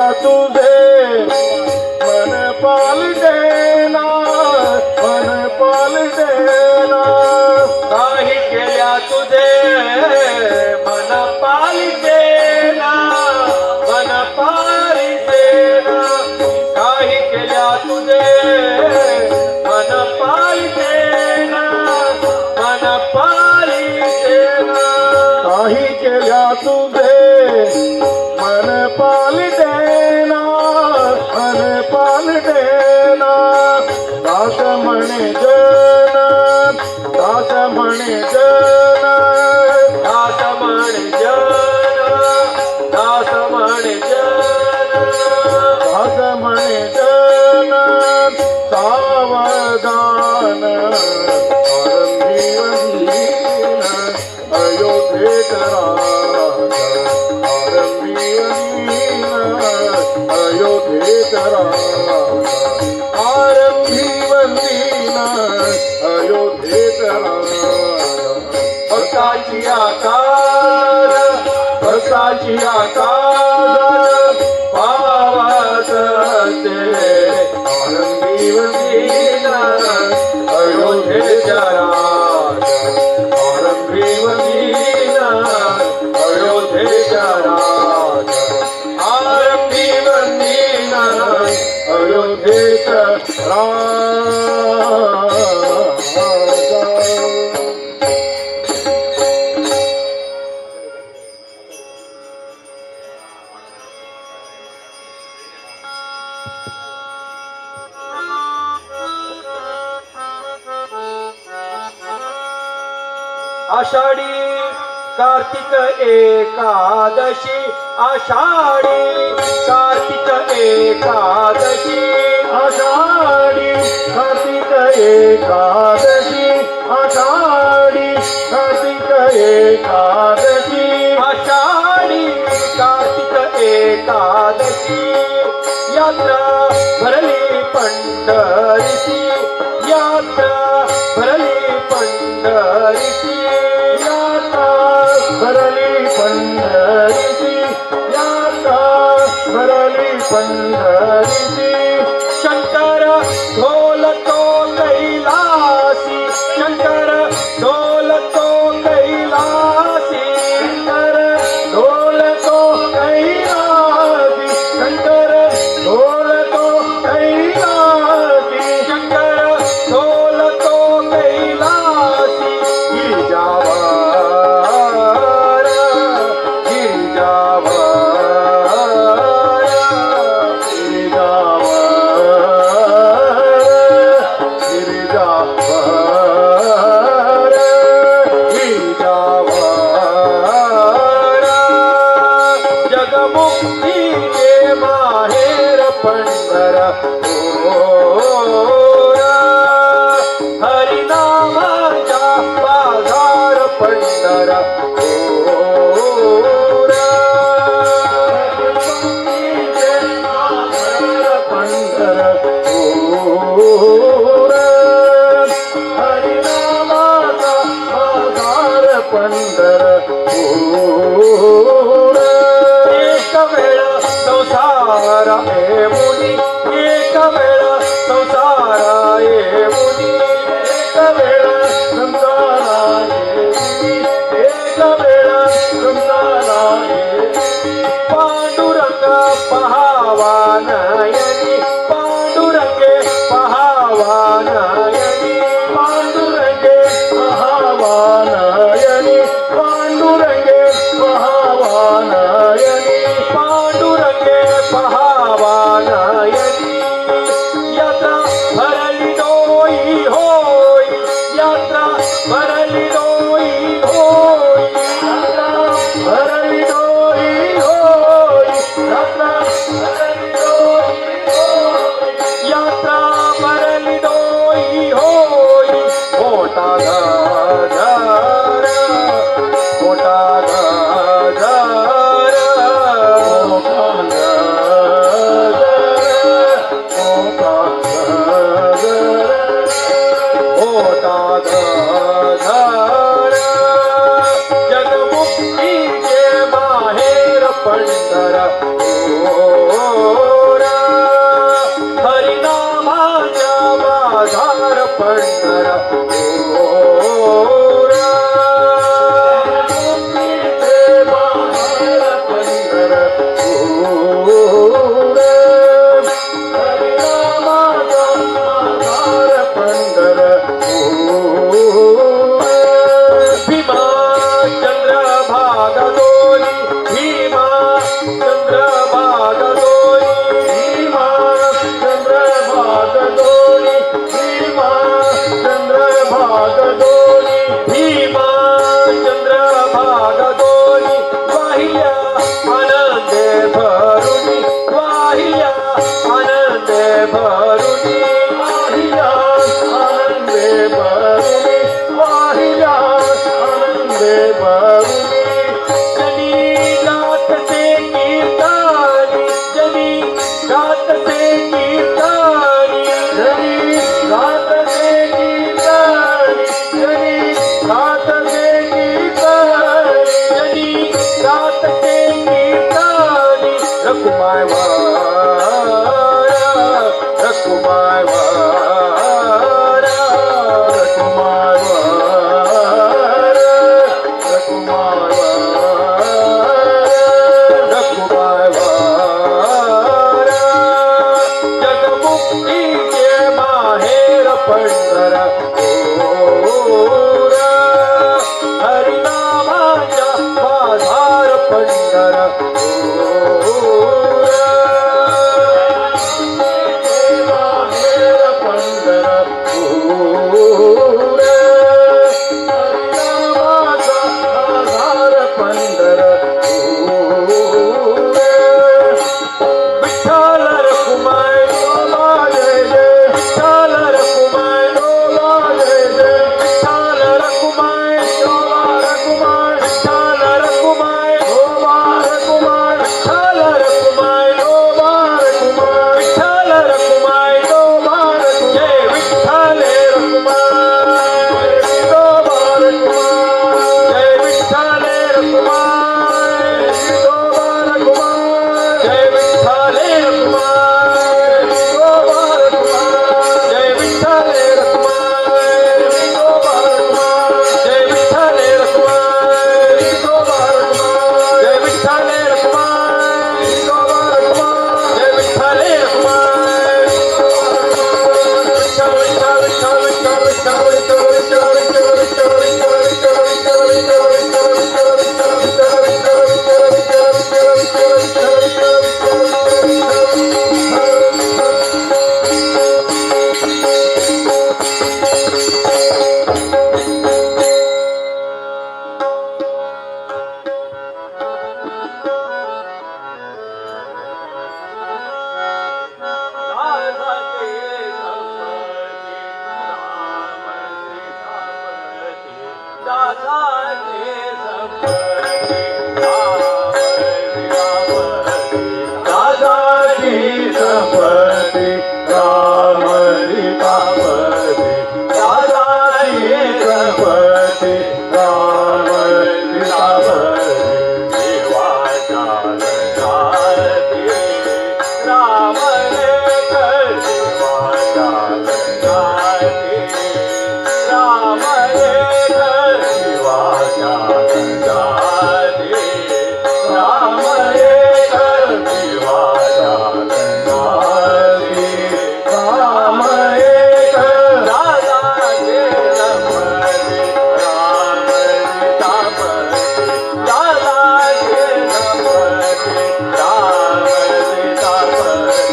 तुझे मन पाल देना, मन पाल देना. काही केल्या तुझे मन पाली देना, मन पाली देना. काही केल्या तुझे मन पाली देना, मन पाली देना. काही केल्या तुझे मन पाल देना, मन पाल देना. दास म्हणे जन, दास म्हणे जन, दास म्हणे जन, दास म्हणे जन. दास म्हणे जन. सावधान आरंभी वदीन, अयोध्येत राजा आरंभी वदीन, अयोध्येत राजा आरंभी वदीन, अयोध्येत राजा. भक्ताची आकार, भक्ताची आकार पावत ते आरंभी वदीन, अयोध्येच्या राजा आरंभी वदीन, अयोध्येच्या राजा आरंभी वदीन, अयोध्येत राजा. आषाढी कार्तिक एकादशी, आषाढी कार्तिक एकादशी. आषाढी कार्तिक एकादशी, आषाढी कार्तिक एकादशी. आषाढी कार्तिक एकादशी. यात्रा भरली पंढरीची, यात्रा भरली पंढरीची. यात्रा भरली पंढरीची, यात्रा भरली पंढरीची. शंकर ढोलतो कैलासी, शंकर ढोलतो कैलासी. शंकर ढोलतो कैलासी, शंकर ढोलतो कैलासी. शंकर ढोलतो कैलासी. गिरिजावर, गिरिजावर, गिरिजावर, गिरिजावर, गिरिजावर. जगमुक्तीचे माहेर पंढरपूर, हरिनामाचा बाजार पंढरपूर. जगमुक्तीचे माहेर पंढरपूर, हरिनामाचा बाजार पंढरपूर. एक वेळ संसारा ए मुनी, एक वेळ संसारा ए मुनी. एक वेळ संसारा येई, एक वेळ संसारा येई. पांडुरंग पहावा नयनी, पांडुरंगे पहावा नयनी. पांडुरंगे पहावानयनी, पांडुरंगे पहावानयनी. पांडुरंगे पहावा नयनी. यात्रा भरली डोई होई, यात्रा भरली डोई होई. यात्रा भरली डोई होई, यात्रा भरली डोई होई. यात्रा भरली डोई होई. मोठा गजर, मोठा गजर, मोठा गजर. रखुमाय वार रखुमाय वार रखुमाय वार रखुमाय वार रखुमाय वार जगमुक्तीचे माहेर पंढरपूर हरिनामाच्या बाजार पंढरपूर माहेर पंढरपूर हरिनामाचा आधार पंढरपूर विठ्ठल रखुमाय डोला जय जय विठ्ठल रखुमाय डोला जय जय विठ्ठल रखुमाय डोला रखुमाय विठ्ठल रखुमाय डोला रखुमाय विठ्ठल रखुमाय डोला रखुमाय विठ्ठल रखुमाय डोला रखुमाय जय विठ्ठल रखुमाय डोला रखुमाय जय विठ्ठल रखुमाय डोला रखुमाय जय विठ्ठल रखुमाय डोला रखुमाय जय विठ्ठल रखुमाय डोला रखुमाय जय विठ्ठल रखुमाय डोला रखुमाय जय विठ्ठल रखुमाय डोला रखुमाय जय विठ्ठल रखुमाय दादाजी संपत्ती राम सीतापती दादाजी संपत्ती राम सीतापती देवाच्या लंकाती राम लेकर देवाच्या लंकाती राम लेकर देवाच्या लंकाती राम लेकर देवाच्या लंकाती राम एक दादाचे नमते राम सीतापती दादाचे नमते राम सीतापती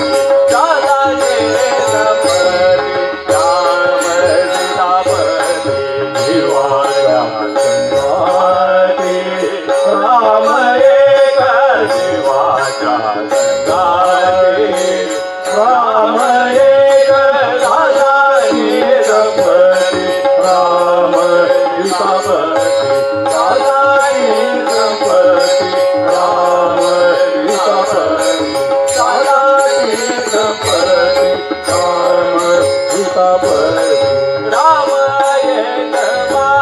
दादाचे नमते राम सीतापती जीवाच्या संगाती राम एक देवाच्या संगाती राम एक दादाजी संपत्ती राम सीतापती दादाजी संपत्ती राम सीतापती दादाजी संपत्ती राम सीतापती राम एक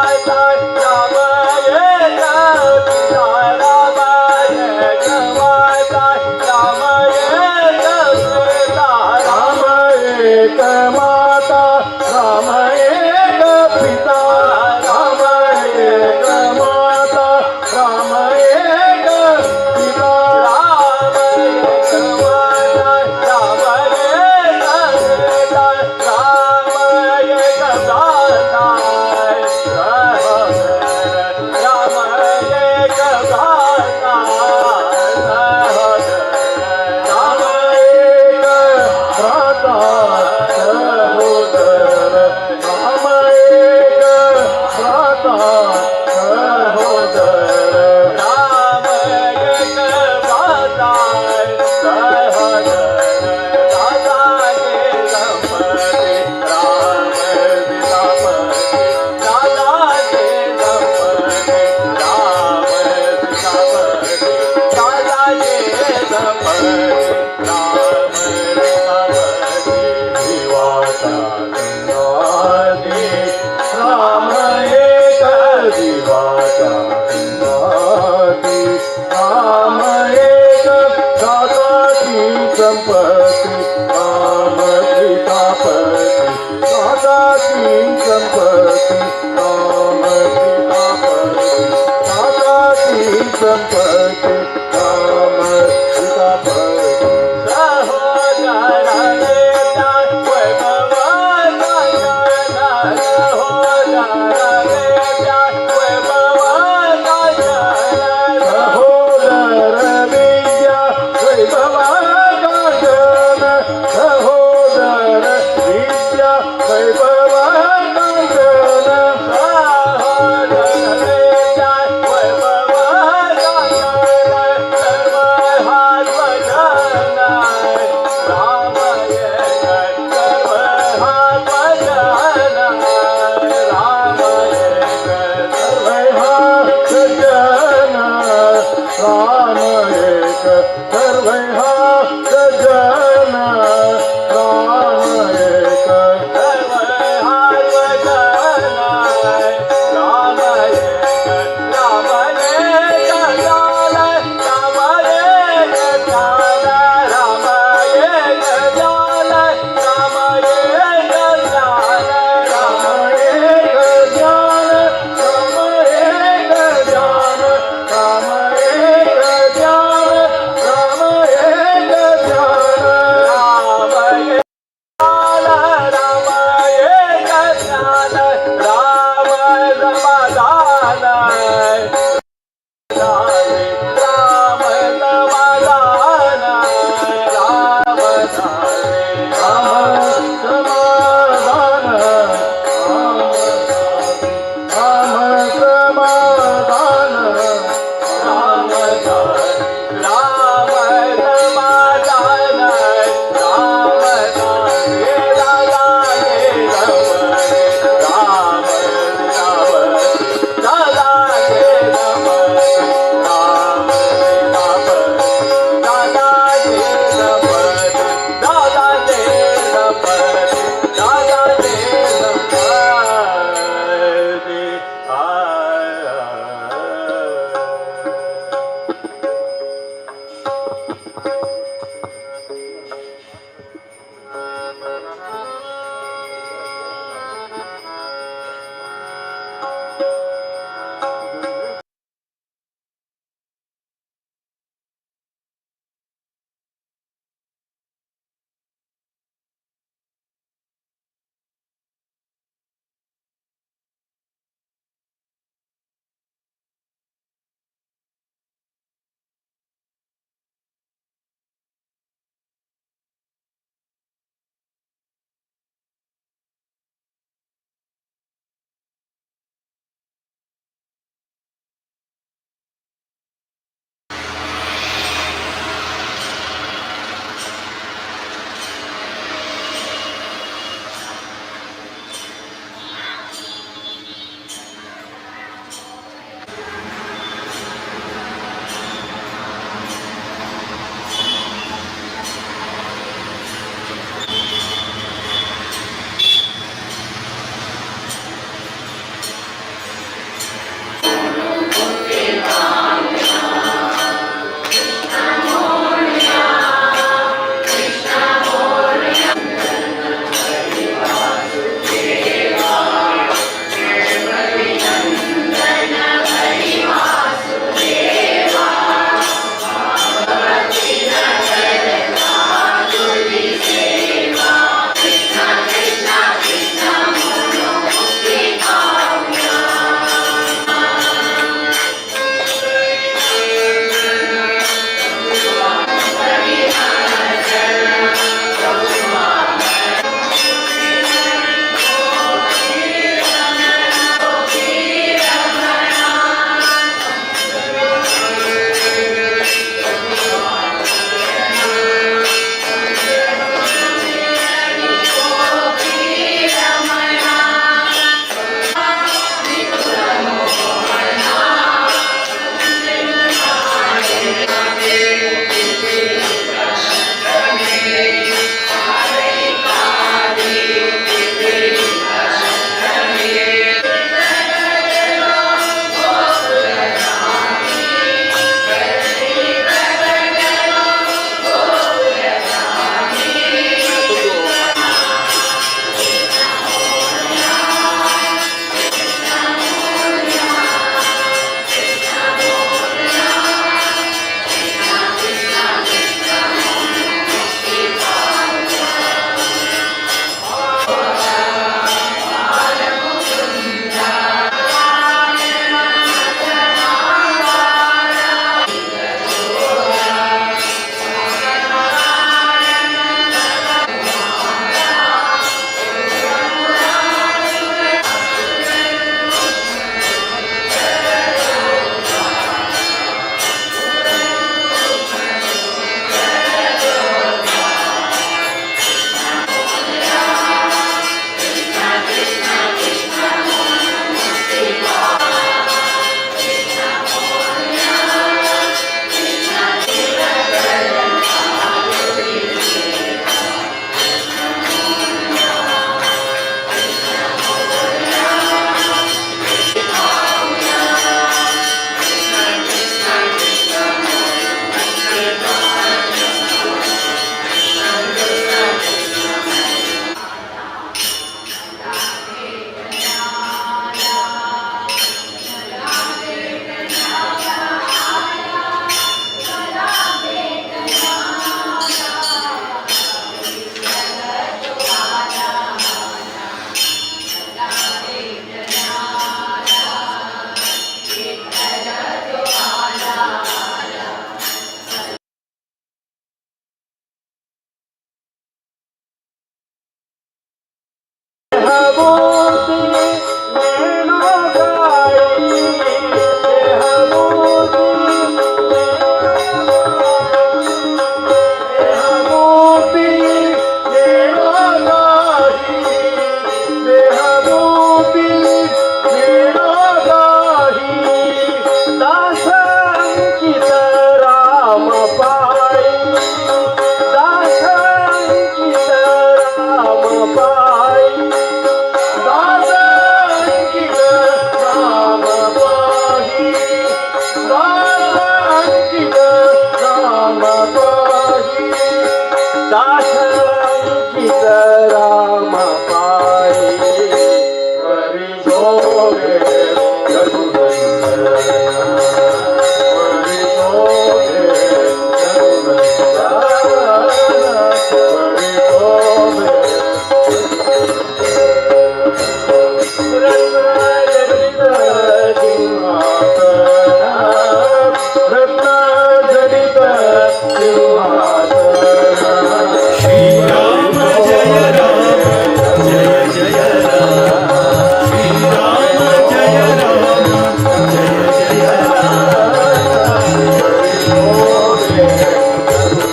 माता राम एक पिता राम एक माता राम एक पिता राम एक माता राम एक पिता राम एक माता राम एक पिता राम एक माता राम एक पिता राम एक दाता राम एक दाता राम एक भ्राता सहोदर राम एक भ्राता सहोदर राम एक दाता दादाचे संपत्ती राम सीतापती दादाचे संपत्ती राम सीतापती दादाचे संपत्ती राम सीतापती जीवाचा संगाती राम एक जीवाचा संगाती राम एक दाता संपत्ति राम सीतापति दादा की संपत्ति राम सीतापति दादा की संपत्ति राम सीतापति सहोदर विद्या वैभवा गाजन दास अंकित राम पाये हरी शोभे रघुनंदन हरी शोभे रघुनंदन हरी शोभे रत्नजडित सिंहासन रत्नजडित सिंहासन श्रीराम जय राम जय जय राम श्रीराम जय राम जय जय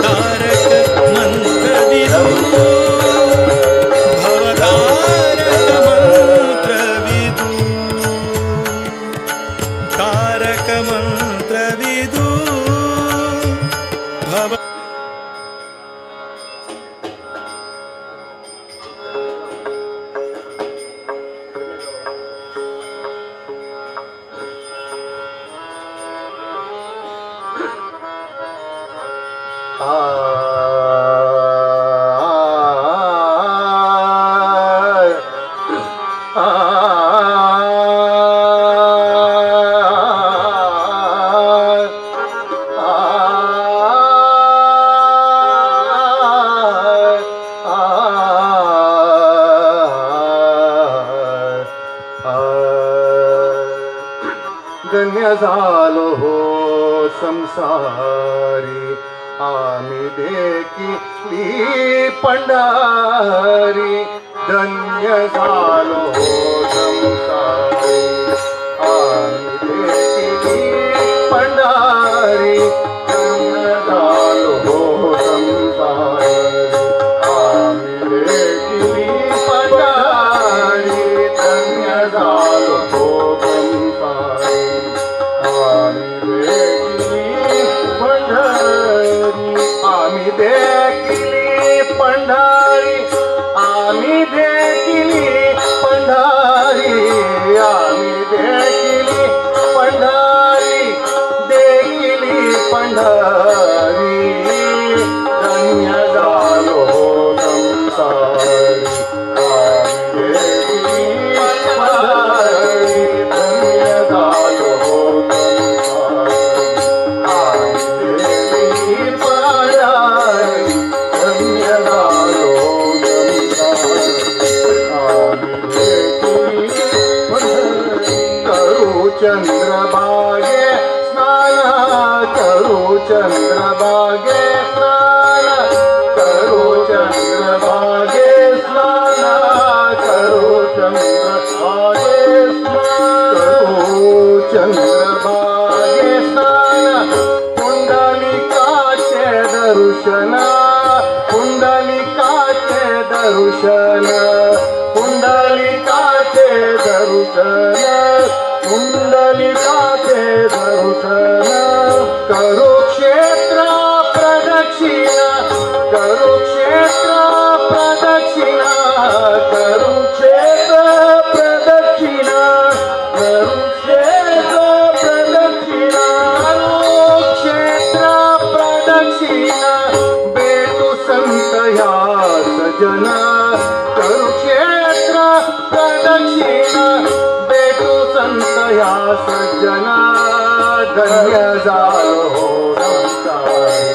तारक मंत्र विदु भवतारक मंत्र विदु तारक मंत्र विदु भव धन्य झालो हो संसारी आम्ही देखीली पंढारी धन्य झालो हो संसारी आम्ही देखीली पंढारी धन्य झालो हो संसारी आम्ही देखीली पंढारी धन्य झालो हो संसारी आम्ही देखीली पंढारी आम्ही देखीली पंढारी आम्ही देखीली पंढारी देखीली पंढारी धन्य झालो हो संसारी आम्ही देखीली पंढारी धन्य झालो हो चंद्रभागे स्नान करू चंद्रभागे स्नान करू चंद्रभागे स्नान करू चंद्रभागे स्नान करू चंद्रभागे स्नान पुंडलिकाचे दर्शन पुंडलिकाचे दर्शन पुंडलिकाचे दर्शन पुंडलिकाचे दर्शन करुक्षेत्र प्रदक्षिणा करुक्षेत्र प्रदक्षिणा करुक्षेत्र प्रदक्षिणा करुक्षेत्र प्रदक्षिणा करुक्षेत्र प्रदक्षिणा भेटू संत या सजना करुक्षेत्र प्रदक्षिणा भेटू संत या सज्जना धन्य झालो हो संसारी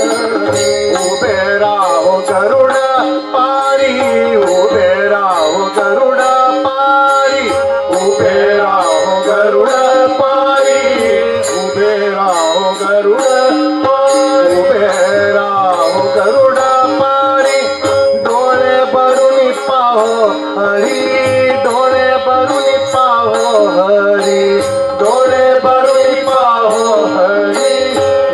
उभे राहो गरुड पारी उभे राहो गरुड पारी उभे राहो गरुड पारी उभे राहो गरुड पारी उभे राहो गरुड पारी डोळे भरून पाहो हरी डोळे भरून पाहो हरी डोळे भरून पाहो हरी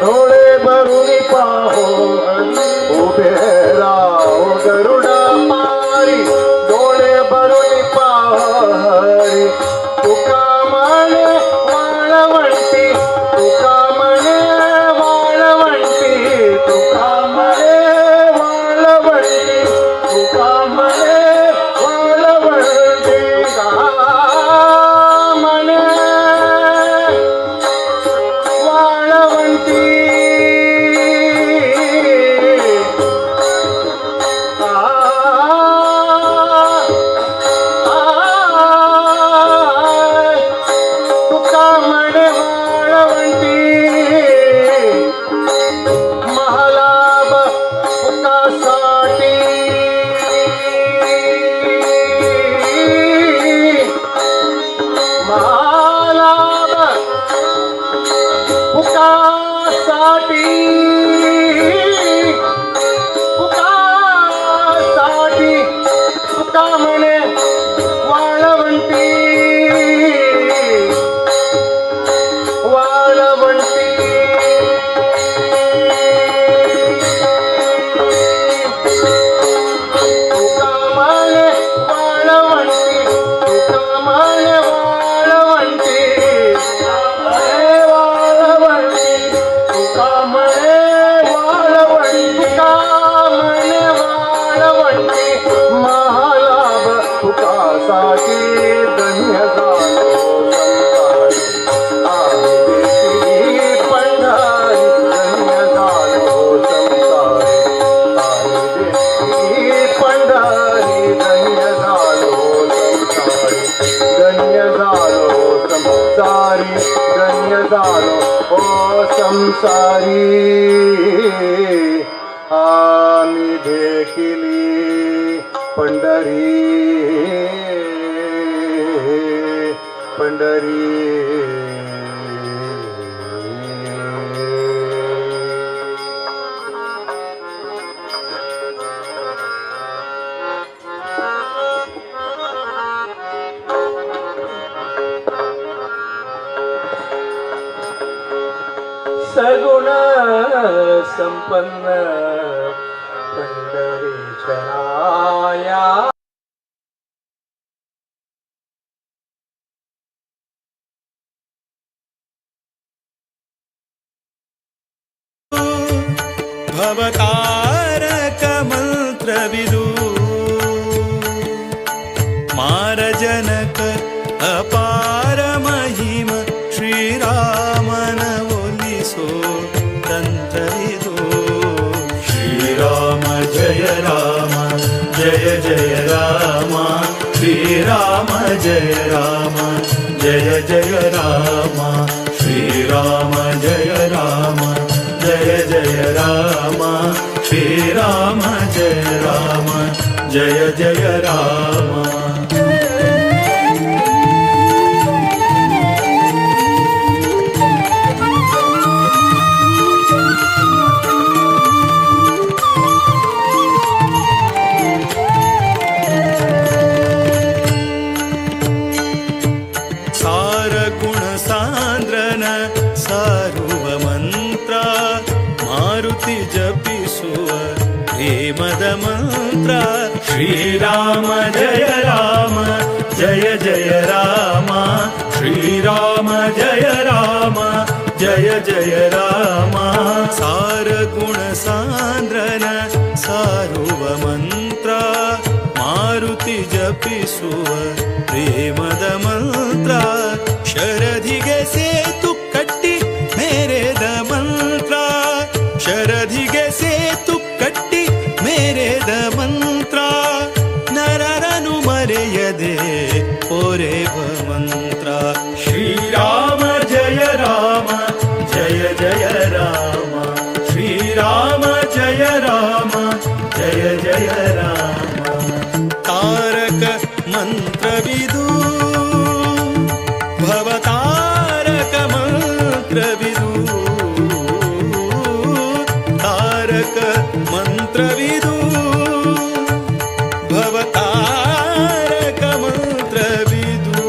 डोळे भरून पाहो हरी उभे राहो गरुड पारी डोळे भरून पाहो हरी तुका म्हणे वाळवंटी तुका म्हणे वाळवंटी तुका सारी आम्ही देखिली पंढरी पंढरी सगुण संपन्न पंढरीच्या राया भवतारक मंत्रविदु मारजनक अपार महिम श्रीरामन ओलिसो तंत्रविदु श्रीराम जय जय राम श्रीराम जय जय राम श्रीराम जय जय राम श्रीराम जय राम सार गुण सांद्रन सारुव मंत्र मारुति जपिसुव प्रेमद मंत्र श्रीराम जय जय राम श्रीराम जय राम सार गुण सांद्रन सारुव मंत्र मारुति जपिसुव प्रेमद मंत्र ಶರಧಿಗೆ ಸೇತು ಕಟ್ಟಿ ಮೇರೆದ ಮಂತ್ರ ಶರಧಿಗೆ ಸೇತು ಕಟ್ಟಿ ಮೇರೆದ ಮಂತ್ರ ನರರನು ಮರೆಯದೆ ಪೊರೆವ ಮಂತ್ರ ಶ್ರೀರಾಮ ಜಯ ರಾಮ ಶ್ರೀರಾಮ ಜಯ ರಾಮ ತಾರಕ ಮಂತ್ರವಿದು भवतारक मंत्रविदु तारक मंत्रविदु भवतारक मंत्रविदु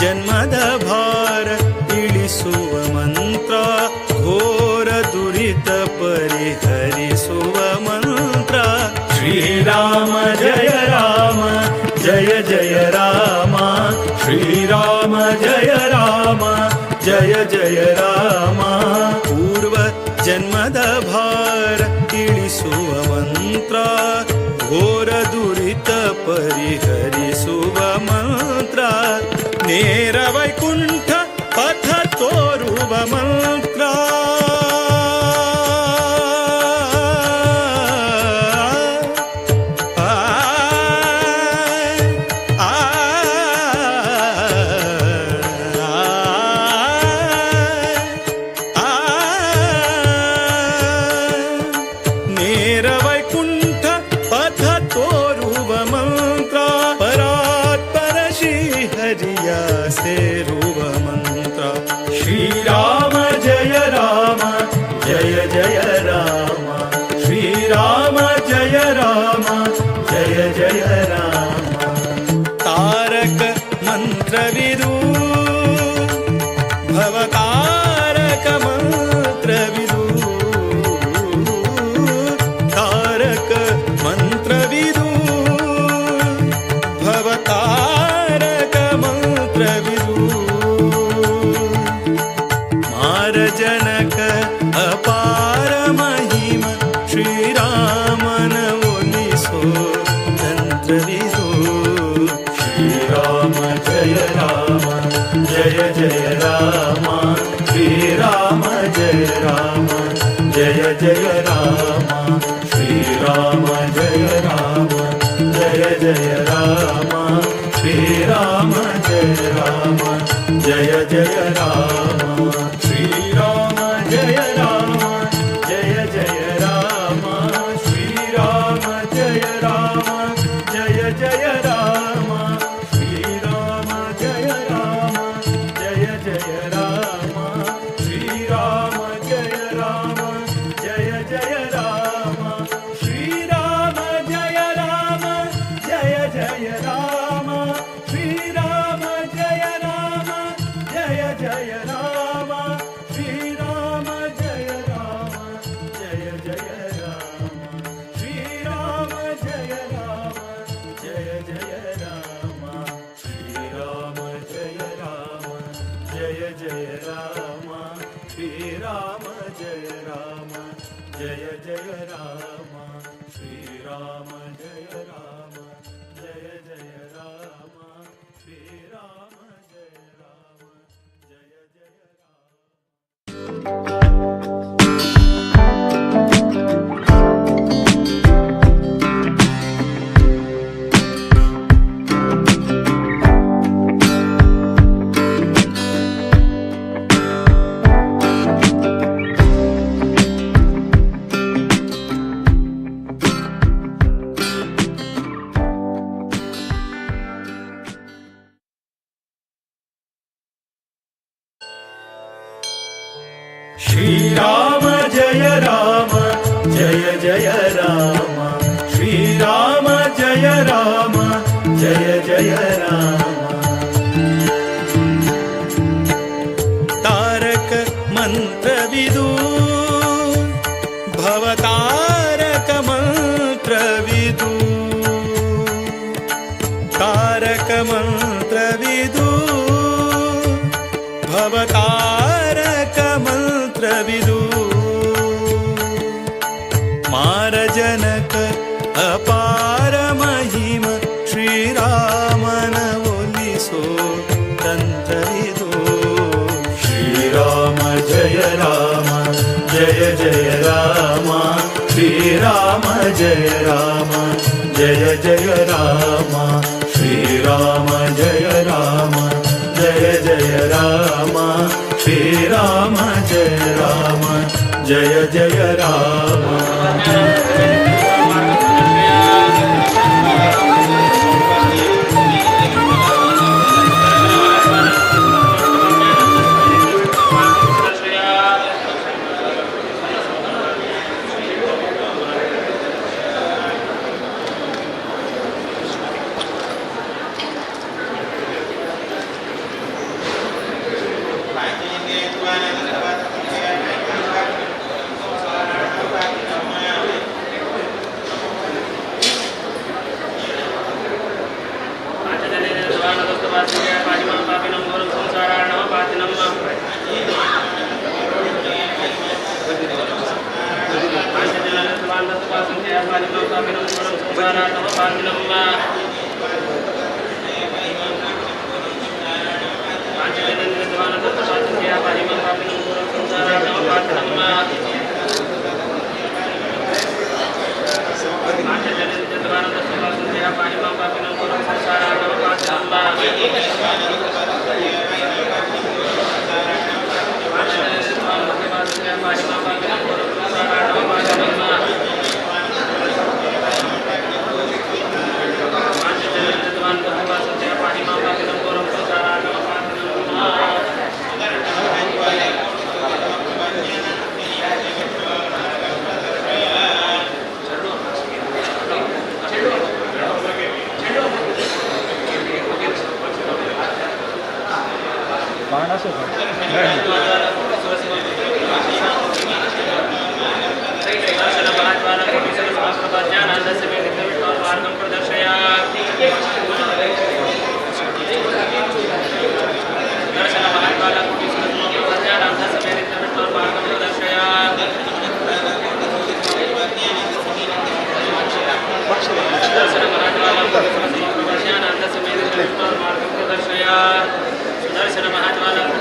ಜನ್ಮದ ಭಾರ ಇಳಿಸುವ ಮಂತ್ರ ಘೋರ ದುರಿತ ಪರಿಹರಿಸುವ ಮಂತ್ರ ಶ್ರೀರಾಮ ಜಯ ಜಯ ರಾಮ ಶ್ರೀರಾಮ ಜಯ ಜಯ ರಾಮ ಪೂರ್ವ ಜನ್ಮದ ಭಾರ ಇಳಿಸುವ ಮಂತ್ರ ಘೋರ ದುರಿತ ಪರಿಹರಿಸುವ ಮಂತ್ರ ನೇರ ವೈಕುಂಠ ಪಥ ತೋರುವ ಮಂತ್ರ ನೇರ ವೈಕುಂಠ ಪಥ ತೋರುವ ಮಂತ್ರ ಪರಾತ್ಪರ ಶ್ರೀಹರಿಯ ಸೇರುವ ಮಂತ್ರ ಶ್ರೀರಾಮ ಜಯ ರಾಮ ಶ್ರೀರಾಮ ಜಯ ರಾಮ ತಾರಕ ಮಂತ್ರವಿದು ಭವತಾರಕ ಮಂತ್ರವಿದು ತಾರಕ ಮಂತ್ರವಿದು ಭವತಾರಕ ಮಂತ್ರವಿದು ಮಾರಜನಕ ಅಪಾರ ಮಹಿಮ ಶ್ರೀರಾಮನ ಒಲಿಸೋ ತಂತ್ರವಿದು जय राम श्रीराम जय राम जय जय राम श्रीराम जय राम जय जय राम श्रीराम जय राम जय जय राम श्रीराम जय राम जय जय राम श्रीराम जय राम जय जय राम श्रीराम जय राम जय जय राम श्रीराम जय राम जय जय राम श्रीराम जय राम जय जय राम श्रीराम जय राम जय जय राम श्रीराम जय राम जय जय राम श्रीराम जय राम जय जय राम श्रीराम जय राम जय जय राम श्रीराम जय राम जय जय राम श्रीराम जय राम जय जय राम श्रीराम जय राम जय जय राम श्रीराम जय राम जय जय राम श्रीराम जय राम जय जय राम तारक मंत्रविदु भवतारक मंत्रविदु तारक मंत्रविदु भवतारक मंत्रविदु मारजनक अपार महिम श्रीरामन ओलिसो तंत्रविदु श्रीराम जय राम जय जय राम श्रीराम जय राम जय जय राम श्रीराम जय राम जय जय राम श्रीराम जय राम जय जय राम सुदर्शन महात्मा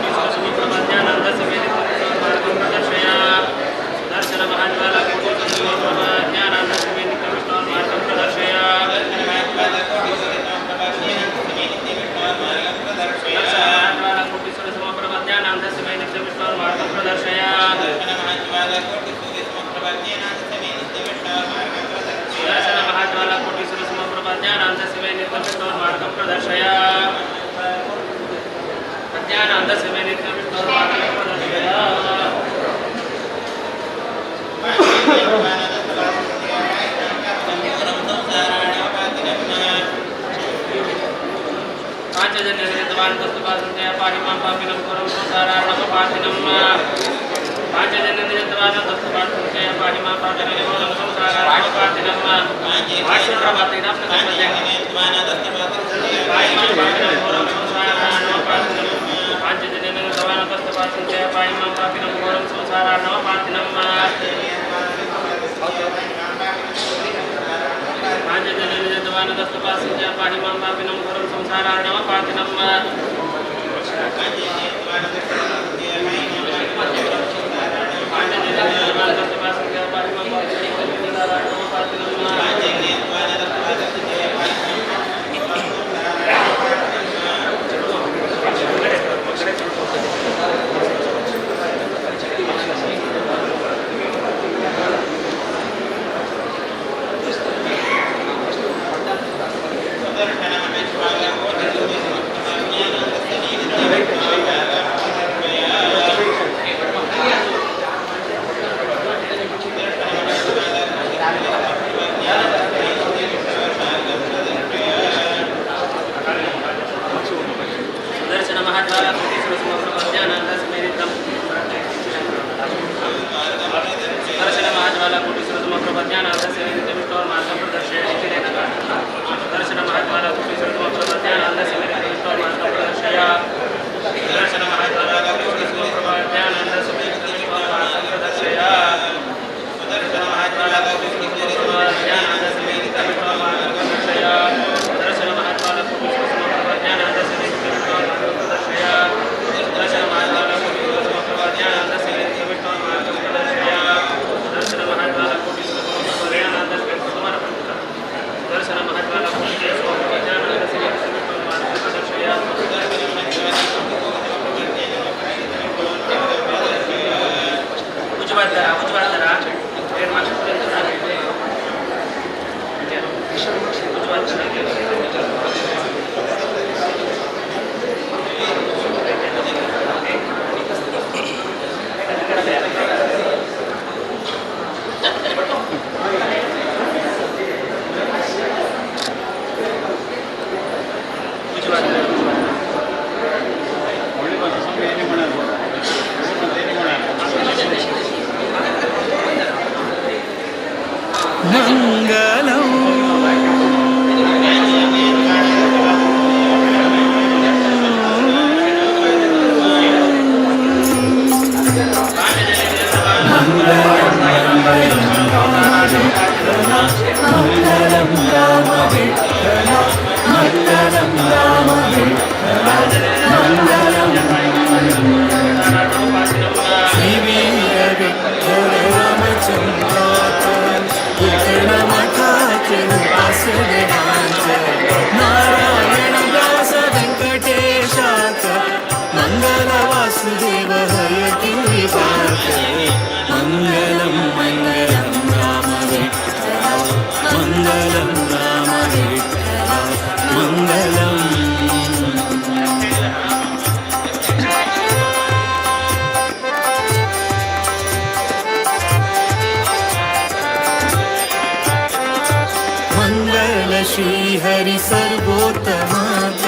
श्रीहरि सर्वोत्तमाक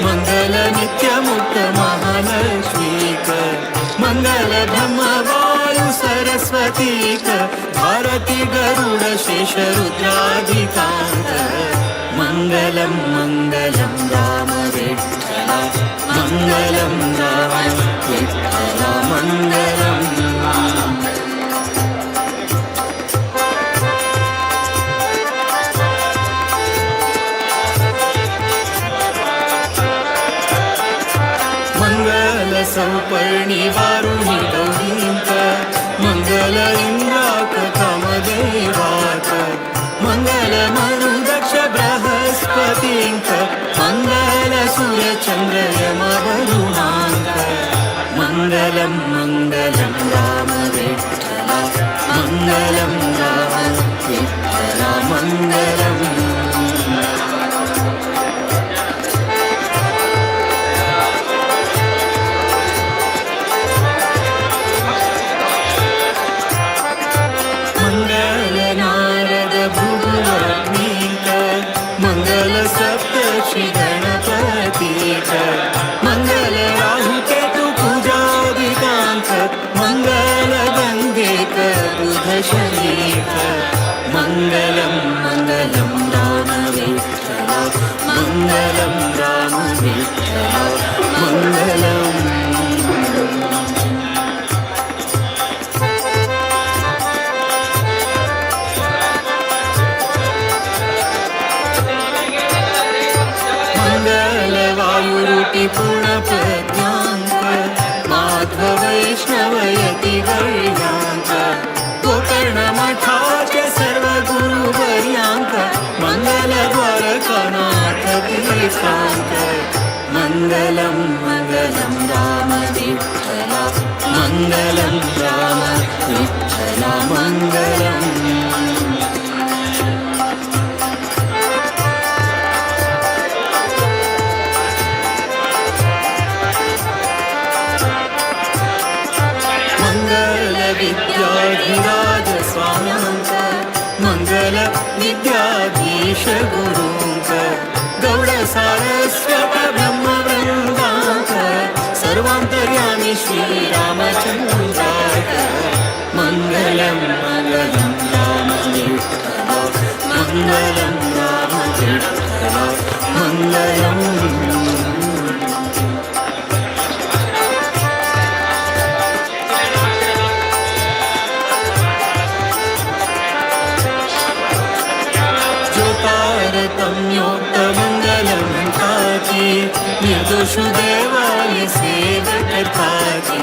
मंगल नित्यमुक्त महालक्ष्मीक मंगल ब्रह्म वायु सरस्वतीक भारती गरुड शेष रुद्राधिकांत मंगलम मंगलम राम विठ्ठल मंगलम राम विठ्ठल मंगलम सौपर्णी वारुणी गौरींक मंगल इंद्राक कामदेवाक मंगल मरुदक्ष बृहस्पतींक मंगल सूर्य चंद्र यम वरुणांक मंगलम मंगलम राम विठ्ठल मंगलम राम विठ्ठल मंगलम मङ्गलं मङ्गलं राम विठ्ठला मङ्गलं राम विठ्ठला मङ्गलम् विद्याधिराज स्वामींच मंगल विद्याधीश गुरूंच गौड सारस्वत ब्रह्मवृंदांच सर्वांतर्यामी श्री रामचंद्राच मंगलम मंगलम राम विठ्ठला मंगलम राम विठ्ठला मंगलम मंगलम ताकी निर्दोष देवाय सेवक ताकी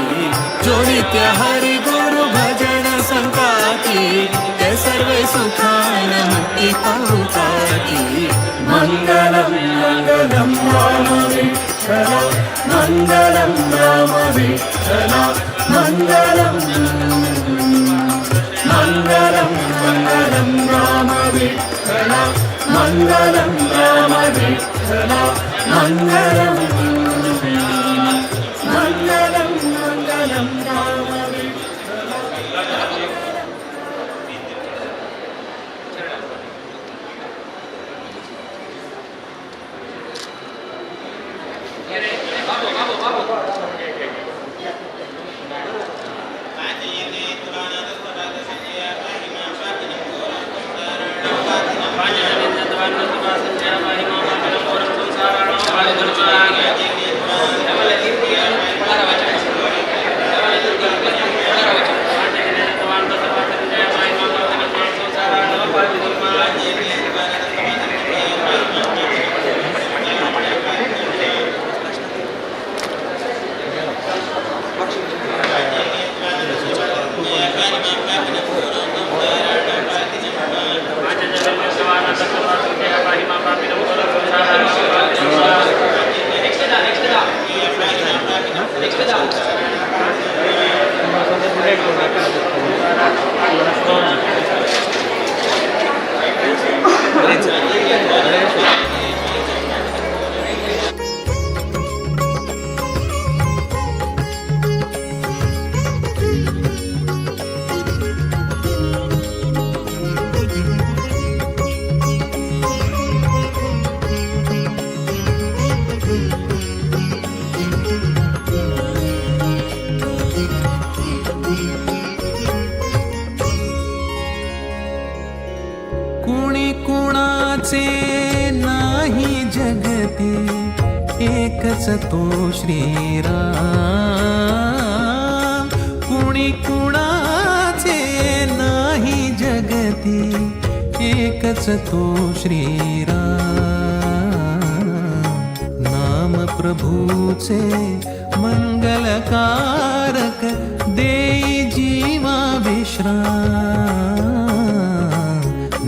जो नित्य हरि गुरु भजन संताकी ते सर्व सुखान मुक्ती पावताकी मंगलम मंगलम राम विठ्ठला मंगलम राम विठ्ठला मंगलम मंगलम मंगलम राम विठ्ठला मंगलम राम विठ्ठला मंगलम मंगलम मंगलम राम नाही जगती एकच तो श्रीराम कुणी कुणाचे नाही जगती एकच तो श्रीराम नाम प्रभूचे मंगलकारक देई जीवा विश्राम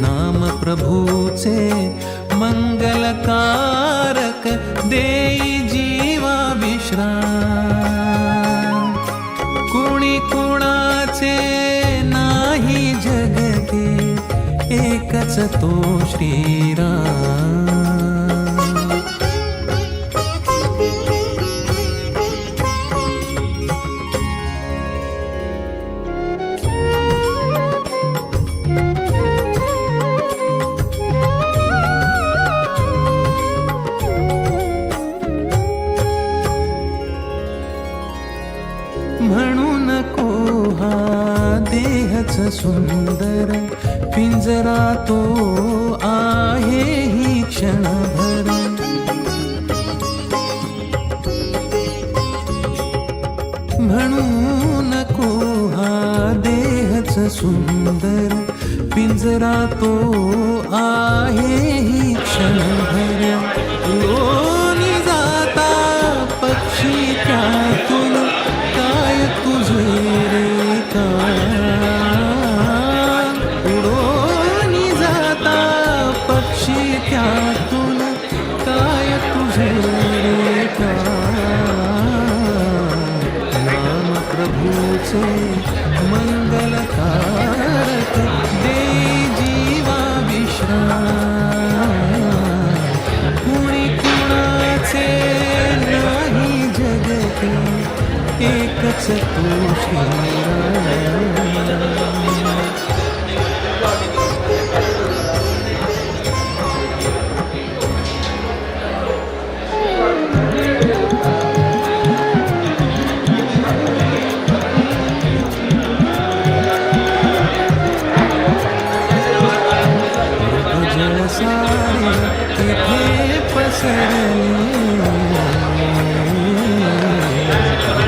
नाम प्रभूचे मंगलकारक देई जीवा विश्राम कुणी कुणाचे नाही जगते एकच तो श्रीराम म्हणू नको हा देहच सुंदर पिंजरा तो आहे ही क्षणभर म्हणू नको हा देहच सुंदर पिंजरा तो आहे ही क्षणभर उडून जाता पक्षी त्यातून काय तुझे रे काय उडून जाता पक्षी त्यातून काय तुझे रे काय प्रभूचे मंगलकारक दे जीवा विश्राम कुणी कुणाचे नाही जगते एकच तू श्रीराम सारे इथे पसरले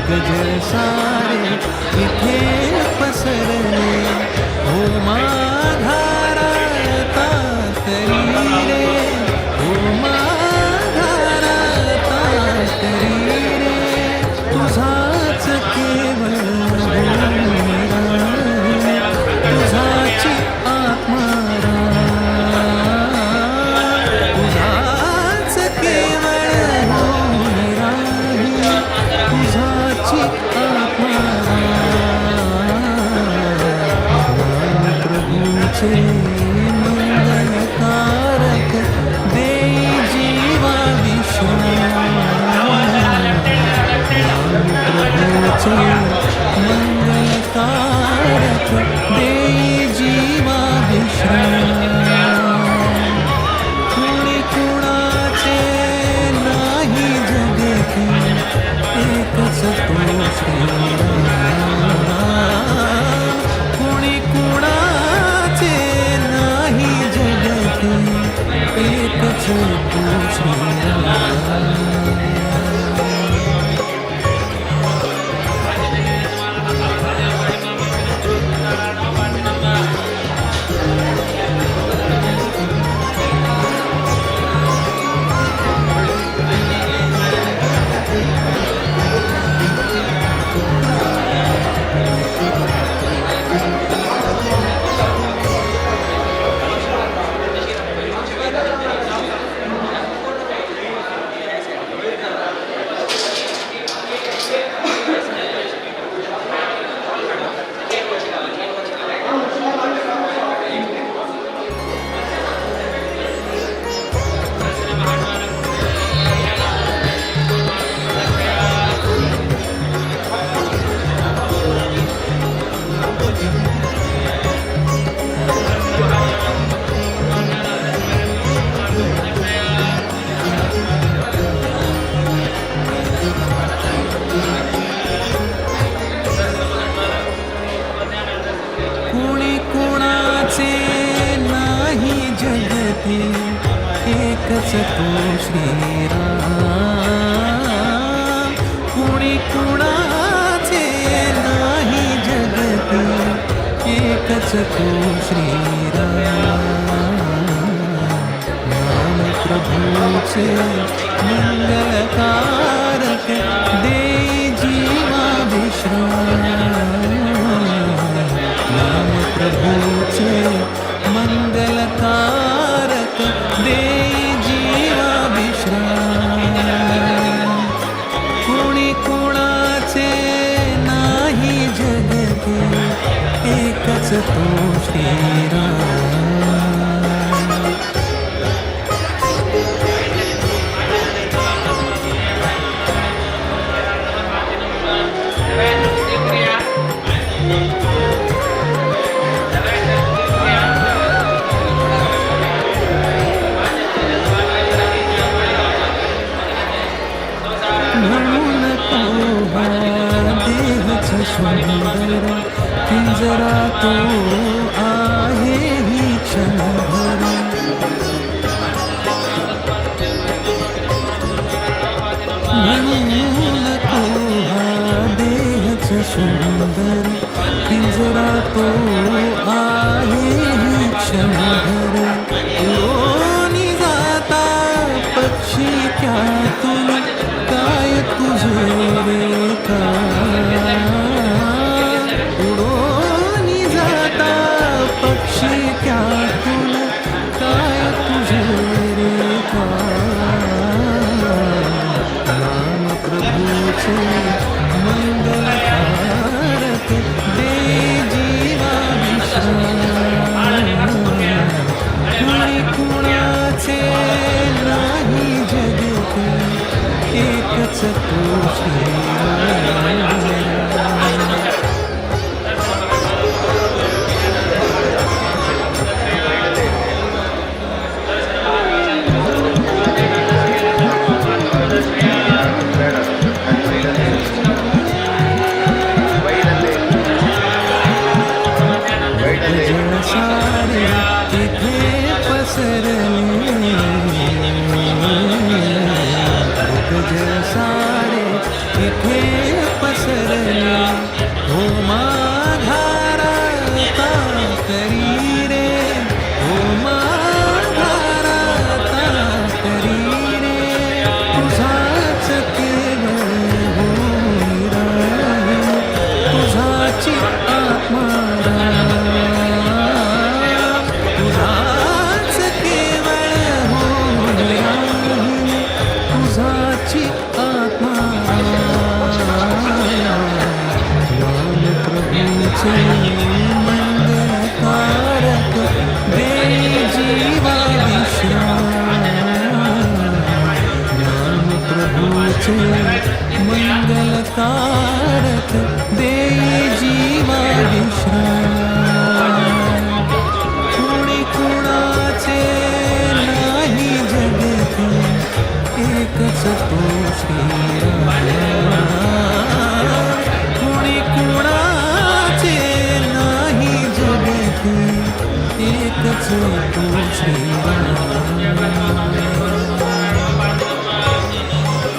गजर सारे इथे पसरले हो माघारा तातरी रे हो माघारा तातरी रे तुझाच केवळ तुझाची आत्मा मंगलकारक दे जीवा विश्राम प्रभूचे मंगलकारक दे जीवा विश्राम कुणी कुणाचे नाही जगते एकच तो श्रीराम कुणी कुणाचे नाही जगते एकच तू श्रीराम एकच तू श्रीराम कुणी कुणाचे नाही जगते एकच तू श्रीराम नाम प्रभूचे मंगलकारक दे जीवा विश्राम नाम प्रभूचे मंगलकारक दे जीवा विश्राम कुणी कुणाचे नाही जगते एकच तो श्रीराम म्हणून तो हा देहच सुंदर पिंजरा तो आहे ही क्षणभर म्हणून तो हा देहच सुंदर पिंजरा तो आहे ही क्षणभर उडून जाता पक्षी त्यातून काय तुझे रे काय उडून जाता पक्षी त्यातून काय तुझे रे काय नाम प्रभूचे मंगलकारक जळसारे तिथे पसरले जळसारे तिथे पसरले हो माघारा करी रे हो माघारा करी रे तुझाच केवळ होई राहील तुझाची आत्मा तुझाच केवळ होई राहील तुझाची आत्मा नाम प्रभूचे मंगलकारक दे जीवा विश्राम नाम प्रभूचे मंगलकारक दे जीवा विश्राम कुणी कुणाचे नाही जगती एकच तो श्रीराम कुणी कुणाचे नाही जगती एकच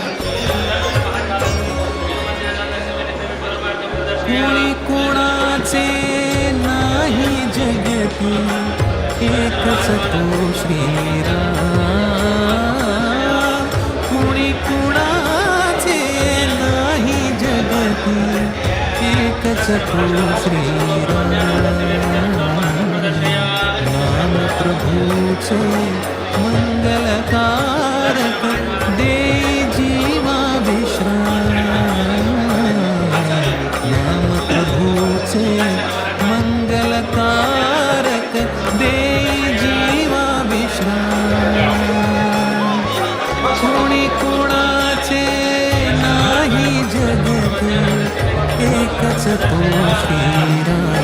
तो श्रीराम कुणी कुणाचे नाही जगती एकच तो श्रीराम कुणी कुणाचे नाही जगती एकच तो श्रीराम नाम प्रभूचे मंगलकारक दे जीवा विश्राम नाम प्रभूचे मंगलकारक दे जीवा विश्राम कुणी कुणाचे नाही जगती एकच तो श्रीराम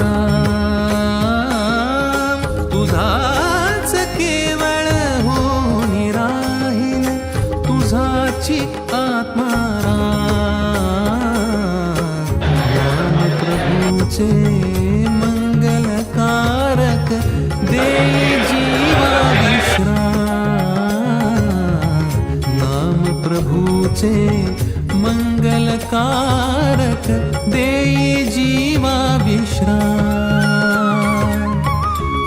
राम तुझाच केवळ होऊन राहील तुझाची आत्मा राम नाम प्रभूचे मंगलकारक देई जीवा विश्राम नाम प्रभूचे मंगलकारक देई जीवा विश्राम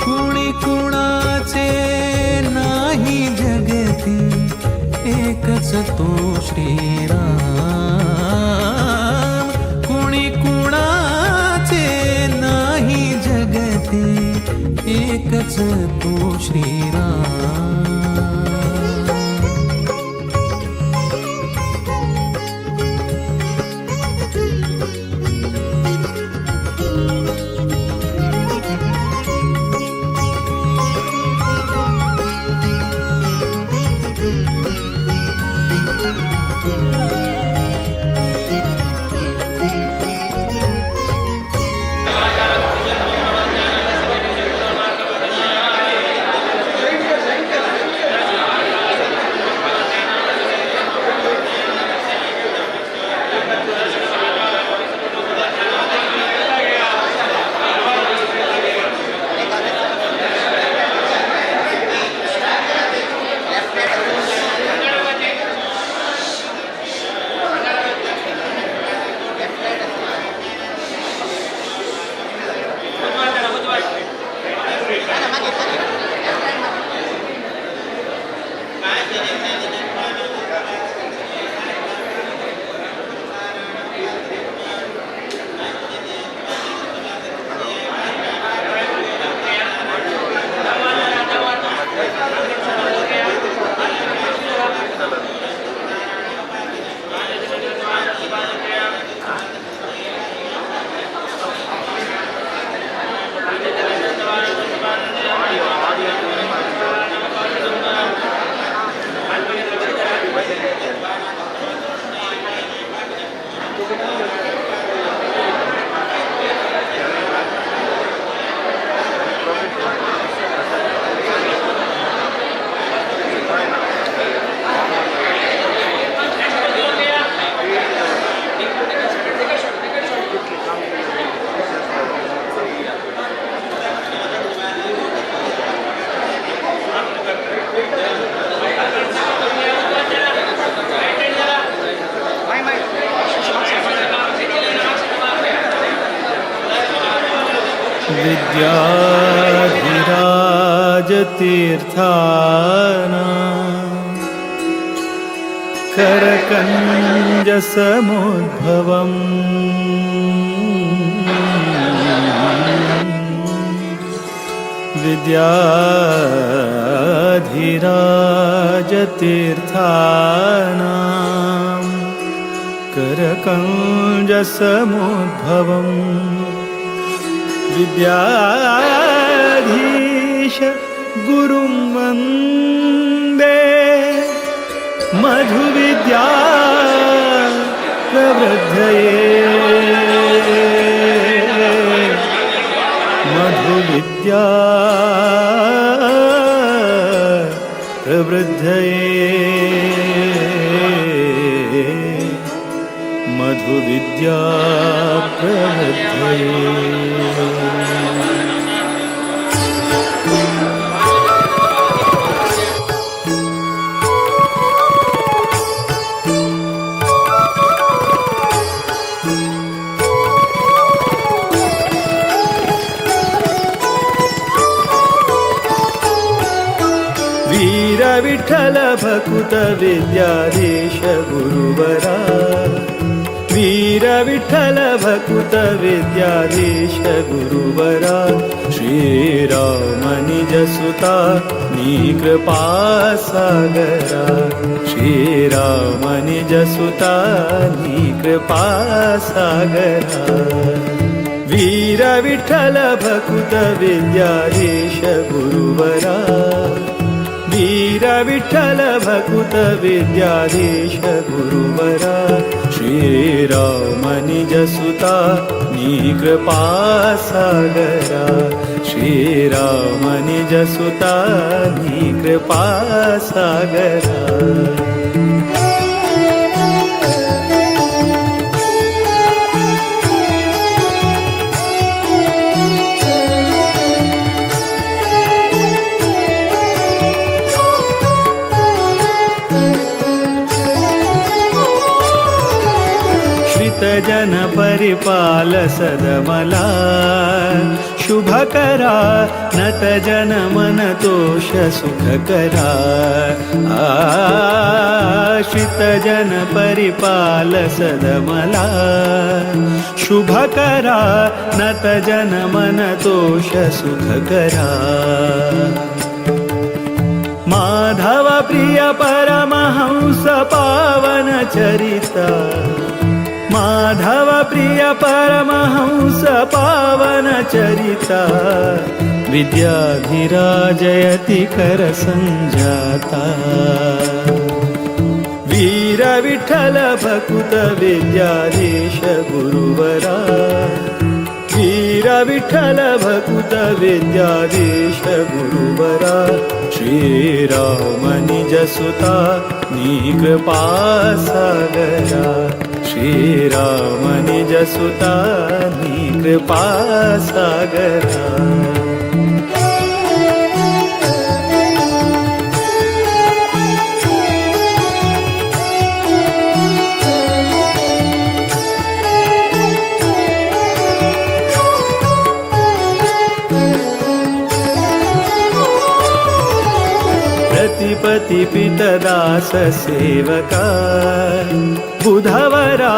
कुणी कुणाचे नाही जगती एकच तो श्रीराम कुणी कुणाचे नाही जगती एकच तो श्रीराम विद्याधिराजतीर्थाना करकञ्जसमुद्भवम् विद्याधिराजतीर्थाना करकञ्जसमुद्भवम् विद्याधीश गुरुं वन्दे मधुविद्या प्रवृद्धये मधुविद्या प्रवृद्धये मधुविद्या प्रवृद्धये वीर विठ्ठल भकुत विद्याधीश गुरुवरा वीर विठ्ठल भकुत विद्याधीश गुरुवरा श्रीराम निज सुता नी कृपा सागरा श्रीराम निज सुता नी कृपा सागरा वीर विठ्ठल भकुत विद्याधीश गुरुवरा वीर विठ्ठल भकुत विद्याधीश गुरुवरा श्रीराम निजसुता कृपा सागरा श्रीराम निजसुता कृपा सागरा जन परिपाल सदमला शुभकरा नत जन मन तोष सुखकरा आश्रित जन परिपाल सदमला शुभकरा नत जन मन तोष सुखकरा माधव प्रिय परमहंस पावन चरिता माधव प्रिय परमहंस पावन चरिता विद्याधिराजयति कर संजाता वीर विठ्ठल भकुत विद्याधीश गुरुवरा वीर विठ्ठल भकुत विद्याधीश गुरुवरा श्रीराम निजसुता कृपा सागरा श्रीराम निजसुता कृपा सागरा प्रतिपति पितदास सेवका बुधवरा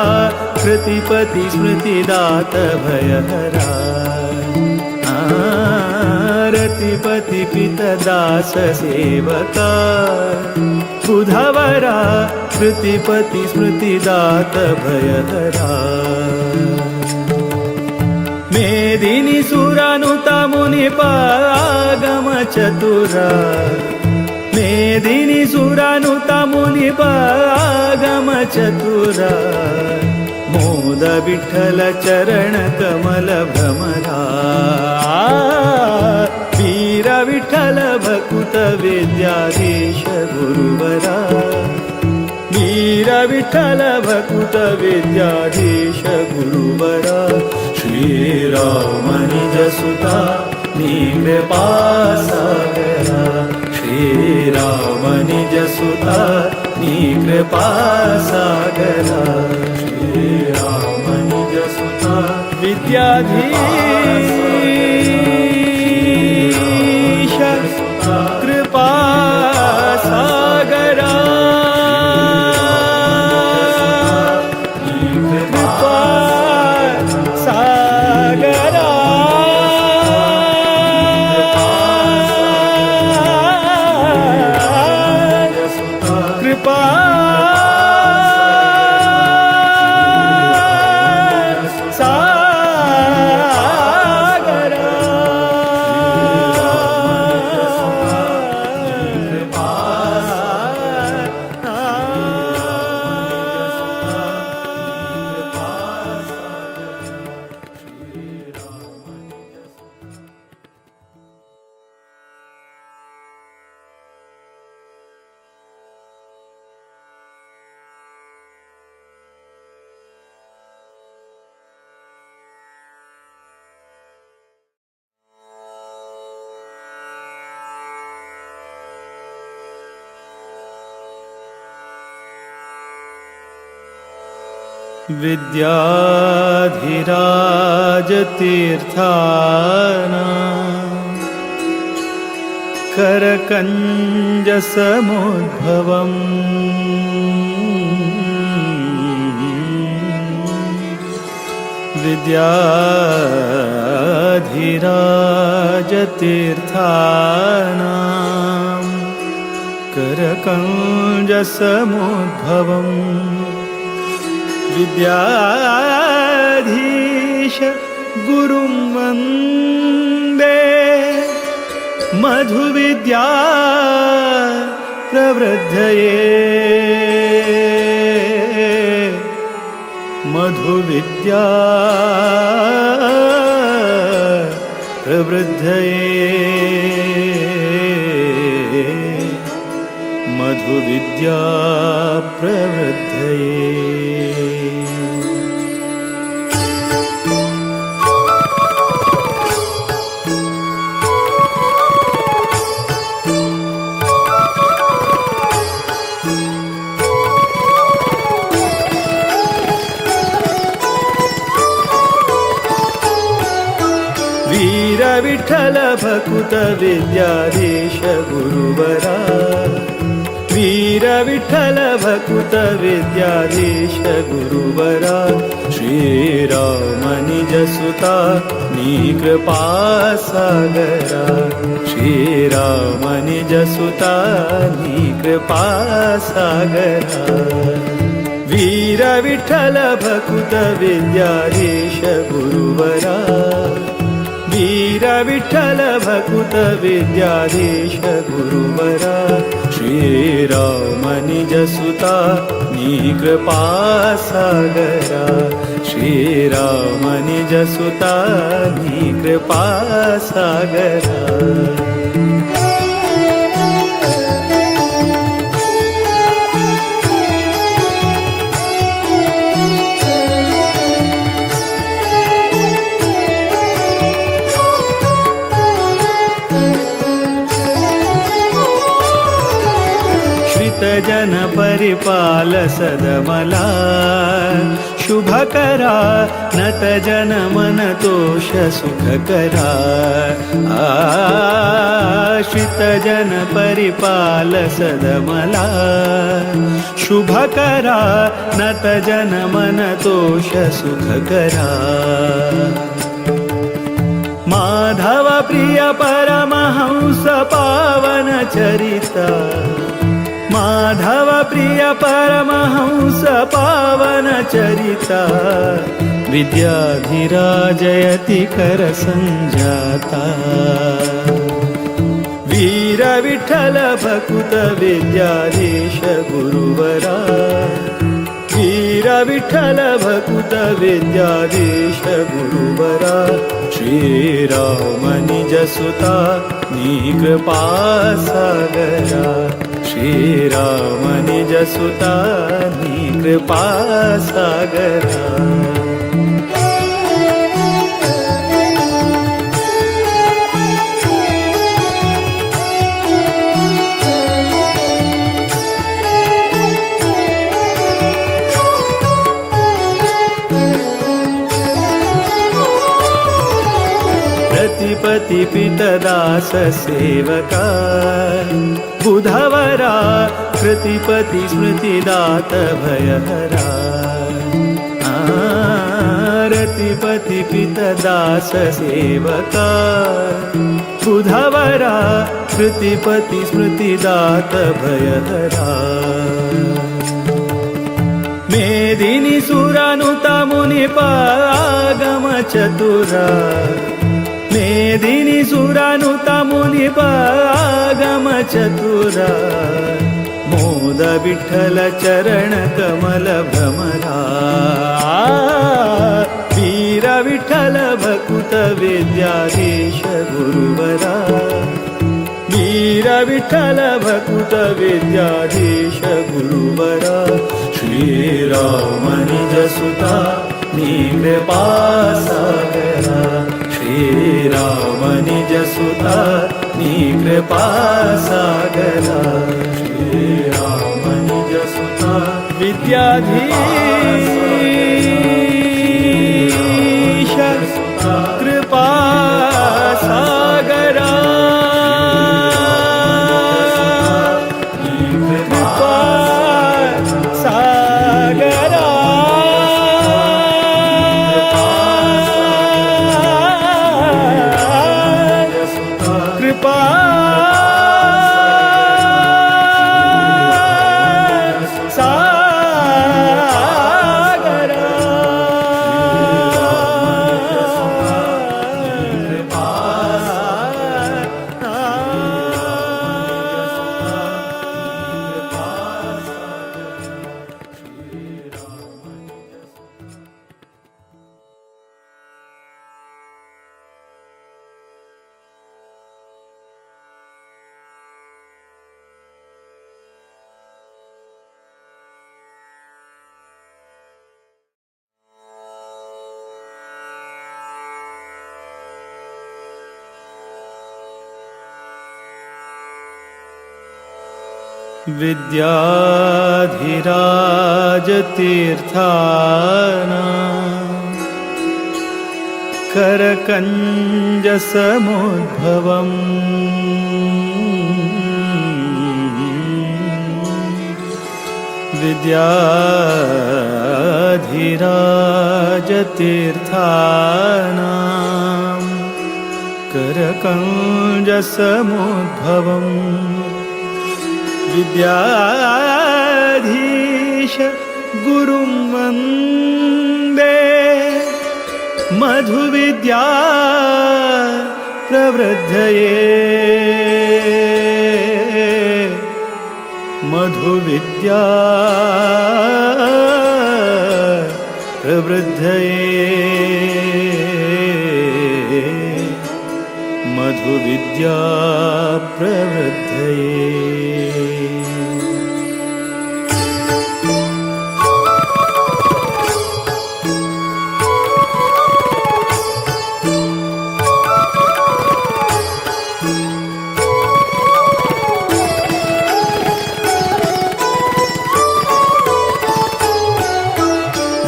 प्रतिपति स्मृतिदात भयहरा रतिपति पितदास सेवका बुधवरा प्रतिपति स्मृतिदात भयहरा मेदिनी सुरानुता मुनिपागम चतुरा मेदिनी सुरानुता मुनिपागम चतुरा मोद विठ्ठल चरण कमल भ्रमरा वीर विठ्ठल भकुत विद्याधीश गुरुवरा वीर विठ्ठल भकुत विद्याधीश गुरुवरा श्रीराम निजसुता कृपा सागरा श्रीराम निजसुता कृपा सागरा श्रीराम निजसुता विद्याधीश कृपा सागरा कृपा सागरा कृपा सागरा विद्याधिराज तीर्थाना करकंज समुद्भवम् विद्याधिराज तीर्थाना करकंज समुद्भवम् विद्याधीश गुरुं वन्दे मधुविद्या प्रवृद्धये मधुविद्या प्रवृद्धये मधुविद्या प्रवृद्धये वीर विठ्ठल भकुत विद्याधीश गुरुवरा वीर विठ्ठल भकुत विद्याधीश गुरुवरा श्रीराम निज सुता कृपा सागरा श्रीराम निज सुता कृपा सागरा वीर विठ्ठल भकुत विद्याधीश गुरुवरा वीर विठ्ठल भकुत विद्याधीश गुरुवरा श्रीराम निज सुता कृपा सागरा श्रीराम निज सुता कृपा सागरा जन परिपाल सदमला शुभकरा नत जन मन तोष सुखकरा आश्रित जन परिपाल सदमला शुभकरा नत जन मन तोष सुखकरा माधव प्रिय परमहंस पावन चरिता माधव प्रिय परमहंस पावन चरिता विद्याधिराजयति कर संजाता वीर विठ्ठल भकुत विद्याधीश गुरुवरा वीर विठ्ठल भकुत विद्याधीश गुरुवरा श्रीराम निज सुता कृपा सागरा श्रीराम निज सुता कृपा सागरा प्रतिपति पितदास सेवका बुधवरा प्रतिपति स्मृतिदात भयहरा रतिपति पितदास सेवका बुधवरा प्रतिपति स्मृतिदात भयहरा मेदिनी सुरानुता मुनिपागम चतुरा मेदिनी सुरानुता मुनिपागम चतुरा मोद विठ्ठल चरण कमल भ्रमरा वीर विठ्ठल भकुत विद्याधीश गुरुवरा वीर विठ्ठल भकुत विद्याधीश गुरुवरा श्रीराम निज सुता कृपा सागरा श्रीराम निज सुता कृपा सागरा श्रीराम निज सुता विद्याधीश कृपा सागरा कृपा सागरा कृपा सागरा विद्याधिराजतीर्थानां करकञ्जसमुद्भवम् विद्याधिराजतीर्थानां करकञ्जसमुद्भवम् विद्याधीश गुरुं वन्दे मधुविद्या प्रवृद्धये मधुविद्या प्रवृद्धये मधुविद्या प्रवृद्धये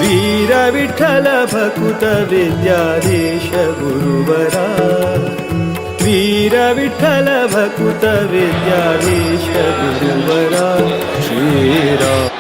वीर विठ्ठल भकुत विद्याधीश गुरुवरा वीर विठ्ठल भकुत विद्याधीश गुरुवरा श्रीराम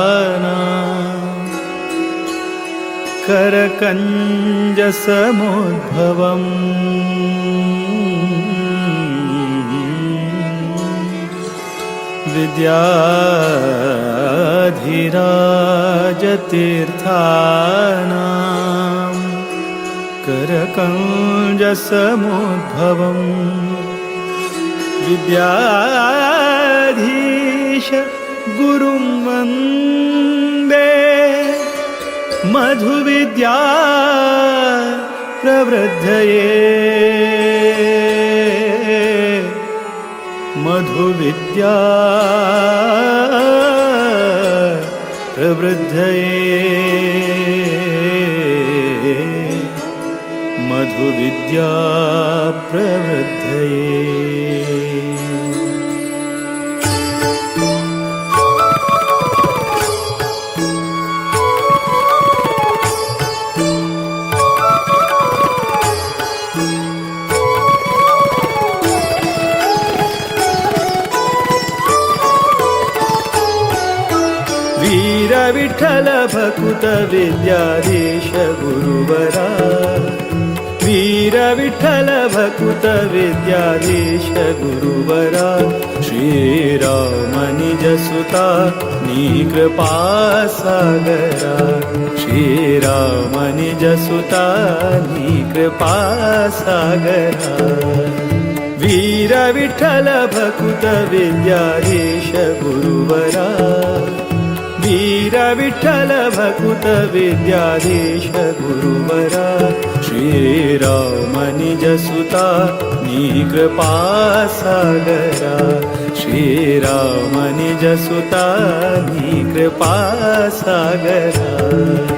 विद्याधिराजतीर्थानां करकञ्जसमुद्भवम् विद्याधिराजतीर्थानां करकञ्जसमुद्भवम् विद्याधीश गुरुं वन्दे मधुविद्या प्रवृद्धये मधुविद्या प्रवृद्धये मधुविद्या प्रवृद्धये वीर विठ्ठल भकुत विद्याधीश गुरुवरा वीर विठ्ठल भकुत विद्याधीश गुरुवरा श्रीराम निज सुता नी कृपा सागरा श्रीराम निज सुता नी कृपा सागरा वीर विठ्ठल भकुत विद्याधीश गुरुवरा वीर विठ्ठल भकुत विद्याधीश गुरुवरा श्रीराम निज सुता नी कृपा सागरा श्रीराम निज सुता नी कृपा सागरा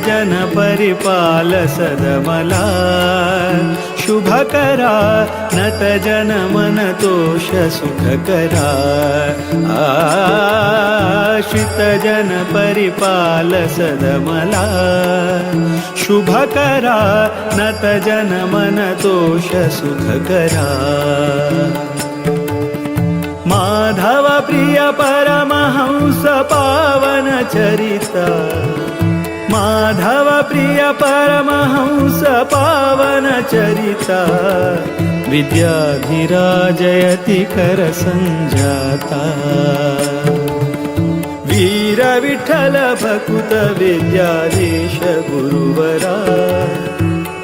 जन परिपाल सदमला शुभ करा नत जन मन तोष सुख करा आश्रित जन परिपाल सदमला शुभ करा नत जन मन तोष सुख करा माधव प्रिय परमहंस पावन चरिता माधव प्रिय परमहंस पावन चरिता विद्याधिराजयति कर संजाता वीर विठ्ठल भकुत विद्याधीश गुरुवरा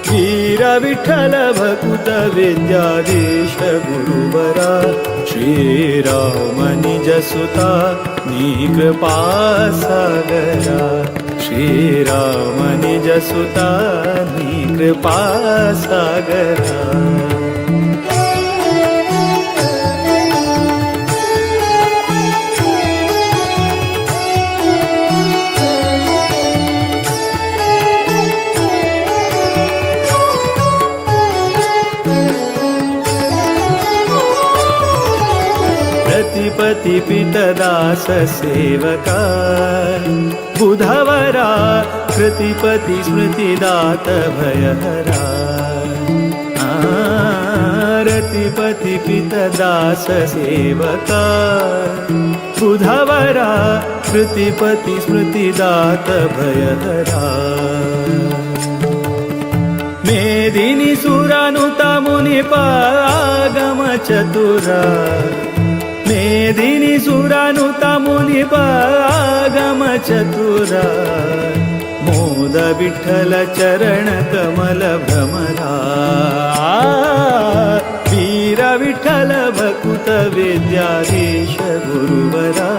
वीर विठ्ठल भकुत विद्याधीश गुरुवरा श्रीराम निज सुता कृपा सागरा श्रीराम निज सुता कृपा सागरा प्रतिपति पितदास सेवका बुधवरा कृतिपति स्मृतिदात भयहरा रतिपति पितदास सेवका बुधवरा कृतिपति स्मृतिदात भयहरा मेदिनी सुरानुता मुनिपागम चतुरा मेदिनी सुरानुता मुनिपागम चतुरा मोद विठ्ठल चरण कमल भ्रमरा वीर विठ्ठल भकुत विद्याधीश गुरुवरा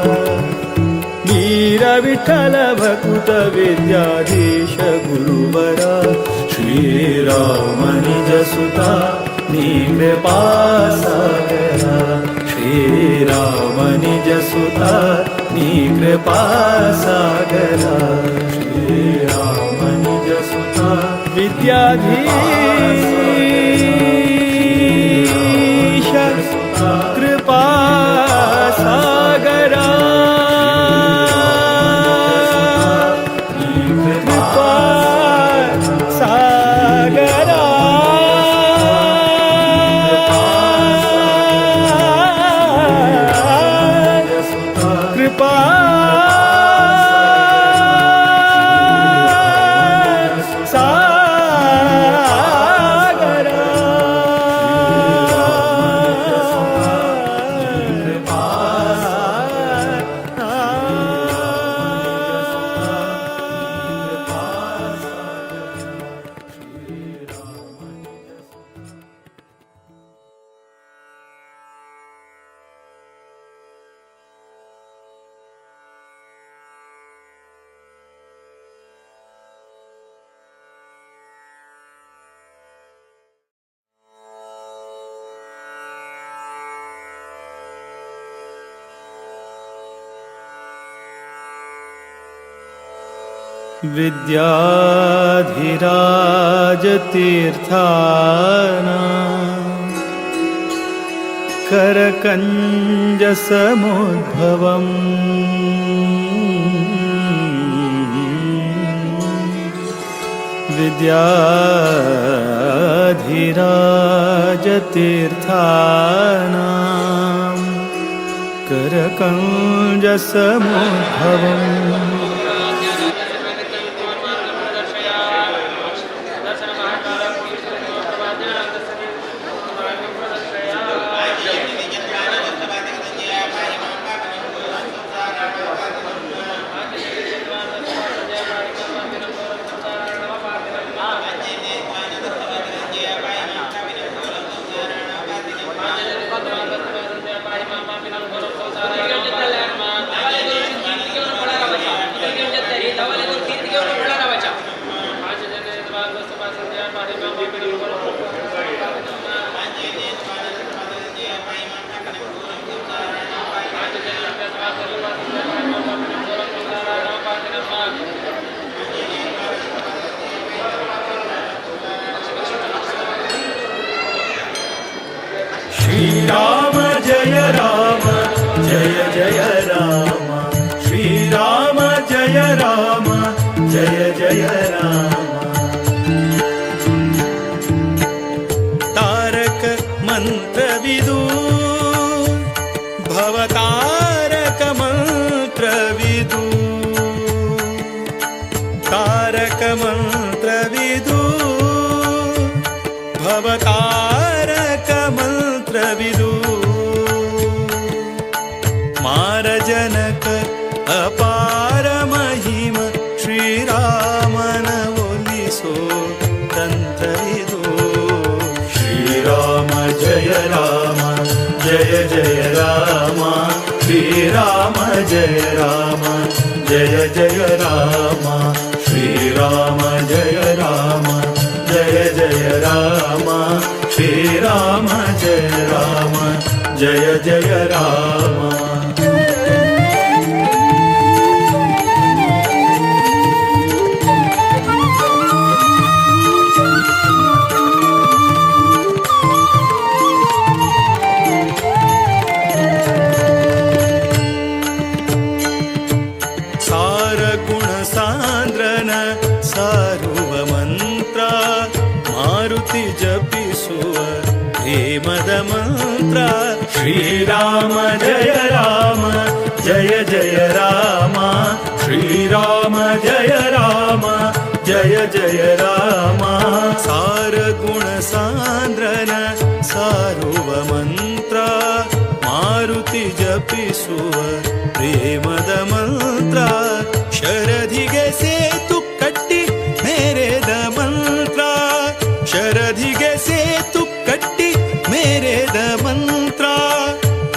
वीर विठ्ठल भकुत विद्याधीश गुरुवरा श्रीराम निज सुता कृपा सागरा श्रीराम निज सुता कृपा सागरा श्रीराम निज सुता विद्याधीश कृपा सागरा कृपा सागरा कृपा सागरा विद्याधिराज तीर्थाना करकंज समुद्भवम् विद्याधिराज तीर्थाना करकंज समुद्भवम् ಮಾರಜನಕ ಅಪಾರ ಮಹಿಮ ಶ್ರೀರಾಮನ ಒಲಿಸೋ ತಂತ್ರವಿದು. ಶ್ರೀರಾಮ ಜಯ ರಾಮ ಜಯ ಜಯ ರಾಮ, ಶ್ರೀರಾಮ ಜಯ ರಾಮ ಜಯ ಜಯ ರಾಮ, ಶ್ರೀರಾಮ ಜಯ ರಾಮ ಜಯ ಜಯ ರಾಮ, ಶ್ರೀರಾಮ ಜಯ ರಾಮ ಜಯ ಜಯ ರಾಮ. ಸಾರ ಗುಣ ಸಾಂದ್ರನ ಸಾರುವ ಮಂತ್ರ, ಮಾರುತಿ ಜಪಿಸುವ ಪ್ರೇಮದ ಮಂತ್ರ. ಶ್ರೀರಾಮ ಜಯ ರಾಮ ಜಯ ಜಯ ರಾಮ, ಶ್ರೀರಾಮ ಜಯ ರಾಮ ಜಯ ಜಯ ರಾಮ. ಸಾರ ಗುಣ ಸಾಂದ್ರನ ಸಾರುವ ಮಂತ್ರ, ಮಾರುತಿ ಜಪಿಸುವ ಪ್ರೇಮದ ಮಂತ್ರ. ಶರಧಿಗೆ ಸೇತು ಕಟ್ಟಿ ಮೇರೆದ ಮಂತ್ರ, ಶರಧಿಗೆ ಸೇತು ಕಟ್ಟಿ ಮೇರೆದ ಮಂತ್ರ.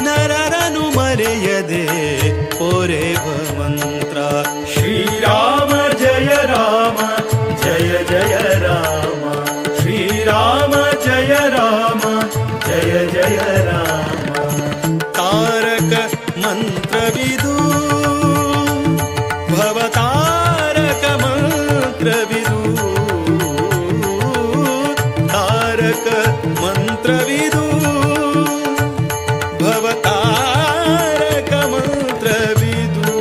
ನರರನು ಮರೆಯದೆ ಪೊರೆವ ಮಂತ್ರ. ಶ್ರೀರಾಮ ಜಯ ರಾಮ ಜಯ ಜಯ ರಾಮ, ಶ್ರೀರಾಮ ಜಯ ರಾಮ ಜಯ ಜಯ ರಾಮ. ತಾರಕ ಮಂತ್ರವಿದು ಭವತಾರಕ ಮಂತ್ರವಿದು, ತಾರಕ ಮಂತ್ರವಿದು ಭವತಾರಕ ಮಂತ್ರವಿದು.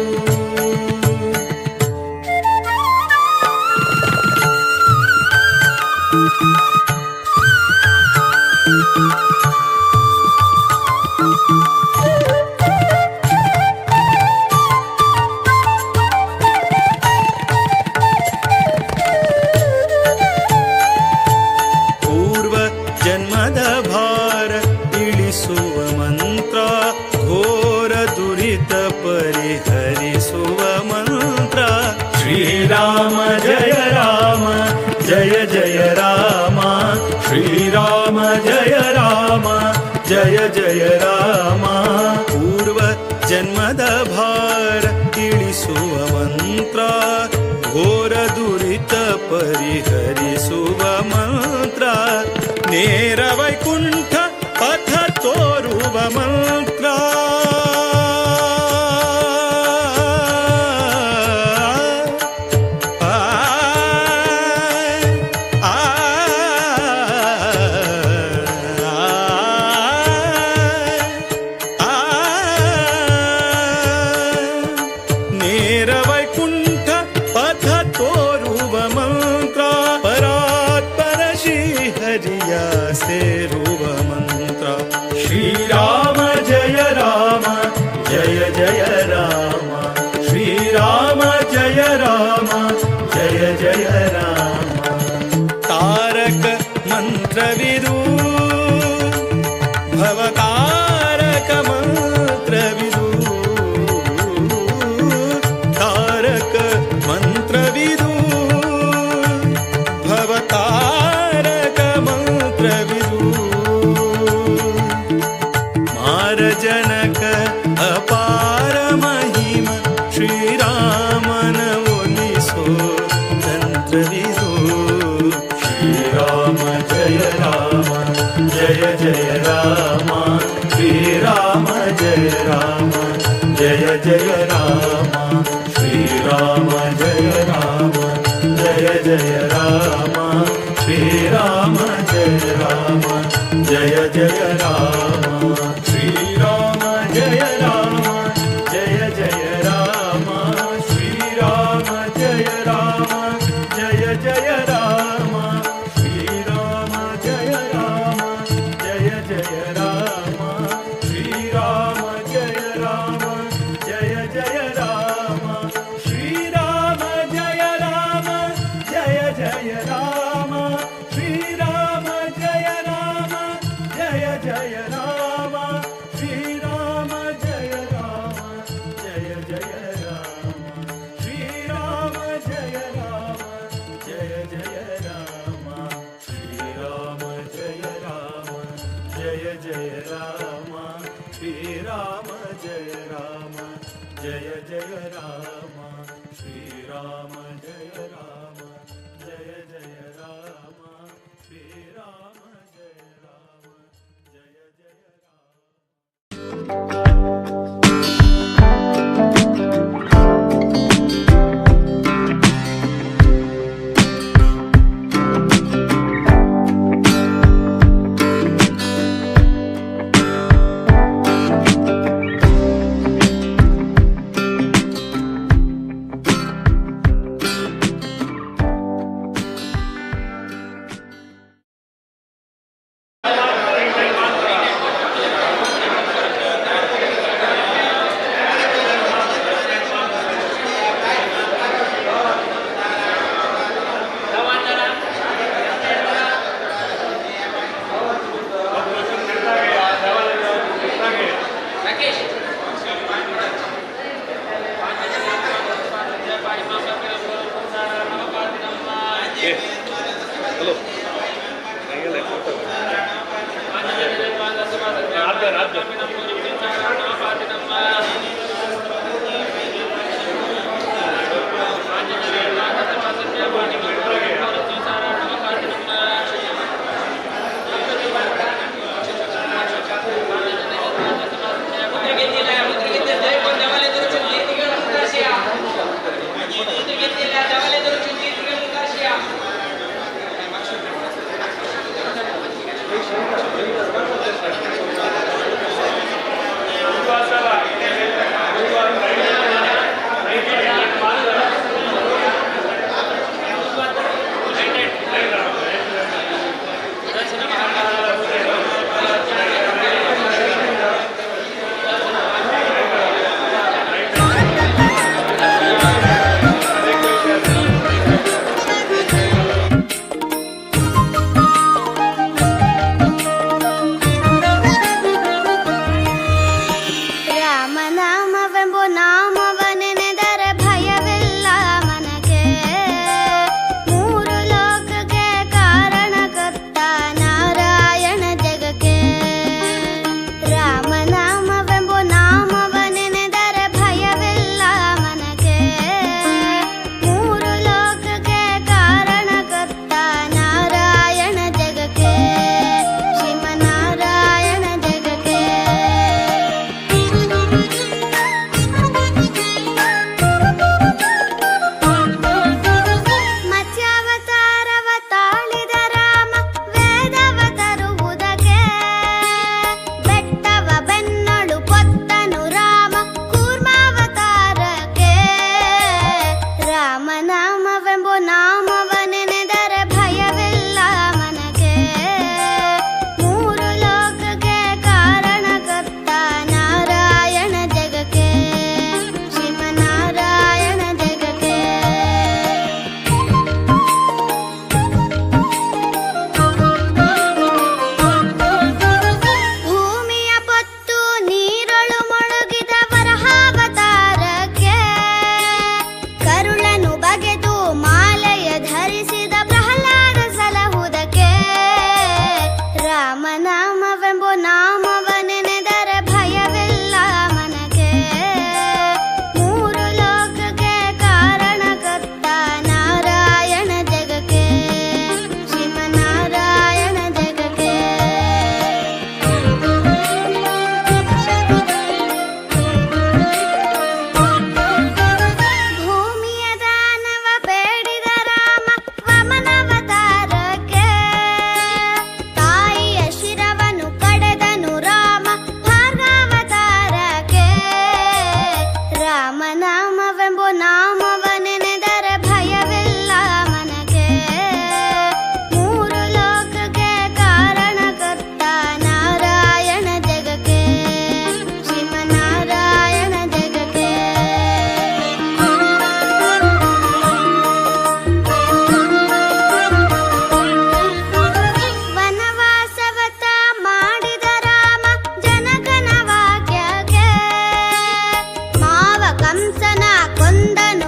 ಪೂರ್ವ ಜನ್ಮದ ಭಾರ ಇಳಿಸುವ ಮಂತ್ರ, ಘೋರ ದುರಿತ ಪರಿಹರಿಸುವ ಮಂತ್ರ. ಶ್ರೀರಾಮ ಜಯ ರಾಮ ಜಯ ಜಯ ರಾಮ, ಶ್ರೀರಾಮ ಜಯ ರಾಮ ಜಯ ಜಯ ರಾಮ. ಪೂರ್ವ ಜನ್ಮದ ಭಾರ ಇಳಿಸುವ ಮಂತ್ರ, ಘೋರ ದುರಿತ ಪರಿಹರಿಸುವ ಮಂತ್ರ. ನೇರ ವೈಕುಂಠ ಪಥ ತೋರುವ ಮಂತ್ರ, ನೇರ ವೈಕುಂಠ ಪಥ ತೋರುವ ಮಂತ್ರ. ಪರಾತ್ಪರ ಶ್ರೀಹರಿಯ ಸೇರುವ ಮಂತ್ರ. ಶ್ರೀರಾಮ ಜಯ ರಾಮ ಜಯ ಜಯ ರಾಮ, ಶ್ರೀರಾಮ ಜಯ ರಾಮ ಜಯ ಜಯ ರಾಮ. ತಾರಕ ಮಂತ್ರವಿದು ಭವತಾರಕ ಮಂತ್ರವಿದು, ತಾರಕ ಮಂತ್ರವಿದು ಭವತಾರಕ ಮಂತ್ರವಿದು. ಮಾರಜನಕ ಅಪಾರ ಮಹಿಮ ಶ್ರೀರಾಮನ ಒಲಿಸೋ ತಂತ್ರವಿದು. ಶ್ರೀರಾಮ ಜಯ ರಾಮ ಜಯ ಜಯ ರಾಮ, ಶ್ರೀರಾಮ ಜಯ ರಾಮ ಜಯ ಜಯ ರಾಮ, ಶ್ರೀರಾಮ ಜಯ ರಾಮ ಜಯ ಜಯ ರಾಮ, ಶ್ರೀರಾಮ ಜಯ ರಾಮ ಜಯ ಜಯ ರಾಮ, ಶ್ರೀರಾಮ ಜಯ ರಾಮ ಜಯ ಜಯ ರಾಮ, ಶ್ರೀರಾಮ ಜಯ ರಾಮ ಜಯ ಜಯ ರಾಮ, ಶ್ರೀರಾಮ ಜಯ ರಾಮ ಜಯ ಜಯ ರಾಮ, ಶ್ರೀರಾಮ ಜಯ ರಾಮ ಜಯ ಜಯ ರಾಮ, ಶ್ರೀರಾಮ ಜಯ ರಾಮ ಜಯ ಜಯ ರಾಮ, ಶ್ರೀರಾಮ जय जय राम श्रीराम जय राम जय जय राम श्रीराम जय राम जय जय राम। ಕಂಸನ ಕೊಂದನು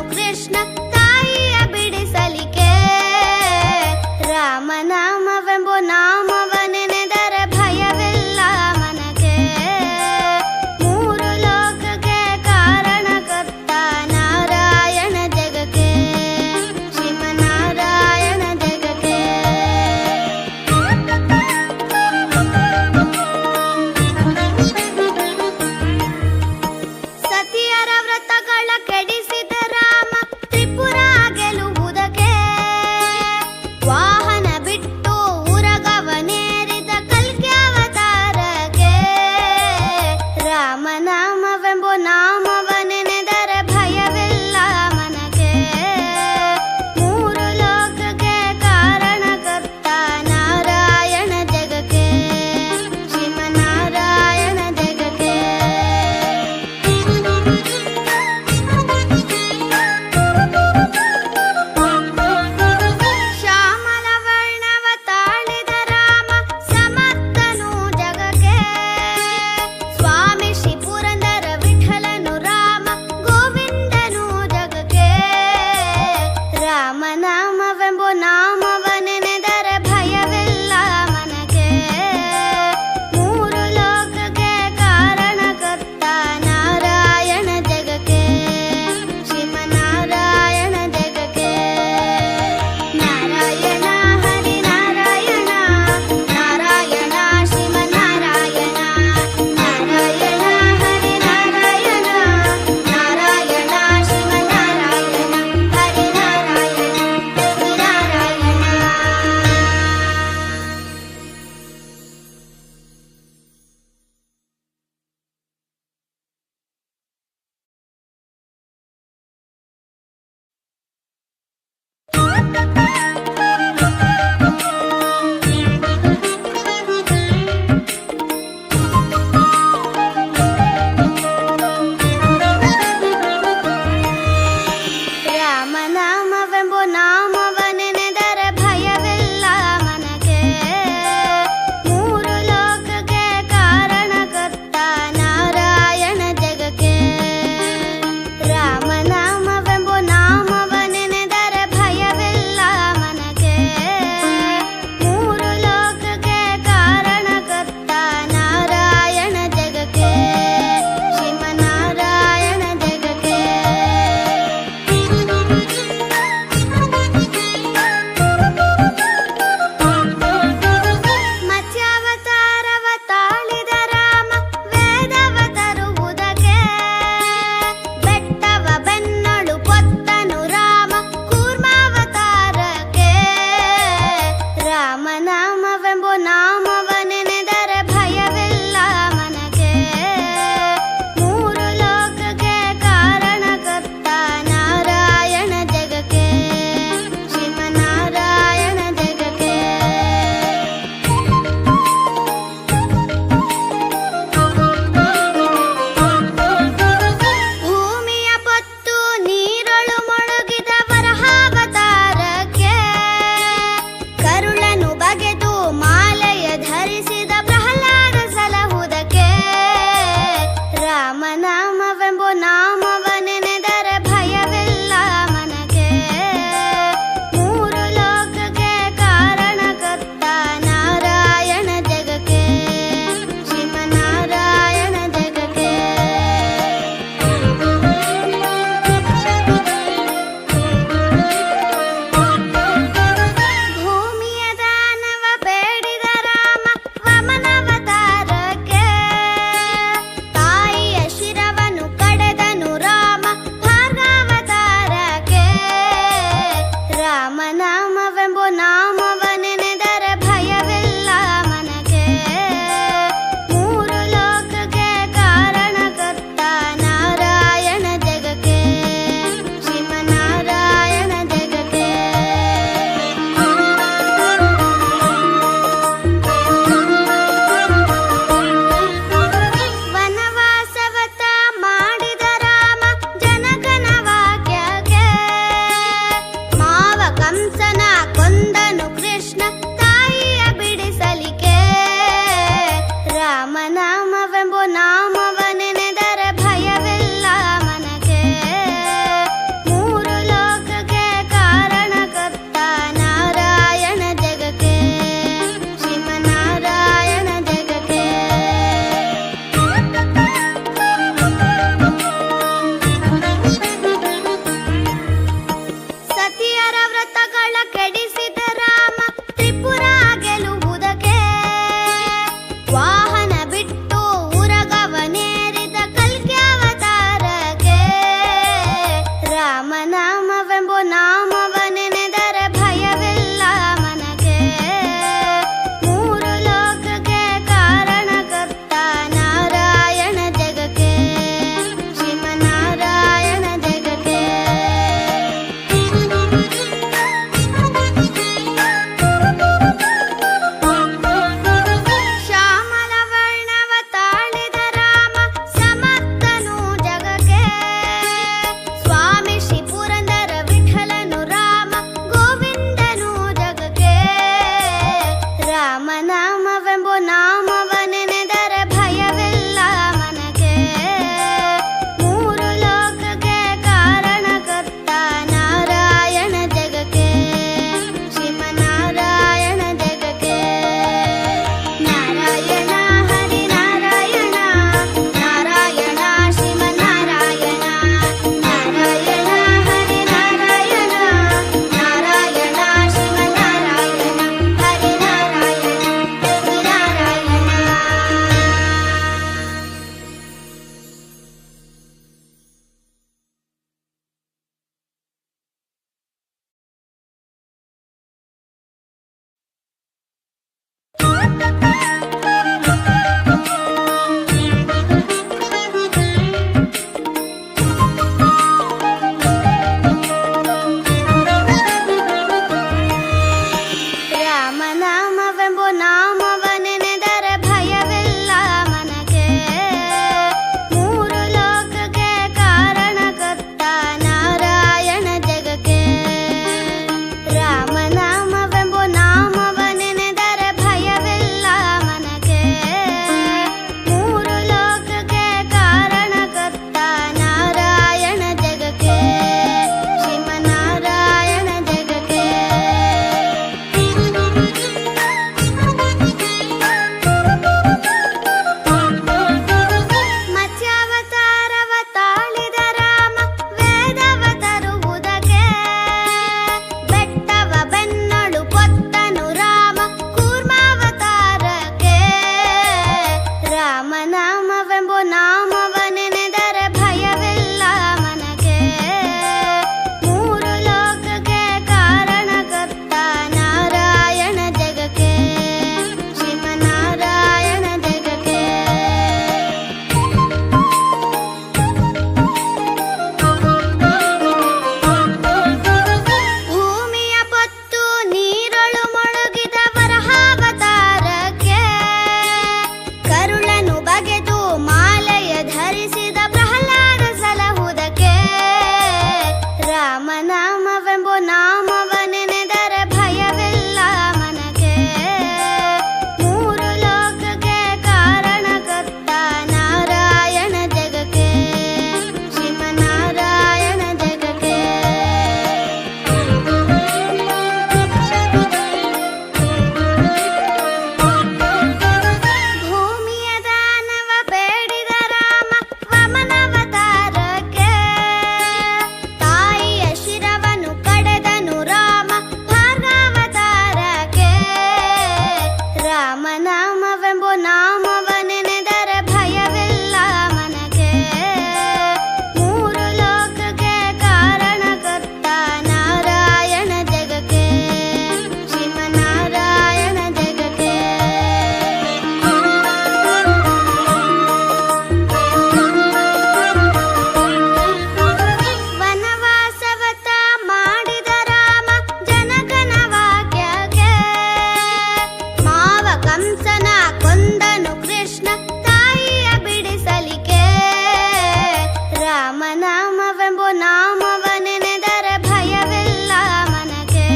ರಾಮವೆಂಬೋ ನಾಮವನೆನೆದರೆ ಭಯವಿಲ್ಲ ಮನಗೆ.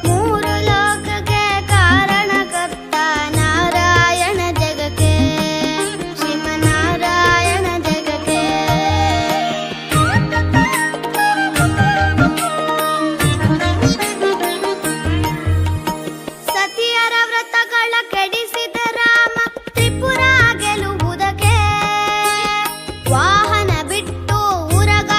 ಮೂರು ಲೋಕಕ್ಕೆ ಕಾರಣಕರ್ತ ನಾರಾಯಣ ಜಗಕ್ಕೆ, ಶ್ರೀಮನ್ನಾರಾಯಣ ಜಗಕ್ಕೆ. ಸತಿಯರ ವ್ರತಗಳ ಕೆಡಿಸಿದ ರಾಮ ತ್ರಿಪುರ ಗೆಲುವುದಕ್ಕೆ. ವಾಹನ ಬಿಟ್ಟು ಉರಗ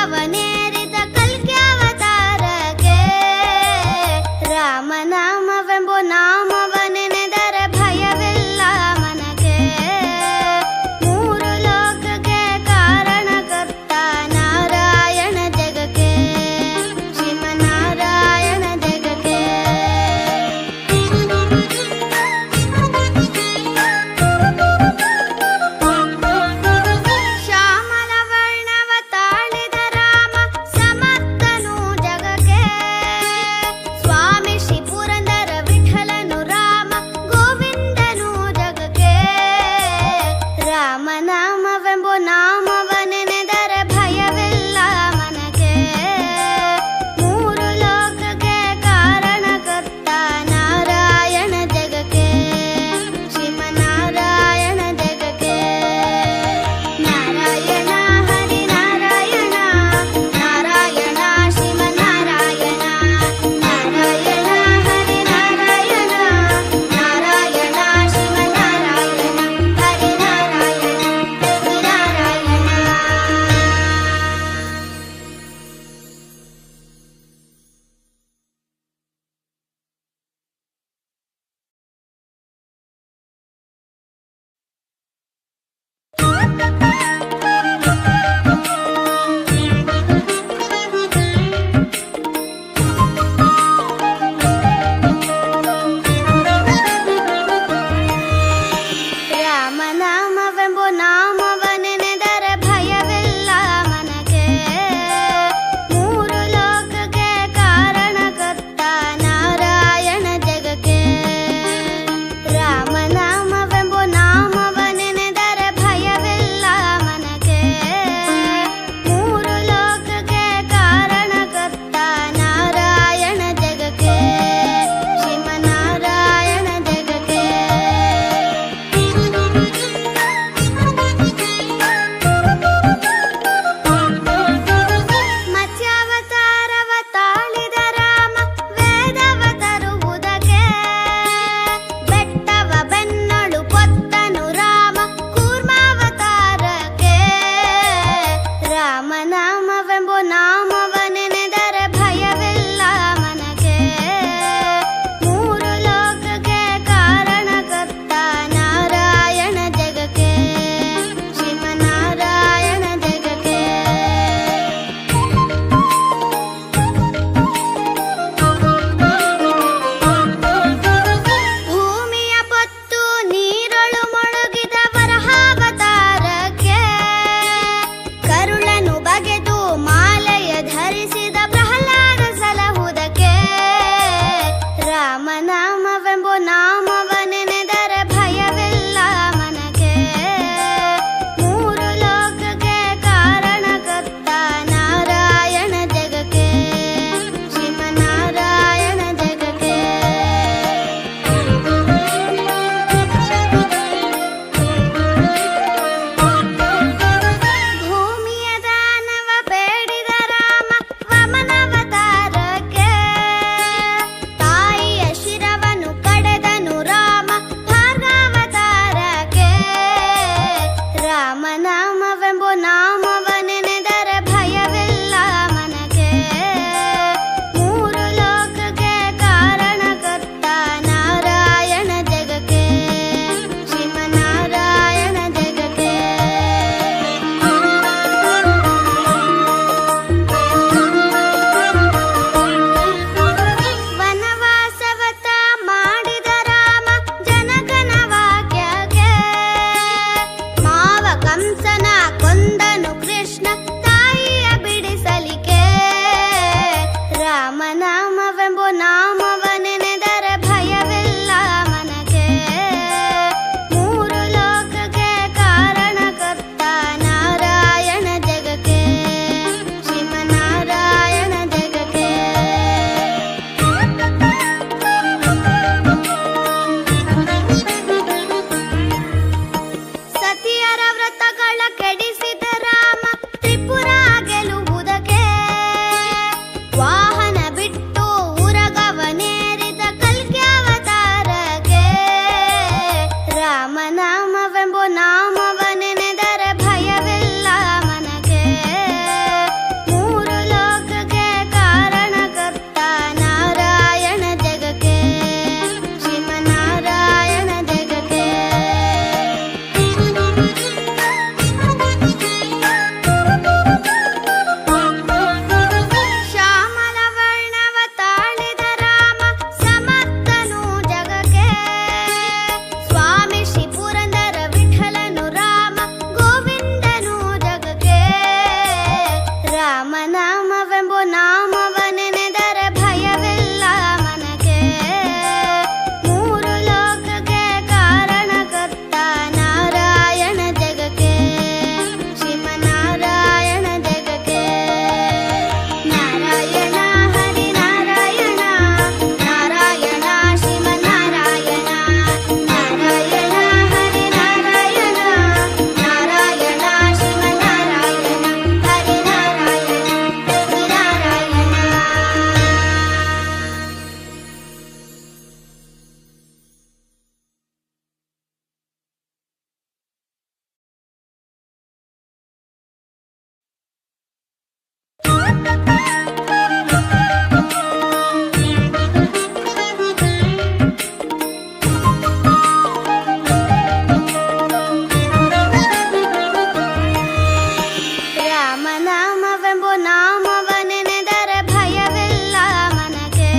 ರಾಮನಾಮವೆಂಬು ನಾಮವನೆನೆದರೆ ಭಯವಿಲ್ಲ ಮನಗೆ.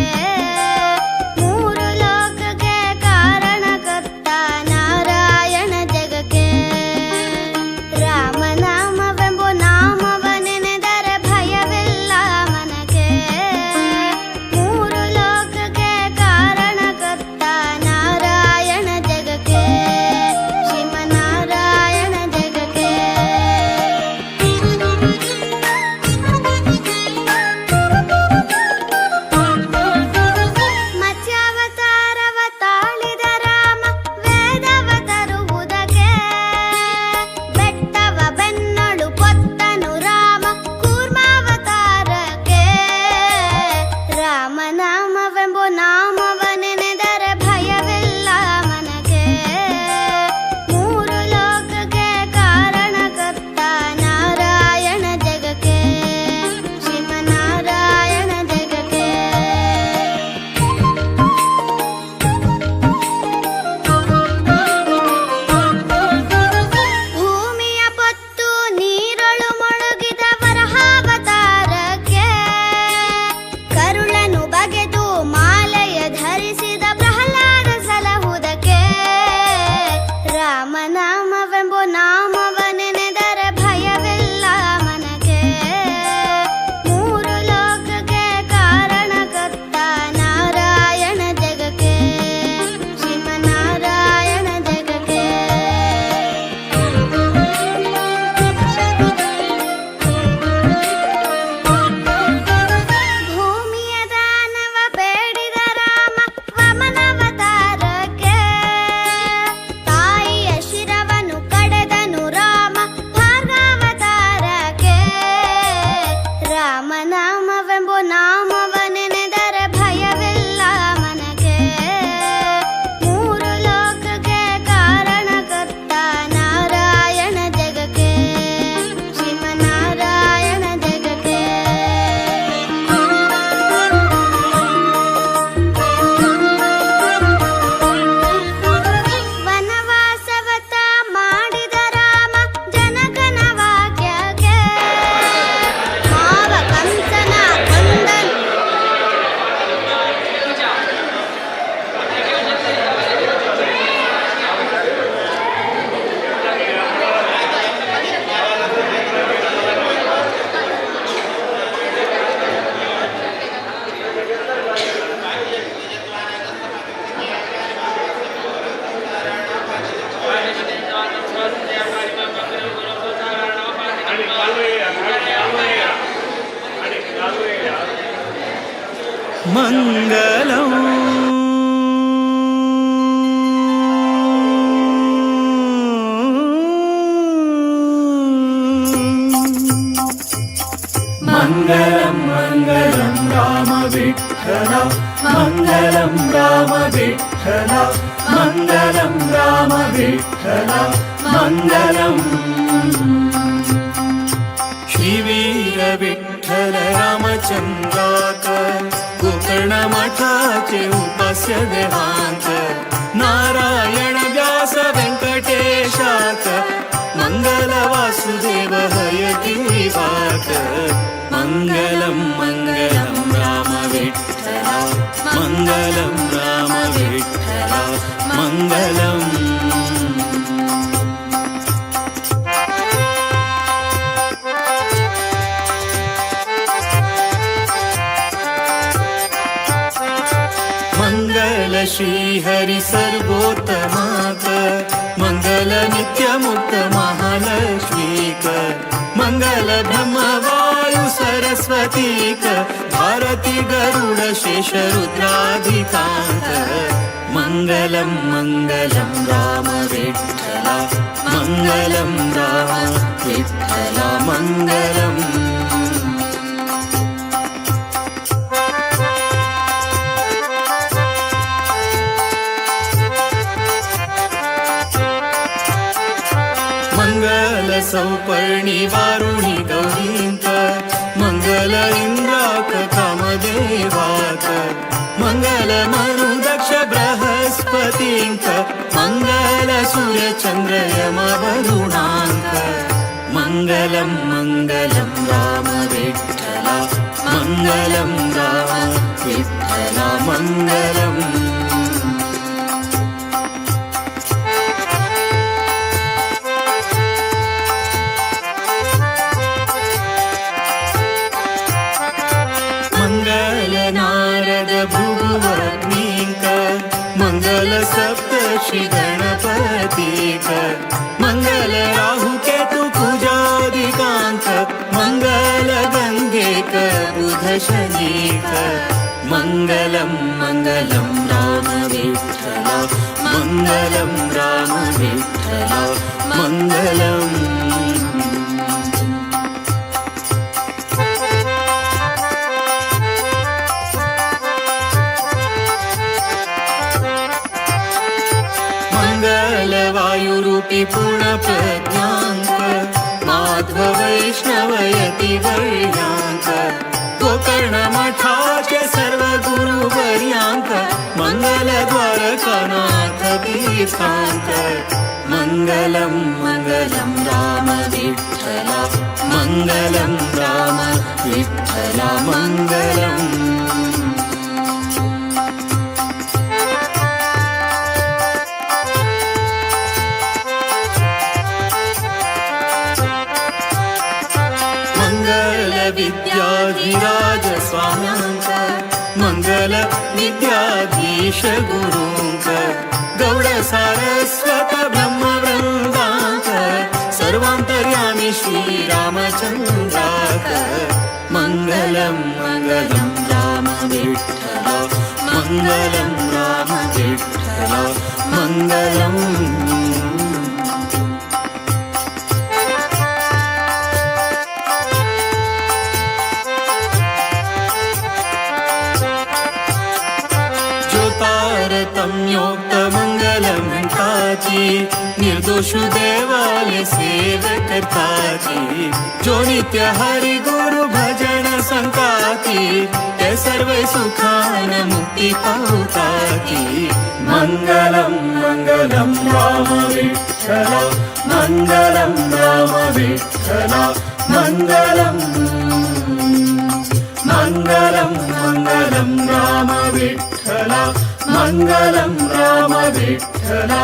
ಮೂರು ಲೋಕಕ್ಕೆ ಕಾರಣಕರ್ತ ನಾರಾಯಣ ಜಗಕ್ಕೆ. ರಾಮನಾಮವೆಂಬು ನಾಮವನೆನೆದರೆ ಭಯವಿಲ್ಲ ಮನಗೆ. ಮೂರು ಲೋಕಕ್ಕೆ ಕಾರಣಕರ್ತ ನಾರಾಯಣ ಜಗಕ್ಕೆ. ಶ್ರೀಮನ್ನಾರಾಯಣ ಜಗಕ್ಕೆ. ಮತ್ಸ್ಯಾವತಾರವ ತಾಳಿದ ರಾಮ ವೇದವ ತರುವುದಕ್ಕೆ. ಬೆಟ್ಟವ ಬೆನ್ನಳು ಪೊತ್ತನು ರಾಮ ಕೂರ್ಮಾವತಾರಕ್ಕೆ. ರಾಮನಾಮವೆಂಬು ನಾಮವನೆನೆದರೆ ಭಯವಿಲ್ಲ ಮನಗೆ. ಮೂರು ಲೋಕಕ್ಕೆ ಕಾರಣಕರ್ತ ನಾರಾಯಣ ಜಗಕ್ಕೆ. ಶ್ರೀಮನ್ನಾರಾಯಣ ಜಗಕ್ಕೆ. ಭೂಮಿಯ ಪೊತ್ತು ನೀರೊಳು ಮುಳುಗಿದ ವರಹಾವತಾರಕ್ಕೆ. ಕರುಳನು ಬಗೆದು ಮಾಲೆಯ ಧರಿಸಿದ ಪ್ರಹ್ಲಾದ ಸಲಹುದಕ್ಕೆ. ರಾಮನಾಮವೆಂಬು ನಾಮವನೆನೆದರೆ ಭಯವಿಲ್ಲ ಮನಗೆ. ಮೂರು ಲೋಕಕ್ಕೆ ಕಾರಣಕರ್ತ ನಾರಾಯಣ ಜಗಕ್ಕೆ. ಶ್ರೀಮನ್ನಾರಾಯಣ ಜಗಕ್ಕೆ. ಭೂಮಿಯ ದಾನವ ಬೇಡಿದ ರಾಮ ವಮನಾವತಾರಕ್ಕೆ. ತಾಯಿಯ ಶಿರವನ್ನು ಕಡೆದನು ರಾಮ ಭಾರ್ಗಾವತಾರಕ್ಕೆ. ರಾಮನಾಮವೆಂಬು ನಾಮವನೆನೆದರೆ ಭಯವಿಲ್ಲ ಮನಗೆ. ಮೂರು ಲೋಕಕ್ಕೆ ಕಾರಣಕರ್ತ ನಾರಾಯಣ ಜಗಕ್ಕೆ. ಶ್ರೀಮನ್ನಾರಾಯಣ ಜಗಕ್ಕೆ. ವನವಾಸವತ ಮಾಡಿದ ರಾಮ ಜನಗಣ ವಾಕ್ಯಕ್ಕೆ. ಮಾವ ಕಂಸನ ಕೊಂದನು. ಮಂಗಲಂ ಮಂಗಲಂ ಮಂಗಲಂ ರಾಮ ವಿಠಲ ಮಂಗಲಂ ರಾಮ ವಿಠಲ ಮಂಗಲಂ ರಾಮ ವಿಠಲ ಮಂಗಲಂ श्रीवीर विठ्ठल रामचंद्राकर गोकर्ण मठाचे उपास्य देवांत नारायण व्यास व्यंकटेशाक मंगल वासुदेव हयति वाक मंगलम मंगलम राम विठ्ठल मंगलम राम विठ्ठल मंगलम मंगल श्री हरि सर्वोत्तमाक मंगल नित्य मुक्त महालक्ष्मीक मंगल ब्रह्म वायु सरस्वतीक भारती गरुड शेष रुद्राधिकांत मंगलम मंगलम राम विठ्ठल मंगलम राम विठ्ठल मंगलम मंगल सौपर्णी वारुणी गौरींक मंगल सूर्यचन्द्रयमवरुणाङ्क मङ्गलं मङ्गलं राम विठ्ठला मङ्गलं राम विठ्ठला मङ्गलम् मंगल नारद भृगुवग्नीक मंगल सप्तर्षि गणपतीक मंगल राहु केतु कुजादिकांक मंगल गंगेक बुध शनीक मंगलं मंगलं राम विठ्ठला मंगलं राम विठ्ठला मंगलम् वायुरूपी पूर्णप्रज्ञाङ्क माध्व वैष्णवयति वर्याङ्क गोकर्णमठाचे सर्व गुरुवर्याङ्क मंगल द्वारकानाथ तीर्थाङ्क मंगलं मंगलं राम विठ्ठला मंगलं राम विठ्ठला मंगलम् विद्याधिराज स्वाम्यांक मंगल विद्याधीश गुरूंक गौड सारस्वत ब्रह्मवृंदांक सर्वांतर्यामी श्री रामचंद्राक मंगलं मंगलं राम विठ्ठला मंगलं राम विठ्ठला मंगलम् तारतम्योक्त मंगलम ताजी निर्दोष देवालय सेवकताजी जो नित्य हरि गुरु भजन संताती ते सर्व सुखान मुक्ती पावताती मंगलम मंगलम राम विठ्ठला मंगलम राम विठ्ठला मंगलम मंगलम मंगलम राम विठ्ठला मंगलं राम विठ्ठला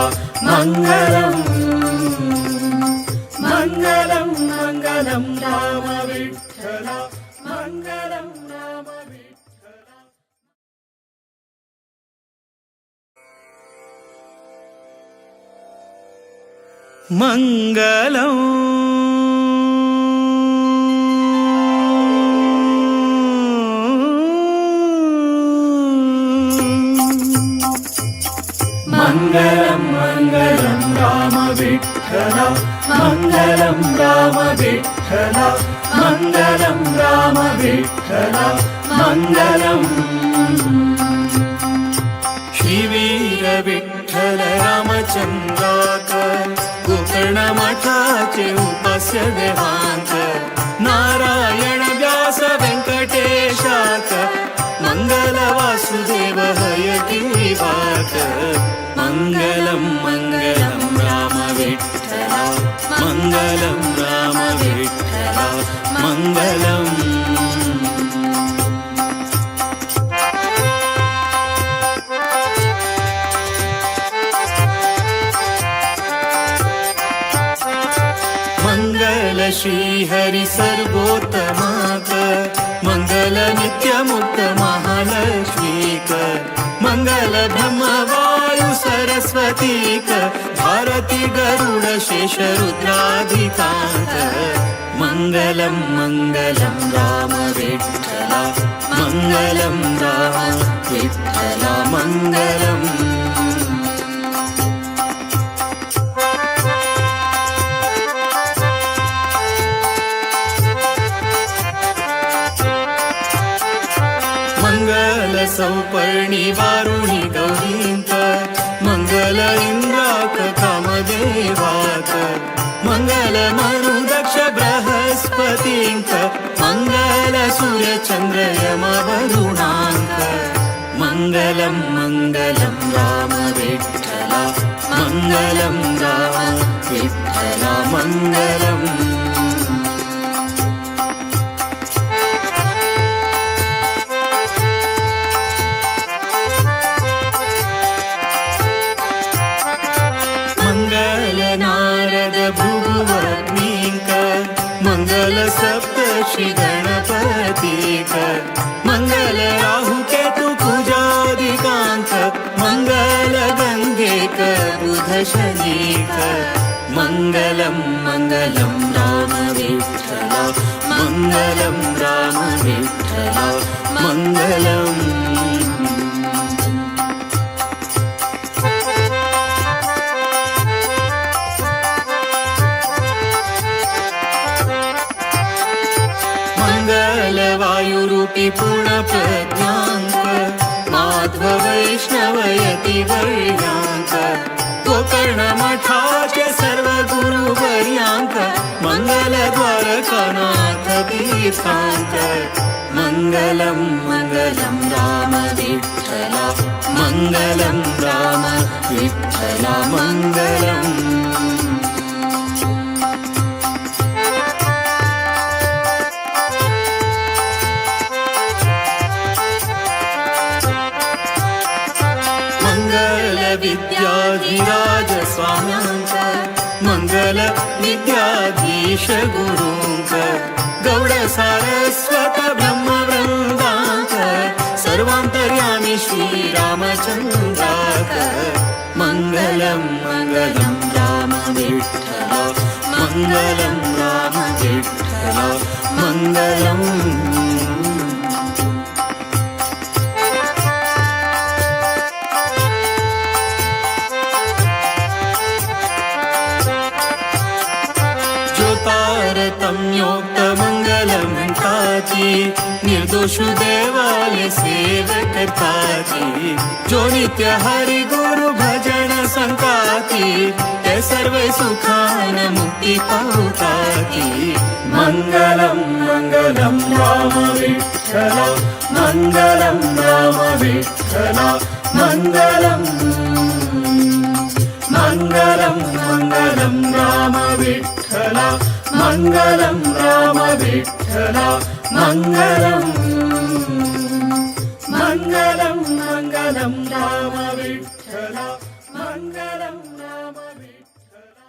मंगलम् मंगलं मंगलं राम विठ्ठला मंगलं राम विठ्ठला मंगलम् मंगलं मंगलं राम विठ्ठला मंगलं राम विठ्ठला मंगलं राम विठ्ठला मंगलम् श्रीवीर विठ्ठल रामचंद्राक गोकर्ण मठाचे उपास्य देवांक नारायण व्यास व्यंकटेशाक मंगल वासुदेव हयति वाक मंगलं मंगलं राम विठ्ठला मंगलं राम विठ्ठला मंगलम् मंगल श्री हरि सर्वोत्तमाक मंगल नित्य मुक्त महालक्ष्मीक मंगल ब्रह्म वायु सरस्वतीक भारती गरुड शेष रुद्राधिकांक मंगलं मंगलं राम विठ्ठला मंगलं राम विठ्ठला मंगलम् मंगल सौपर्णी वारुणी गौरींक मंगल इंद्राक कामदेवाक मंगल मरुदक्ष बृहस्पतींक मंगल सूर्य चंद्र यम वरुणांक मंगलं मंगलं राम विठ्ठला मंगलं राम विठ्ठला मङ्गलम् मंगल नारद भृगुवग्नीकर मंगल सप्तर्षि गणपतीकर मंगल राहु केतु कुजादिकांकर मंगल गंगेकर बुध शनीकर मंगलम मंगलम राम विठ्ठला मंगलम राम विठ्ठला मंगलम वायुरूपी पूर्णप्रज्ञाङ्क माध्व वैष्णवयति वर्याङ्क गोकर्णमठाच्य सर्वगुरुवर्याङ्क मङ्गलद्वारकानाथ तीर्थाङ्क मङ्गलं मङ्गलं राम विठ्ठला मङ्गलं राम विठ्ठला मङ्गलम् विद्याधिराज स्वाम्यांक मंगल विद्याधीश गुरूंक गौड सारस्वत ब्रह्मवृंदांक सर्वांतर्यामी श्री रामचंद्राक मंगलम मंगलम राम विठ्ठला मंगलम राम विठ्ठला मंगलम तारतम्योक्त मंगलम ताजी निर्दोष देवालय सेवक ताजी जो नित्य हरि गुरु भजन संताती ते सर्व सुखान मुक्ति पावताती मंगलम मंगलम राम विठ्ठला मंगलम राम विठ्ठला मंगलम मंगलम मंगलम राम विठ्ठला मंगलम राम विठ्ठला मंगलम मंगलम मंगलम राम विठ्ठला मंगलम राम विठ्ठला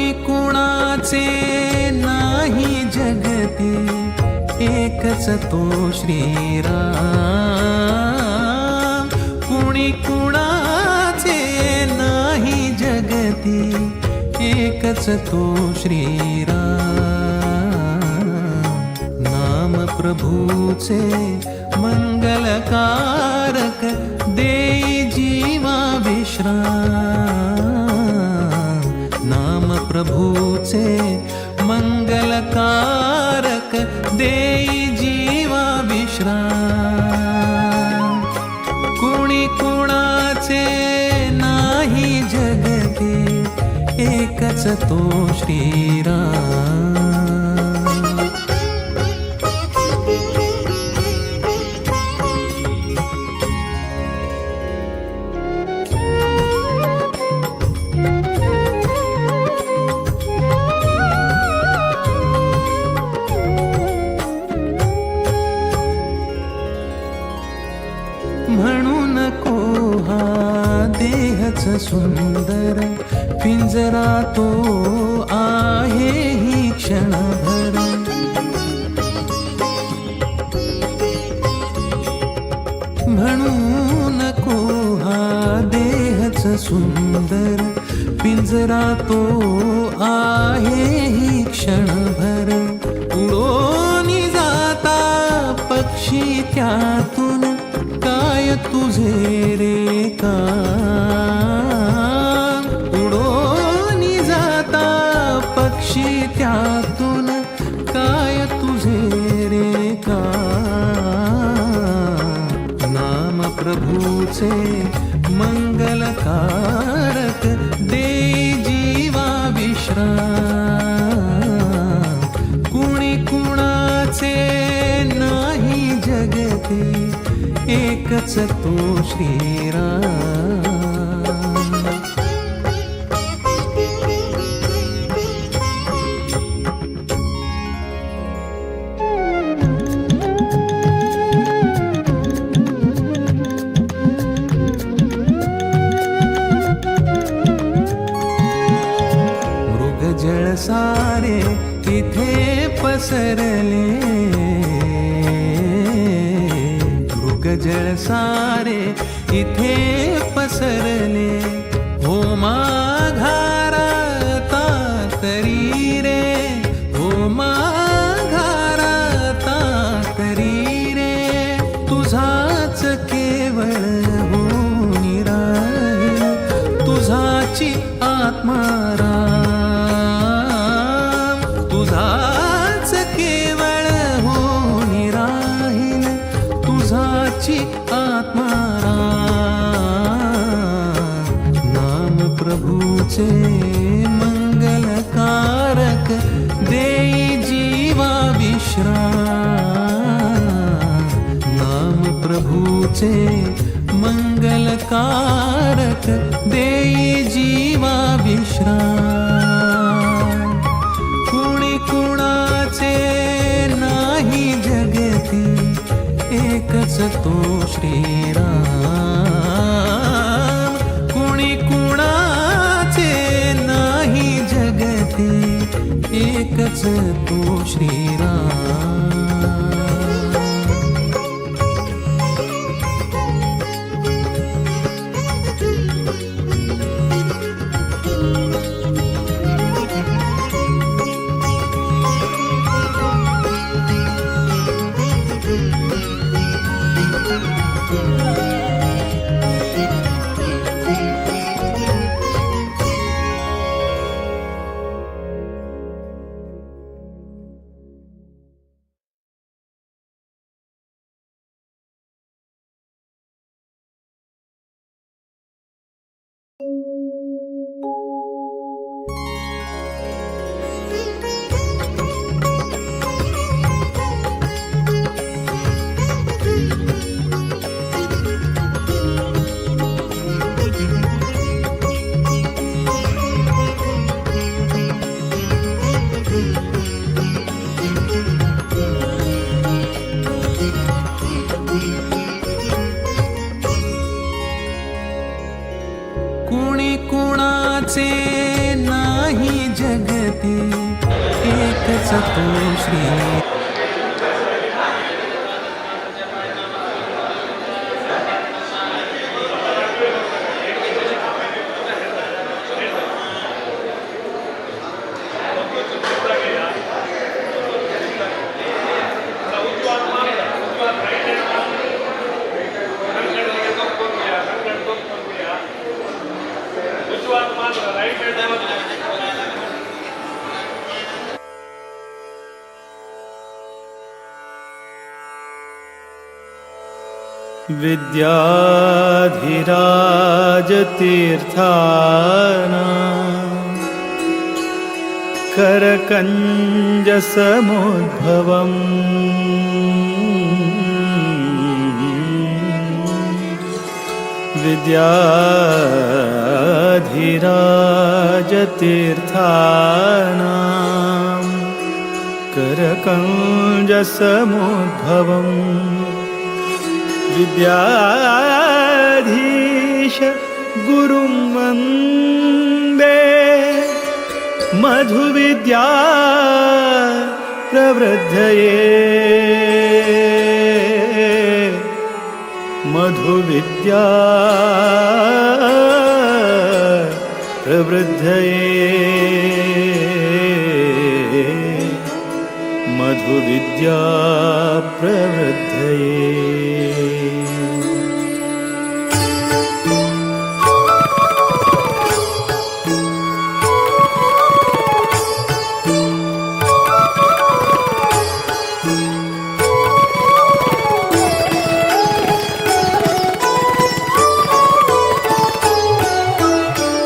कुणी कुणाचे नाही जगती एकच तो श्रीराम कुणी कुणाचे नाही जगती एकच तो श्रीराम नाम प्रभूचे मंगलकारक देई जीवा विश्राम नाम प्रभूचे मंगलकारक देई जीवा विश्राम कुणी कुणाचे नाही जगती एकच तो श्रीराम म्हणू नको हा देहच सुंदर पिंजरा तो आहे ही क्षणभर म्हणू नको हा देहच सुंदर पिंजरा तो आहे ही क्षणभर उडून जाता पक्षी त्यातून काय तुझे रे काम उडून जाता पक्षी त्यातून काय तुझे रे काम नाम प्रभूचे मंगलकारक देई जीवा विश्राम कुणी कुणाचे नाही जगती एकच तो श्रीराम मृगजळ सारे इथे पसरले जळ सारे इथे पसरले हो माघारता तरी रे हो माघारता तरी रे तुझाच केवळ हो निराहील तुझाची आत्मा राम तुझाच केवळ हो निराहील तुझाची आत्मा नाम प्रभूचे मंगलकारक देई जीवा विश्राम नाम प्रभूचे मंगलकारक देई जीवा विश्राम कुणी कुणाचे नाही जगती एकच तो श्रीराम कुणी कुणाचे नाही जगती एकच तो श्रीराम कुणी कुणाचे नाही जगती एकच तो श्री. विद्याधिराज तीर्थाना करकंज समुद्भवम् विद्याधिराज तीर्थाना करकंज समुद्भवम् विद्याधीश गुरुं वन्दे मधुविद्या प्रवृद्धये मधुविद्या प्रवृद्धये मधुविद्या प्रवृद्धये.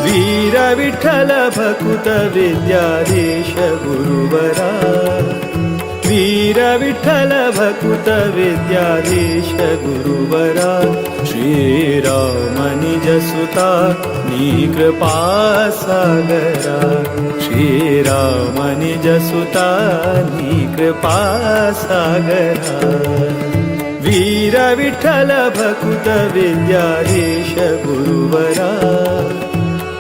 वीर विठ्ठल भकुत विद्याधीश गुरुवरा वीर विठ्ठल भकुत विद्याधीश गुरुवरा श्रीराम निज सुता नी कृपा सागरा श्रीराम निज सुता नी कृपा सागरा वीर विठ्ठल भकुत विद्याधीश गुरुवरा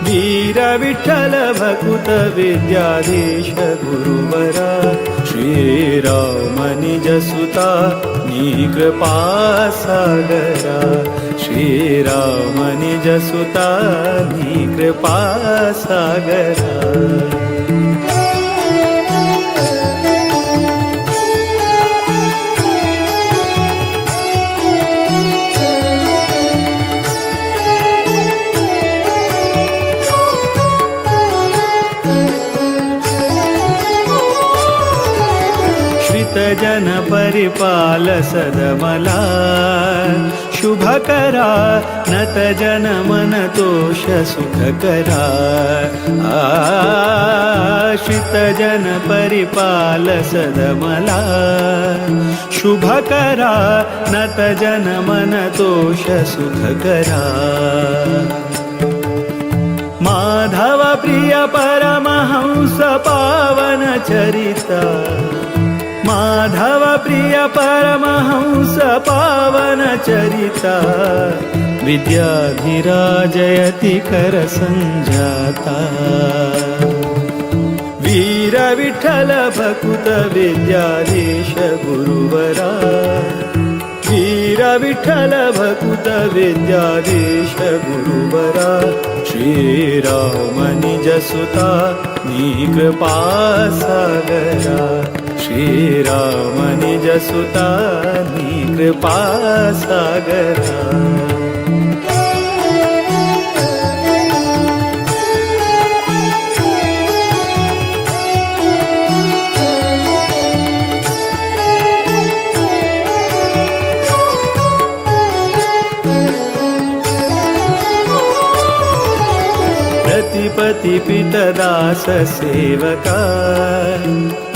वीर विठ्ठल भकुत विद्याधीश गुरुवरा श्रीराम निज सुता नी कृपा सागरा श्रीराम निज सुता नी कृपा सागरा. जन परिपाल सदमला शुभकरा नत जन मन तोष सुखकरा आश्रित जन परिपाल सदमला शुभकरा नत जन मन तोष सुखकरा माधव प्रिय परमहंस पावन चरिता माधव प्रिय परमहंस पावन चरिता विद्याधिराजयति कर संजाता वीर विठ्ठल भकुत विद्याधीश गुरुवरा वीर विठ्ठल भकुत विद्याधीश गुरुवरा श्रीराम निज सुता नी कृपा सागरा श्रीराम निज सुता नी कृपा सागरा. प्रतिपति पितदास सेवका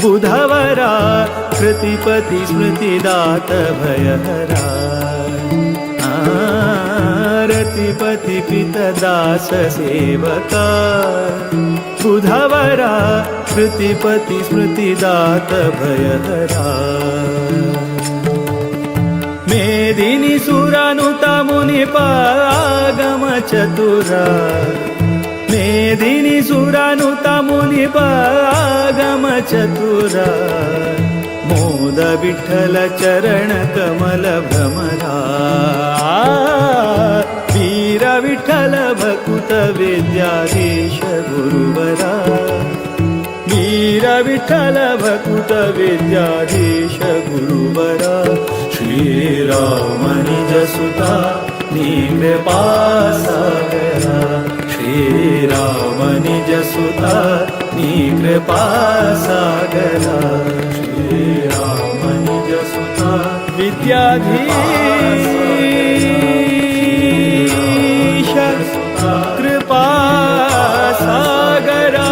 बुधवरा प्रतिपति स्मृतिदात भयहरा रतिपति पितदास सेवका बुधवरा प्रतिपति स्मृतिदात भयहरा मेदिनी सुरानुता मुनिपागम चतुरा मेदिनी सुरानुता मुनि कृपागम चतुरा मोद विठ्ठल चरण कमल भ्रमरा वीर विठ्ठल भकुत विद्याधीश गुरुवरा वीर विठ्ठल भकुत विद्याधीश गुरुवरा श्रीराम निज सुता कृपा सागरा श्रीराम निज सुता कृपा सागरा श्रीराम निज सुता विद्याधीश कृपा सागरा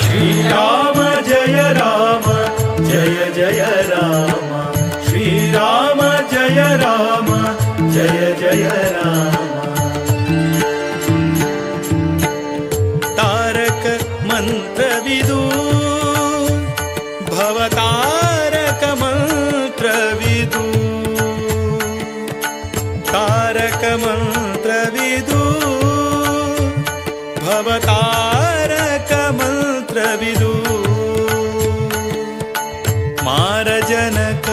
श्रीराम जय राम जय जय राम श्रीराम जय राम जय जय राम तारक मंत्रविदु भवतारक मंत्रविदु तारक मंत्रविदु भवतारक मंत्रविदु मारजनक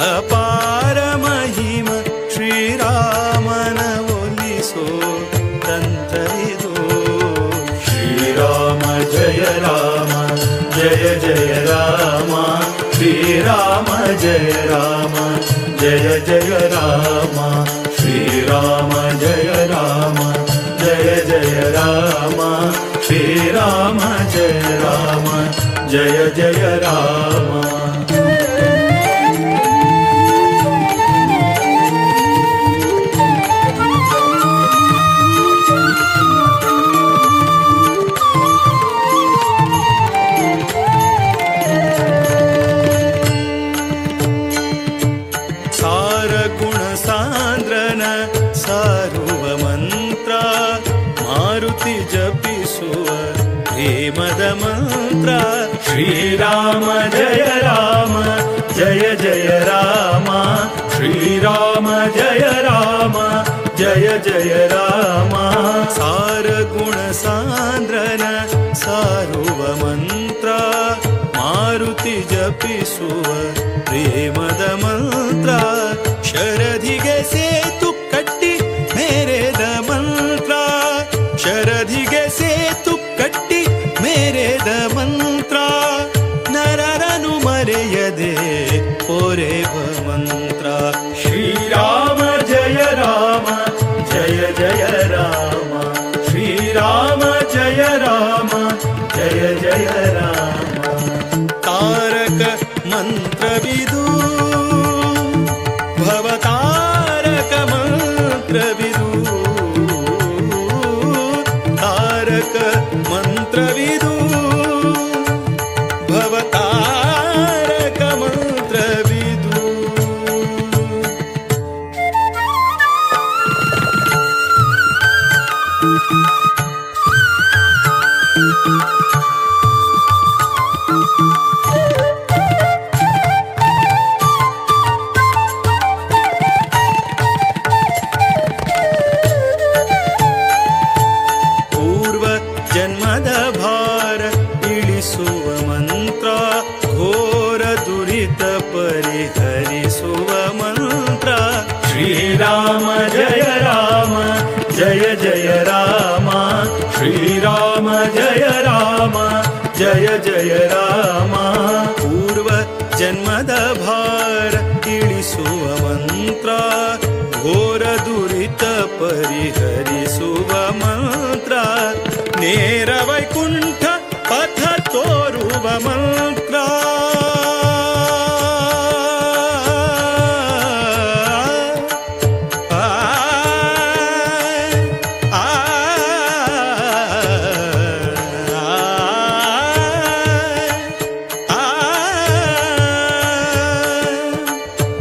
अपार महिम श्रीरामन ओलिसो तंत्रविदु श्रीराम जय राम जय जय राम श्रीराम जय राम जय जय राम श्रीराम जय राम जय जय राम श्रीराम जय राम जय जय राम ಮಾರುತಿ ಜಪಿಸುವ ಪ್ರೇಮದ ಮಂತ್ರ. ಶ್ರೀರಾಮ ಜಯ ರಾಮ ಜಯ ಜಯ ರಾಮ, ಶ್ರೀರಾಮ ಜಯ ರಾಮ ಜಯ ಜಯ ರಾಮ. ಸಾರ ಗುಣ ಸಾಂದ್ರನ ಸಾರುವ ಮಂತ್ರ, ಮಾರುತಿ ಜಪಿಸುವ ಪ್ರೇಮದ ಮಂತ್ರ. ಶರಧಿಗೆ ಸೇತು ಕಟ್ಟಿ ಮೇರೆದ ಮಂತ್ರ, ಶರಧಿಗೆ ಸೇತು ಕಟ್ಟಿ ಮೇರೆದ ಮಂತ್ರ. ನರರನು ಮರೆಯದೆ ಪೊರೆವ ಮಂತ್ರ. ಶ್ರೀರಾಮ ಜಯ ರಾಮ ಜಯ ಜಯ ರಾಮ, ಶ್ರೀರಾಮ ಜಯ ರಾಮ ಜಯ ಜಯ ರಾಮ. ತಾರಕ ಮಂತ್ರವಿದು ಭವತಾರಕ ಮಂತ್ರವಿದು, ತಾರಕ ಮಂತ್ರವಿದು ಭವತಾರಕ ಮಂತ್ರವಿದು. ಪೂರ್ವ ಜನ್ಮದ ಭಾರ ಇಳಿಸುವ ಮಂತ್ರ, ಘೋರ ದುರಿತ ಪರಿಹರಿಸುವ ಮಂತ್ರ. ಶ್ರೀರಾಮ ಜಯ ರಾಮ ಜಯ ಜಯ ರಾಮ, ಶ್ರೀರಾಮ ಜಯ ರಾಮ ಜಯ ಜಯ ರಾಮ. ಪೂರ್ವ ಜನ್ಮದ ಭಾರ ಇಳಿಸುವ ಮಂತ್ರ, ಘೋರ ದುರಿತ ಪರಿಹರಿಸುವ ಮಂತ್ರ. ನೇರ ವೈಕುಂಠ ಪಥ ತೋರುವ ಮಂತ್ರ,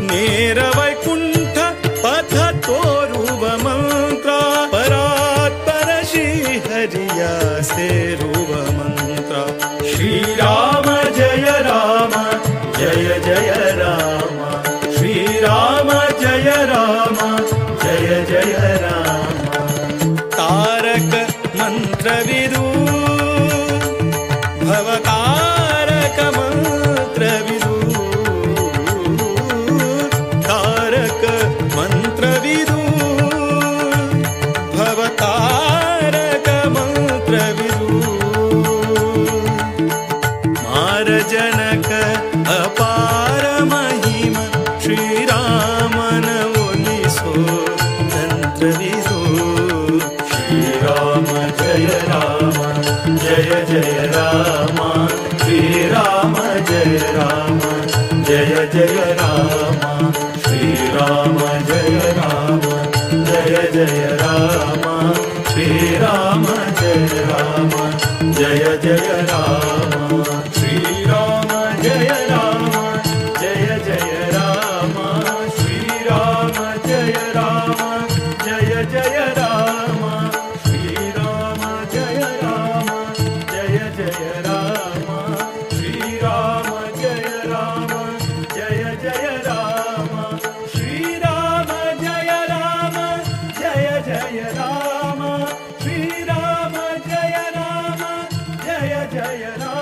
ನೇರ ವೈಕುಂಠ ಪಥ ತೋರುವ ಮಂತ್ರ. ಪರಾತ್ಪರ ಶ್ರೀಹರಿಯ ಸೇರುವ ಮಂತ್ರ. ಶ್ರೀರಾಮ ಜಯ ರಾಮ ಜಯ ಜಯ ರಾಮ, ಶ್ರೀರಾಮ ಜಯ ರಾಮ ಜಯ ಜಯ ರಾಮ. ತಾರಕ ಮಂತ್ರವಿದು ಭವತಾರಕ ಮಂತ್ರವಿದು, ತಾರಕ ಮಂತ್ರವಿದು ಭವತಾರಕ ಮಂತ್ರವಿದು. ಮಾರಜನಕ ಅಪಾರ ಮಹಿಮ ಶ್ರೀರಾಮನ ಒಲಿಸೋ ತಂತ್ರವಿದು. ಶ್ರೀರಾಮ ಜಯ ರಾಮ ಜಯ ಜಯ ರಾಮ, ಶ್ರೀರಾಮ ಜಯ ರಾಮ ಜಯ ಜಯ ರಾಮ, ಶ್ರೀರಾಮ ಜಯ ರಾಮ ಜಯ ಜಯ ರಾಮ, ಶ್ರೀರಾಮ ಜಯ ರಾಮ ಜಯ ಜಯ ರಾಮ, ಶ್ರೀರಾಮ ಜಯ ರಾಮ ಜಯ ಜಯ ರಾಮ, ಶ್ರೀರಾಮ ಜಯ ರಾಮ ಜಯ ಜಯ ರಾಮ, ಶ್ರೀರಾಮ ಜಯ ರಾಮ ಜಯ ಜಯ ರಾಮ, ಶ್ರೀರಾಮ ಜಯ ರಾಮ ಜಯ ಜಯ ರಾಮ, ಶ್ರೀರಾಮ ಜಯ ರಾಮ ಜಯ ಜಯ ರಾಮ, ಶ್ರೀರಾಮ ಜಯ ರಾಮ ಜಯ ಜಯ ರಾಮ.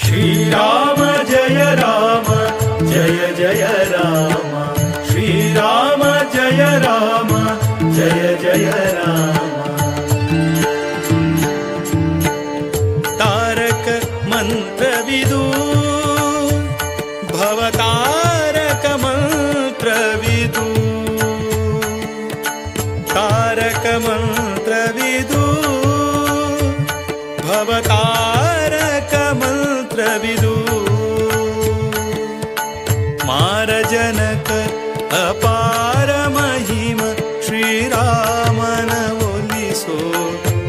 श्रीराम जय राम जय जय राम श्रीराम जय राम जय जय राम तारक मंत्रविदु भवतारक मंत्रविदु तारक मंत्रविदु भवतारक मंत्रविदु मारजनक अपार महिम श्रीरामन ओलिसो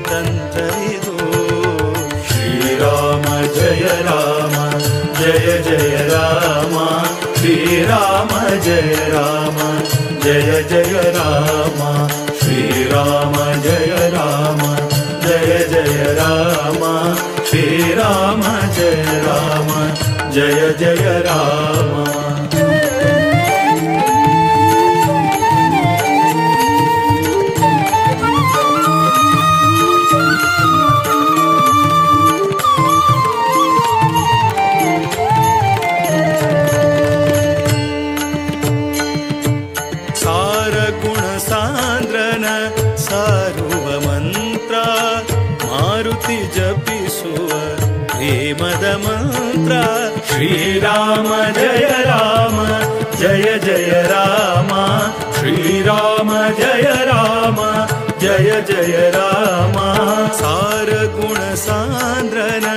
तंत्रविदु श्रीराम जय राम जय जय राम श्रीराम जय राम जय जय राम श्रीराम जय राम जय जय राम श्रीराम जय राम जय जय राम जपिसुव प्रेमद मंत्र श्रीराम जय राम जय जय राम श्रीराम जय राम जय जय राम सार गुण सांद्रन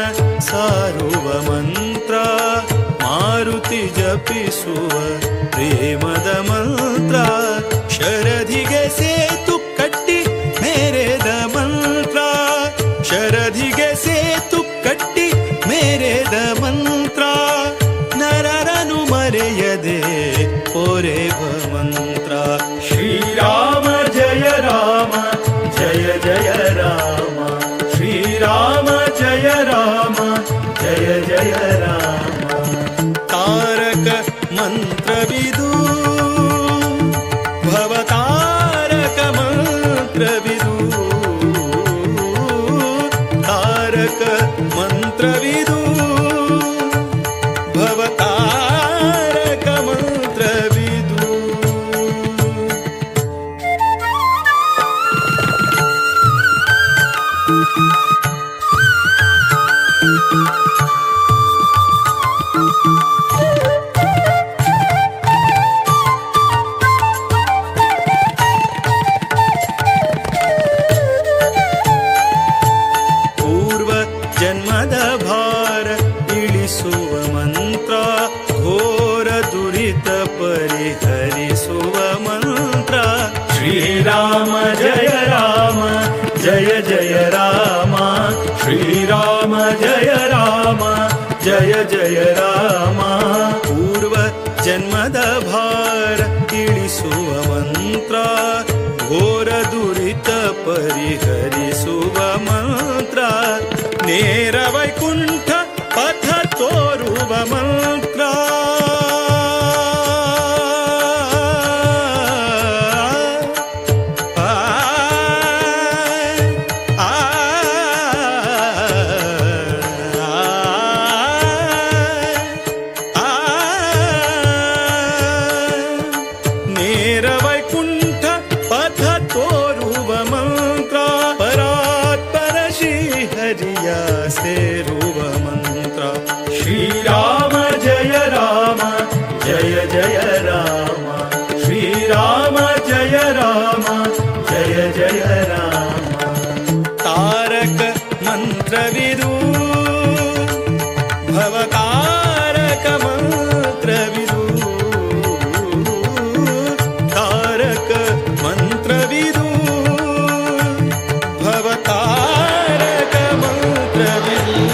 सारुव मंत्र मारुति जपिसुव प्रेमद मंत्र शरधिगे सेतु कट्टी मेरेद मंत्र शरधिगे सेतु कट्टी मेरेद मंत्र नररनु मರೆಯದೆ ಪೊರೆವ ಮಂತ್ರ ಶ್ರೀರಾಮ ಜಯ ರಾಮ ಜಯ ಜಯ ರಾಮ ಶ್ರೀರಾಮ ಜಯ ರಾಮ ಜಯ ಜಯ ರಾಮ ತಾರಕ ಮಂತ್ರವಿದು ಭವತಾರಕ ಮಂತ್ರವಿದು ಮಂತ್ರವಿದು ಭವತಾರಕ ಮಂತ್ರವಿದು ಜನ್ಮದ ಭಾರ ಇಳಿಸುವ ಮಂತ್ರ ಘೋರ ದುರಿತ ಪರಿಹರಿಸುವ ಮಂತ್ರ ಶ್ರೀರಾಮ ಜಯ ರಾಮ ಜಯ ಜಯ ರಾಮ ಶ್ರೀರಾಮ ಜಯ ರಾಮ ಜಯ ಜಯ ರಾಮ ಪೂರ್ವ ಜನ್ಮದ ಭಾರ ಇಳಿಸುವ ಮಂತ್ರ ಘೋರ ದುರಿತ ಪರಿಹರಿಸುವ ಮಂತ್ರ ನೇರ ವೈಕುಂಠ ಪಥ ತೋರುವ ಮಂತ್ರ ನೇರ ವೈಕುಂಠ ಪಥ ತೋರುವ ಮಂತ್ರ ಪರಾತ್ಪರ ಶ್ರೀಹರಿಯ ಸೇರುವ ಮಂತ್ರ ಶ್ರೀರಾಮ ಜಯ ರಾಮ ಜಯ ಜಯ ರಾಮ ಶ್ರೀರಾಮ ಜಯ ರಾಮ ಜಯ ಜಯ ರಾಮ ತಾರಕ ಮಂತ್ರವಿದು ಭವತಾರಕ ಮಂತ್ರವಿದು ತಾರಕ ಮಂತ್ರವಿದು ಭವತಾರಕ ಮಂತ್ರವಿದು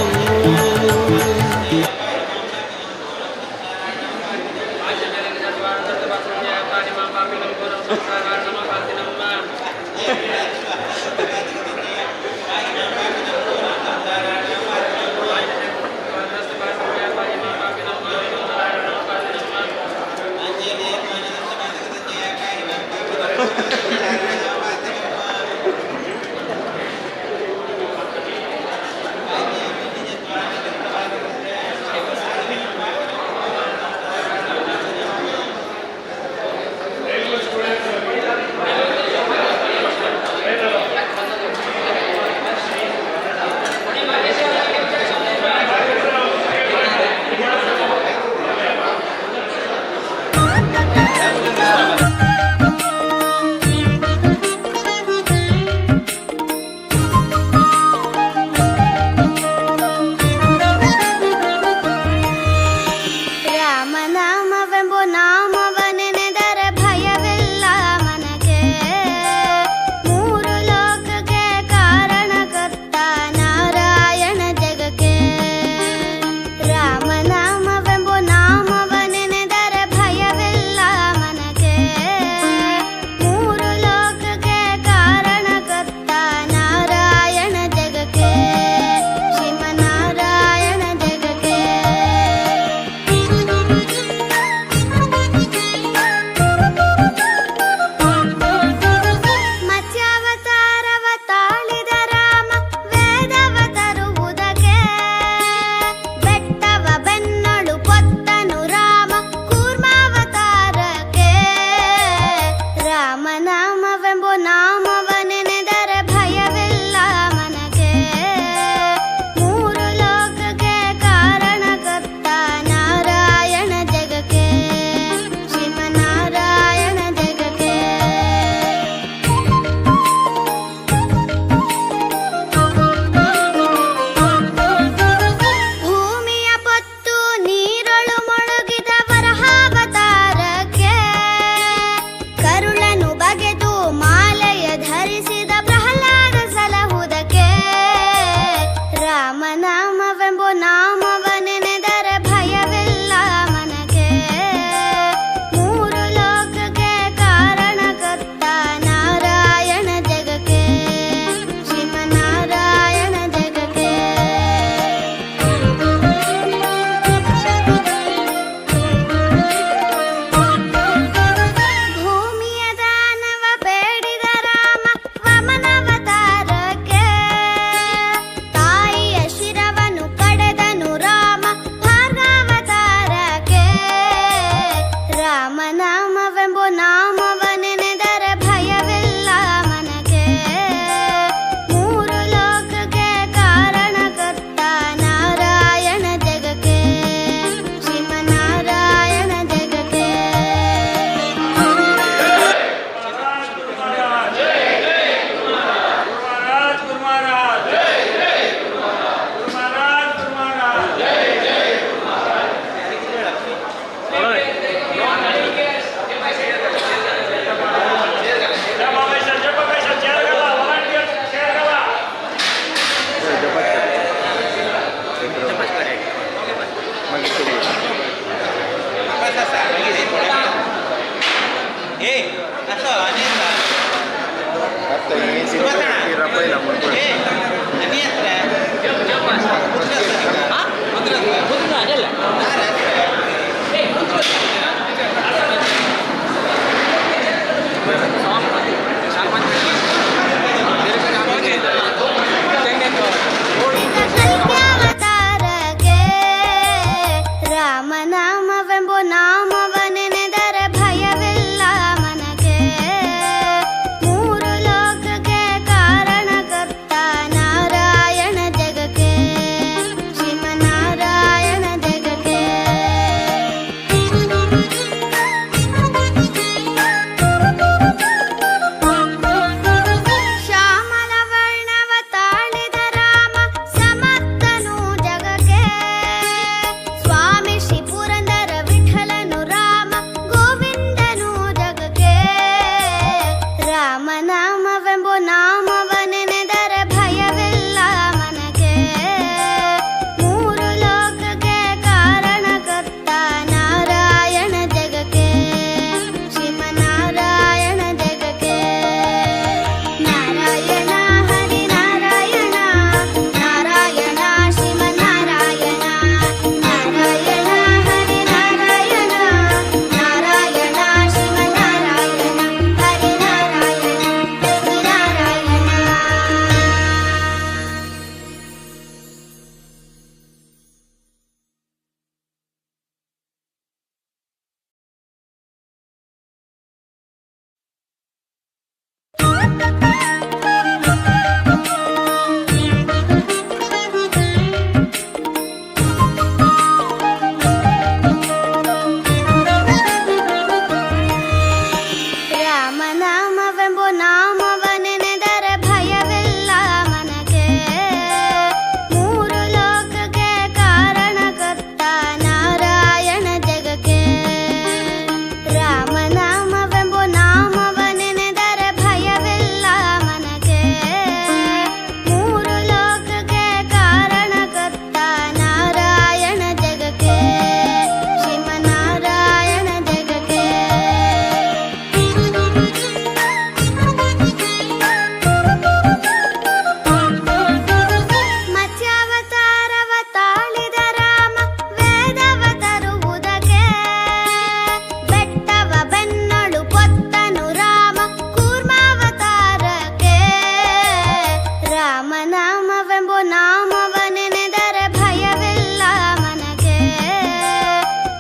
ನಾಮವನೆನೆದರೆ ಭಯವಿಲ್ಲ ಮನಗೆ.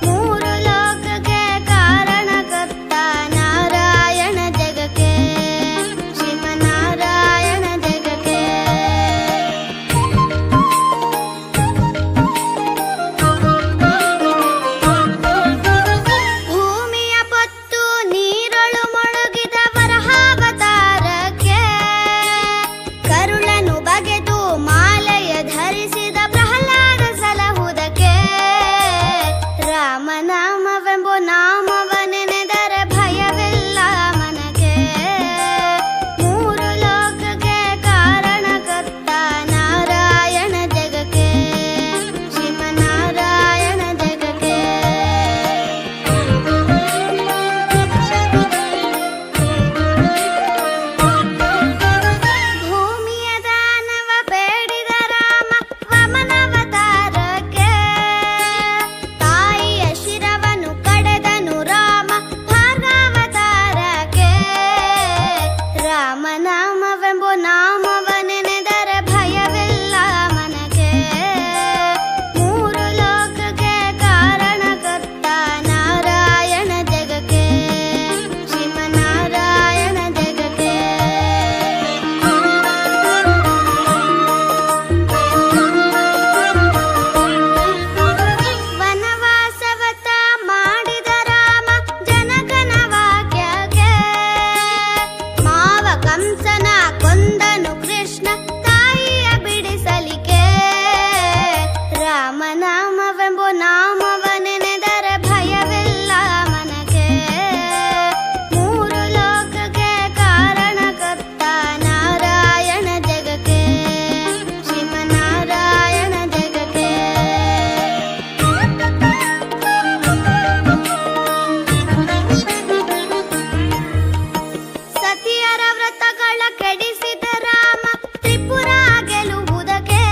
ಮೂರು ಲೋಕಕ್ಕೆ ಕಾರಣಕರ್ತ ನಾರಾಯಣ ಜಗಕ್ಕೆ, ಶ್ರೀಮನ್ನಾರಾಯಣ ಜಗಕ್ಕೆ. ಭೂಮಿಯ ಪೊತ್ತು ನೀರೊಳು ಮುಳುಗಿದ ವರಹಾವತಾರಕ್ಕೆ, ಕರುಳನು ಬಗೆದು ಮಾಲೆಯ ಧರಿಸಿದ ಪ್ರಹ್ಲಾದ ಸಲಹುದಕ್ಕೆ. ರಾಮನಾಮವೆಂಬ ನಾಮವನೆನೆದರೆ ಭಯವಿಲ್ಲ ಮನಗೆ. ಮೂರು ಲೋಕಕ್ಕೆ ಕಾರಣಕರ್ತ ನಾರಾಯಣ ಜಗಕ್ಕೆ, ಶ್ರೀಮನ್ನಾರಾಯಣ ಜಗಕ್ಕೆ. ಭೂಮಿಯ ದಾನವ ಬೇಡಿದ ರಾಮ ವಮನವತಾರಕ್ಕೆ, ತಾಯಿಯ ಶಿರವನ್ನು ಕಡೆದನು ರಾಮ ಭಾರ್ಗಾವತಾರಕ್ಕೆ. ರಾಮನಾಮವೆಂಬ ನಾಮವನೆನೆದರೆ ಭಯವಿಲ್ಲ ಮನಗೆ. ಮೂರು ಲೋಕಕ್ಕೆ ಕಾರಣಕರ್ತ ನಾರಾಯಣ ಜಗಕ್ಕೆ, ಶ್ರೀಮನ್ನಾರಾಯಣ ಜಗಕ್ಕೆ. ವನವಾಸವತ ಮಾಡಿದ ರಾಮ ಜನಕನ ವಾಕ್ಯಕ್ಕೆ, ಮಾವ ಕಂಸನ ಕೊಂದನು ಕೃಷ್ಣ ತಾಯಿಯ ಬಿಡಿಸಲಿಕ್ಕೆ. ರಾಮನಾಮವೆಂಬ ನಾಮವನೆನೆದರೆ ಭಯವಿಲ್ಲ ಮನಗೆ. ಮೂರು ಲೋಕಕ್ಕೆ ಕಾರಣಕರ್ತ ನಾರಾಯಣ ಜಗಕ್ಕೆ, ಶ್ರೀಮನ್ನಾರಾಯಣ ಜಗಕ್ಕೆ. ಸತಿಯರ ವ್ರತಗಳ ಕೆಡಿಸಿದ ರಾಮ ತ್ರಿಪುರ ಗೆಲುವುದಕ್ಕೆ,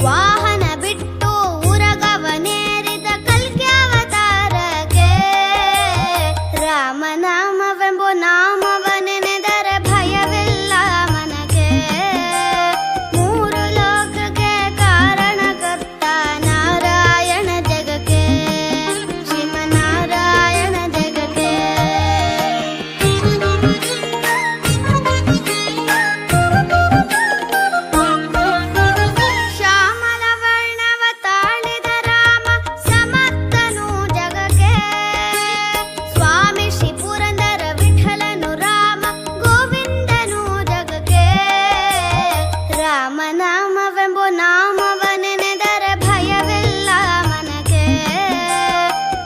ವಾಹನ ಬಿಟ್ಟು ಉರಗವನೇರಿದ ಕಲ್ಕ್ಯಾವತಾರಕ್ಕೆ. ರಾಮನಾಮವೆಂಬ ನಾಮವನೆನೆದರೆ ಭಯವಿಲ್ಲ ಮನಗೆ. ಮೂರು ಲೋಕಕ್ಕೆ ಕಾರಣಕರ್ತ ನಾರಾಯಣ ಜಗಕ್ಕೆ, ಶ್ರೀಮನ್ನಾರಾಯಣ ಜಗಕ್ಕೆ. ಶ್ಯಾಮಲ ವರ್ಣವ ತಾಳಿದ ರಾಮ ಸಮರ್ಥನು ಜಗಕ್ಕೆ, ಸ್ವಾಮಿ ಶ್ರೀ ಪುರಂದರ ವಿಠಲನು ರಾಮ ಗೋವಿಂದನು ಜಗಕ್ಕೆ. ರಾಮನಾಮವೆಂಬ ನಾಮವನೆನೆದರೆ ಭಯವಿಲ್ಲ ಮನಗೆ.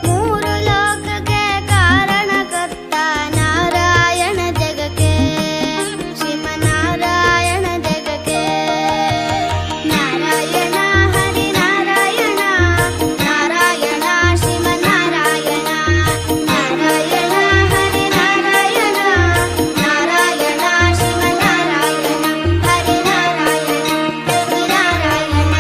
ಮೂರು ಲೋಕಕ್ಕೆ ಕಾರಣಕರ್ತ ನಾರಾಯಣ ಜಗಕ್ಕೆ, ಶ್ರೀಮನ್ನಾರಾಯಣ ಜಗಕ್ಕೆ. ನಾರಾಯಣ ಹರಿ ನಾರಾಯಣ, ನಾರಾಯಣ ಶ್ರೀಮನ್ನಾರಾಯಣ. ನಾರಾಯಣ ಹರಿ ನಾರಾಯಣ, ನಾರಾಯಣ ಶ್ರೀಮನ್ನಾರಾಯಣ. ಹರಿ ನಾರಾಯಣ, ಹರಿ ನಾರಾಯಣ.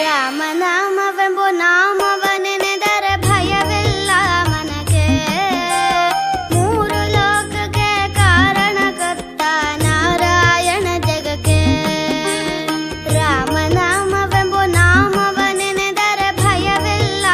ರಾಮನಾಮವೆಂಬ ನಾಮವನೆನೆದರೆ ಭಯವಿಲ್ಲ ಮನಗೆ. ಮೂರು ಲೋಕಕ್ಕೆ ಕಾರಣಕರ್ತ ನಾರಾಯಣ ಜಗಕ್ಕೆ. ರಾಮನಾಮವೆಂಬ ನಾಮವನೆನೆದರೆ ಭಯವಿಲ್ಲ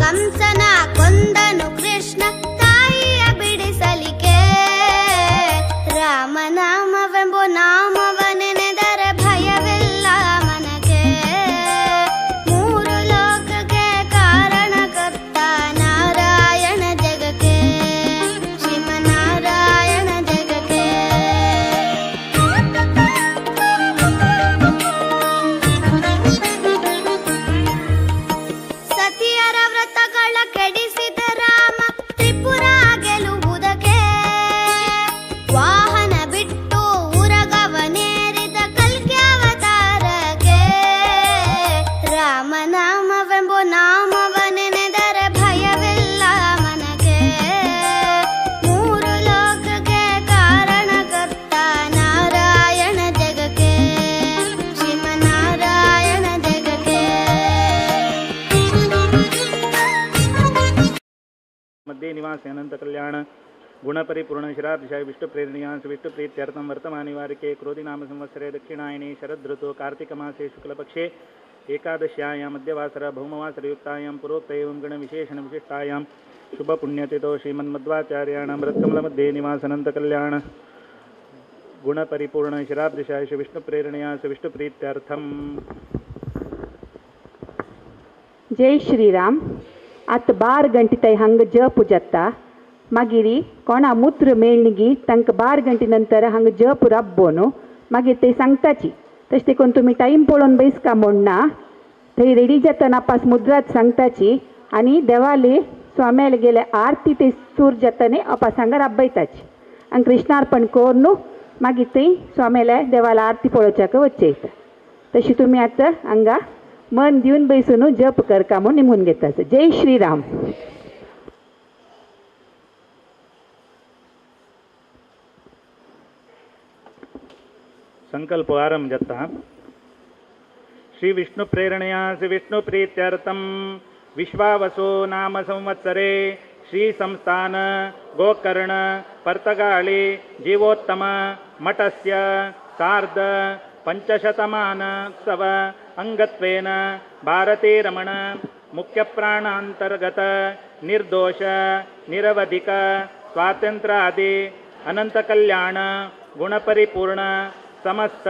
ಕಂಸನ ಕೊಂದನು ಕೃಷ್ಣ ತಾಯಿಯ ಬಿಡಿಸಲಿಕ್ಕೆ. ರಾಮನಾಮವೆಂಬ ನಾಮವನೆನೆದರೆ ಭಯವಿಲ್ಲ ಮನಕ್ಕೆ. ಮೂರು ಲೋಕಕ್ಕೆ ಕಾರಣಕರ್ತ ನಾರಾಯಣ ಜಗಕ್ಕೆ, ಶ್ರೀಮನ್ನಾರಾಯಣ ಜಗಕ್ಕೆ. ಸತಿಯರ ವ್ರತಗಳ ಕೆಡಿಸಿದ ರಾಮ ತ್ರಿಪುರ ಗೆಲುವುದಕ್ಕೆ. ವಾಹನ ಬಿಟ್ಟು ಉರಗವನೇರಿದ ಕಲ್ಕ್ಯಾವತಾರಕ್ಕೆ. ರಾಮನಾಮವೆಂಬ ನಾಮವನೆನೆದರೆ ಭಯವಿಲ್ಲ ಮನಕ್ಕೆ. ಮೂರು ಲೋಕಕ್ಕೆ ಕಾರಣಕರ್ತ ನಾರಾಯಣ ಜಗಕ್ಕೆ, ಶ್ರೀಮನ್ನಾರಾಯಣ ಜಗಕ್ಕೆ. मध्ये निवास अनंत कल्याण गुणपरिपूर्ण शिरादिशाय विष्णु प्रेरणीयांश विष्णु प्रीत्यर्थम वर्तमान वारिके क्रोधि नाम संवत्सरे दक्षिणायने शरदृतु कार्तिक मासे शुक्लपक्षे एकादश्यायां मध्यवासर भौमवासरयुक्तायां पूर्वोक्त एवं गण विशेषण विशिष्टायां शुभ पुण्यतिथौ श्रीमन्मध्वाचार्याणां मृत्कमलमध्ये निवास अनंत कल्याण गुणपरिपूर्ण शिरादिशाय विष्णु प्रेरणीयांश विष्णु प्रीत्यर्थम. जय श्रीराम. आत 12 गंटे थंय हांगा जप जाता. मागीर कोणा मूत्र मेळणगी तांकां 12 गंटे नंतर हांगा जप रब्बो न्हू. मागीर ते सांगताची तशें करून तुमी टायम पळोवन बसका म्हणना. थंय रेडी जाता नापास मुद्रात सांगताची आनी देवाले स्वाम्याले गेले आरती ते सूर जाताने अपास हांगा राबयताची आनी कृष्णार्पण कोर न्हू. मागीर थंय स्वाम्याले देवाला आरती पळोवच्याक वचयता. तशी तुमी आतां हांगा मन दिवन बैसून जप करका म्हणून निमून घेतात. जय श्रीराम. संकल्प आरंभ जाता. श्री विष्णु प्रेरणया श्री विष्णु प्रीत्यर्थम विश्वावसो नाम संवत्सरे श्री संस्थान गोकर्ण पर्तगाळी जीवोत्तम मठस्य सार्ध पंचशतमानोत्सव अंगत्वेन भारती रमण मुख्य प्राणांतर्गत निर्दोष निरवधिक स्वातंत्र्य आदि अनंत कल्याण गुणपरिपूर्ण समस्त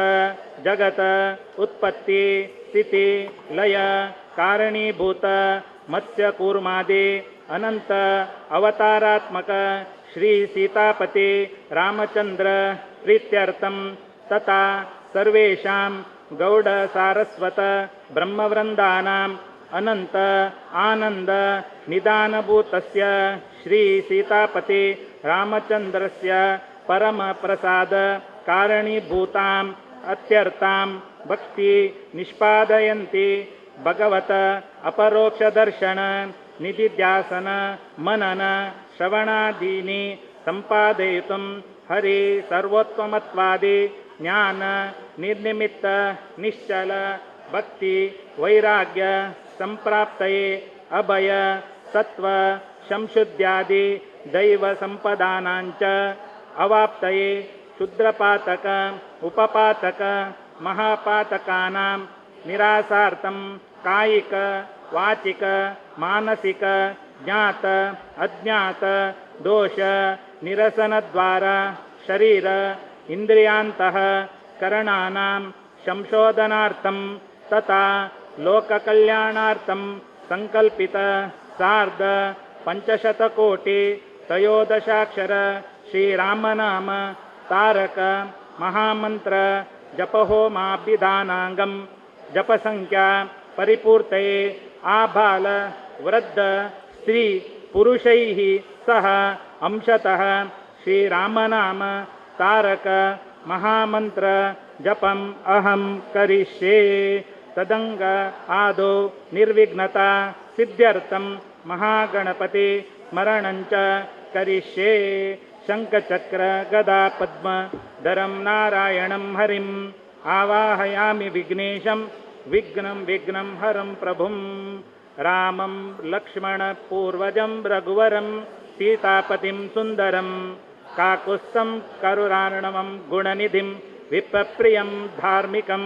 जगत उत्पत्ति स्थिति लय कारणीभूत मत्स्य कूर्मादि अनंत अवतारात्मक श्री सीतापति रामचंद्र प्रीत्यर्थम तथा सर्वेषां गौड़ सारस्वत ब्रह्मवृंदानां अनंत आनंद निदानभूतस्य श्री सीतापति रामचंद्रस्य परम प्रसाद कारणीभूताम् अत्यर्थां भक्ति निष्पादयन्ति भगवत अपरोक्ष दर्शन निधिध्यासन मनन श्रवणादीनि संपादयितुं हरि सर्वोत्तमत्वादि ज्ञान निर्निमित्त निश्चल भक्ति वैराग्य संप्राप्तये अभय सत्व संशुद्ध्यादि दैव संपदानांच अवाप्तये क्षुद्रपातक उपपातक महापातकानां निरासार्थं कायिक वाचिक मानसिक ज्ञात अज्ञात दोष निरसन द्वारा शरीर इंद्रियांतः करणानां संशोधनार्थं तथा लोककल्याणार्थं संकल्पित सार्ध 500 कोटि त्रयोदशाक्षर श्रीरामनाम तारक महामंत्र जपहोमाभिधानांगम जपसंख्या परिपूर्तये आबाल वृद्ध स्त्री पुरुषैः सह अंशतः श्रीरामनाम तारक महामंत्र जपम अहम करिष्ये तदंग आदो निर्विघ्नता सिद्ध्यर्थम महागणपति स्मरणंच करिष्ये शंखचक्र गदा पद्म धरम नारायणं हरिम आवाहयामि विघ्नेशं विघ्नं विघ्नं हरं प्रभुं रामं लक्ष्मण पूर्वजं रघुवरं सीतापतिं सुंदरं काकुत्स्थं करुणार्णवं गुणनिधिं विप्रियं धार्मिकं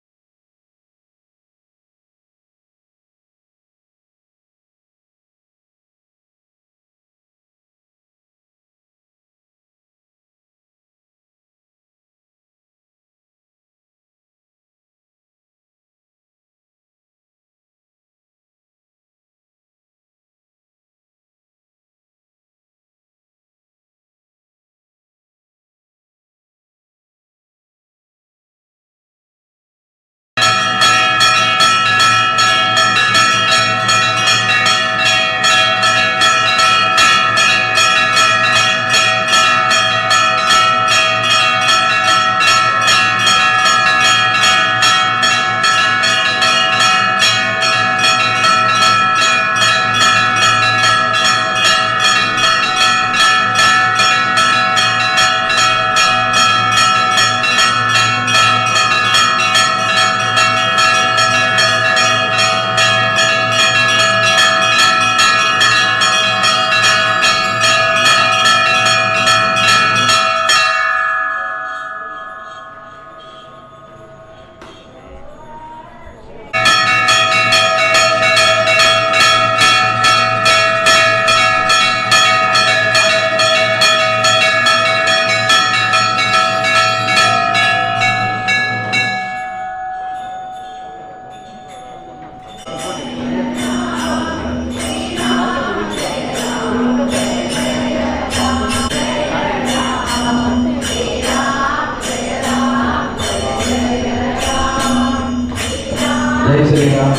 जय श्री राम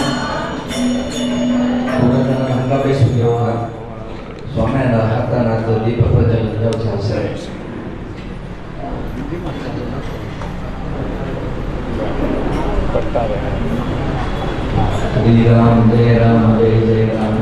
हंगामे सुखदेवा स्वाम्याना हाताना तो दीप प्रज्वलन जावचे अवसर श्री राम जय राम जय जय राम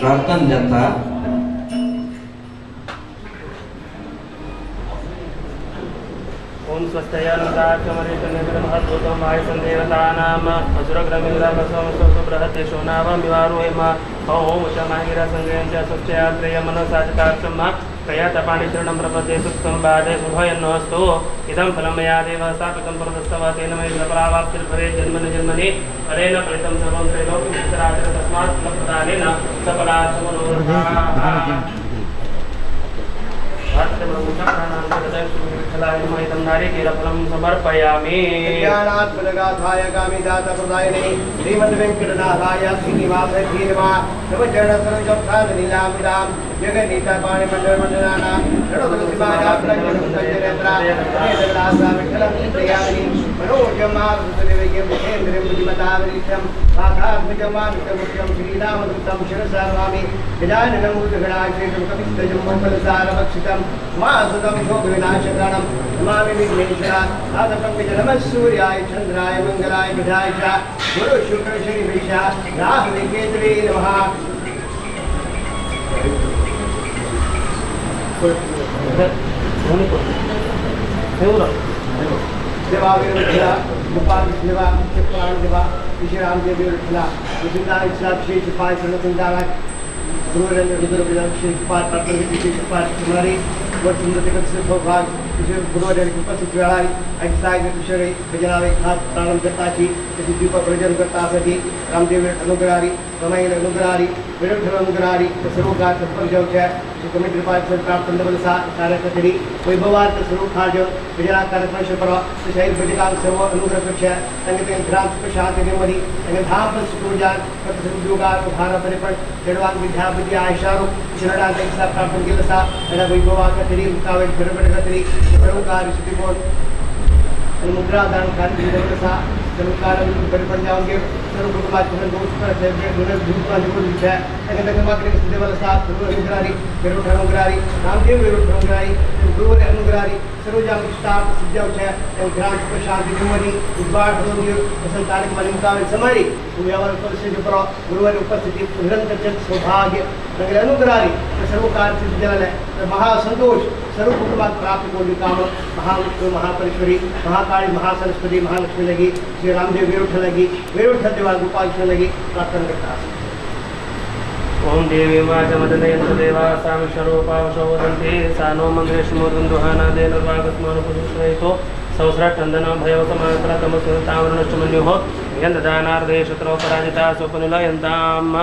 प्रार्थना जाता ओम स्वस्तयानुदाचमरितनगरमहद्भुतं वायुसन्देवतानाम् असुरग्रमिन्द्रमसोमसुबृहद्यशोनावमिवारोहिम ॐ शमाहिरसङ्गयं च स्वस्यात्रेयमनसाचिताक्षम् कयातपाणिचरणं प्रपदे सुखं बाधे शुभयन्नोऽस्तु इदं फलं मया देव स्थापितं परदस्तव तेन मे फलप्राप्तिर्भवे जन्मनि जन्मनि फलेन फलितं सर्वं त्रैलोक्यमित्राचर तस्मात् फलप्रदानेन सफलात्मनोरथाः समर्पयामि ज्ञानात्मजगाथाय कामिदातप्रदायिने श्रीमद्वेङ्कटनाथाय श्रीनिवासाय नमः नवचरणसरजोत्थानलीलामिदां जगन्नीतपाणिमण्डलमण्डलानां षडोदकशिवायाप्तजगन्तासाविठ्ठलं मनोजमारुतदेवयं मुखेन्द्रियं बुद्धिमतावरीशं साधात्मजमानुतमुख्यं श्रीरामदूतं शिरसा नमामि गजाननं भूतगणाश्रेष्ठं कविस्तजं मङ्गलसारभक्षितं मासुतं शोकविनाशकारणं नमामि विघ्नेश्वरा नमः सूर्याय चन्द्राय मङ्गलाय बुधाय च गुरु शुक्र शनि विषा राहु केतवे नमः देवा विठला गोपाल देवा प्राण देवा विश्राम देवी विठला विष्णुदाय श्री पाय प्रणतंदाय गुरुरेंद्र विद्रुपदा श्री पाय प्रार्थना श्री पाय कुमारी वर्तुंदतिक सौभाग गुरुरेंद्र उपस्थित वेळारी ऐसाय विषय भजनावे खास प्राणम करताची त्याची दीप प्रजन करतासाठी रामदेव अनुग्रहारी रमाईन अनुग्रहारी विठ्ठल अनुग्रहारी सर्व कार्य सत्परजवच्या कमिटी पाय प्रार्थना बलसा कार्यकर्त्री वैभवार्थ सर्व कार्य भजना कार्यक्रम परवा शहीद भजकांग सर्व अनुग्रह कक्षा त्यांनी ग्राम सुखशांतीमध्ये त्यांनी धाम सुखोजान उद्योगात भार परिपण जडवान विद्यापती आयशारो शिरडा त्यांचा प्रार्थना केला सा आणि वैभवाकत्री मुकावे घरबडकत्री सर्व कार्य सुखीपोट आणि मुद्रा दान कार्य केला सा सर्व कार्य परिपण जाऊंगे सर्व कुटुंबात दोस्त विषय त्यांनी मात्र देवाला सा सर्व अनुग्रहारी विरोध अनुग्रहारी रामदेव विरोध अनुग्रहारी गुरुवर अनुग्रहारी सर्व जाम स्टाफ सिद्धावच्या ग्राम सुखशांतीमध्ये उद्वाड होऊन वसंत तारीख मलिकावे समारी यावर परिषद परवा गुरुवारी उपस्थिती निरंतर सौभाग्य नगरी अनुग्रहारी सर्व कार्य सिद्ध झाले महासंतोष सर्व कुटुंबात प्राप्त कोणी काम महापरेश्वरी महाकाळी महासरस्वती महालक्ष्मी लगी श्री रामदेव विरोध लगी विरोध देवा गोपाल लगी प्रार्थना करता ओम देवी माचमदनयन्त देवा सामशरूपावशो वदन्ति सा नो मन्दिरेशमूर्धन्दुहानादेन वागस्मानुपुरुषयतो सहस्रटन्दनं भयवसमानतमसुतावरणश्चमन्युः यन्ददानार्धे शत्रौ पराजिता सोपनिलयन्ताम्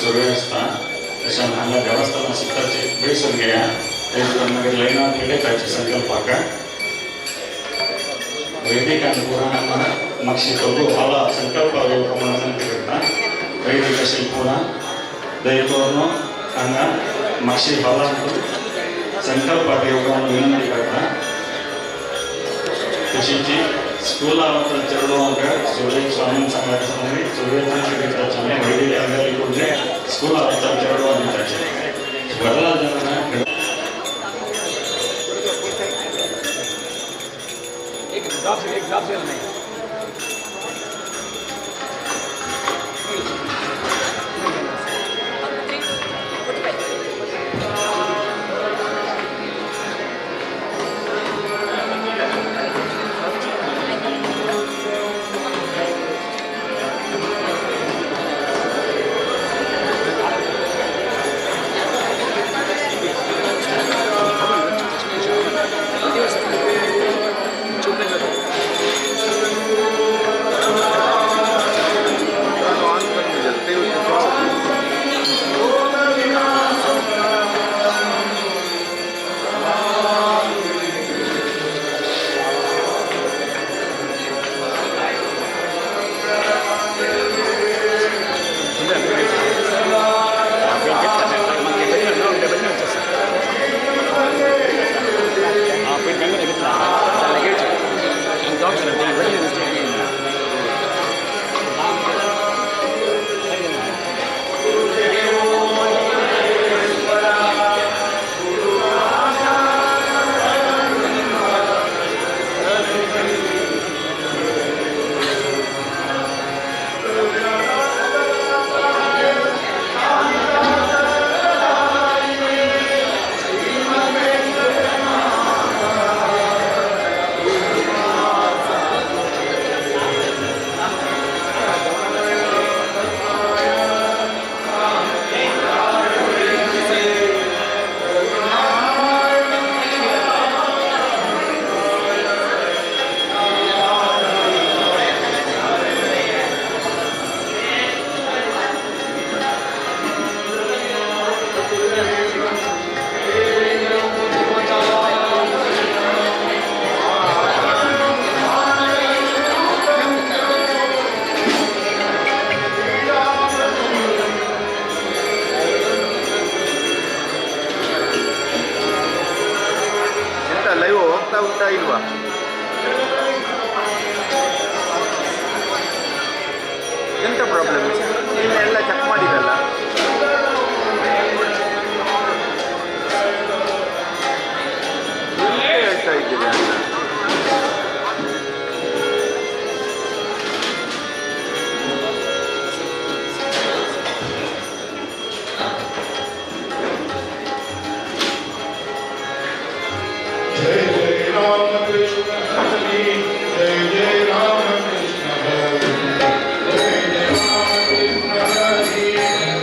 सूर्यास्ता अशा हांगा देवस्थाना सुद्दाची बेसून घेया तेज मागीर लायना पिडेकाची संकल्पाक वैदिक आनी पुराण मातशी दोगू हॉला संकल्प येवपा म्हणून विनंती करता वैदिक अशी पुराण दयेतोन हांगा मातशी हॉला संकल्पाक येवपा म्हणून विनंती करता तशीची स्कूल आवता चेडवांक सूर्य स्वामी सांगता सूर्य वैदिक अंगली कोणते स्कूल आवता चेडवांक दिताचे बदला जण एक जॉब नहीं ಇಲ್ವಾ ಎಂತ ಪ್ರಾಬ್ಲಮ್ ಎಲ್ಲ ಚೆಕ್ ಮಾಡಿರಲ್ಲ ಹೇಳ್ತಾ ಇದ್ದೀರಿ ಅಂತ Hare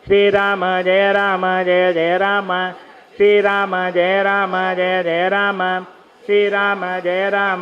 श्रीराम जय राम जय जय राम श्रीराम जय राम जय जय राम श्रीराम जय राम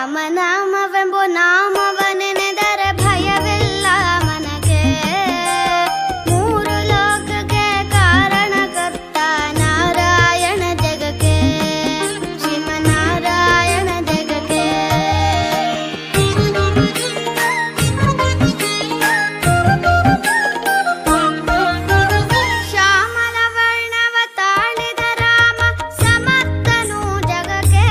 ರಾಮನಾಮವೆಂಬೋ ನಾಮವನೆನೆದರೆ ಭಯವಿಲ್ಲ ಮನಗೆ. ಮೂರು ಲೋಕಕ್ಕೆ ಕಾರಣಕರ್ತ ನಾರಾಯಣ ಜಗಕ್ಕೆ, ಶ್ರೀಮನ್ನಾರಾಯಣ ಜಗಕ್ಕೆ. ಶ್ಯಾಮಲ ವರ್ಣವ ತಾಳಿದ ರಾಮ ಸಮರ್ಥನು ಜಗಕ್ಕೆ.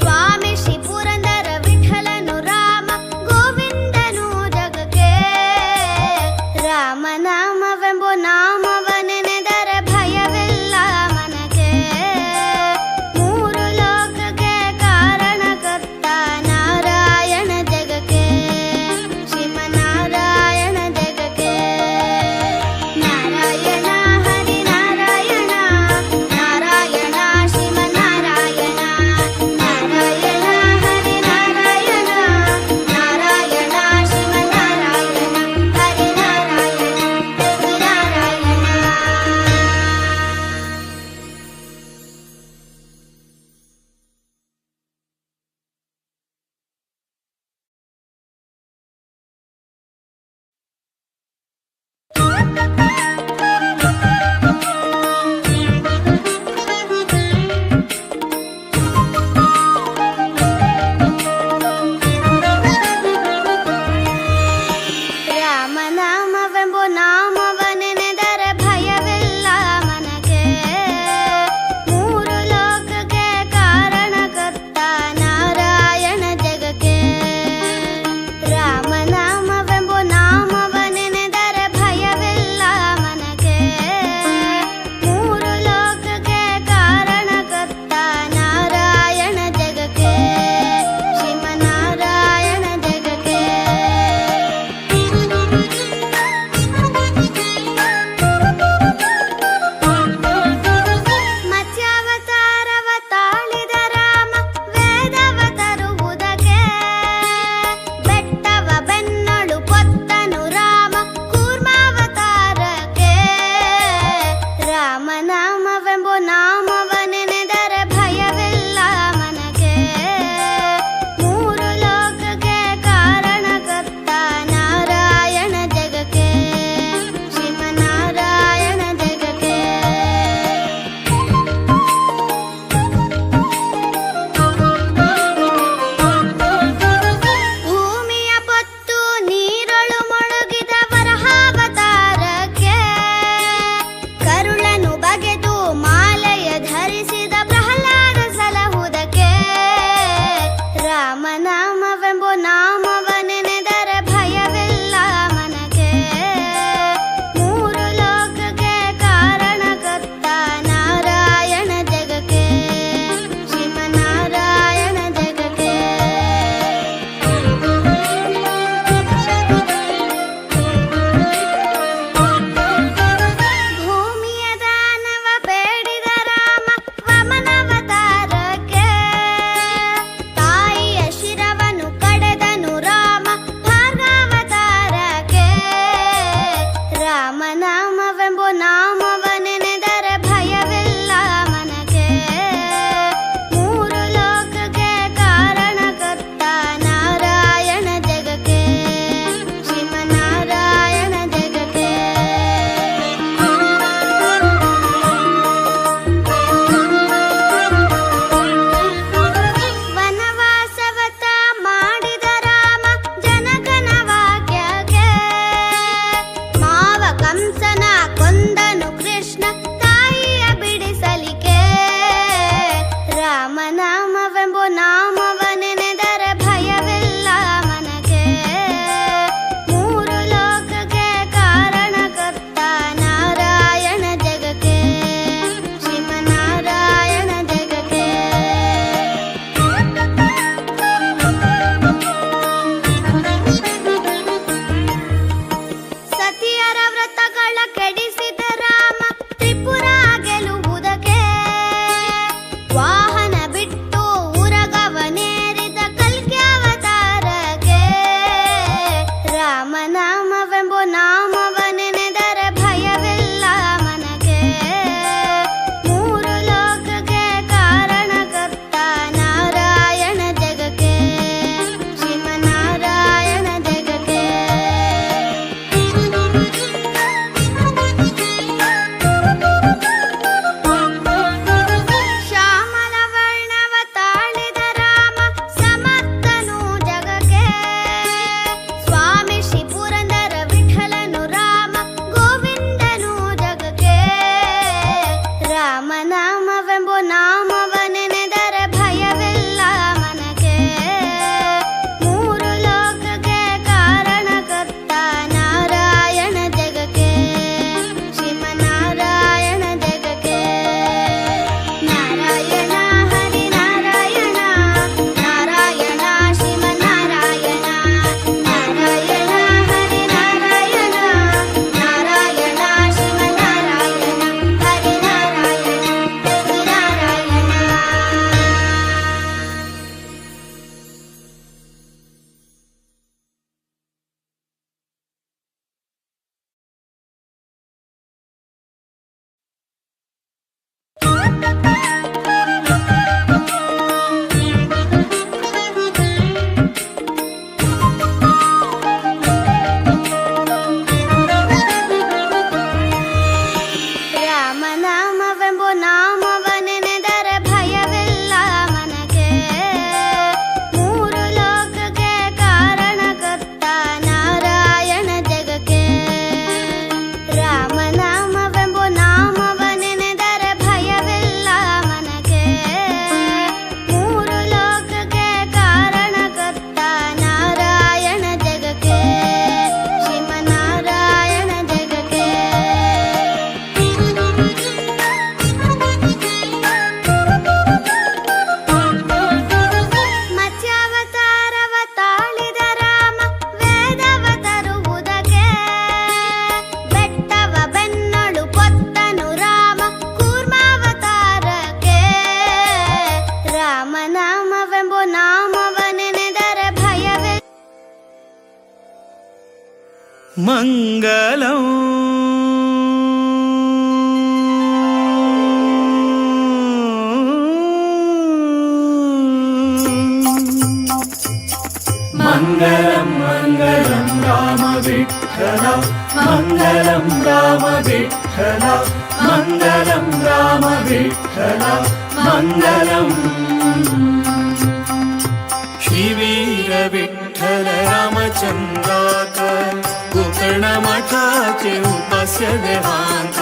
ಸ್ವಾಮಿ ಶ್ರೀ ಪುರಂದರ ವಿಠಲನು ರಾಮ ಗೋವಿಂದನು ಜಗಕ್ಕೆ. ರಾಮನಾಮವೆಂಬೋ ನಾಮವನೆನೆದರೆ ಭಯವಿಲ್ಲ ಮನಗೆ. ಮೂರು ಲೋಕಕ್ಕೆ ಕಾರಣಕರ್ತ ನಾರಾಯಣ ಜಗಕ್ಕೆ, ಶ್ರೀಮನ್ನಾರಾಯಣ ಜಗಕ್ಕೆ. ನಾರಾಯಣ ಹರಿ ನಾರಾಯಣ, ನಾರಾಯಣ ಶ್ರೀಮನ್ನಾರಾಯಣ. ನಾರಾಯಣ ಹರಿ ನಾರಾಯಣ, ನಾರಾಯಣ ಶ್ರೀಮನ್ನಾರಾಯಣ. ಹರಿ ನಾರಾಯಣ ಹರಿ ನಾರಾಯಣ. ರಾಮನಾಮವೆಂಬೋ ನಾಮವನೆನೆದರೆ ಭಯವಿಲ್ಲ ಮನಗೆ. ಮೂರು ಲೋಕಕ್ಕೆ ಕಾರಣಕರ್ತ ನಾರಾಯಣ ಜಗಕ್ಕೆ. ರಾಮನಾಮವೆಂಬೋ ನಾಮವನೆನೆದರೆ ಭಯವಿಲ್ಲ ಮನಗೆ. ಮೂರು ಲೋಕಕ್ಕೆ ಕಾರಣಕರ್ತ ನಾರಾಯಣ ಜಗಕ್ಕೆ, ಶ್ರೀಮನ್ನಾರಾಯಣ ಜಗಕ್ಕೆ. ಮತ್ಸ್ಯಾವತಾರವ ತಾಳಿದ ರಾಮ ವೇದವ ತರುವುದಕ್ಕೆ. ಬೆಟ್ಟವ ಬೆನ್ನಳು ಪೊತ್ತನು ರಾಮ ಕೂರ್ಮಾವತಾರಕ್ಕೆ. ರಾಮನಾಮವೆಂಬೋ ನಾಮವನೆನೆದರೆ ಭಯವಿಲ್ಲ ಮನಗೆ. ಮೂರು ಲೋಕಕ್ಕೆ ಕಾರಣಕರ್ತ ನಾರಾಯಣ ಜಗಕ್ಕೆ, ಶ್ರೀಮನ್ನಾರಾಯಣ ಜಗಕ್ಕೆ. ಭೂಮಿಯ ಪೊತ್ತು ನೀರೊಳು ಮುಳುಗಿದ ವರಹಾವತಾರಕ್ಕೆ. ಕರುಳನು ಬಗೆದು ಮಾಲೆಯ ಧರಿಸಿದ ಪ್ರಹ್ಲಾದ ಸಲಹುದಕ್ಕೆ. ರಾಮನಾಮವೆಂಬೋ ನಾಮವನೆನೆದರೆ ಭಯವಿಲ್ಲ ಮನಗೆ. ಮೂರು ಲೋಕಕ್ಕೆ ಕಾರಣಕರ್ತ ನಾರಾಯಣ ಜಗಕ್ಕೆ, ಶ್ರೀಮನ್ನಾರಾಯಣ ಜಗಕ್ಕೆ. ಭೂಮಿಯ ದಾನವ ಬೇಡಿದ ರಾಮ ವಮನವತಾರಕ್ಕೆ. ತಾಯಿಯ ಶಿರವನ್ನು ಕಡೆದ ರಾಮನಾಮವೆಂಬ ನಾಮವನೆನೆದರೆ ಭಯವಿಲ್ಲ ಮನಗೆ. ಮೂರು ಲೋಕಕ್ಕೆ ಕಾರಣಕರ್ತ ನಾರಾಯಣ ಜಗಕ್ಕೆ. ರಾಮನಾಮವೆಂಬ ನಾಮವನೆನೆದರೆ ಭಯವಿಲ್ಲ ಮನಗೆ. ಮೂರು ಲೋಕಕ್ಕೆ ಕಾರಣಕರ್ತ ನಾರಾಯಣ ಜಗಕ್ಕೆ. ಶ್ರೀಮನ್ನಾರಾಯಣ ಜಗಕ್ಕೆ. ಮತ್ಸ್ಯಾವತಾರವ ತಾಳಿದ ರಾಮ ವೇದವ ತರುವುದಕ್ಕೆ. ಬೆಟ್ಟವ ಬೆನ್ನಳು ಪೊತ್ತನು ರಾಮ ಕೂರ್ಮಾವತಾರಕ್ಕೆ. ರಾಮನಾಮವೆಂಬ ನಾಮವನೆನೆದರೆ ಭಯವೇ. ಮಂಗಲಂ ಮಂಗಲಂ ಮಂಗಲಂ ರಾಮ ವಿಠಲ ಮಂಗಲಂ ರಾಮ ವಿಠಲ ಮಂಗಲಂ ರಾಮ ವಿಠಲ ಮಂಗಲಂ. श्रीवीर विठ्ठल रामचंद्राक गोकर्ण मठाचे उपास्य देहांत.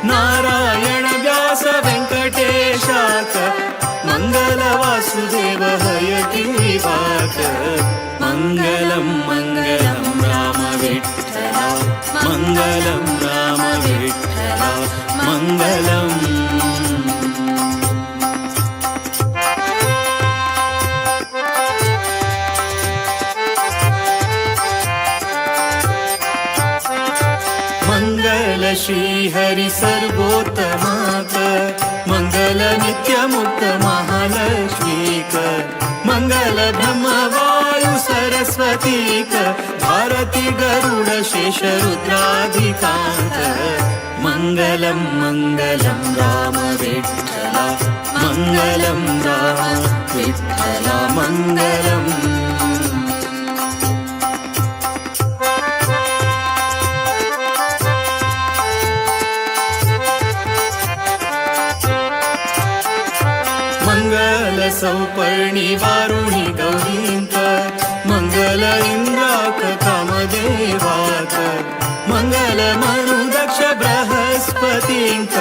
नारायण व्यास व्यंकटेशाक मंगल वासुदेव हयग्रीवाक. मंगलम मंगलम राम विठ्ठल मंगलम राम विठ्ठल मंगलम. मंगल श्री हरि सर्वोत्तमाक मंगल नित्य मुक्त महालक्ष्मीक. मंगल ब्रह्म वायु सरस्वतीक भारती गरुड शेष रुद्राधिकांत. मंगलम मंगलम राम विठ्ठल मंगलम राम विठ्ठल मंगलम. मंगल सौपर्णी वारुणी गौरींक मंगल इंद्राक कामदेवाक. मंगल मनु दक्ष बृहस्पतींक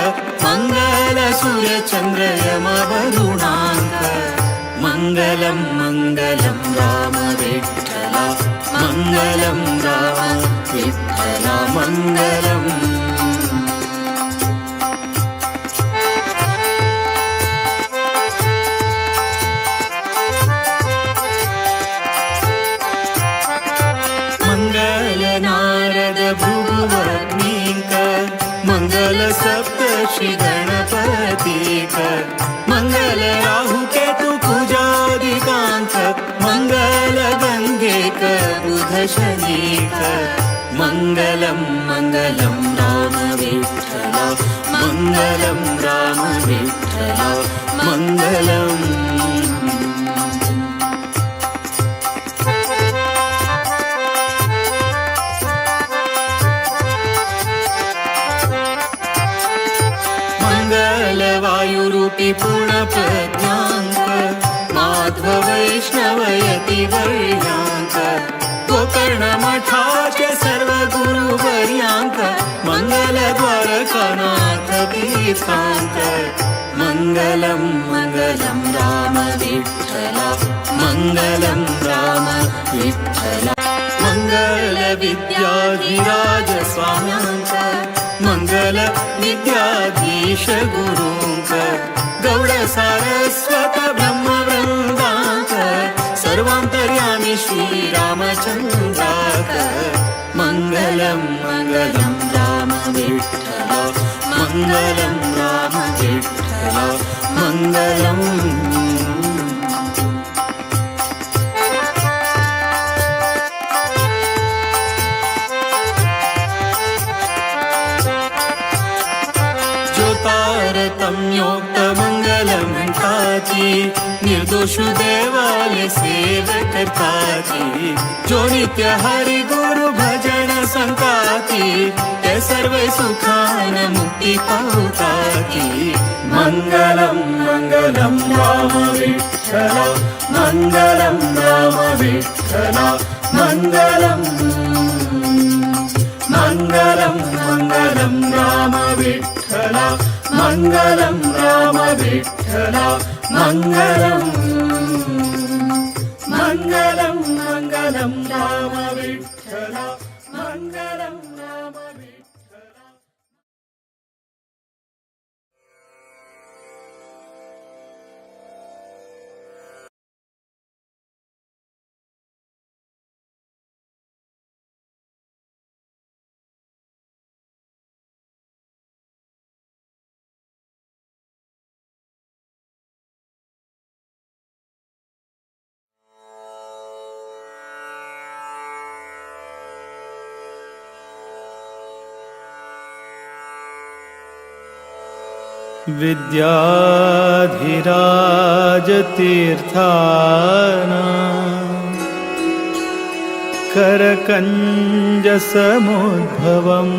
मंगल सूर्य चंद्र यम वरुणांक. मंगलम मंगलम राम विठ्ठल मंगलम राम विठ्ठल मंगलम. मंगल नारद भृगुवग्नीक मंगल सप्तर्षि गणपतीक. मंगल राहु केतु कुजादिकांक मंगल गंगेक बुध शनीक. मंगलम मंगलम राम विठ्ठल मंगलम राम विठ्ठल मंगलम. मंगल वायुरूपी पूर्ण प्रज्ञांक माध्व वैष्णवयति वर्यांक. गोकर्ण मठाचे सर्व गुरुवर्यांक मंगल द्वारकानाथ तीर्थांक. मंगलम मंगलम राम विठ्ठल मंगलम राम विठ्ठल. मंगल विद्याधिराज स्वाम्यांक मंगल विद्याधीश गुरूंक. गौड सारस्वत ब्रह्म वृंदांक सर्वांतर्यामी श्री रामचंद्राक. मंगलम मंगलम राम विठ्ठल मंगलम राम विठ्ठल मंगलम. तारता संयोक्तमङ्गलं थाची निर्दोष देवालय सेवा करताची जो नित्य हरि गुरु भजन संताची ते सर्व सुखान मुक्ति पावताची मंगलम मंगलम राम विठ्ठल मंगलम राम विठ्ठल मंगलम मंगलम मंगलम राम विठ्ठल मंगलम राम विठ्ठल मंगलम मंगलम मंगलम राम विठ्ठल मंगलम राम विठ्ठल। विद्याधिराज तीर्थाना करकंज समुद्भवम्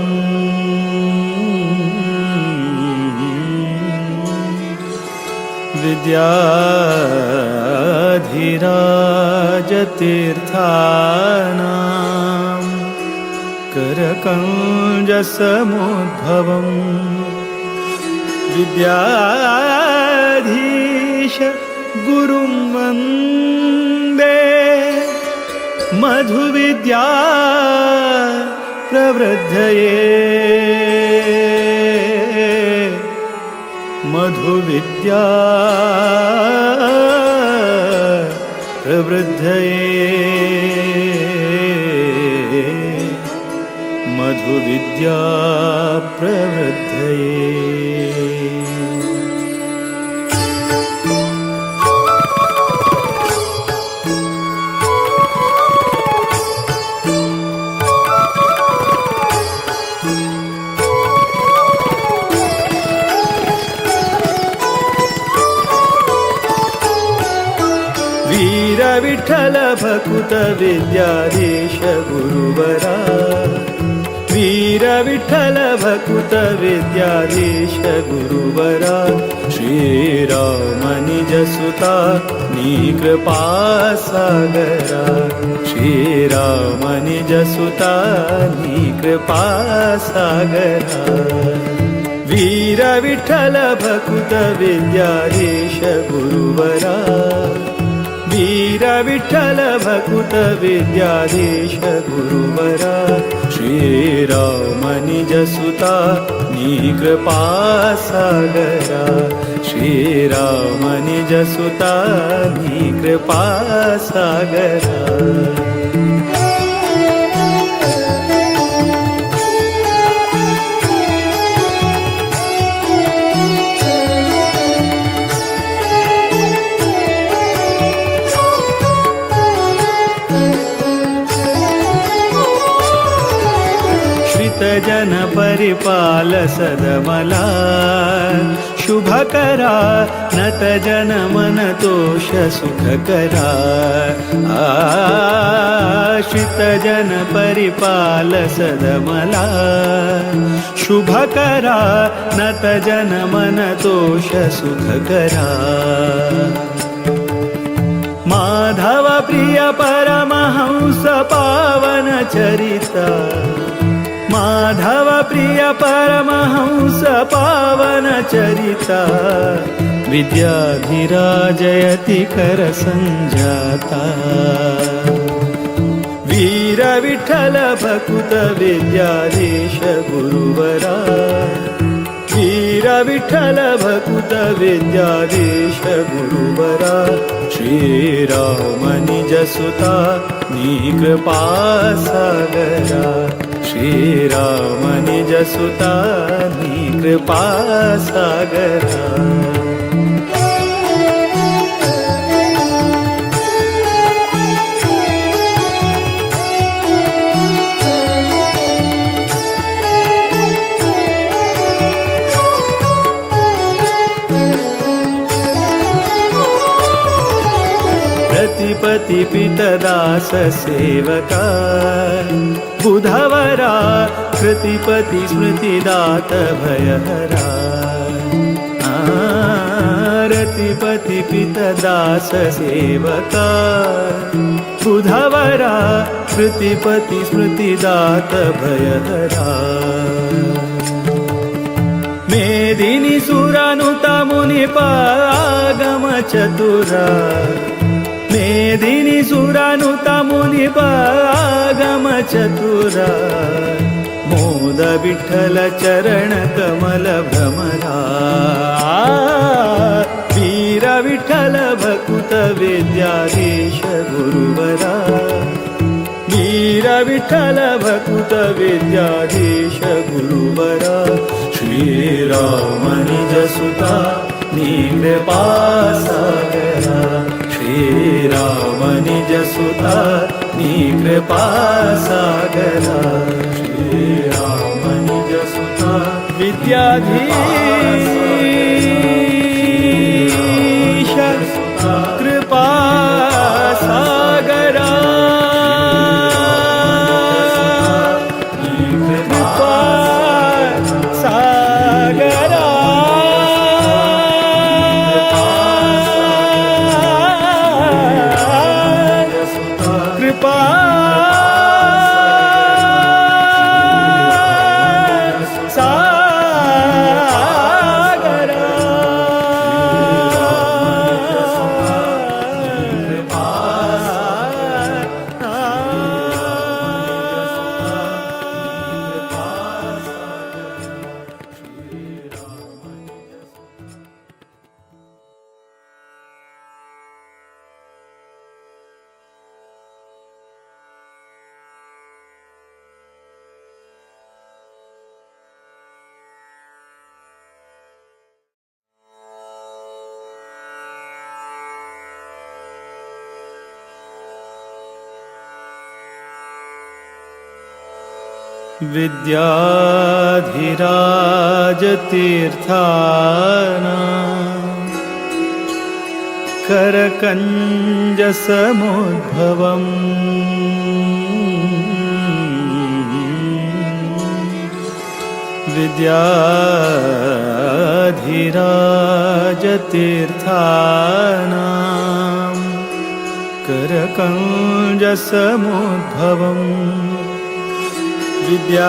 विद्याधिराज तीर्थाना करकंज समुद्भवम् विद्याधीश गुरुं वन्दे मधुविद्या प्रवृद्धये मधुविद्या प्रवृद्धये मधुविद्या प्रवृद्धये। वीर विठ्ठल भकुत विद्याधीश गुरुवरा वीर विठ्ठल भकुत विद्याधीश गुरुवरा श्रीराम निज सुता नी कृपा सागरा श्रीराम निज सुता नी कृपा सागरा वीर विठ्ठल भकुत विद्याधीश गुरुवरा वीर विठ्ठल भकुत विद्याधीश गुरुवरा श्रीराम निज सुता नी कृपा सागरा श्रीराम निज सुता नी कृपा सागरा। जन परिपाल सदमला शुभकरा नत जन मन तोष सुखकरा आश्रित जन परिपाल सदमला शुभकरा नत जन मन तोष सुखकरा माधव प्रिय परमहंस पावन चरिता माधव प्रिय परमहंस पावन चरिता विद्याधिराजयति कर संजाता वीर विठ्ठल भकुत विद्याधीश गुरुवरा वीर विठ्ठल भकुत विद्याधीश गुरुवरा श्रीराम निज सुता नी कृपा सागरा श्रीराम निज सुता नी कृपा सागरा। श्रीपति पितदास सेवका बुधवरा कृतिपति स्मृतिदात भयहरा रतिपति पितदास सेवका बुधवरा कृतिपति स्मृतिदात भयहरा मेदिनी सुरानुता मुनिपागम चतुरा मेदिनी सुरानुता मुनिपागम चतुरा मोद विठ्ठल चरण कमल भ्रमरा वीर विठ्ठल भकुत विद्याधीश गुरुवरा वीर विठ्ठल भकुत विद्याधीश गुरुवरा श्रीराम निज सुता कृपा सागरा श्रीराम निज सुता कृपा सागरा श्रीराम निज सुता विद्याधीश कृपा सागरा विद्याधिराज तीर्थाना करकंज समुद्भवम् विद्याधिराज तीर्थाना करकंज समुद्भवम् विद्याधीश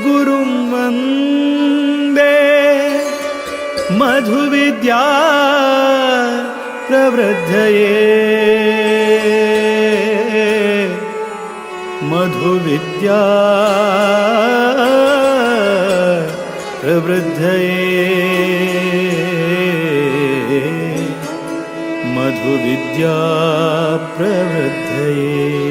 गुरुं वन्दे मधुविद्या प्रवृद्धये मधुविद्या प्रवृद्धये मधुविद्या प्रवृद्धये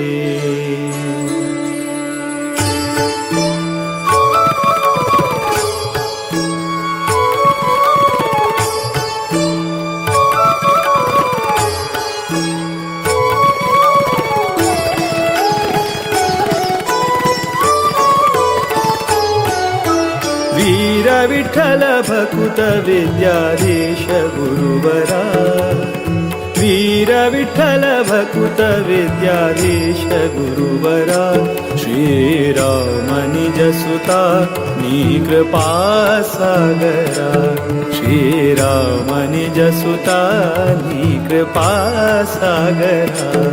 वीर विठ्ठल भकुत विद्याधीश गुरुवरा वीर विठ्ठल भकुत विद्याधीश गुरुवरा श्रीराम निज सुता कृपा सागरा श्रीराम निज सुता कृपा सागरा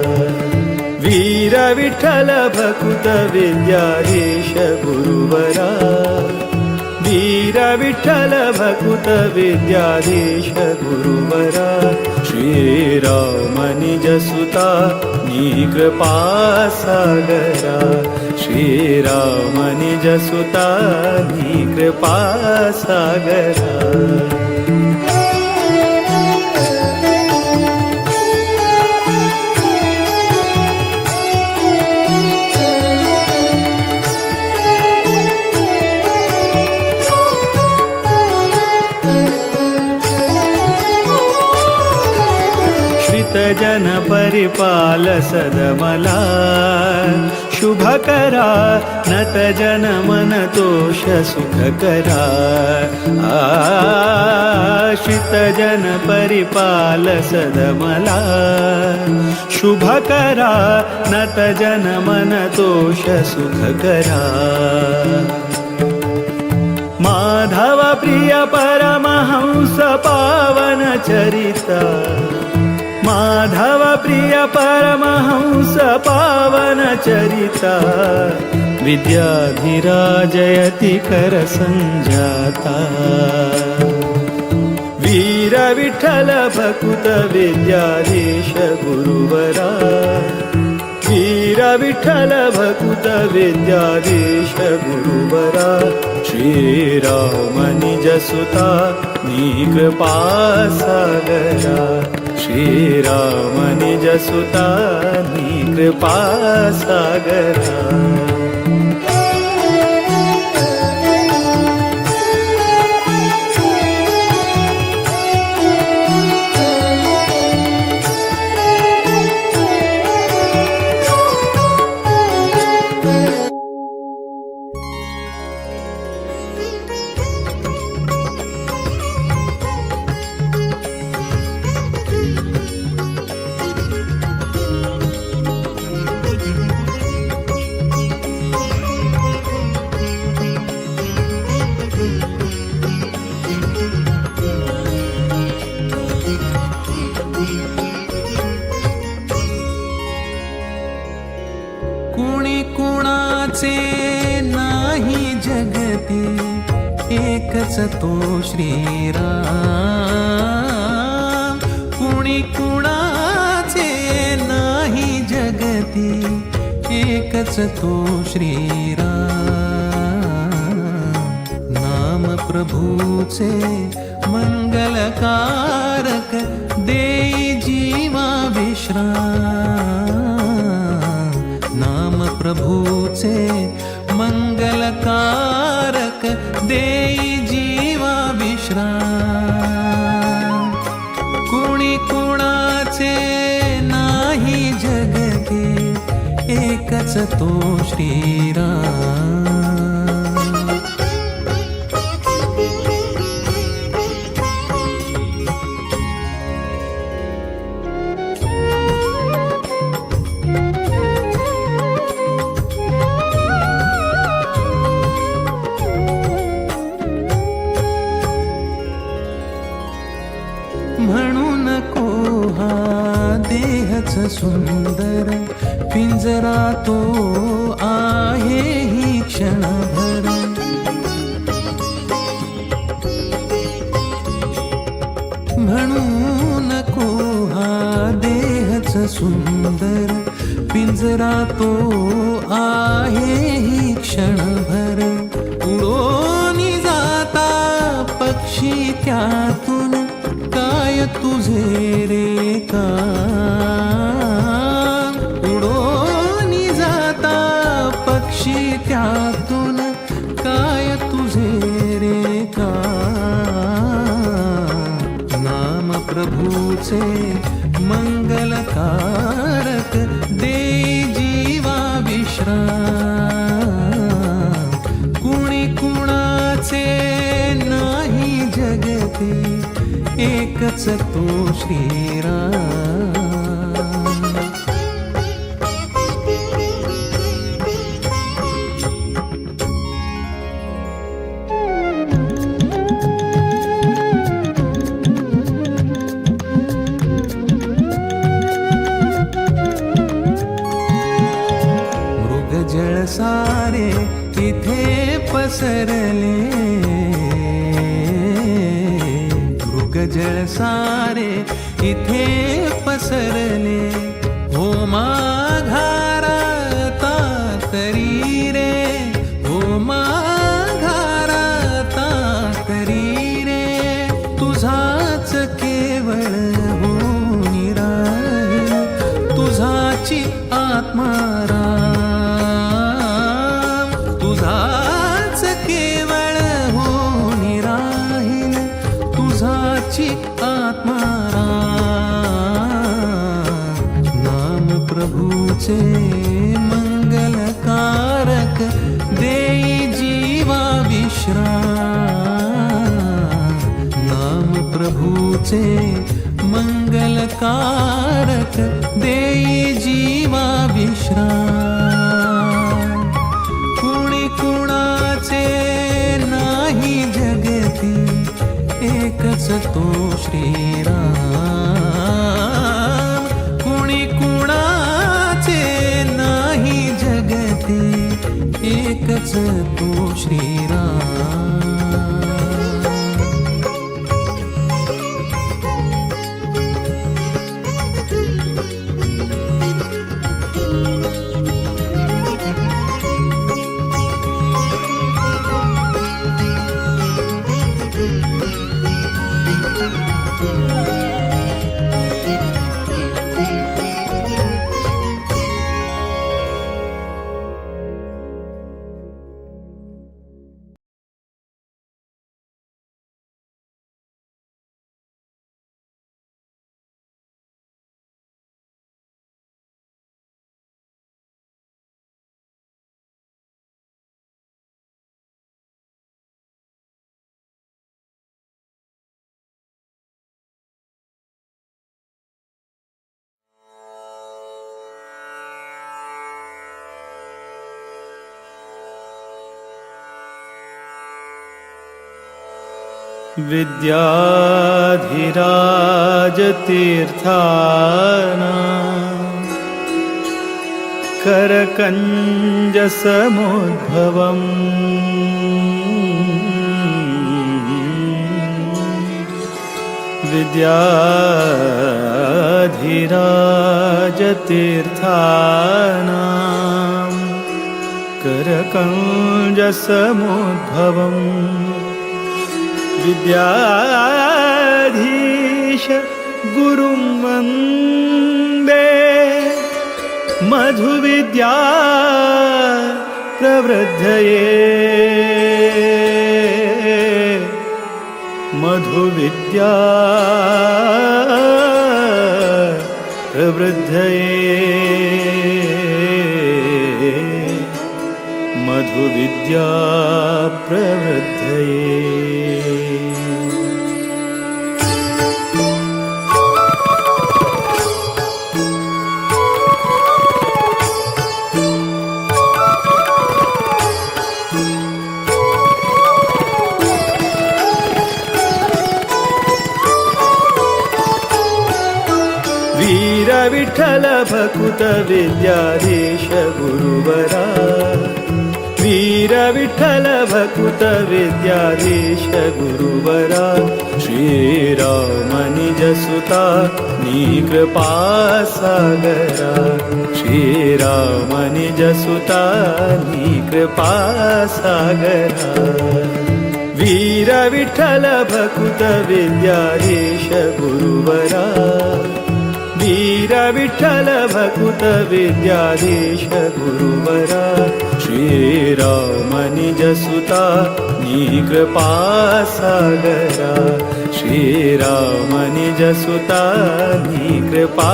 वीर विठ्ठल भकुत विद्याधीश गुरुवरा वीर विठ्ठल भकुत विद्याधीश गुरुवरा श्रीराम निज सुता कृपा सागरा श्रीराम निज सुता कृपा सागरा जन परिपाल सदमला शुभ करा नत जन मन तोष सुख करा आश्रित जन परिपाल सदमला शुभ करा नत जन मन तोष सुख करा माधव प्रिय परमहंस पावन चरिता माधव प्रिय परमहंस पावन चरिता विद्याधिराजयति कर संजाता वीर विठ्ठल भकुत विद्याधीश गुरुवरा वीर विठ्ठल भकुत विद्याधीश गुरुवरा श्रीराम निज सुता नी कृपा सागरा श्रीराम निज सुता नी कृपा सागरा कुणी कुणाचे नाही जगती एकच तो श्रीराम कुणी कुणाचे नाही जगती एकच तो श्रीराम नाम प्रभूचे मंगलकारक देई जीवा विश्राम नाम प्रभूचे मंगलकारक देई जीवा विश्राम कुणी कुणाचे नाही जगती एकच तो श्रीराम म्हणून को हा देहच सुंदर पिंजरा तो आहे ही क्षणभर म्हणून को हा देहच सुंदर पिंजरा तो आहे ही क्षणभर उडोनी जाता पक्षी त्यातून काय तुझे रे कान उडोनी जाता पक्षी त्यातून काय तुझे रे कान नाम प्रभूचे मंगलकारक देई जीवा विश्राम कुणी कुणाचे नाही जगती एकच तो श्रीराम मृगजळ सारे इथे पसरले मृगजळ सारे इथे पसरले हो माघारता तरी रे हो माघारता तरी रे तुझाच केवळ हो निराही तुझाची आत्मा राम तुझाच केवळ हो निराहील तुझाची आत्मा राम नाम प्रभूचे मंगल तुझे मंगलकारक देई जीवा विश्राम कुणी कुणाचे नाही जगती एकच तो श्रीराम कुणी कुणाचे नाही जगती एकच तो श्रीराम विद्याधिराजतीर्थाना करकञ्जसमुद्भवम् विद्याधिराजतीर्थाना करकञ्जसमुद्भवम् विद्याधीश गुरुं वन्दे मधुविद्या प्रवृद्धये मधुविद्या प्रवृद्धये मधुविद्या प्रवृद्धये वीर विठ्ठल भकुत विद्याधीश गुरुवरा वीर विठ्ठल भकुत विद्याधीश गुरुवरा श्रीराम निज सुता नी कृपा सागरा श्रीराम निज सुता नी कृपा सागरा वीर विठ्ठल भकुत विद्याधीश गुरुवरा वीर विठ्ठल भकुत विद्याधीश गुरुवरा श्रीराम निज सुता नी कृपा सागरा श्रीराम निज सुता नी कृपा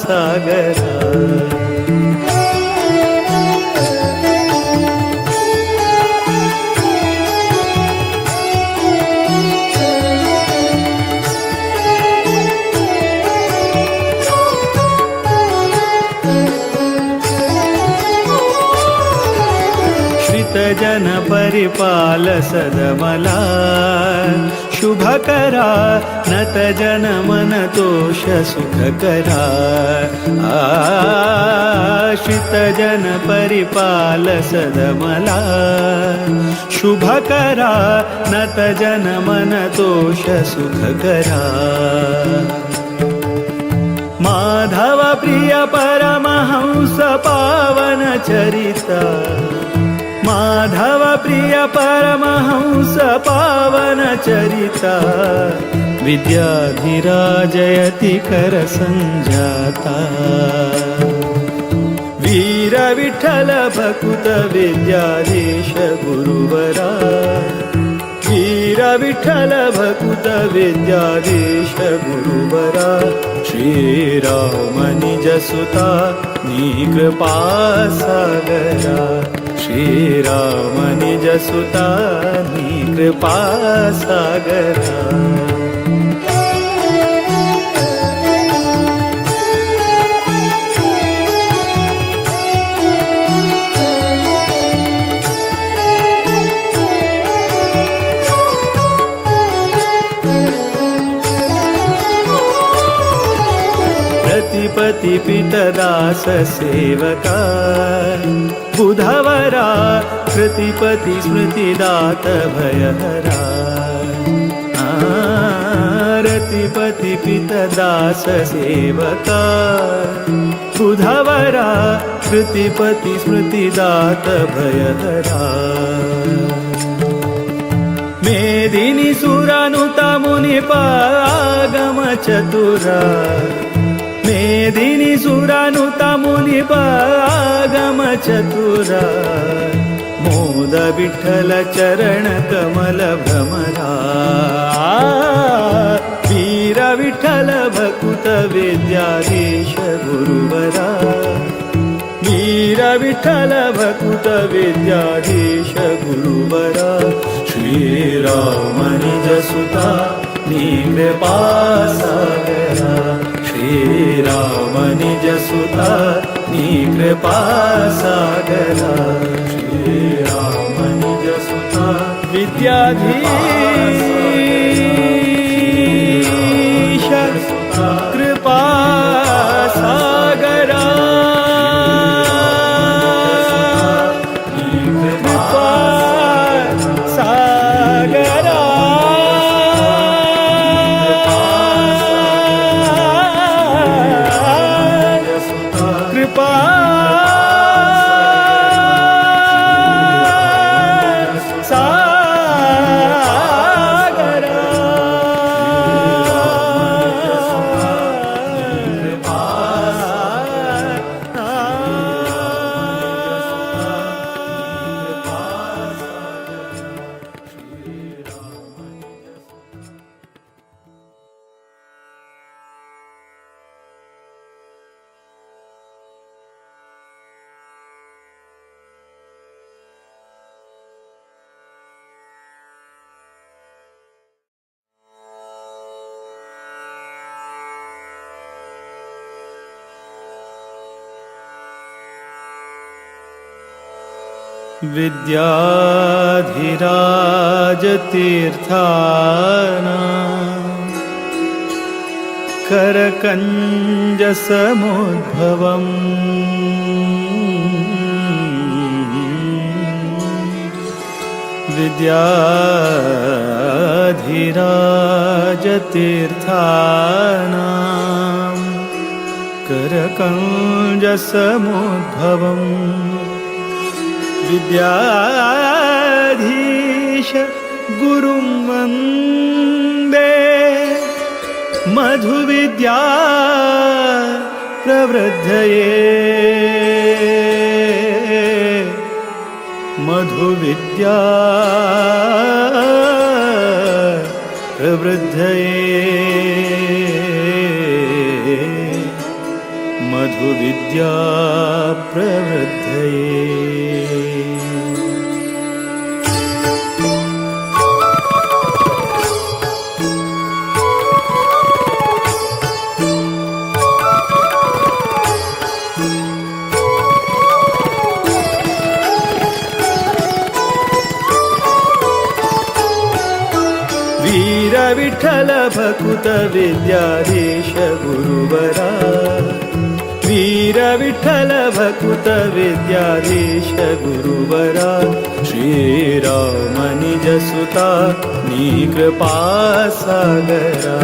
सागरा जन परिपाल सदमला शुभकरा नत जन मन तोष सुखकरा आश्रित जन परिपाल सदमला शुभकरा नत जन मन तोष सुखकरा माधव प्रिय परमहंस पावन चरिता माधव प्रिय परमहंस पावन चरिता विद्याधिराजयति कर संजाता वीर विठ्ठल भकुत विद्याधीश गुरुवरा वीर विठ्ठल भकुत विद्याधीश गुरुवरा श्रीराम निज सुता नी कृपा सागरा श्रीराम निज सुता नी कृपा सागरा रतिपति पितदास सेवका बुधवरा कृतिपति स्मृतिदात भयहरा रतिपति पितदास सेवका बुधवरा कृतिपति स्मृतिदात भयहरा मेदिनी सुरानुता मुनिपागम चतुरा मेदिनी सुरानुता मुनिपागम चतुरा मोद विठ्ठल चरण कमल भ्रमरा वीर विठ्ठल भकुत विद्याधीश गुरुवरा वीर विठ्ठल भकुत विद्याधीश गुरुवरा श्रीराम निज सुता कृपा सागरा श्रीराम निज सुता कृपा सागरा श्रीराम निज सुता विद्याधीश कृपा सागरा विद्याधिराज तीर्थाना करकंज समुद्भवम् विद्याधिराज तीर्थाना करकंज समुद्भवम् विद्याधीश गुरुं वन्दे मधुविद्या प्रवृद्धये मधुविद्या प्रवृद्धये मधुविद्या प्रवृद्धये वीर विठ्ठल भकुत विद्याधीश गुरुवरा वीर विठ्ठल भकुत विद्याधीश गुरुवरा श्रीराम निज सुता कृपा सागरा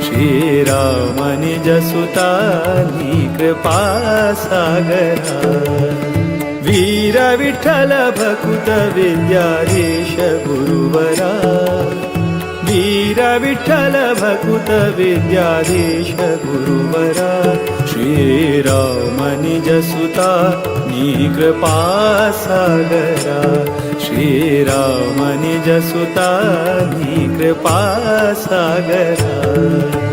श्रीराम निज सुता कृपा सागरा वीर विठ्ठल भकुत विद्याधीश गुरुवरा वीर विठ्ठल भकुत विद्याधीश गुरुवरा श्रीराम निज सुता कृपा सागरा श्रीराम निज सुता कृपा सागरा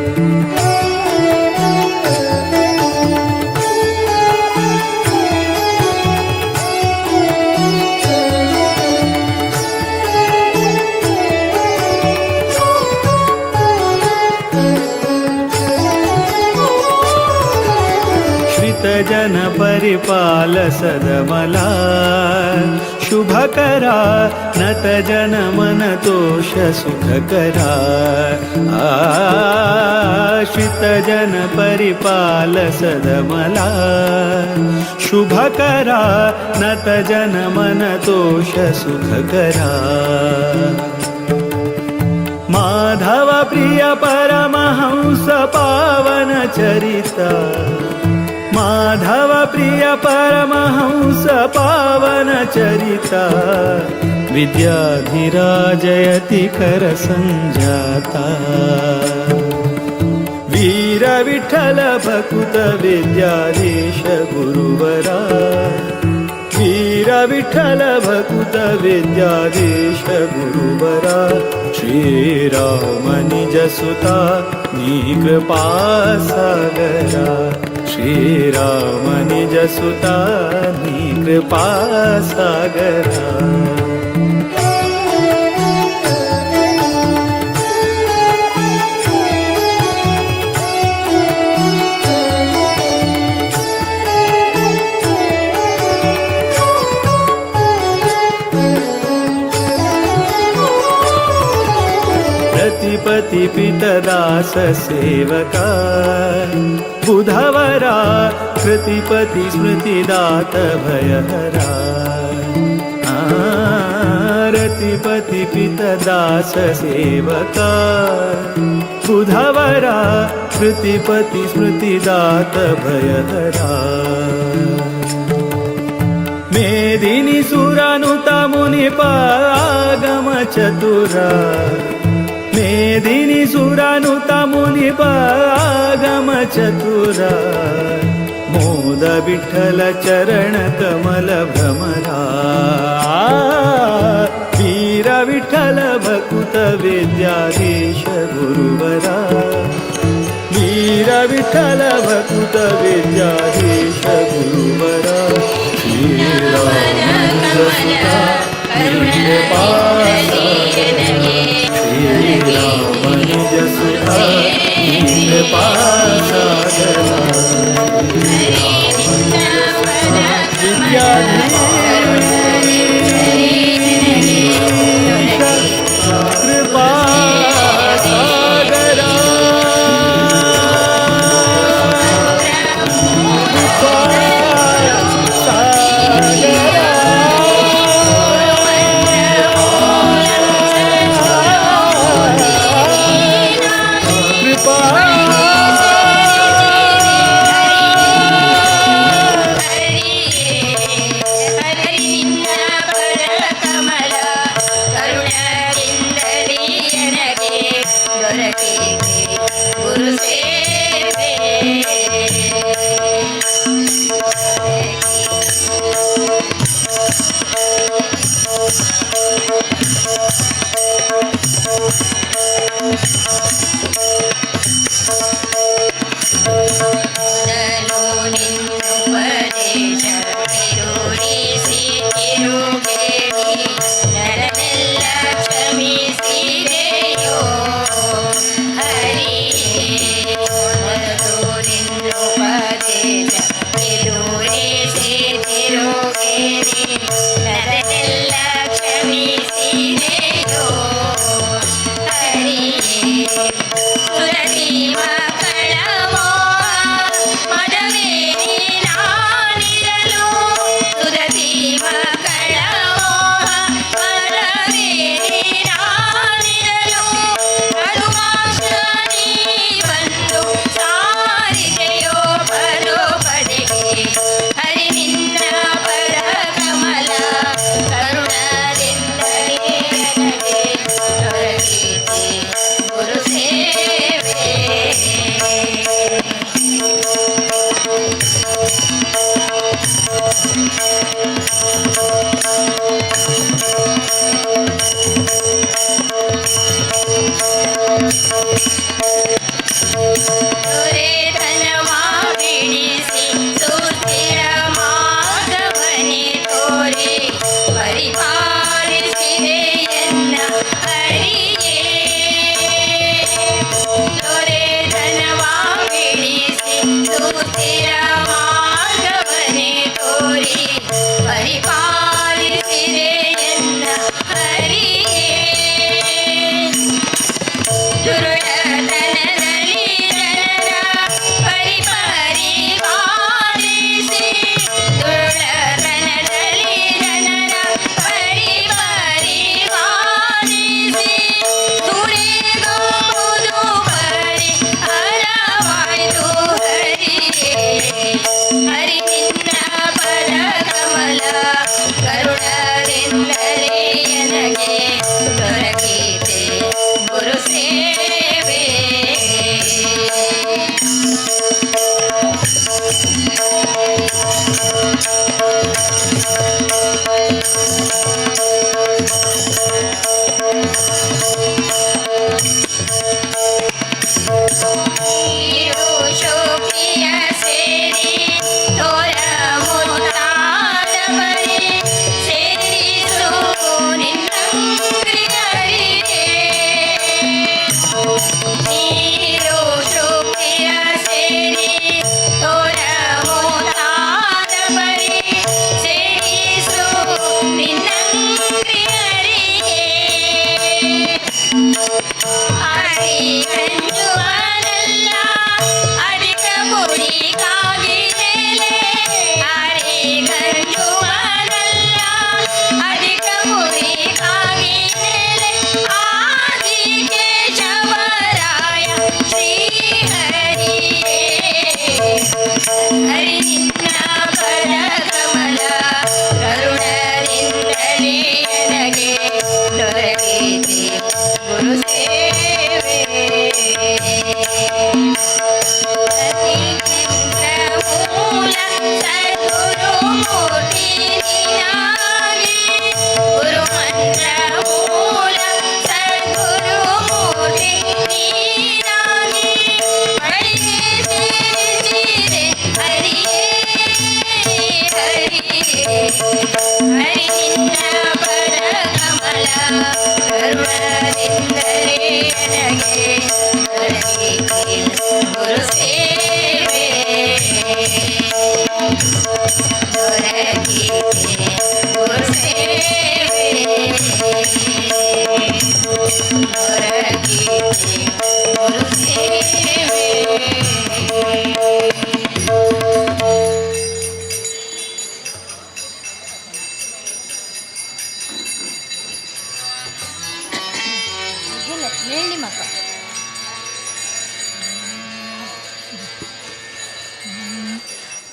जन परिपाल सदमला शुभकरा नत जन मन तोष सुखकरा आश्रित जन परिपाल सदमला शुभकरा नत जन मन तोष सुखकरा माधव प्रिय परमहंस पावन चरिता माधव प्रिय परमहंस पावन चरिता विद्याधिराजयति कर संजाता वीर विठ्ठल भकुत विद्याधीश गुरुवरा वीर विठ्ठल भकुत विद्याधीश गुरुवरा श्रीराम निज सुता नी कृपा सागरा श्रीराम निज सुता नी कृपा सागरा पति पितदास सेवका बुधवरा कृतिपति स्मृतिदात भयहरा रतिपति पितदास सेवका बुधवरा कृतिपति स्मृतिदात भयहरा मेदिनी सुरानुता मुनिपागम चतुरा मेदिनी सुरानुता मुनिपागम चतुरा मोद विठ्ठल चरण कमल भ्रमरा वीर विठ्ठल भकुत विद्याधीश गुरुवरा वीर विठ्ठल भकुत विद्याधीश गुरुवरा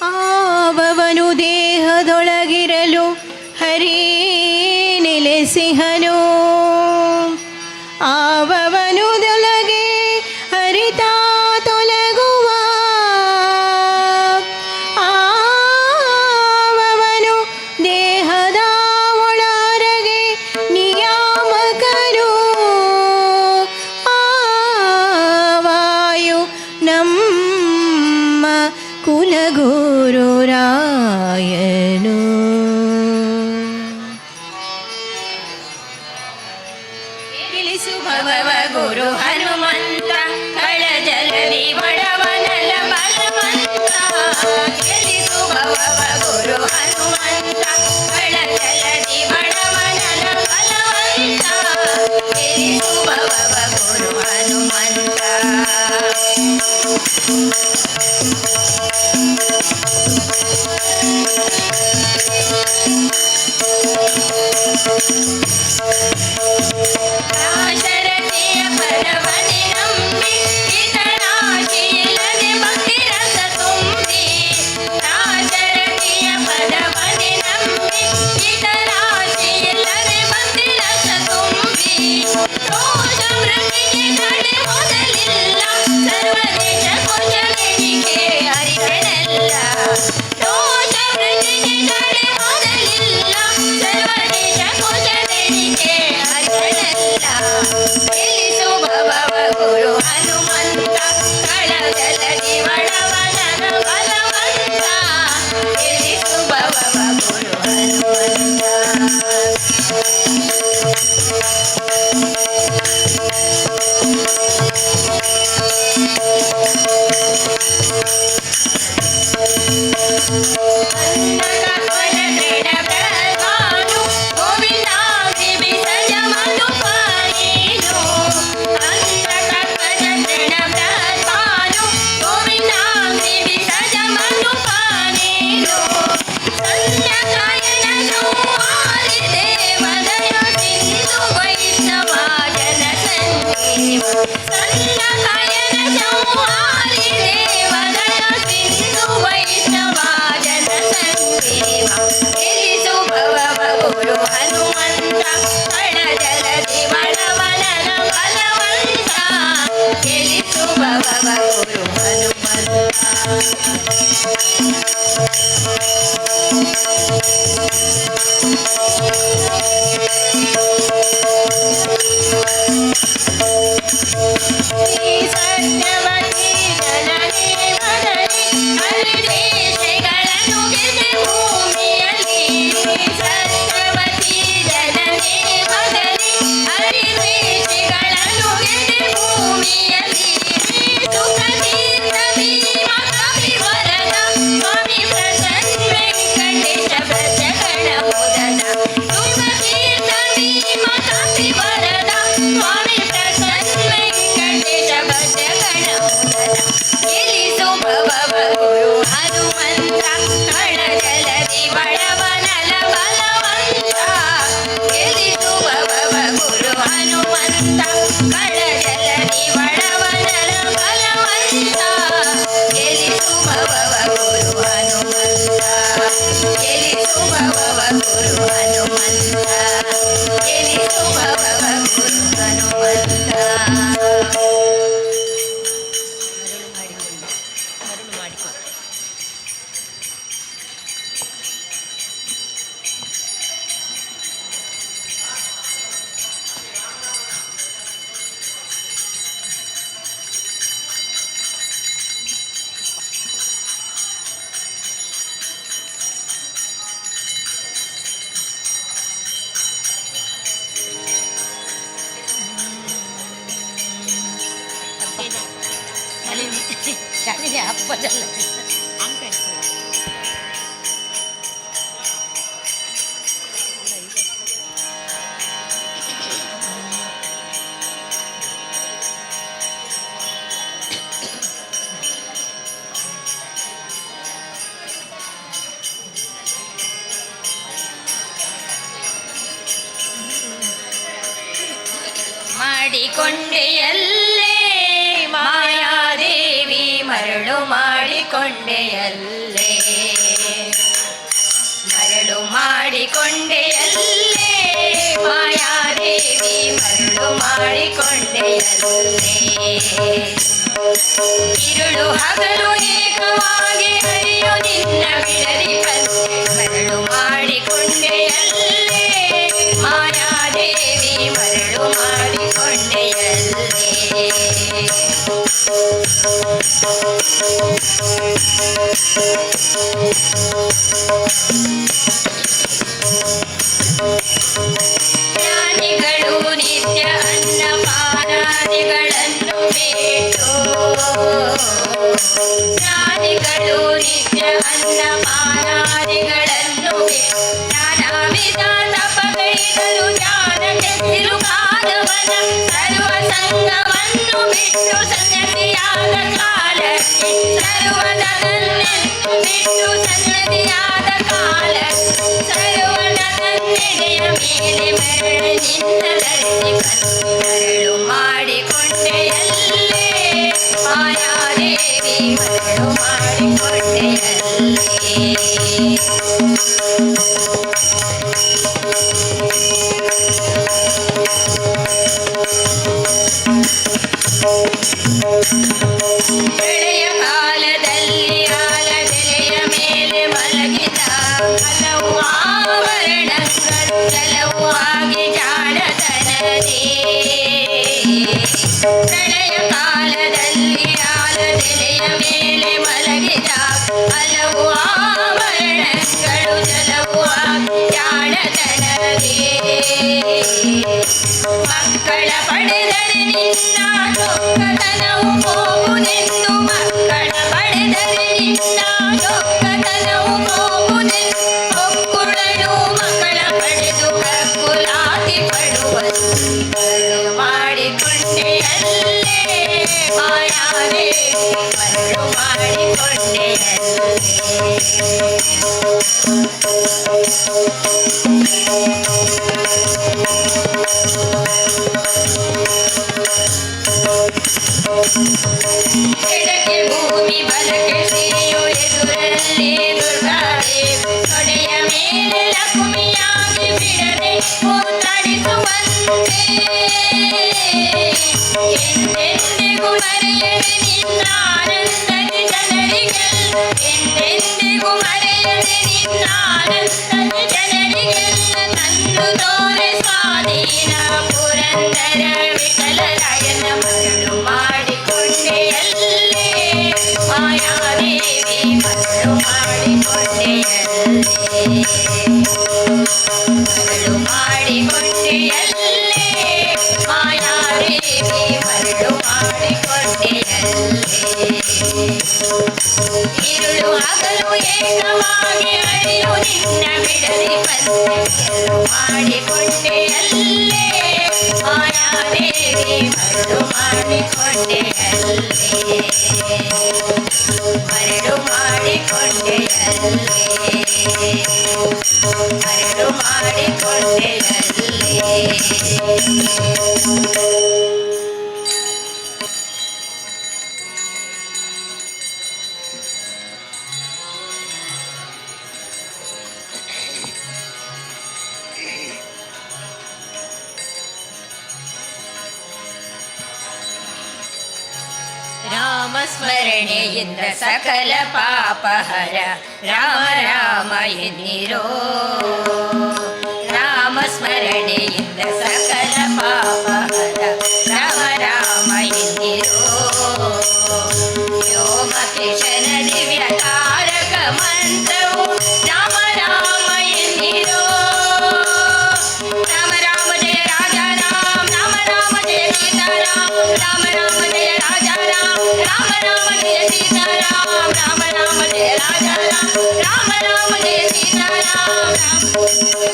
ಆವವನು ದೇಹದೊಳಗಿರಲು ಹರಿ ನೆಲೆಸಿಹನು ಆವವನು ದೊಳಗೆ ಹರಿತ ತೊಲಗುವ ಆವವನು ದೇಹದ ಒಳಗೆ ನಿಯಾಮಕನು ಆವಾಯು ನಮ್ಮ ಕುಲಗುರು ರಾಯನು ತಿಳಿಸು ಭವ ಗುರು ಹನುಮಂತ ಕಳ ಜಲದಿ ಬಡವನಲ ಬಲವಂತ ತಿಳಿಸು ಭವ ಗುರು ಹನುಮಂತ ಕಳ ಜಲದಿ ಬಡವನಲ ಬಲವಂತ ತಿಳಿಸು ಭವ ಗುರು ಹನುಮಂತ ಶರತಿಯ ಪರವನೆ ನಂಬಿ ಇತರಾಶಿಯಿಲ್ಲದೆ ಭಕ್ತಿ ರಸ ತುಂಬಿ ಶರತಿಯ ಪರವನೆ ನಂಬಿ ಇತರಾಶಿಯಿಲ್ಲದೆ ಭಕ್ತಿ ರಸ ತುಂಬಿ ದೋಷ ವೃತ್ತಿಗೆ ಕಡೆ ಮೊದಲಿಲ್ಲ ಸರ್ವದೇಶ ಕುಶಲಿಗೆ ಅರಿಯನಲ್ಲ ದೋಷ ವೃತ್ತಿಗೆ ಕಡೆ ಮೊದಲಿಲ್ಲ ಸರ್ವದೇಶ ಕುಶಲಿಗೆ ಅರಿಯನಲ್ಲ ತಿಳಿಸು ಭವ ಗುರು ಹನುಮಂತ ಕಳಗಲದಿ ಬಡವನನ ಬಲವಂತ ತಿಳಿಸು ಭವ ಗುರು ಹನುಮಂತ ಭೂಮಿಯಲ್ಲಿ ಸುಖ ತೀರ್ಥ ಭೀಮ ಕವಿವರದ ಇದ್ದೀನಿ ಹಬ್ಬದಲ್ಲ. ಮಾಡಿಕೊಂಡೆಯಲ್ಲೇ ಮಾಯಾದೇವಿ ಮರಳು ಮಾಡಿಕೊಂಡೆಯಲ್ಲೇ ಮರಳು ಮಾಡಿಕೊಂಡೆಯಲ್ಲೇ ಮಾಯಾದೇವಿ ಮರಳು ಮಾಡಿಕೊಂಡೆಯಲ್ಲೇ ഇരുಳು ಹಗಲು ಏಕವಾಗಿ ಹರಿಯು ನಿನ್ನ ಬಿಡದಿ ಕಲ್ಲೆ ಮರಳು ಮಾಡಿಕೊಂಡೆಯಲ್ಲೇ ಮಾಯಾದೇವಿ ಮರಳು ಮಾಡಿಕೊಂಡೆಯಲ್ಲೇ ಜ್ಞಾನಿಗಳು ನಿತ್ಯ ಅನ್ನಪಾನಾದಿಗಳನ್ನು ಬಿಟ್ಟು ಜ್ಞಾನಿಗಳು ನಿತ್ಯ ಅನ್ನಪಾನಾದಿಗಳನ್ನು ಬಿಟ್ಟು ನಾನಾ ವಿಧ ತಪಗೈದರು ಜ್ಞಾನಕ್ಕೆ ತಿರುಗಾದವನ ಸರ್ವ ಸಂಗವನ್ನು ಬಿಟ್ಟು ಸನ್ನದಿಯಾದ ಕಾಲಕ್ಕೆ ಸರ್ವನನ್ನೆಂದು ಬಿಟ್ಟು ಸನ್ನದಿಯಾದ ಕಾಲಕ್ಕೆ ಸರ್ವನನ್ನೆಡೆಯ ಮೇಲೆ ಮರಳಿನಿಂದ ಧರಿಸಿ ಮರಳು ಮಾಡಿಕೊಂಡೆಯಲ್ಲೇ ಮಾಯಾದೇವಿ ಮರಳು ಮಾಡಿಕೊಂಡೆಯಲ್ಲೇ ಬೆಳೆಯ ಕಾಲದಲ್ಲಿ ಆಲದೆಲೆಯ ಮೇಲೆ ಮಲಗಿದ ಹಲವು ಆವರಣಗಳು ಕೆಲವು ಆಗಿ ಜಾಣತನದೇ ಬೆಳೆಯ ಕಾಲದಲ್ಲಿ ಆಲದೆಲೆಯ ಮೇಲೆ ಮಲಗಿದ ಹಲವು ಆವರಣಗಳು ಕೆಲವು ಆಗಿ ಜಾಣತನದೇ ಮಕ್ಕಳ ಪಡೆದರೆ ನಿನ್ನ ದೊಕ್ಕತನವು ಹೋಗುವುದೆಂದು ಮಕ್ಕಳ ಪಡೆದರೆ ನಿನ್ನ ದೊಕ್ಕತನವು ಹೋಗುವುದೆಂದು ಒಕ್ಕುಳಲು ಮಕ್ಕಳ ಪಡೆದು ಕಕ್ಕುಲಾತಿ ಪಡುವರು ಮಾಡಿಕೊಂಡೆಯಲ್ಲೇ ಮಾಯಾದೇವಿ ಮರಳು ಮಾಡಿಕೊಂಡೆಯಲ್ಲೇ ಎಡಕ್ಕೆ ಭೂಮಿ ಬಲಕ್ಕೆ ಶ್ರೀಯು ಎದುರಲ್ಲಿ ದುರ್ಗಾದೇವಿ ತೊಡೆಯ ಮೇಲೆ ಲಕ್ಷ್ಮಿಯಾಗಿ ಬಿಡದೆ ಕೂತಾಡಿಸುವಂತೆ ಎಂದೆಂದಿಗೂ ಮರೆಯದೆ ನಿನ್ನ ಆನಂದದಿ ಜನರಿಗೆಲ್ಲ ಎಂದೆಂದಿಗೂ ಮರೆಯದೆ ನಿನ್ನ ಆನಂದದಿ ಜನರಿಗೆಲ್ಲ ತಂದು ತೋರೆ ಸ್ವಾಧೀನ ಪುರಂದರ ವಿಠಲರಾಯನ ಮರಳು ಮಾಡಿಕೊಂಡೆಯಲ್ಲೇ ಮಾಯಾದೇವಿ ಮರಳು ಮಾಡಿಕೊಂಡೆಯಲ್ಲೇ ಮರಳು ಮಾಡಿಕೊಂಡೆಯಲ್ಲೇ ಮಾಯಾದೇವಿ ಮರಳು ಮಾಡಿಕೊಂಡೆಯಲ್ಲೇ ഇരുಳು ಹಗಲು ಏಕವಾಗಿ ಹರಿಯು ನಿನ್ನ ಬಿಡದಿ ಪಂಚೆಗಳು ಮಾಡಿಕೊಂಡೆಯಲ್ಲೇ ಮಾಯಾದೇವಿ ಮರಳು ಮಾಡಿಕೊಂಡೆಯಲ್ಲೇ ಮರಳು ಮಾಡಿಕೊಂಡೆಯಲ್ಲೇ ಮರಳು ಮಾಡಿಕೊಂಡೆಯಲ್ಲೇ ರಾಮ ಸ್ಮರಣೆಯಿಂದ ಸಕಲ ಪಾಪಹರ ರಾಮ ರಾಮ ಎನ್ನಿರೋ ರಾಮ ಸ್ಮರಣೆಯಿಂದ ಸಕಲ ಪಾಪಹರ ರಾಮ ರಾಮ ಎನ್ನಿರೋ ವ್ಯೋಮಕೇಶನ ದಿವ್ಯ ತಾರಕ ಮಂತ್ರವು ರಾಮ ರಾಮ ಎನ್ನಿರೋ ರಾಮ ರಾಮ ಜಯ ರಾಜ ರಾಮ ರಾಮ ರಾಮ ಜಯ ಸೀತಾರಾಮ ರಾಮ ರಾಮ ಜಯ ರಾಜ ರಾಮ ರಾಮ ರಾಮ ಜಯ ಸೀತಾರಾಮ राम राम जय राजा राम राम राम जय सीता राम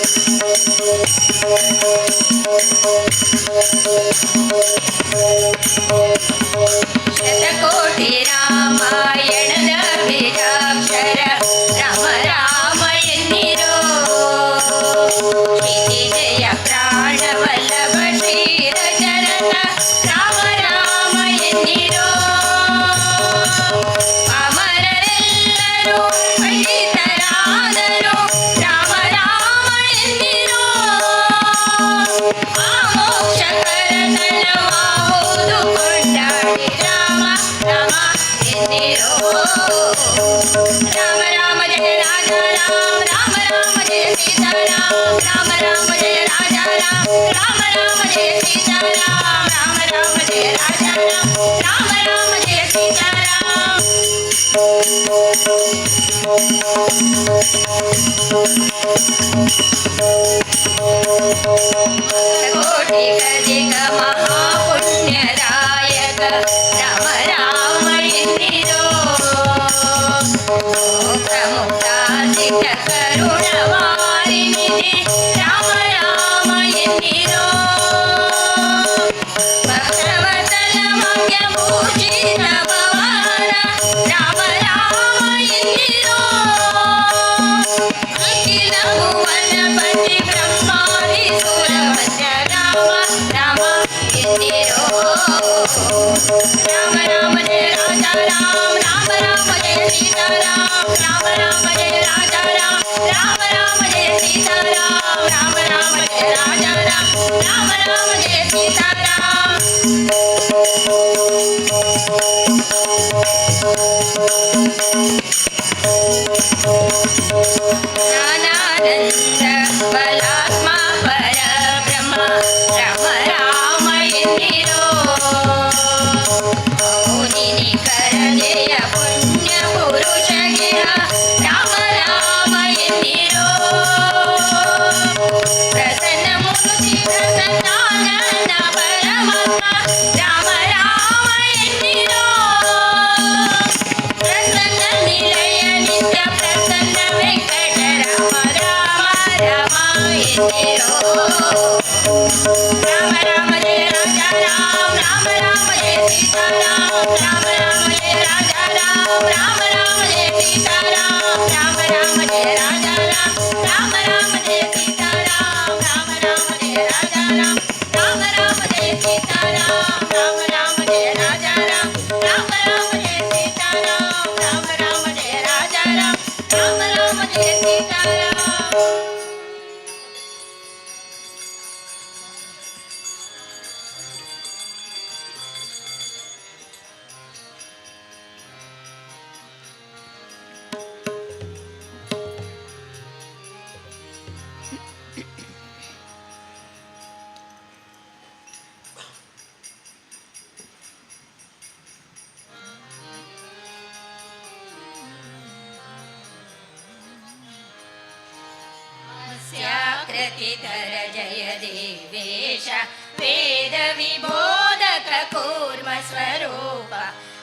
शतकोटि रामायणದ ಬೀಜಾಕ್ಷರ ರಾಮ ರಾಮ ಎನ್ನಿರೋ ಶ್ರೀಜಯ ಪ್ರಾಣವಲ್ಲಭ ಶ್ರೀರಚರಣ ರಾಮ ರಾಮ ಎನ್ನಿರೋ ಅಮರರೆಲ್ಲರೂ ಪಂಡಿತರಾದರು ರಾಮ ರಾಮ ಎನ್ನಿರೋ ಆ ಮೋಕ್ಷಕರ ತಳವಾವುದು ಕೊಂಡಾಡಿ ರಾಮ ರಾಮ ಎನ್ನಿರೋ ರಾಮ ರಾಮ ಜಯ ರಾಜ ರಾಮ ರಾಮ ರಾಮ ಜಯ ಸೀತಾ ರಾಮ ರಾಮ ರಾಮ ಜಯ ರಾಜ ರಾಮ ರಾಮ ರಾಮ ಜಯ ಸೀತಾ ರಾಮ ರಾಮ ರಾಮ ಜಯ ರಾಜ ರಾಮ ರಾಮ ರಾಮ ಜಯ ಸೀತಾ ರಾಮ ಕೋಟಿ ಗದಿಗ ಮಹಾಪುಣ್ಯದಾಯಕ ರಾಮ ರಾಮ ಎನ್ನಿರೋ ಮುಕ್ತಾಸಿತ ಕರುಣವಾರಿನಿಧಿ ರಾಮ ರಾಮ ಎನ್ನಿರೋ ಭಕ್ತವತಲ ಮಗ್ಯಭೂಷಿತ ಭವಾನ ರಾಮ ರಾಮ ಎನ್ನಿರೋ ಅಖಿಲ ಭುವನ ಪತಿ ಬ್ರಹ್ಮಾದಿ ಸುರವರ್ಯ ರಾಮ ರಾಮ ಎನ್ನಿರೋ ರಾಮ ರಾಮ ಜಯ ರಾಜ ರಾಮ ರಾಮ ರಾಮ ಜಯ ಸೀತಾ ರಾಮ ರಾಮ ರಾಮ ಜಯ ರಾಜ ರಾಮ ರಾಮ ರಾಮ ಜಯ ಸೀತಾ ರಾಮ ರಾಮ ರಾಮ ಜಯ ರಾಜ ರಾಮ ರಾಮ ರಾಮ ಜಯ ಸೀತಾ ರಾಮ ಜ್ಞಾನಾನಂದ ಬಲಾತ್ಮ ಪರ ಬ್ರಹ್ಮ ರಾಮ ರಾಮ ಎನ್ನಿರೋ ಮುನಿನಿ ಕರಜಯ ಪುಣ್ಯ ಪುರುಷ ಗಿರ ರಾಮ ರಾಮ ಎನ್ನಿರೋ ಪ್ರಸನ್ನ ಮೂರ್ತಿ ಪ್ರಸನ್ನಾನಂದ ಪರಮಾತ್ಮ ರಾಮ ರಾಮ ಎನ್ನಿರೋ ಪ್ರಸನ್ನ ನಿಲಯ ನಿತ್ಯ ಪ್ರಸನ್ನ ವೆಂಕಟ ರಾಮ ರಾಮ ರಾಮ ಎನ್ನಿರೋ ರಾಮ ರಾಮ ಜಯ ರಾಜ ರಾಮ ರಾಮ ರಾಮ ಜಯ ಸೀತಾ ರಾಮ ರಾಮ ರಾಮ ಜಯ ರಾಜ ರಾಮ ರಾಮ ರಾಮ ಜಯ ಸೀತಾ ರಾಮ ರಾಮ ರಾಮ ಜಯ ರಾಜ ರಾಮ ರಾಮ ರಾಮ ಜಯ ಸೀತಾ ರಾಮ ರಾಮ ರಾಮ ಜಯ ರಾಜ ರಾಮ ರಾಮ ರಾಮ ಜಯ ಸೀತಾ ರಾಮ ರಾಮ ರಾಮ ಜಯ ರಾಜ ರಾಮ ರಾಮ ರಾಮ ಜಯ ಸೀತಾ ರಾಮ ರಾಮ ರಾಮ ಜಯ ರಾಜ ರಾಮ ರಾಮ ರಾಮ ಜಯ ಸೀತಾ ರಾಮ कृतिधर जय देवेश वेद विबोधक कूर्म स्वरूप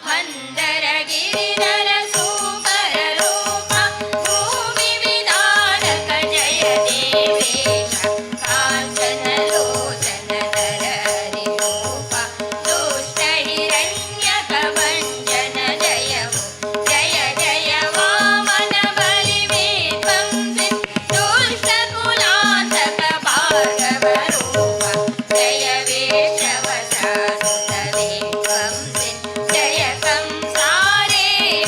मंदर गिरिधर सूकर रूप भूमि विधारक जय देवेश कांचन लोचन धर हरि रूप दुष्ट हिरण्यक भंजन जय जय जय वामन बलि विध्वंसि दुष्ट कुलांतक भार्गव रूप जय वेशवसा सुत विध्वंसि जय कंसारेय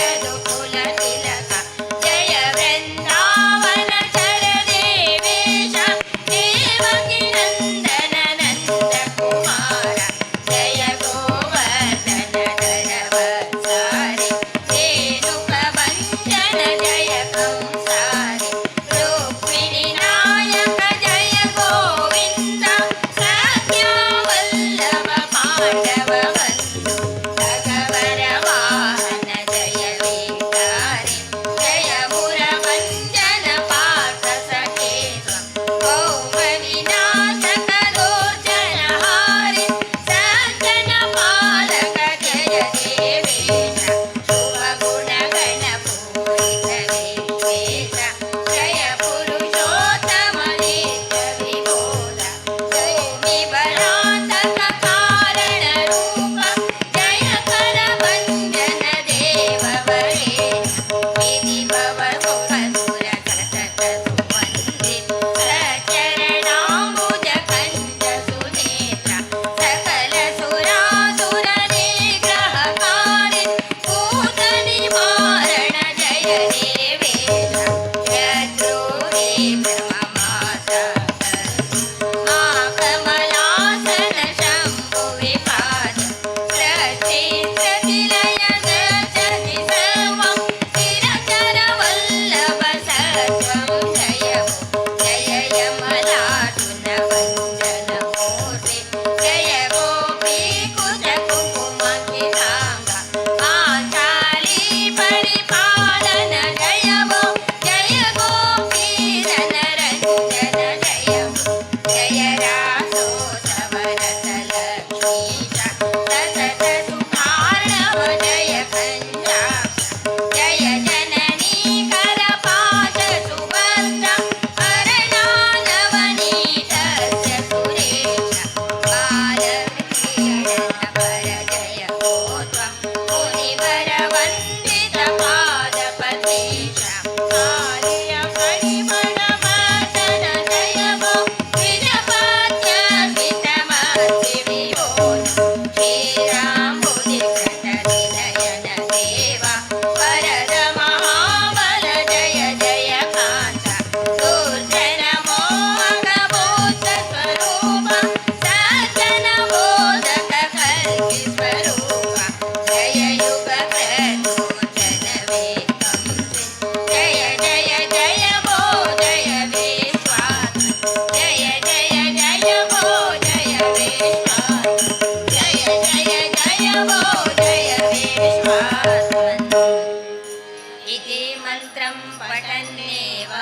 पठन्नेव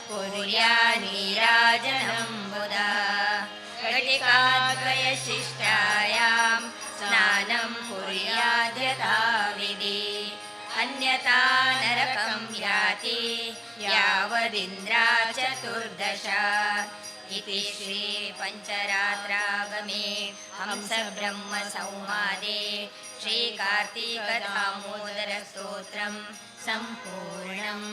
कुर्यानीराजनं बुधा घटिकाद्वयशिष्टायां स्नानं कुर्याद्यथाविधि अन्यथा नरकं याति यावदिन्द्रा चतुर्दशा इति श्री पंचरात्रागमे हंसब्रह्मसंवादे श्रीकार्तिकदामोदरस्तोत्रं सम्पूर्णम्।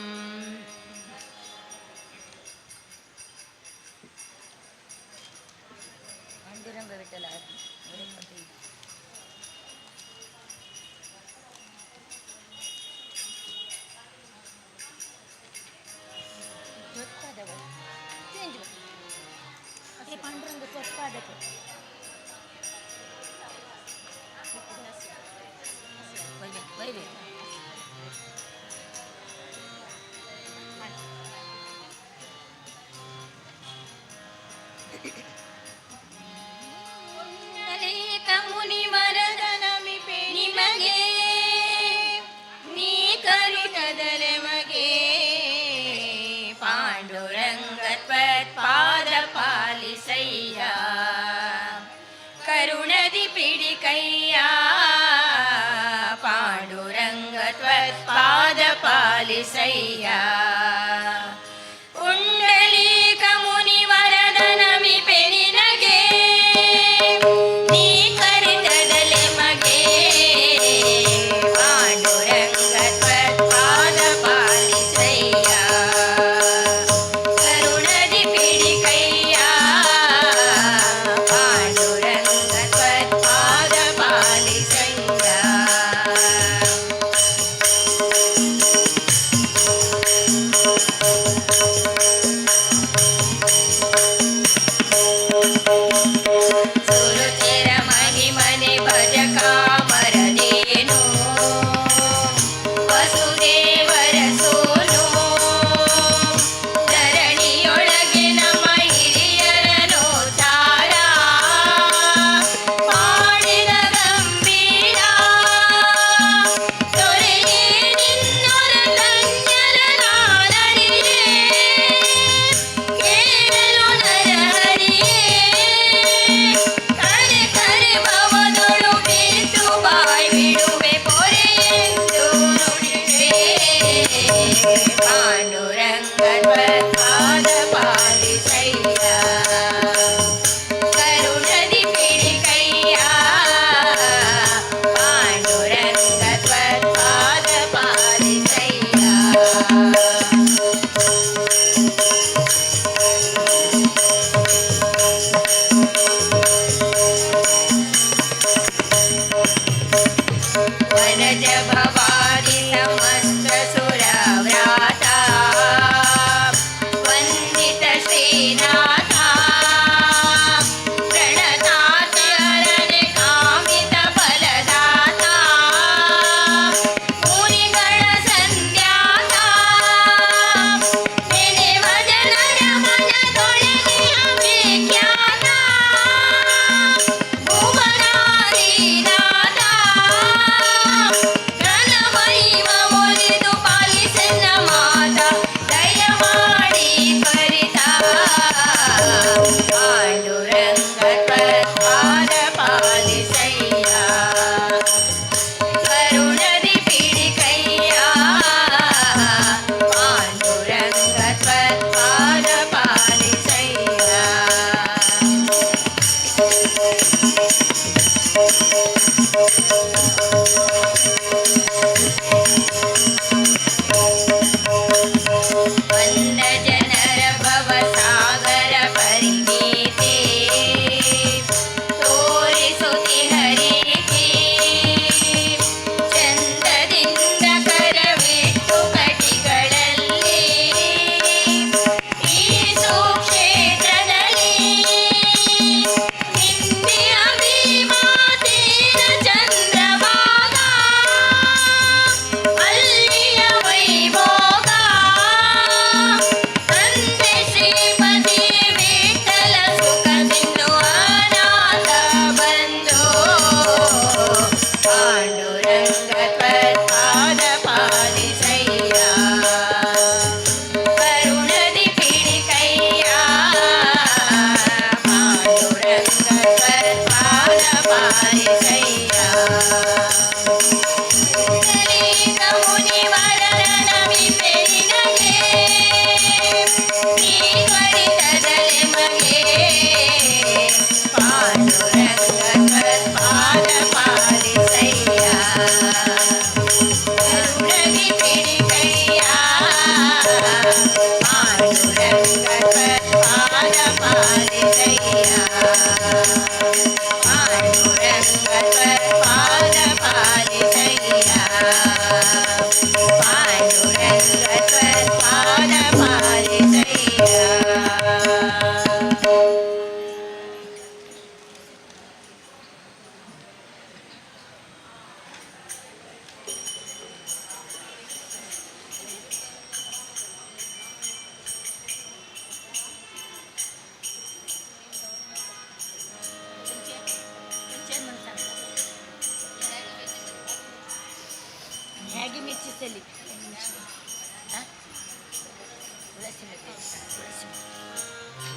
पांडुरंग चोत्पादक ಮುನಿವರದನಮಿಪೆ ನಿಮಗೆ ನೀ ಕರುಣದಲೆ ಮಗೆ ಪಾಂಡುರಂಗತ್ವತ್ಪಾದ ಪಾಲಿಸಯ್ಯ ಕರುಣದಿ ಪಿಡಿಕಯ್ಯ ಪಾಂಡುರಂಗತ್ವತ್ಪಾದ ಪಾಲಿಸಯ್ಯ ಉಂಡಲೀಕ ಮುನಿವರದನಮಿಪೆ ನಿನಗೆ ನೀ ಕರಿತದಲೆ ಮಗೆ ಪಾಂಡುರಂಗತ್ವತ್ಪಾದ ಪಾಲಿಸಯ್ಯ ಕರುಣದಿ ಪಿಡಿಕಯ್ಯ ಪಾಂಡುರಂಗತ್ವತ್ಪಾದ ಪಾಲಿಸಯ್ಯ ಸುರುಚಿರ ಮಹಿಮನೆ ಭಜ ಕಾಮರದೇನು ವಸುದೇವರ ಸೋನು ಧರಣಿಯೊಳಗೆ ನಮ್ಮ ಹಿರಿಯರನು ತಾರ ಮಾಡಿದ ಗಂಭೀರ ದೊರೆಯೇ ನಿನ್ನೊರ ಧನ್ಯರ ನಾನರಿಯ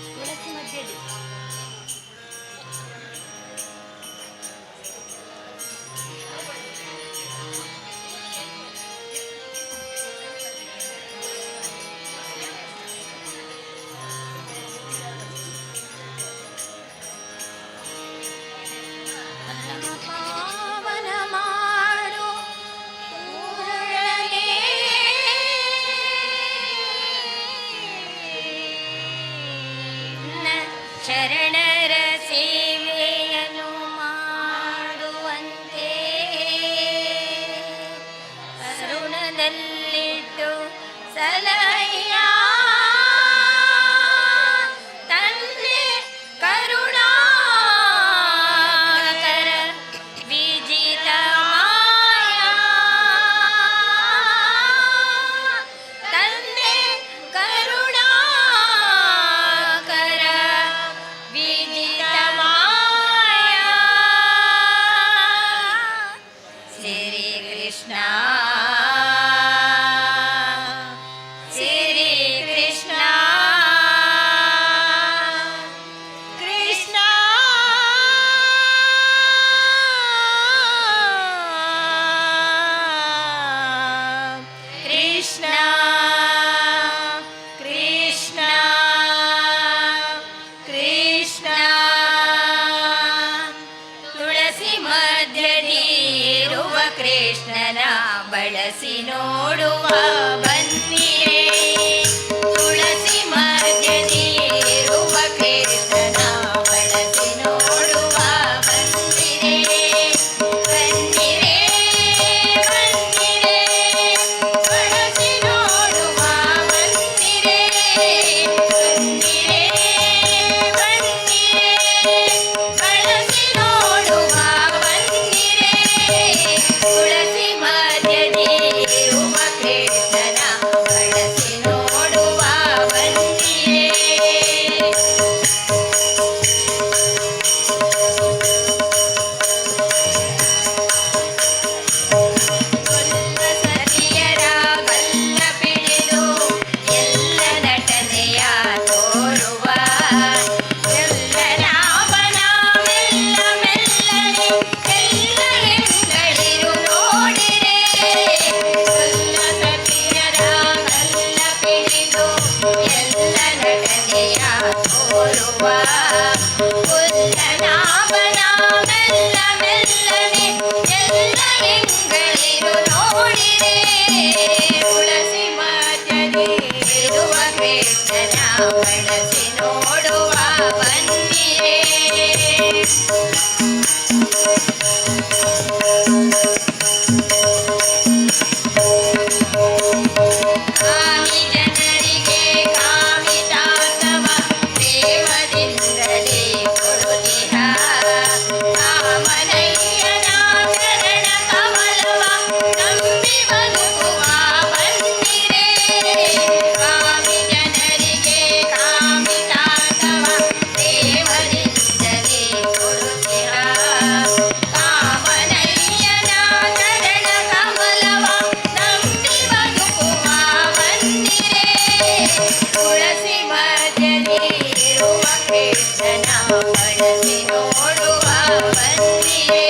ತುಳಸಿ ಮಧ್ಯದಲ್ಲಿ ಪಾವನ ಮಾಡು ಪೂರ್ಣನೇ ಶರಣರ ಸೇವೆಯನ್ನು ಮಾಡುವಂತೆ ಕರುಣದಲ್ಲಿಟ್ಟು ಸಲಹೆಯ ತಂದೆ ಕರುಣಾಕರ ವಿಜಿತ ಮಾಯಾ ತಂದೆ ಕರುಣಾಕರ ವಿಜಿತ ಮಾಯಾ ಶ್ರೀ ಕೃಷ್ಣ ಶ್ರೀ ಕೃಷ್ಣ ಕೃಷ್ಣ ಕೃಷ್ಣ ಕೃಷ್ಣ ಕೃಷ್ಣ ತುಳಸಿ ಮಧ್ಯದಿರುವ ಕೃಷ್ಣನ ಬಳಸಿ ನೋಡುವ ಬನ್ನಿರೇ ತುಳಸಿ ಮಧ್ಯದಿರುವ ಕೃಷ್ಣನ ಬಳಸಿ ನೋಡುವ ಬನ್ನಿರೇ ಬನ್ನಿರೇ ಬನ್ನಿರೇ ಬಳಸಿ ನೋಡುವ ಬನ್ನಿರೇ ಬನ್ನಿರೇ ಬನ್ನಿರೇ ಬಳಸಿ ನೋಡುವ ಬನ್ನಿರೇ ತುಳಸಿ ಮಧ್ಯದಿರುವ ಕೃಷ್ಣನ ಬಳಸಿ ನೋಡುವ ಬನ್ನಿರೇ ಸತಿಯರ ಗಲ್ಲ ಪಿಡಿದು ಎಲ್ಲ ನಟನೆಯ ತೋರುವ ಎಲ್ಲ ರಾಮನ ಮೆಲ್ಲ ಮೆಲ್ಲನೆ ಎಲ್ಲ ಹೆಂಗಳಿರು ನೋಡಿರೆ ಎಲ್ಲ ಸತಿಯರ ಗಲ್ಲ ಪಿಡಿದು ಎಲ್ಲ ನಟನೆಯ ತೋರುವ ನಾಮನ ಮೆಲ್ಲ ಮೆಲ್ಲನೆ ಎಲ್ಲ ಹೆಂಗಳಿರು ನೋಡಿರೆ ತುಳಸಿ ಮಧ್ಯದಿರುವ ಕೃಷ್ಣನ ಬಳಸಿ ನೋಡುವ ಬನ್ನಿರೇ ಕಾಮಿ ಜನರಿಗೆ ಕಾಮಿತಾತವ ಪ್ರೇಮದಿಂದಲೇ ಕೊಡುತ್ತಿಹ ಕಾಮನಯ್ಯನ ಚರಣ ಕಮಲವ ನಂಬಿ ಬದುಕುವ ಬನ್ನಿರೇ ಕಾಮಿ ಜನರಿಗೆ ಕಾಮಿತಾತವ ಪ್ರೇಮದಿಂದಲೇ ಕೊಡುತ್ತಿಹ ಕಾಮನಯ್ಯನ ಚರಣ ಕಮಲವ ನಂಬಿ ಬದುಕುವ ಬನ್ನಿರೇ ತುಳಸಿ ಮಧ್ಯದಿರುವ ಕೃಷ್ಣನ ಬಳಸಿ ನೋಡುವ ಬನ್ನಿರೇ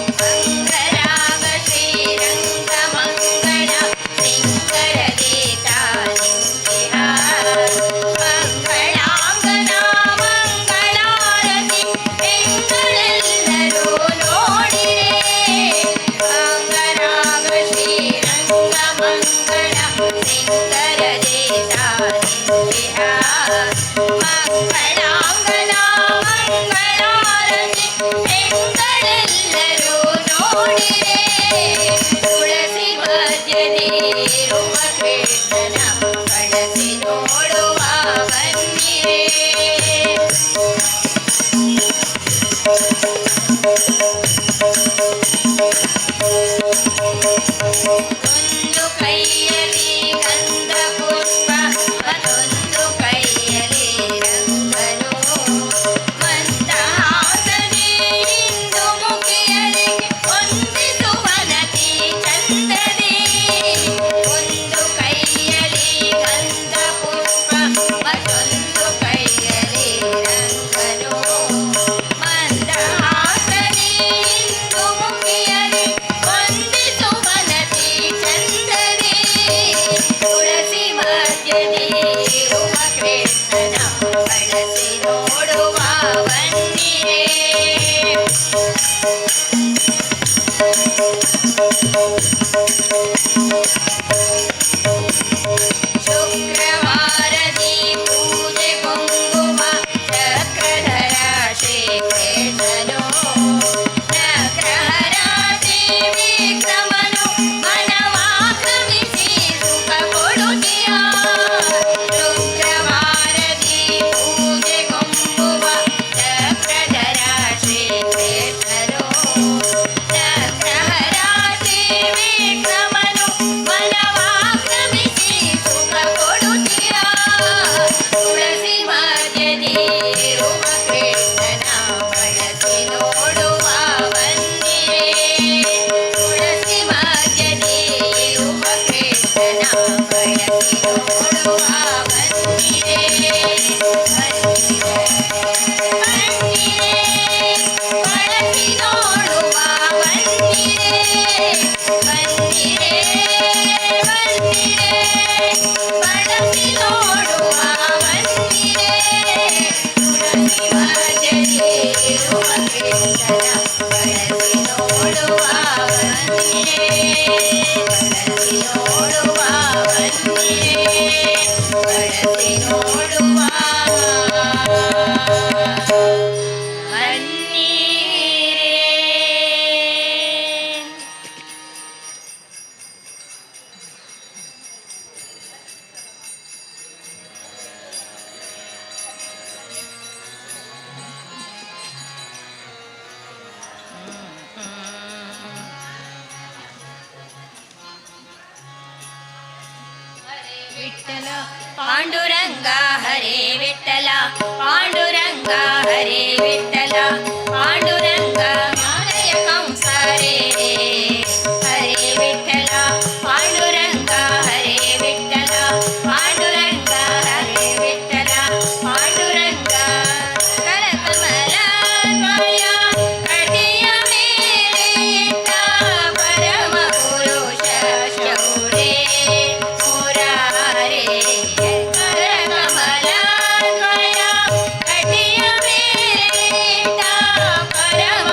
ಮಂಗರಾಗ ಶ್ರೀರಂಗ ಮಂಗಳ ಸಿಂಗರದೇತ ನಿಂತಿಹ ಮಂಗಳಾಂಗನ ಮಂಗಳಾರತಿ ಹೆಂಗಳೆಲ್ಲರೂ ನೋಡಿರೆ ಮಂಗರಾಗ ಶ್ರೀರಂಗ ಮಂಗಳ ಸಿಂಗರದೇತ ನಿಂತಿಹ ಮಂಗಳಾಂಗನ ಮಂಗಳಾರತಿ ಹೆಂಗಳೆಲ್ಲರೂ ನೋಡಿರೆ ತುಳಸಿ ಮಧ್ಯದಿರುವ ಕೃಷ್ಣನ ಬಳಸಿ ನೋಡುವ ಬನ್ನಿರೇ ಒಂದು ಕೈಯಲ್ಲಿ ಗಂಧ ಪುಷ್ಪ ಮತ್ತೊಂದು ಕೈಯಲ್ಲಿ ರಂಗನು ಮಂದಹಾಸನೆ ಇಂದು ಮುಖಿ ಶುಕ್ರವಾರದಿ ಪೂಜೆ ಕುಂಕುಮ ಚಕ್ರಧರ ಶ್ರೀಕೃಷ್ಣನು ನಗ್ರಹರ ತ್ರಿವಿಕ್ರಮನು ಮನವಾಕ್ರಮಿಸಿ ಸುಖ ಕೊಡುತ್ತೀಯ ಶುಕ್ರವಾರದಿ ಪೂಜೆ ಕುಂಕುಮ ಚಕ್ರಧರ ಶ್ರೀಕೃಷ್ಣನು ನಗ್ರಹರ ತ್ರಿವಿಕ್ರಮನು ಮನವಾಕ್ರಮಿಸಿ ಸುಖ ಕೊಡುತ್ತೀಯ ತುಳಸಿ ಮಧ್ಯದಿರುವ ಕೃಷ್ಣನ ಬಳಸಿ ನೋಡುವ ಬಂದಿರೆ ತುಳಸಿ ಮಧ್ಯದಿರುವ ಕೃಷ್ಣನ ಬಳಸಿ ನೋಡುವ ಬಂದಿರೆ ಬಳಸಿ ನೋಡುವ ಬಂದಿರೆ ಬಳಸಿ ನೋಡುವ ಬಂದಿರೆ ತುಳಸಿ ಮಧ್ಯದಿರುವ ಕೃಷ್ಣನ ಬಳಸಿ ನೋಡುವ ಬಂದಿರೆ ಬಳಸಿ ನೋಡುವ ಬಂದಿರೆ ಬಳಸಿ ನೋಡುವ ಬನ್ನಿರೆ. ವಿಠ್ಠಲ ಪಾಂಡುರಂಗ ಹರೇ ವಿಠ್ಠಲ ಪಾಂಡುರಂಗ ಹರೇ ವಿಠ್ಠಲ ಪಾಂಡುರಂಗ ಮಾಲಯ ಕಂಸರೇ ಹರೇ ವಿಠ್ಠಲ ಪಾಂಡುರಂಗ ಹರೇ ವಿಠ್ಠಲ ಪಾಂಡುರಂಗ ಹರೇ ವಿಠ್ಠಲ ಪಾಂಡುರಂಗ ಕರಕಮಲ ದ್ವಯ ಕಟಿಯ ಮೇಲೆ ಇಟ್ಟ ಪರಮ ಪುರುಷ ಶೌರೇ ಮುರಾರೇ ಕರಕಮಲ ದ್ವಯ ಕಟಿಯ ಮೇಲೆ ಇಟ್ಟ ಪರಮ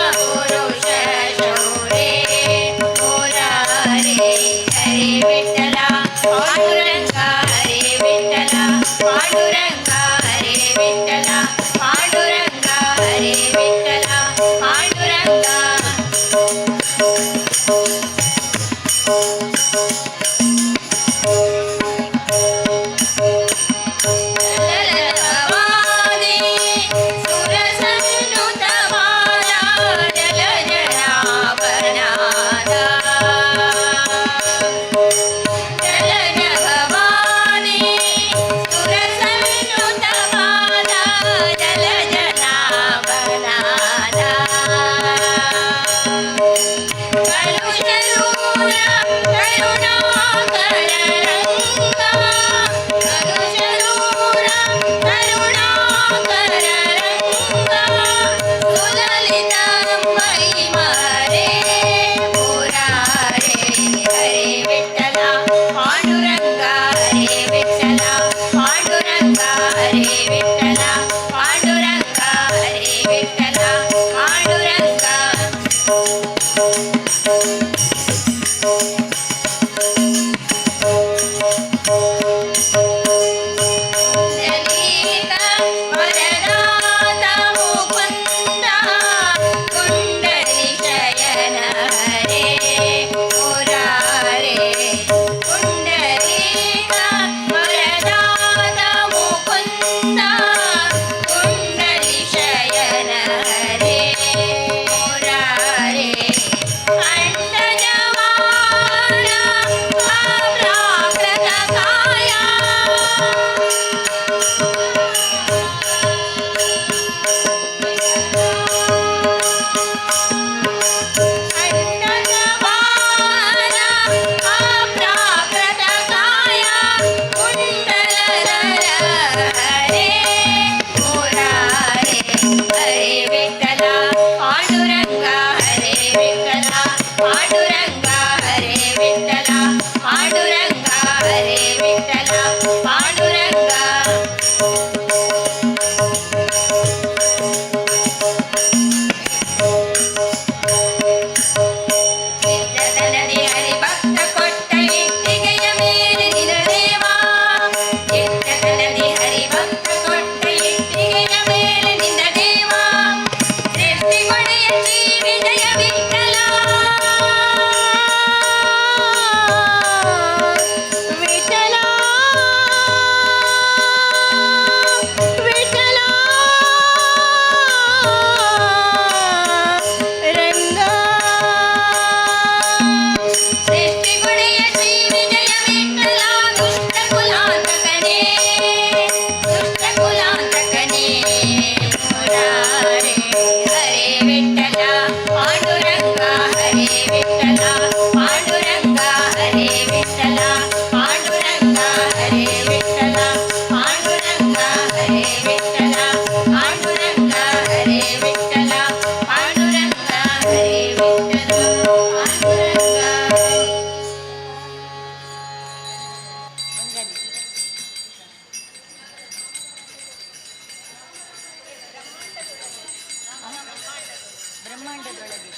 ಬ್ರಹ್ಮಾಂಡದೊಳಗೆ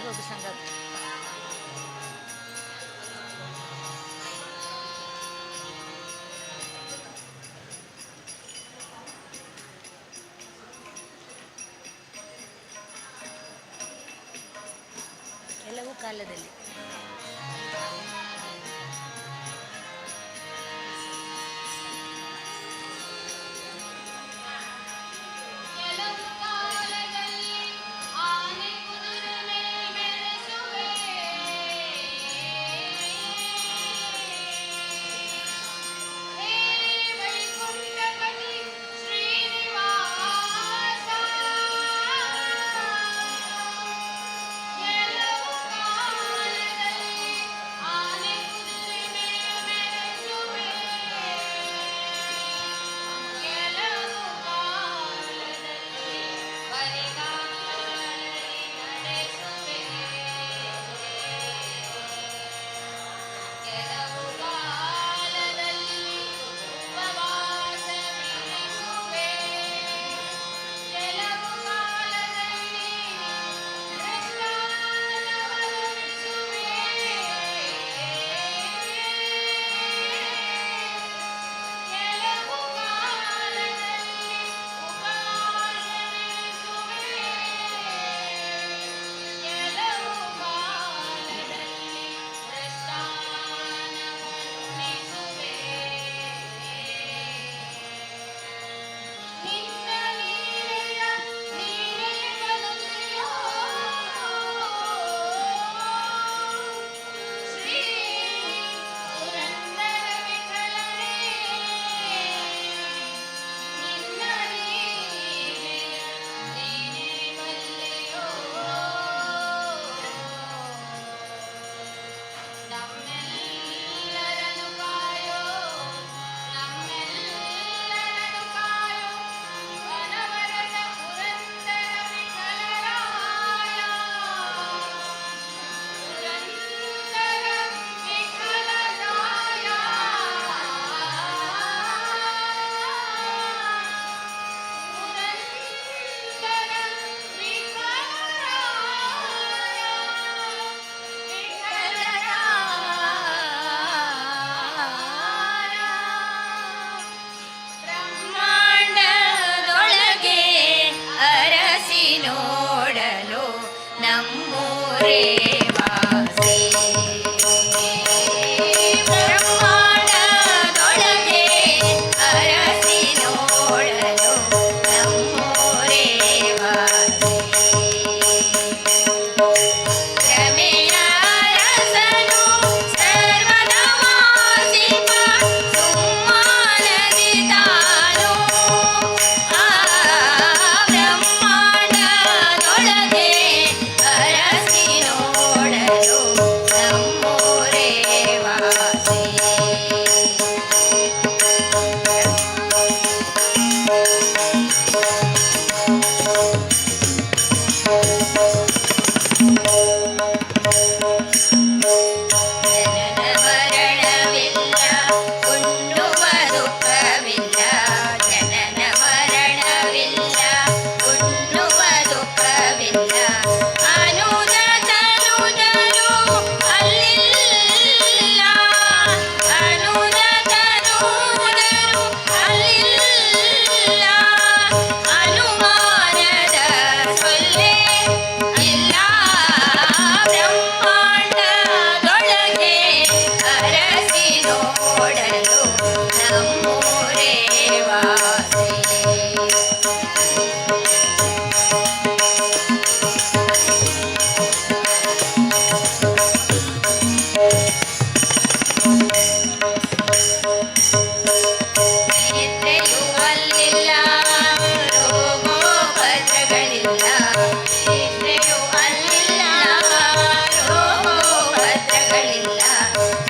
ಹೋಗು ಸಂಘ ಕೆಲವು ಕಾಲದಲ್ಲಿ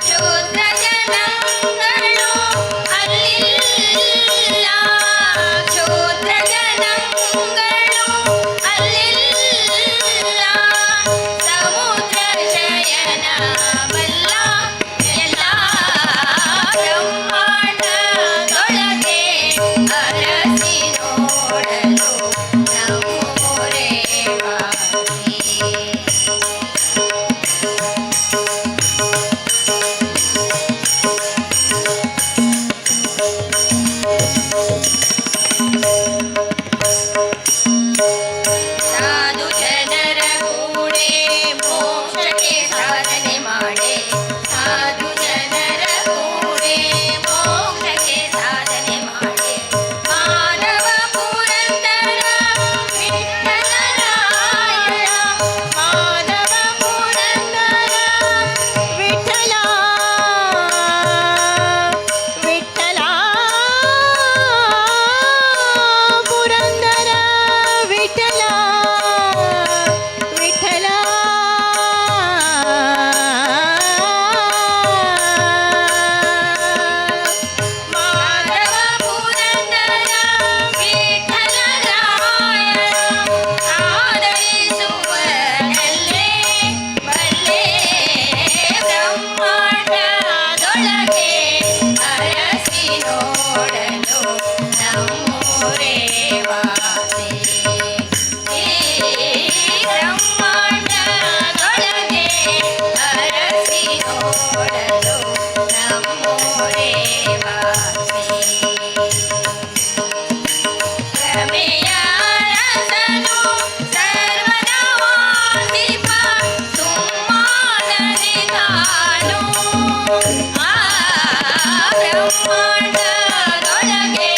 ಶೂದ್ರ ಜನಗಳು ಅಲ್ಲಿ ನೋಡಲು ನಮ್ಮೂರೇ ವಾಸಿ ಬ್ರಹ್ಮಾಂಡದೊಳಗೆ ಅರಸಿ ನೋಡಲು ನಮ್ಮೂರೇ ವಾಸಿ ರಮೆಯ ರಸನು ಸರ್ವದಾ ವಾಸಿಪ ಸುಮ್ಮಾನನೆ ತಾನು ಬ್ರಹ್ಮಾಂಡದೊಳಗೆ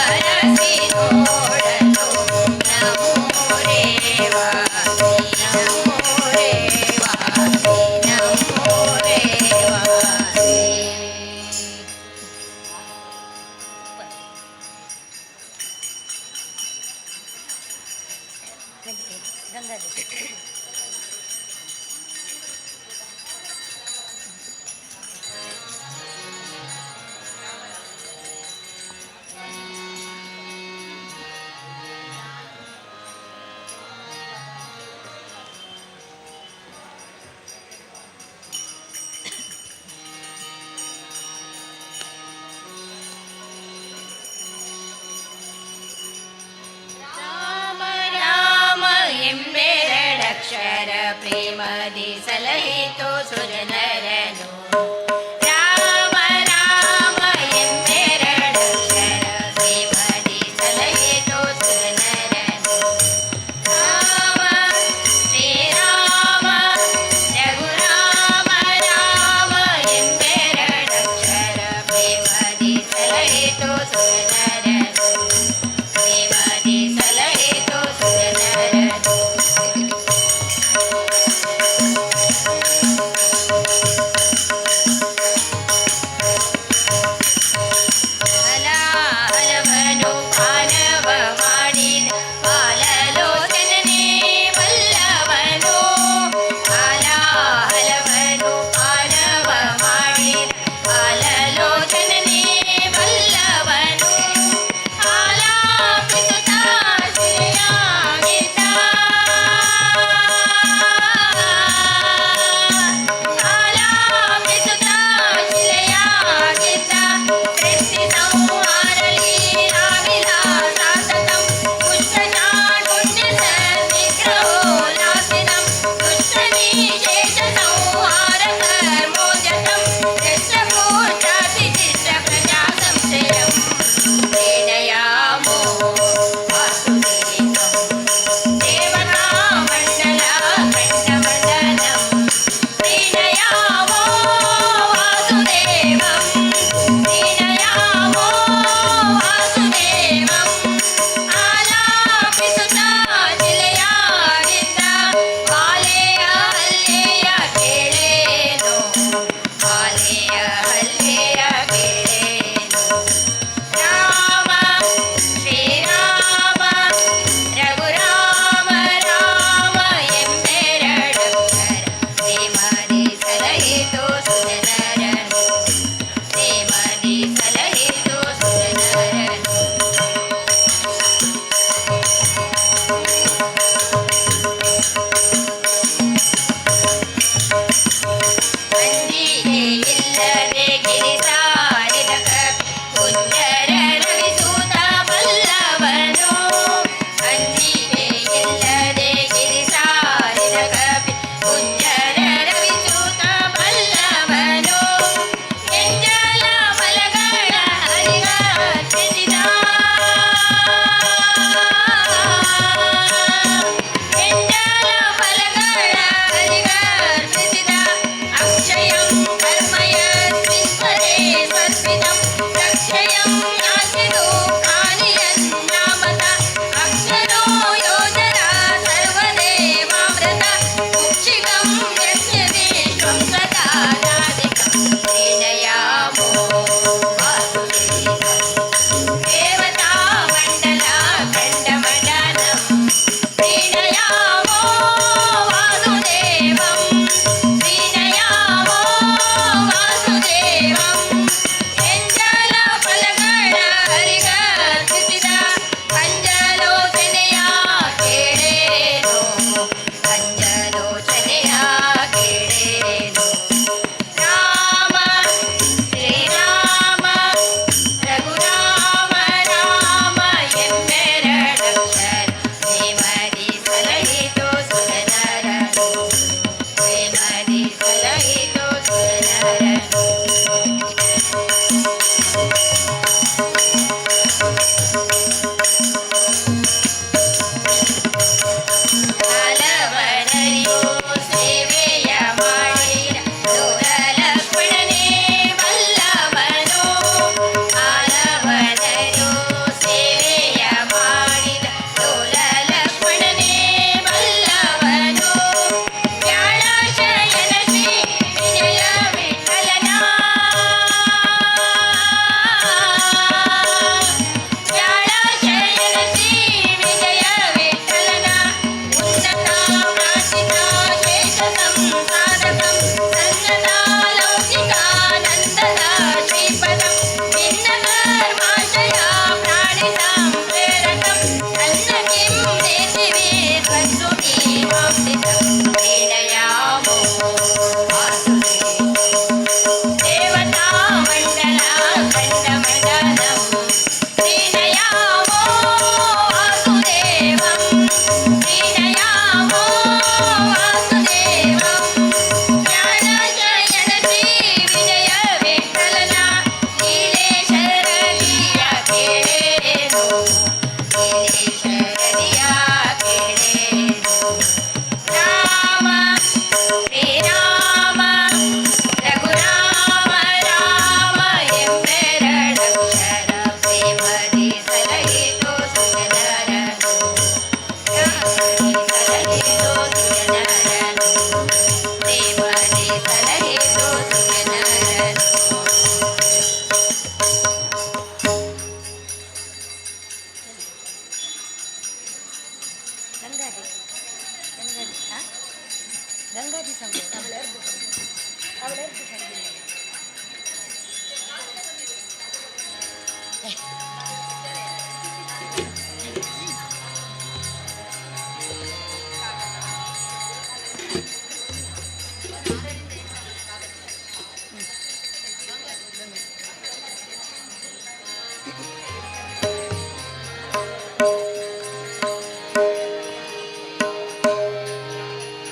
ಅರಸಿ ನೋಡಲು ನಮ್ಮೂರೇ ವಾಸಿ ನಮ್ಮೂರೇ ವಾಸಿ ನಮ್ಮೂರೇ ವಾಸಿ ರಾಮ ರಾಮ ಎಂಬೆರಡಕ್ಷರ ಪ್ರೇಮದಿ ಸಲಹಿತು ಸುರನರನು ರಾಮ ರಾಮ ಎಂಬೆರಡಕ್ಷರ ಪ್ರೇಮದಿ ಸಲಹಿತು ಸುರನರನು ರಾಮ ಶ್ರೀರಾಮ ರಘುರಾಮ ರಾಮ ಎಂಬೆರಡಕ್ಷರ ಪ್ರೇಮದಿ ಸಲಹಿತು ಸುರನರನು ಪ್ರೇಮದಿ ಸಲಹಿತು ಸುರನರನು ಹಲವನು ಪಾಲವ ಮಾಡಿದ ಪಾಲಲೋಚನನೇ ಬಲ್ಲವನು ಹಲವನು ಪಾಲವ ಮಾಡಿದ ಪಾಲಲೋಚನನೇ ಬಲ್ಲವನು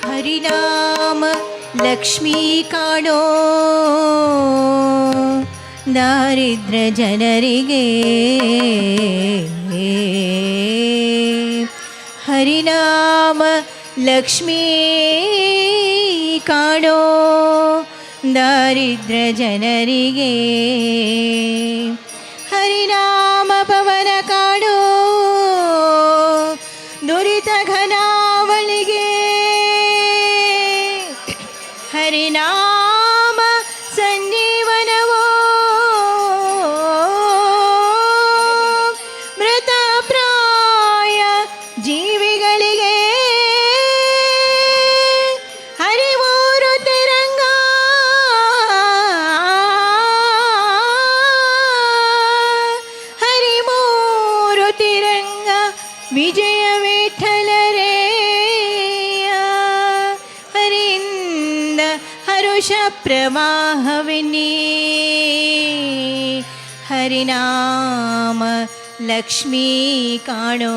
ಹರಿನಾಮ ಲಕ್ಷ್ಮೀ ಕಾಣೋ ದಾರಿದ್ರ ಜನರಿಗೆ ಹರಿನಾಮ ಲಕ್ಷ್ಮೀ ಕಾಣೋ ದಾರಿದ್ರ ಜನರಿಗೆ ಹರಿನಾಮ ಪವನ ಕಾಣೋ ದುರಿತ ಘನಾವಳಿಗೆ ಹರಿನಾಮ ಸಂಜೀವನವೋ ಮೃತಪ್ರಾಯ ಜೀವಿಗಳಿಗೆ ಹರಿಮೂರು ತಿರಂಗ ಹರಿಮೂರು ತಿರಂಗ ವಿಜಯ ವಿಠಲರೇ ಹರಿಂದ ಹರುಷ ಪ್ರವಾಹವಿನಿ ಹರಿನಾಮ ಲಕ್ಷ್ಮೀ ಕಾಣೋ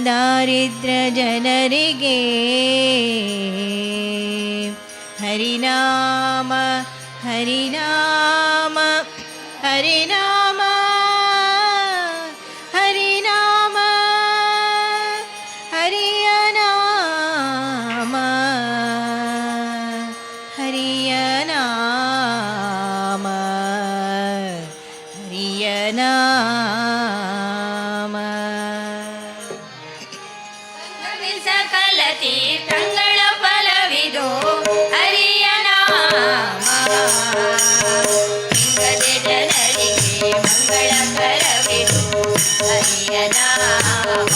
ದಾರಿದ್ರ ಜನರಿಗೆ ಹರಿನಾಮ ಹರಿನಾಮ ಹರಿನಾಮ ಹರಿನಾಮ ಹರಿಯ ನಾಮ ಹರಿಯ ನಾಮ ಹರಿಯ ನಾಮ ಸಕಲ ತೀರ್ಥಗಳ ಫಲವಿದು ಹರಿಯ ನಾಮ ಜನರಿಗೆ ಮಂಗಳಕರವಿದು ಹರಿಯ ನಾಮ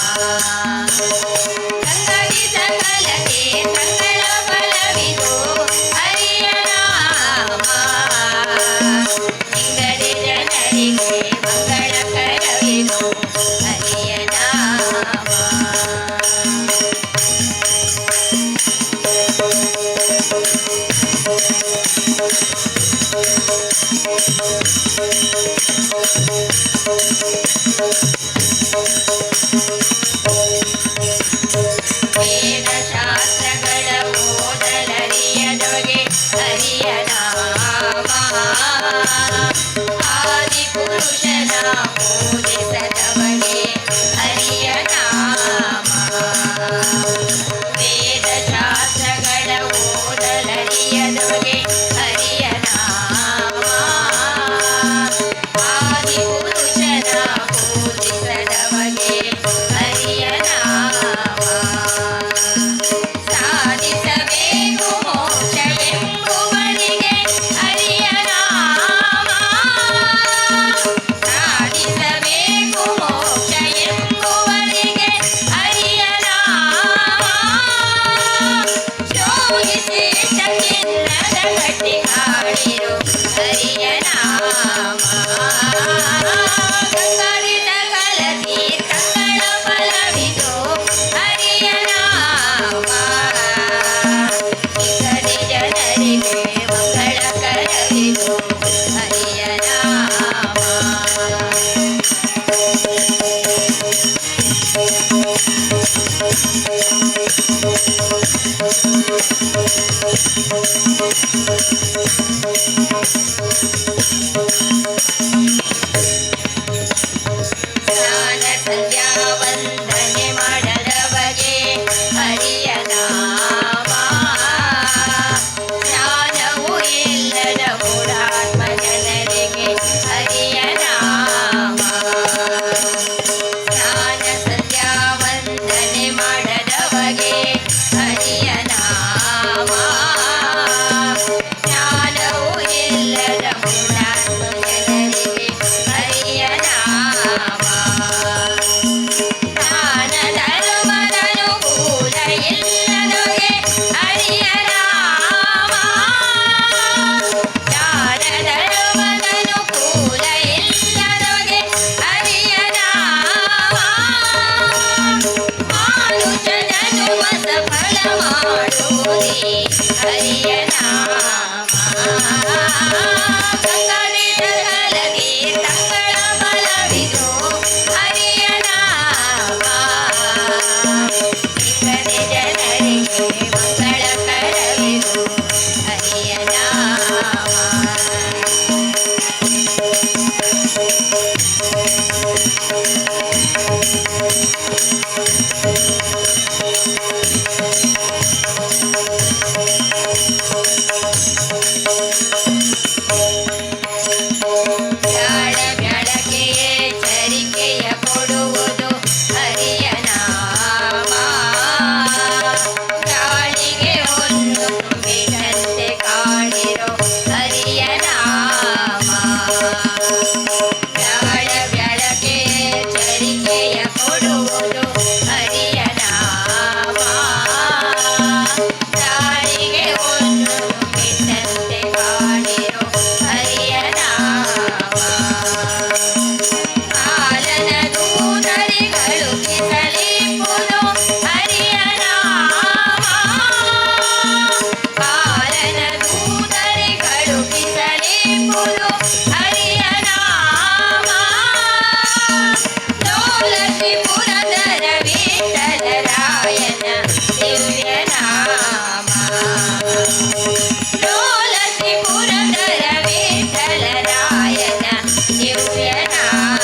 ಸಂಗತಿ ಸಕಲ ತೀರ್ಥಗಳ ಫಲವಿದು ಹರಿಯ ನಾಮ ಇಂಗಡಿ ಜನರಿಗೆ ಮಂಗಳಕರವಿದು ಹರಿಯ ನಾಮ ವೇದ ಶಾಸ್ತ್ರಗಳ ಓದಲರಿಯದೊಗೆ ಹರಿಯ ನಾಮ ಆದಿ ಪುರುಷನ ಪೂಜಿಸದವಗೆ ಹರಿಯ ನಾಮ ವೇದ ಶಾಸ್ತ್ರಗಳ ಓದಲರಿಯದೊಗೆ ಹರಿಯ ನಾಮ ಆದಿ ಪುರುಷನ ಪೂಜಿಸದವಗೆ ಹರಿಯ ನಾಮ ಸಾಧಿಸಬೇಕು ಮೋಕ್ಷ ಎಂಬುವರಿಗೆ ಹರಿಯ ನಾಮ ಸಾಧಿಸಬೇಕು ಮೋಕ್ಷ ಎಂಬುವರಿಗೆ ಹರಿಯ ನಾಮ ಶೋಭಿಸಿ ಚಿನ್ನದ ಗಟ್ಟಿ ಕಾಡಿರು ಹರಿಯ ನಾಮ ಗಂಗಾರಿದ ಕಲತಿ ಕಂಗಳ ಫಲವಿದು ಹರಿಯ ನಾಮ ಇಗಡಿ ಜನರಿಗೆ ಮಂಗಳಕರವಿದು ಹರಿಯ ನಾಮ ಸ್ನಾನ ಸಂಧ್ಯಾ ವಂದನೆ ಮಾಡದವಗೆ ಹರಿಯ ನಾಮ ಜ್ಞಾನವು ಇಲ್ಲದ ಮೂಢಾತ್ಮ बोलो हरिय नाम डोलती पुरंदर विठ्ठल रायन दिव्य नाम डोलती पुरंदर विठ्ठल रायन दिव्य नाम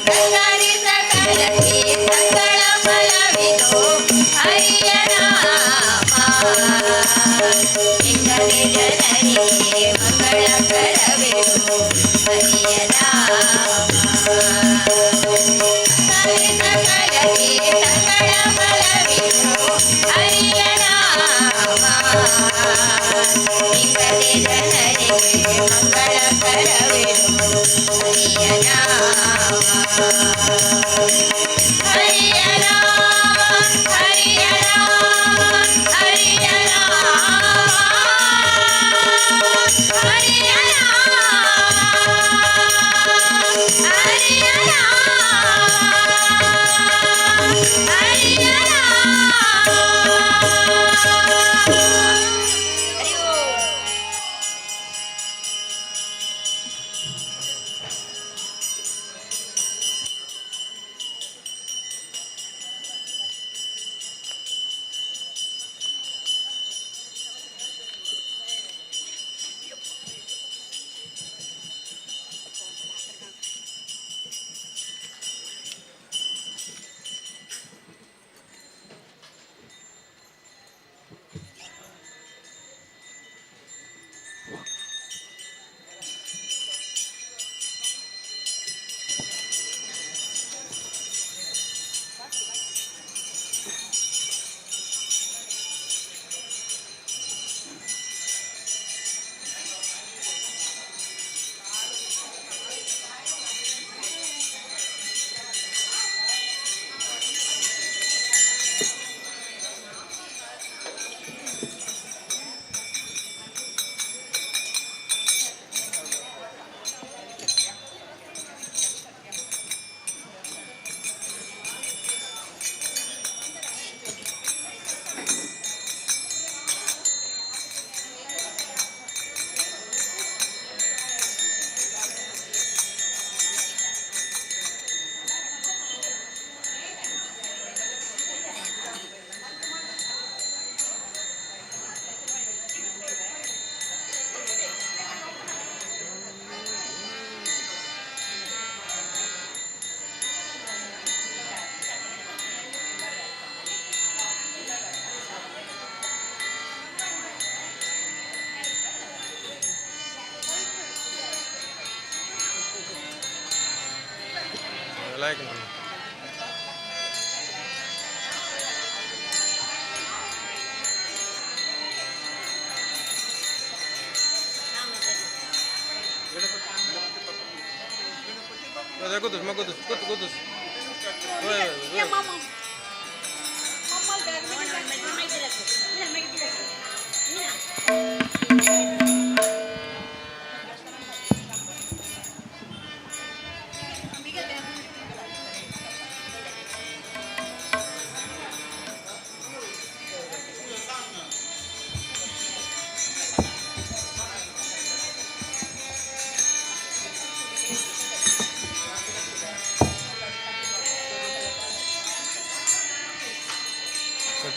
रंगारी सकल की सकल फलविदो हरिय नाम इंगले जनರಿಗೆ ಮಂಗಳ ಕರವಿದು ಹರಿಯ ನಾಮ ಸಕಲಕ್ಕೆ ಸಕಲ ಫಲವಿದು ಹರಿಯ ನಾಮ ಇಂಗಲೆ ಜನರಿಗೆ ಮಂಗಳ ಕರವಿದು ಹರಿಯ ನಾಮ ಹರಿಯ ನಾಮ ಹರಿಯ ನಾಮ ಹರಿಯ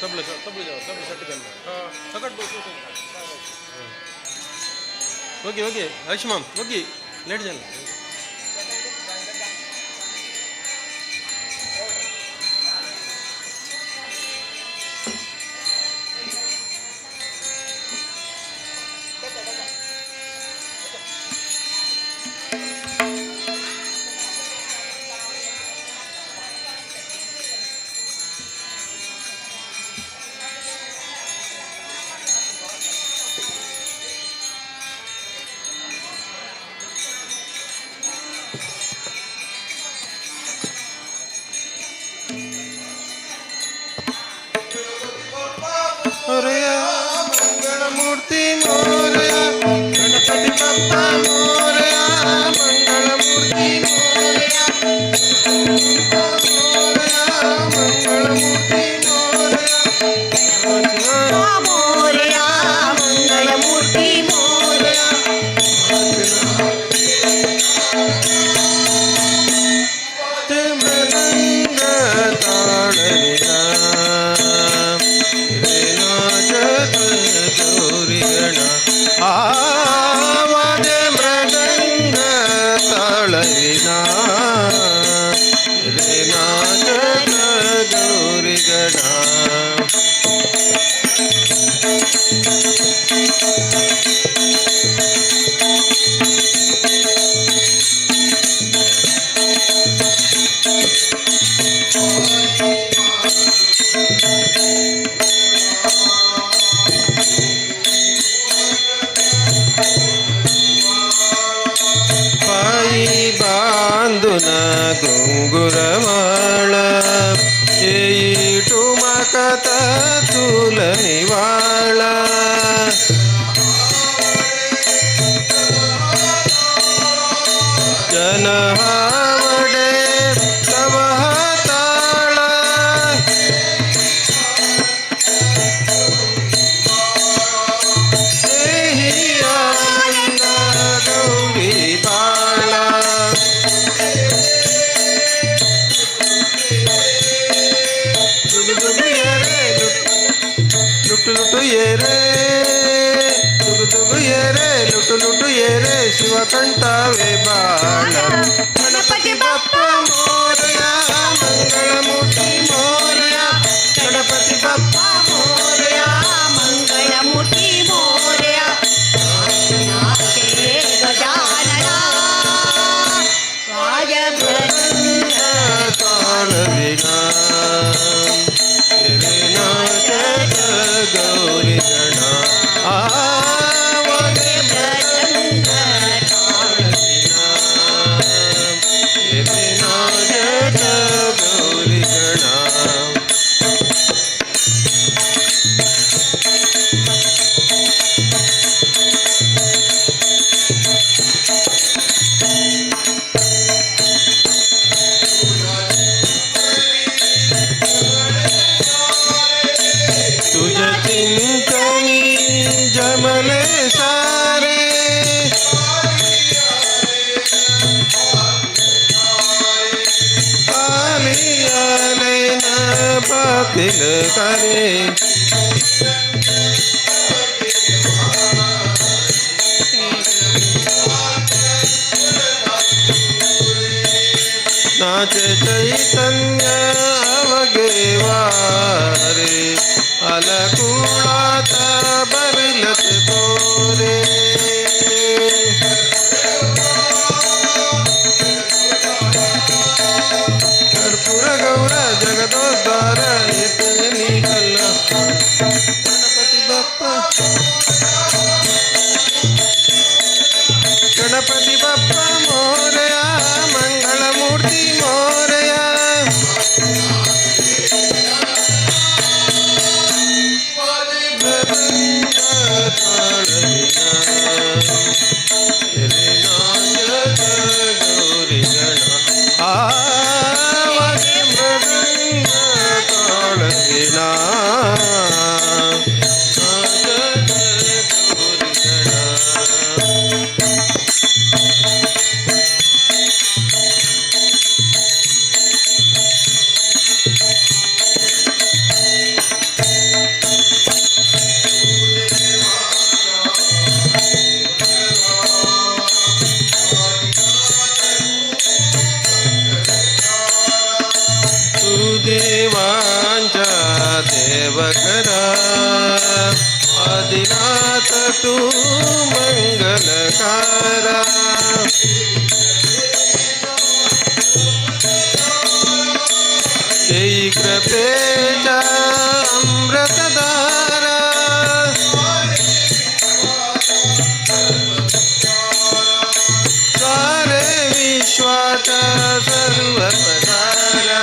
तबले जाओ तबले सेट करना हाँ सकट दो okay okay Ayushman okay let जाना मंगलमूर्ति मोरया गणपति बप्पा मोरया मंगलमूर्ति मोरया मंगलमूर्ति मोरया मोरया ये रे दुगु दुगु ये रे लुटू लुटू ये रे शिवकंठावे बाळ गणपती बाप्पा मोरया मंगळमूर्ती मोरया गणपती बाप्पा मोरया मंगळमूर्ती मोरया नाचे गजानना वाजमृदंग ताळविना रे नाचत गौरी गणा आवाजे मृदंग ताळविना रे नाचत गौरी गणा तुझ चिंतनी जमले सारे आली आले न पातील करे नाचे चैतन्य अवगे वारे अलकुळात बरलत तोरे कर्पूर गौर जगदोद्धार येथे निघाला गणपती बाप्पा गणपती बाप्पा मोरया मंगळमूर्ती मोरया गौरी गणा आवाज मृदंग ताळविना गौरी गणा तू देवांचा देव खरा आदिनाथ तू मंगलकारा देई कृपेचा अमृतधारा सारे विश्वाचा सर्व पसारा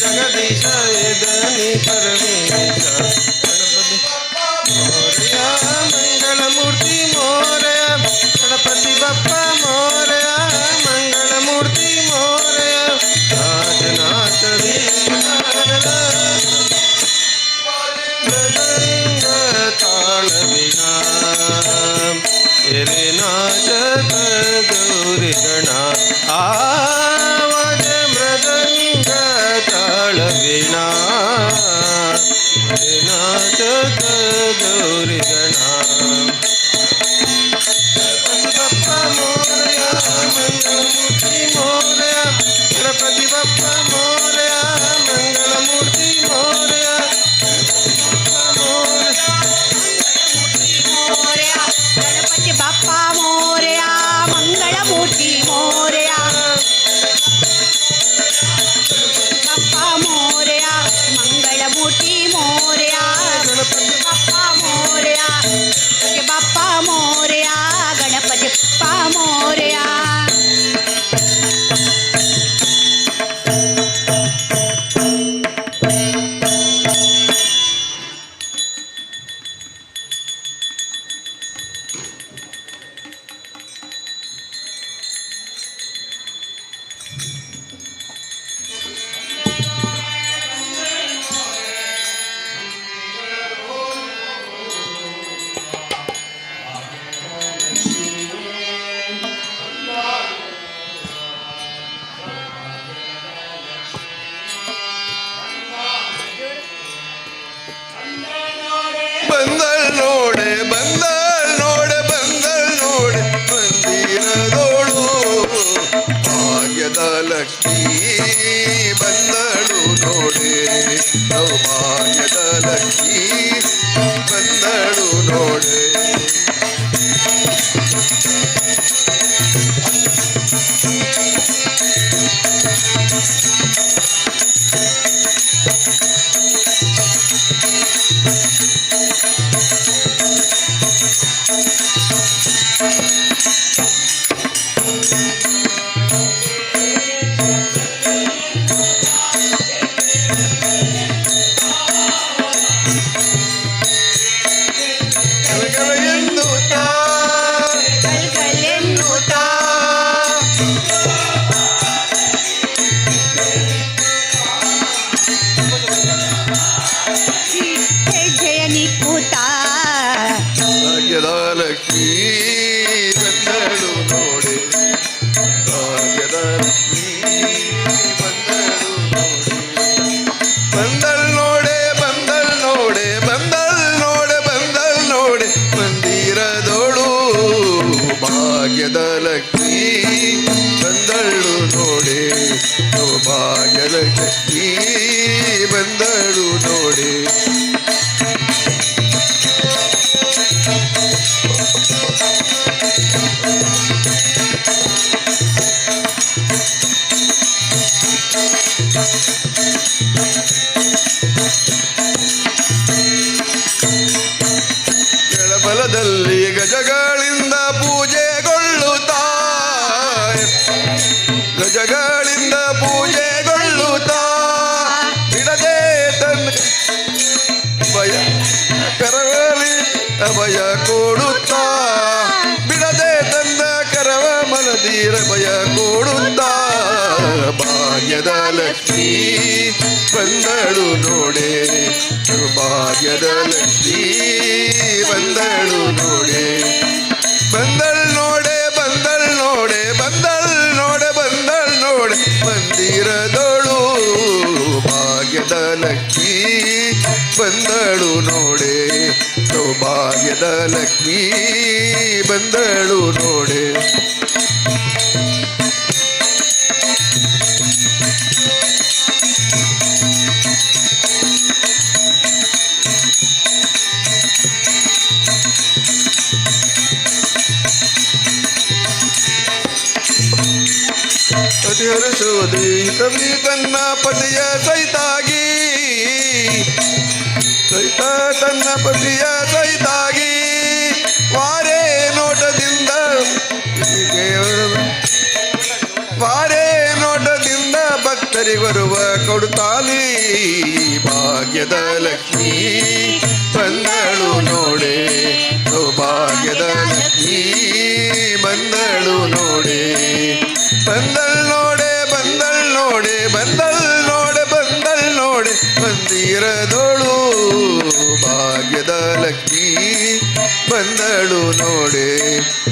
जगदीशाय धनी परमेशा गणपती मोरया मंगळमूर्ती मोरया गणपती बाप्पा मोरया मंगळमूर्ती मोरया नाच नाच मृदंग ताळविना रे नाचत गौरी गणा आवाज मृदंग ताळविना रे नाचत गौरी गणा गणपती बाप्पा मोरया मंगळमूर्ती मोरया गणपती बाप्पा मोरया मंगळमूर्ती मोरया मोरया गणपती बाप्पा मोरया मंगळमूर्ती मोरया बाप्पा मोरया ಸೌಭಾಗ್ಯದ ಲಕ್ಷ್ಮೀ ಬಂದಳು ನೋಡೆ. ಭಾಗ್ಯದ ಲಕ್ಷ್ಮೀ ಬಂದಳು ನೋಡೆ. ಭಾಗ್ಯದ ಲಕ್ಷ್ಮೀ ಬಂದಳು ನೋಡೆ. ಬಂದಳ್ ನೋಡೆ ಬಂದಳ್ ನೋಡೆ ಬಂದಳ್ ನೋಡೆ ಮಂದಿರದೋಳು. ಭಾಗ್ಯದ ಲಕ್ಷ್ಮೀ ಬಂದಳು ನೋಡೆ. ಭಾಗ್ಯದ ಲಕ್ಷ್ಮೀ ಬಂದಳು ನೋಡೆ. ಕೆಳಬಲದಲ್ಲಿ ಗಜಗಳಿಂದ ಪೂಜೆಗೊಳ್ಳುತ್ತಾ, ಗಜಗಳಿಂದ ಪೂಜೆಗೊಳ್ಳುತ್ತಾ ಬಿಡದೆ ತನ್ನ ಭಯ ಕರವಲಿ ಅಭಯ ಕೊಡುತ್ತಾ, ಬಿಡದೆ ತಂದ ಕರವ ಮಲದೀರ ಭಯ ಕೊಡುತ್ತಾ. ಭಾಗ್ಯದ ಲಕ್ಷ್ಮೀ ಬಂದಳು ನೋಡೆ. ಭಾಗ್ಯದ ಲಕ್ಷ್ಮೀ ಬಂದಳು ನೋಡೆ. ಬಂದಳ್ ನೋಡೆ ಬಂದಳ್ ನೋಡೆ ಬಂದಳ್ ನೋಡೆ ಬಂದಳ್ ನೋಡೆ ಮಂದಿರದೋಳು. ಭಾಗ್ಯದ ಲಕ್ಷ್ಮೀ ಬಂದಳು ನೋಡೆ. ಸೌಭಾಗ್ಯದ ಲಕ್ಷ್ಮೀ ಬಂದಳು ನೋಡೆ. ಅತಿ ಹರಸೋದಿ ಕವಿ ತನ್ನ ಪತಿಯ ಸಹಿತಾಗಿ, ಸಹಿತ ತನ್ನ ಪತಿಯ ಸಹಿತಾಗಿ ವಾರೇ ನೋಟದಿಂದ ವಾರೇ ನೋಟದಿಂದ ಭಕ್ತರಿಗೆ ಬರುವ ಕೊಡುತ್ತಾಲಿ. ಭಾಗ್ಯದ ಲಕ್ಷ್ಮೀ ಬಂದಳು ನೋಡೆ. ಸೌಭಾಗ್ಯದ ಲಕ್ಷ್ಮೀ ಬಂದಳು ನೋಡೆ. ಬಂದಳ್ ನೋಡೆ ಬಂದಳ್ ನೋಡೆ ಬಂದಳ್ ನೋಡೆ ಬಂದಳ್ ನೋಡೆ ಮಂದಿರದೋಳು. ಭಾಗ್ಯದ ಲಕ್ಷ್ಮೀ ಬಂದಳು ನೋಡೆ.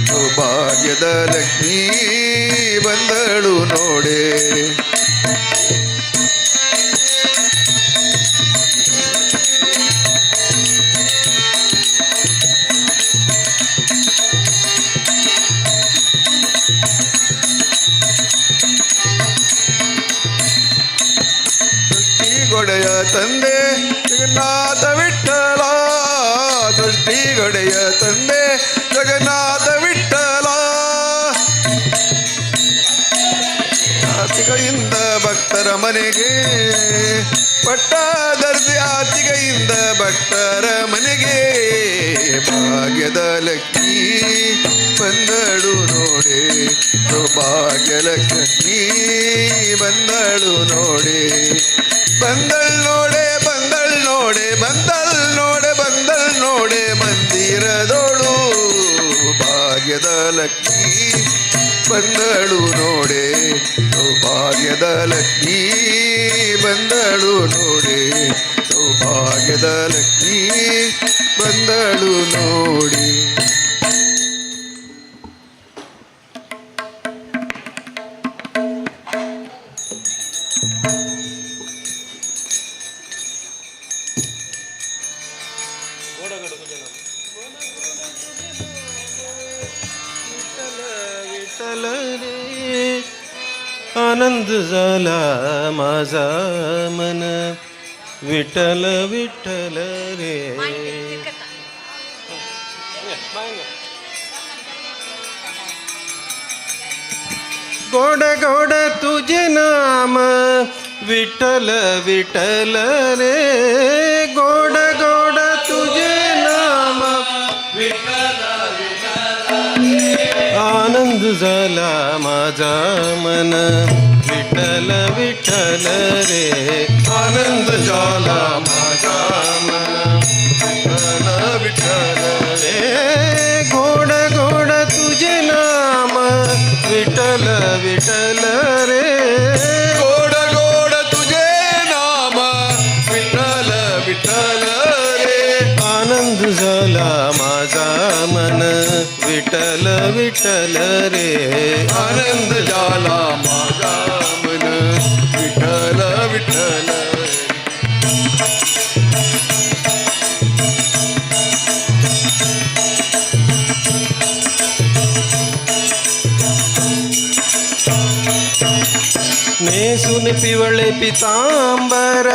ಸೌಭಾಗ್ಯದ ಲಕ್ಷ್ಮೀ ಬಂದಳು ನೋಡೆ. ಗೊಡೆಯ ತಂದೆ ಜಗನ್ನಾಥ ವಿಠಲ. ಸೃಷ್ಟಿಗೊಡೆಯ ತಂದೆ ಜಗನ್ನಾಥ ವಿಠಲ. ಆತಿಗೆಯಿಂದ ಭಕ್ತರ ಮನೆಗೆ ಪಟ್ಟಾದರ್ಶಿ. ಆತಿಗೆಯಿಂದ ಭಕ್ತರ ಮನೆಗೆ ಭಾಗ್ಯದ ಲಕ್ಷ್ಮೀ ಬಂದಳು ನೋಡೆ. ಸೌಭಾಗ್ಯ ಲಕ್ಷ್ಮೀ ಬಂದಳು ನೋಡೆ. ಬಂದಳ್ ನೋಡೆ ಬಂದಳ್ ನೋಡೆ ಬಂದಳ್ ನೋಡೆ ಬಂದಳ್ ನೋಡೆ ಮಂದಿರದೋಳು. ಭಾಗ್ಯದ ಲಕ್ಷ್ಮೀ ಬಂದಳು ನೋಡೆ. ಸೌಭಾಗ್ಯದ ಲಕ್ಷ್ಮೀ ಬಂದಳು ನೋಡೆ. ಸೌಭಾಗ್ಯದ ಲಕ್ಷ್ಮೀ ಬಂದಳು ನೋಡಿ. आनंद झाला माझा मन विठ्ठल विठ्ठल रे. गोड गोड तुझे नाम विठ्ठल विठ्ठल रे. गोड गोड तुझे नाम विठ्ठल विठ्ठल रे. आनंद झाला माझा मन विठ्ठल विठ्ठल रे. आनंद झाला माझा मन विठ्ठल विठ्ठल रे. गोड गोड तुझे नाम विठ्ठल विठ्ठल रे. गोड गोड तुझे नाम विठ्ठल विठ्ठल रे. आनंद झाला माझा मन विठ्ठल विठ्ठल रे. आनंद झाला माझा मन विठ्ठल विठ्ठल रे. नेसून पिवळे पितांबर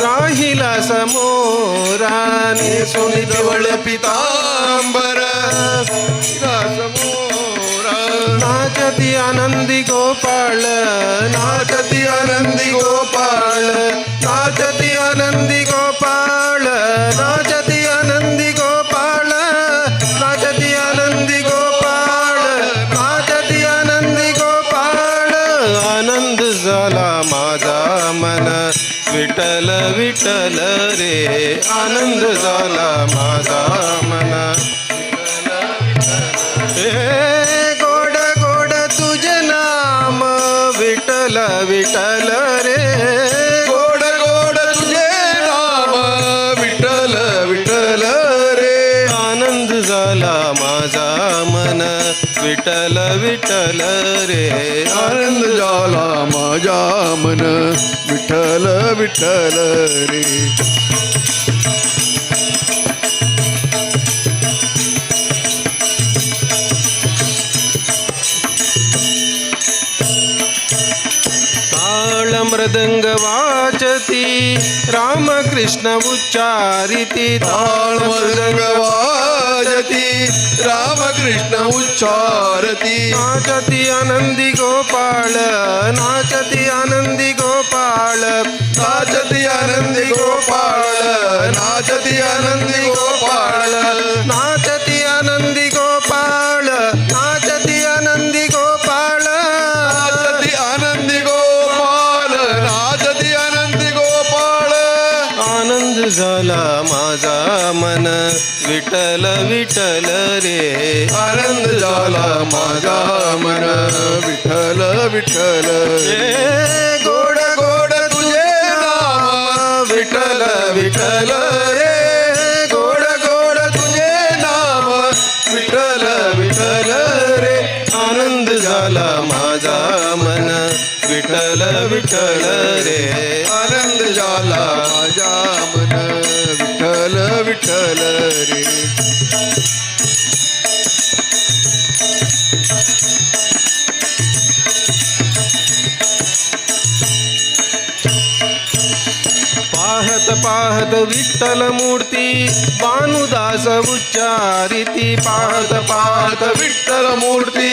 राहिला समोरा. नेसून पिवळे पितांबर राहिला समोरा. नाचती आनंदी गोपाळ नाचती आनंदी गोपाळ. नाचती आनंदी गोपाळ. नाचती आनंदी गोपाळ. नाचती आनंदी गोपाळ. नाचती आनंदी गोपाळ. आनंद झाला माझा मन विठ्ठल विठ्ठल रे. आनंद झाला माझा मन हे. गोड गोड तुझे नाम विठ्ठल विठ्ठल रे. गोड गोड तुझे नाम विठ्ठल विठ्ठल रे. आनंद झाला माझा मन विठ्ठल विठ्ठल रे. आनंद झाला माझा मन विठ्ठल विठ्ठल रे. ताळ मृदंग वाचती रामकृष्ण उच्चारिती. ताळ मृदंग वाजती रामकृष्ण उच्चारती. नाचती आनंदी गोपाळ. नाचती आनंदी गोपाळ. नाचती आनंदी गोपाळ. नाचती आनंदी गोपाळ. नाचती आनंदी गोपाळ. नाचती आनंदी गोपाळ. नाचती आनंदी गोपाळ. नाचती आनंदी गोपाळ. आनंद झाला माझा मन विठ्ठल विठ्ठल रे. आनंद झाला माझा मन विठ्ठल विठ्ठल रे. गोड गोड तुझे नाम विठ्ठल विठ्ठल रे. गोड गोड तुझे नाम विठ्ठल विठ्ठल रे. आनंद झाला माझा मन विठ्ठल विठ्ठल रे. आनंद झाला माझा मन विठ्ठल विठ्ठल रे. पाहत पाहत विठ्ठल मूर्ती भानुदास उच्चारिती. पाहत पाहत विठ्ठल मूर्ती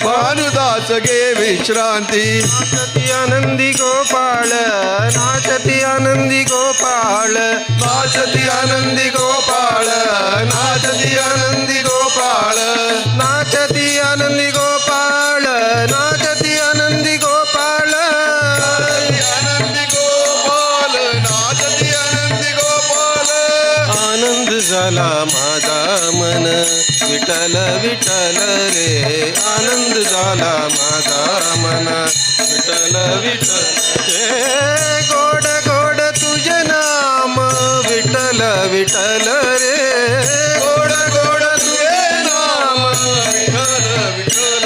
भानुदास गे विश्रांती. नाचती आनंदी गोपाळ. नाचती आनंदी गोपाळ. नाचती आनंदी गोपाळ. नाचती आनंदी गोपाळ. नाचती आनंदी गोपाळ. नाचती आनंदी गोपाळ. आनंदी गोपाल. नाचती आनंदी गोपाल. आनंद झाला माझा मन विठ्ठल विठ्ठल रे. आनंद झाला माझा मन विठ्ठल विठ्ठल रे. गोड गोड तुझे नाम विठ्ठल विठ्ठल रे. गोड गोड तुझे नाम विठ्ठल विठ्ठल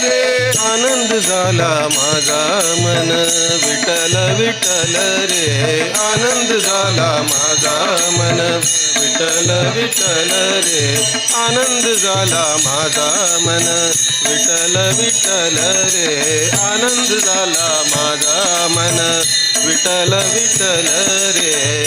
रे. आनंद झाला माझा मन विठ्ठल विठ्ठल रे. आनंद झाला माझा मन विठ्ठल विठ्ठल रे. आनंद झाला माझा मन विठ्ठल विठ्ठल रे. आनंद झाला माझा मन विठ्ठल विठ्ठल रे.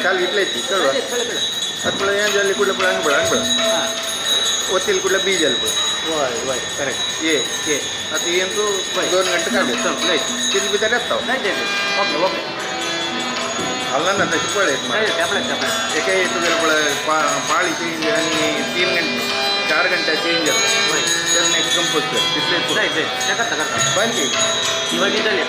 ಕಾಲು ಇಟ್ಲೈತಿ ಕೇಳುವ ಅದ್ಮೇಲೆ ಏನು ಜಲ್ಲಿ ಕೂಡಲೇ ಕೂಡ ಹಂಗೆ ಬಿಡ ಒತ್ತಿಲ್ ಕೂಡಲೇ ಬೀಜ ಅಲ್ಲಿ ಬಿಡ ಕರೆಕ್ಟ್ ಏ ಅದು ಏನು 2 ಗಂಟೆ ಕಾಡು ತಿಂದು ಬಿದ್ದರೆ ಆಗ್ತಾವೆ ಓಕೆ ಅಲ್ಲ ना तशी पळे एका तुगेले पळय पाळी चेंज आनी 3 घंटे 4 घंटे चेंज जाता तर नेक्स्ट कंपोज कर तितले करता बाकी इವಾಗ ಇದ್ದಲ್ಲ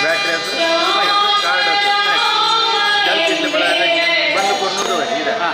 ಬ್ಯಾಟ್ರಿ ಅದು ಕಾರ್ಡ್ ಅದು ಜಲ್ದಿ ಇದ್ದ ಬಡ ಬಂದು ಕೊನ್ನೋದು ಇದೆ battery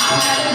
Yeah.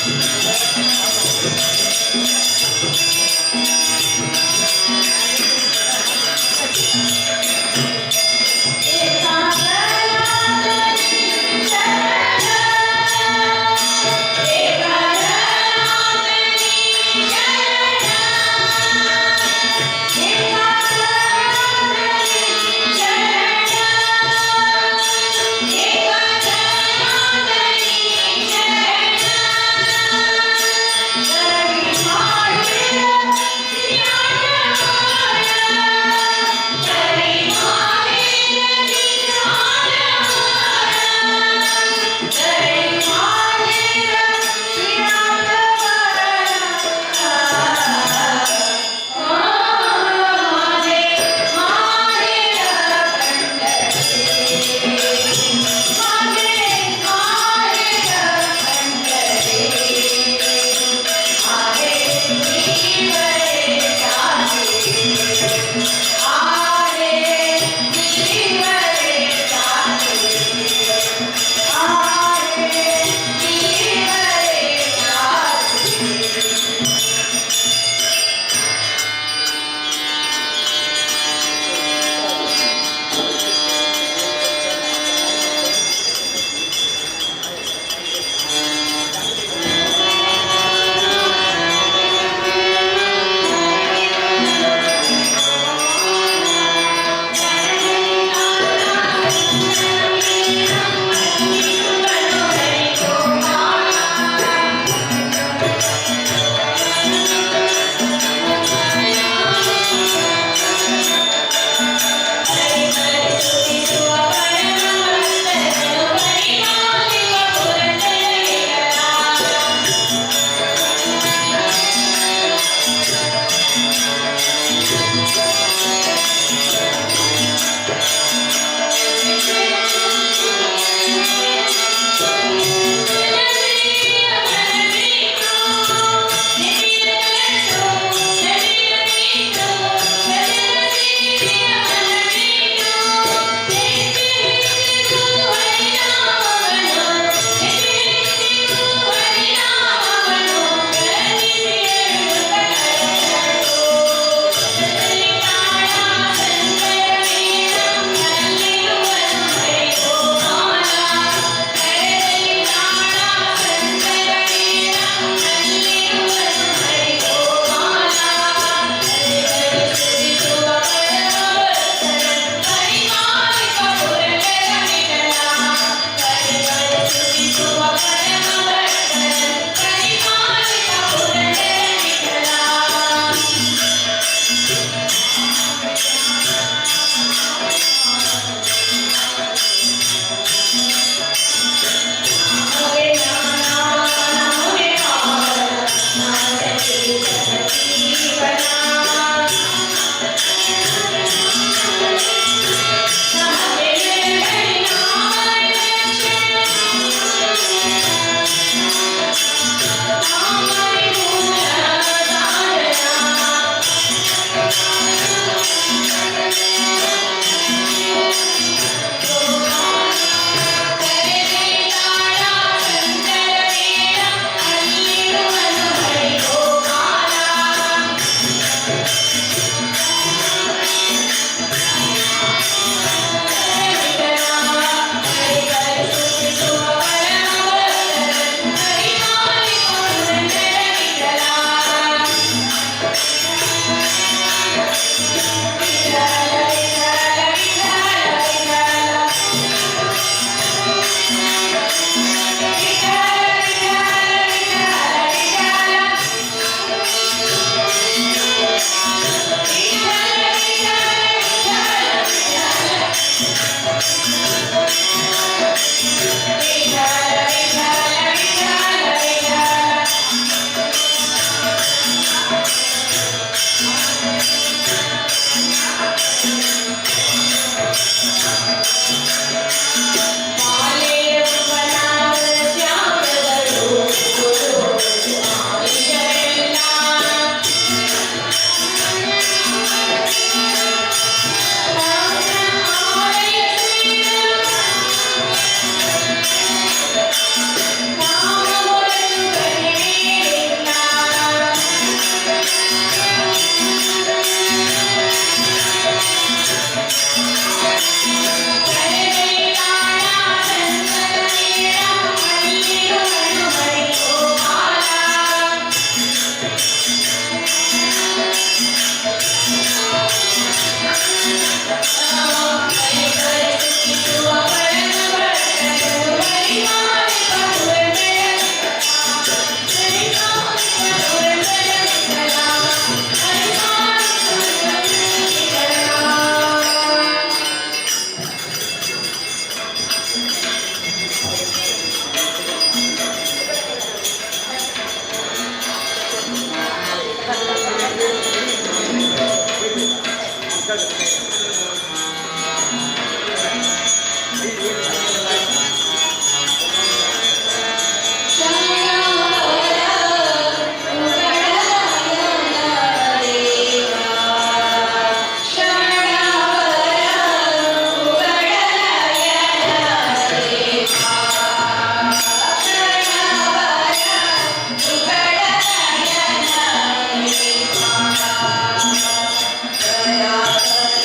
Thank you.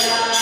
Shara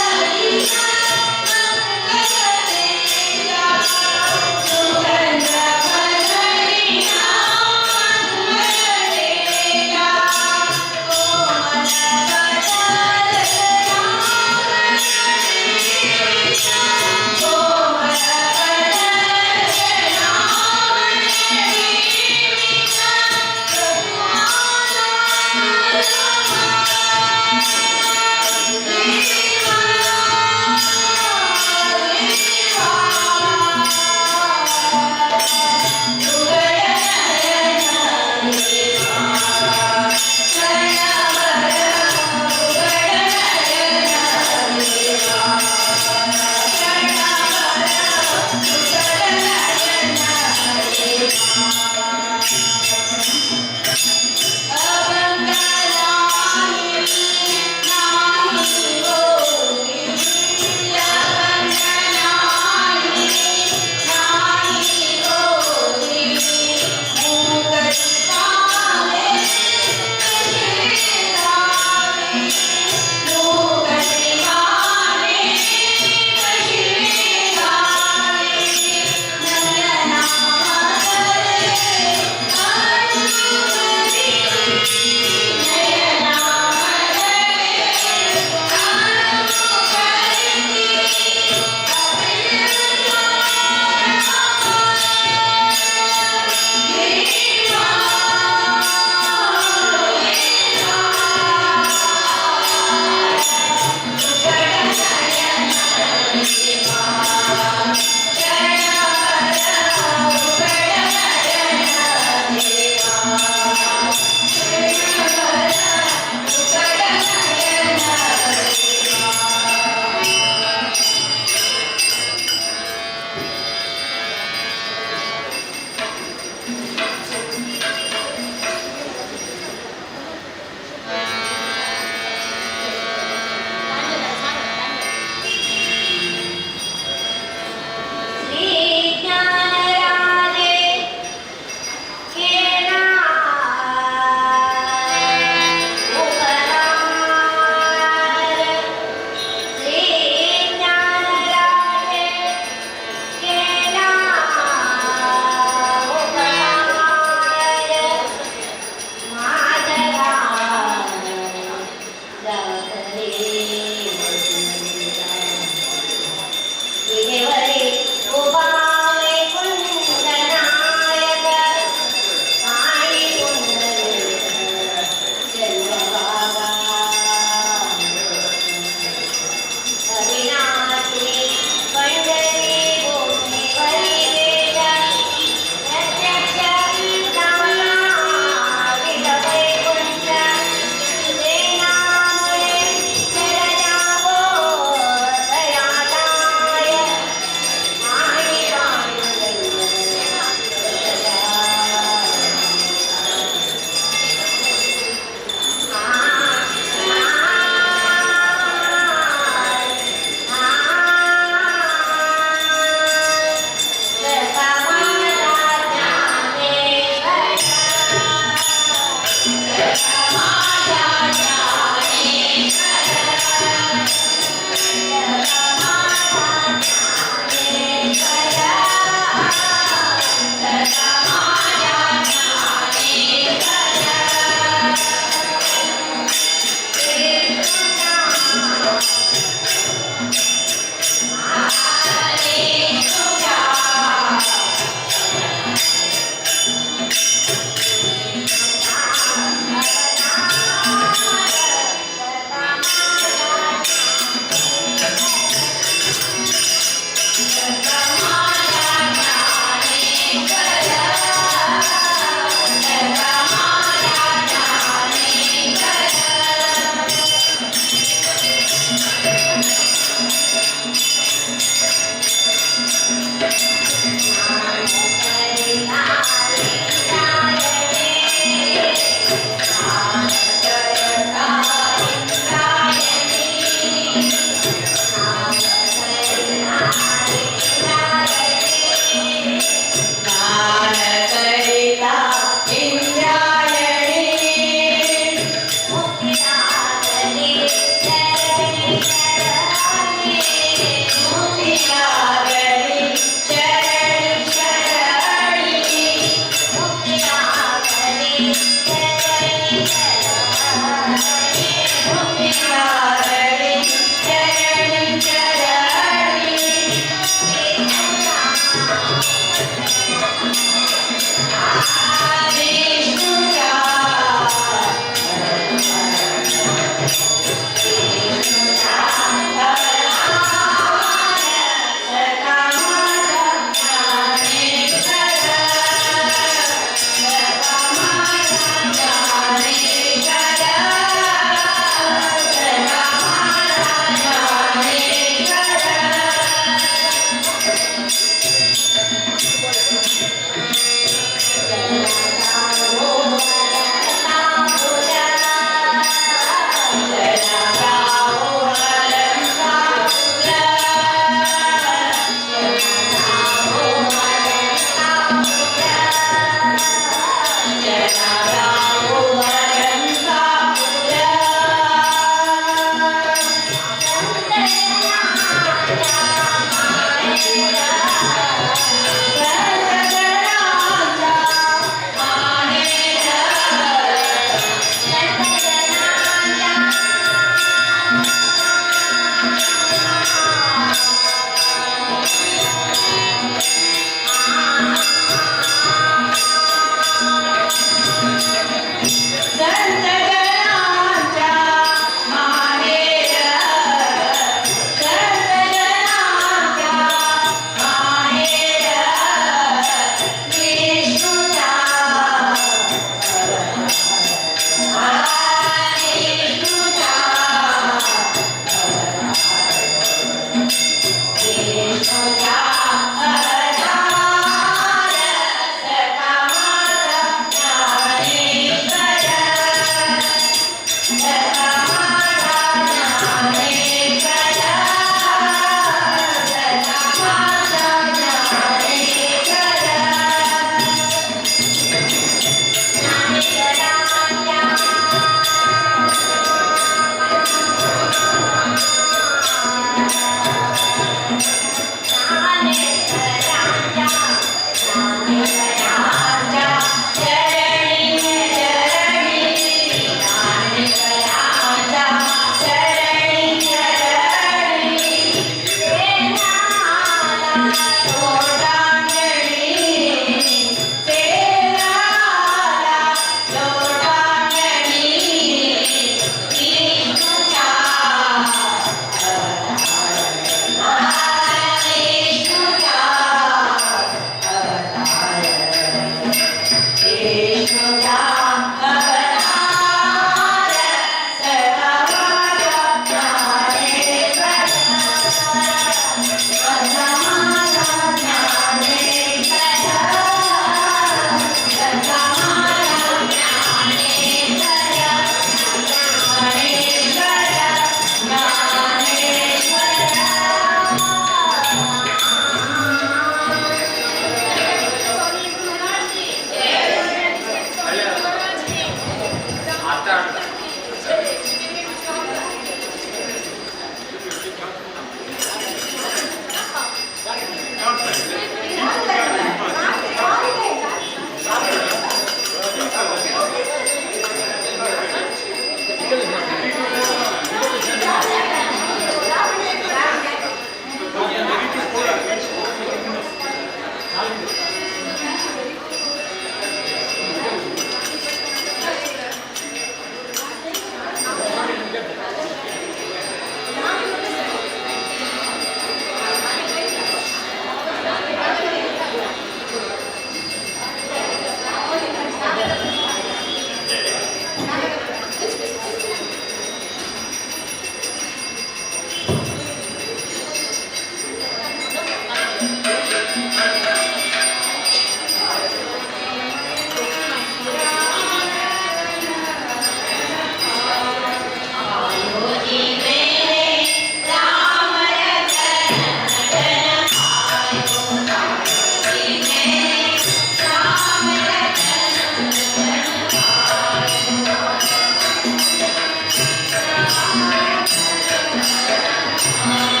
Thank you.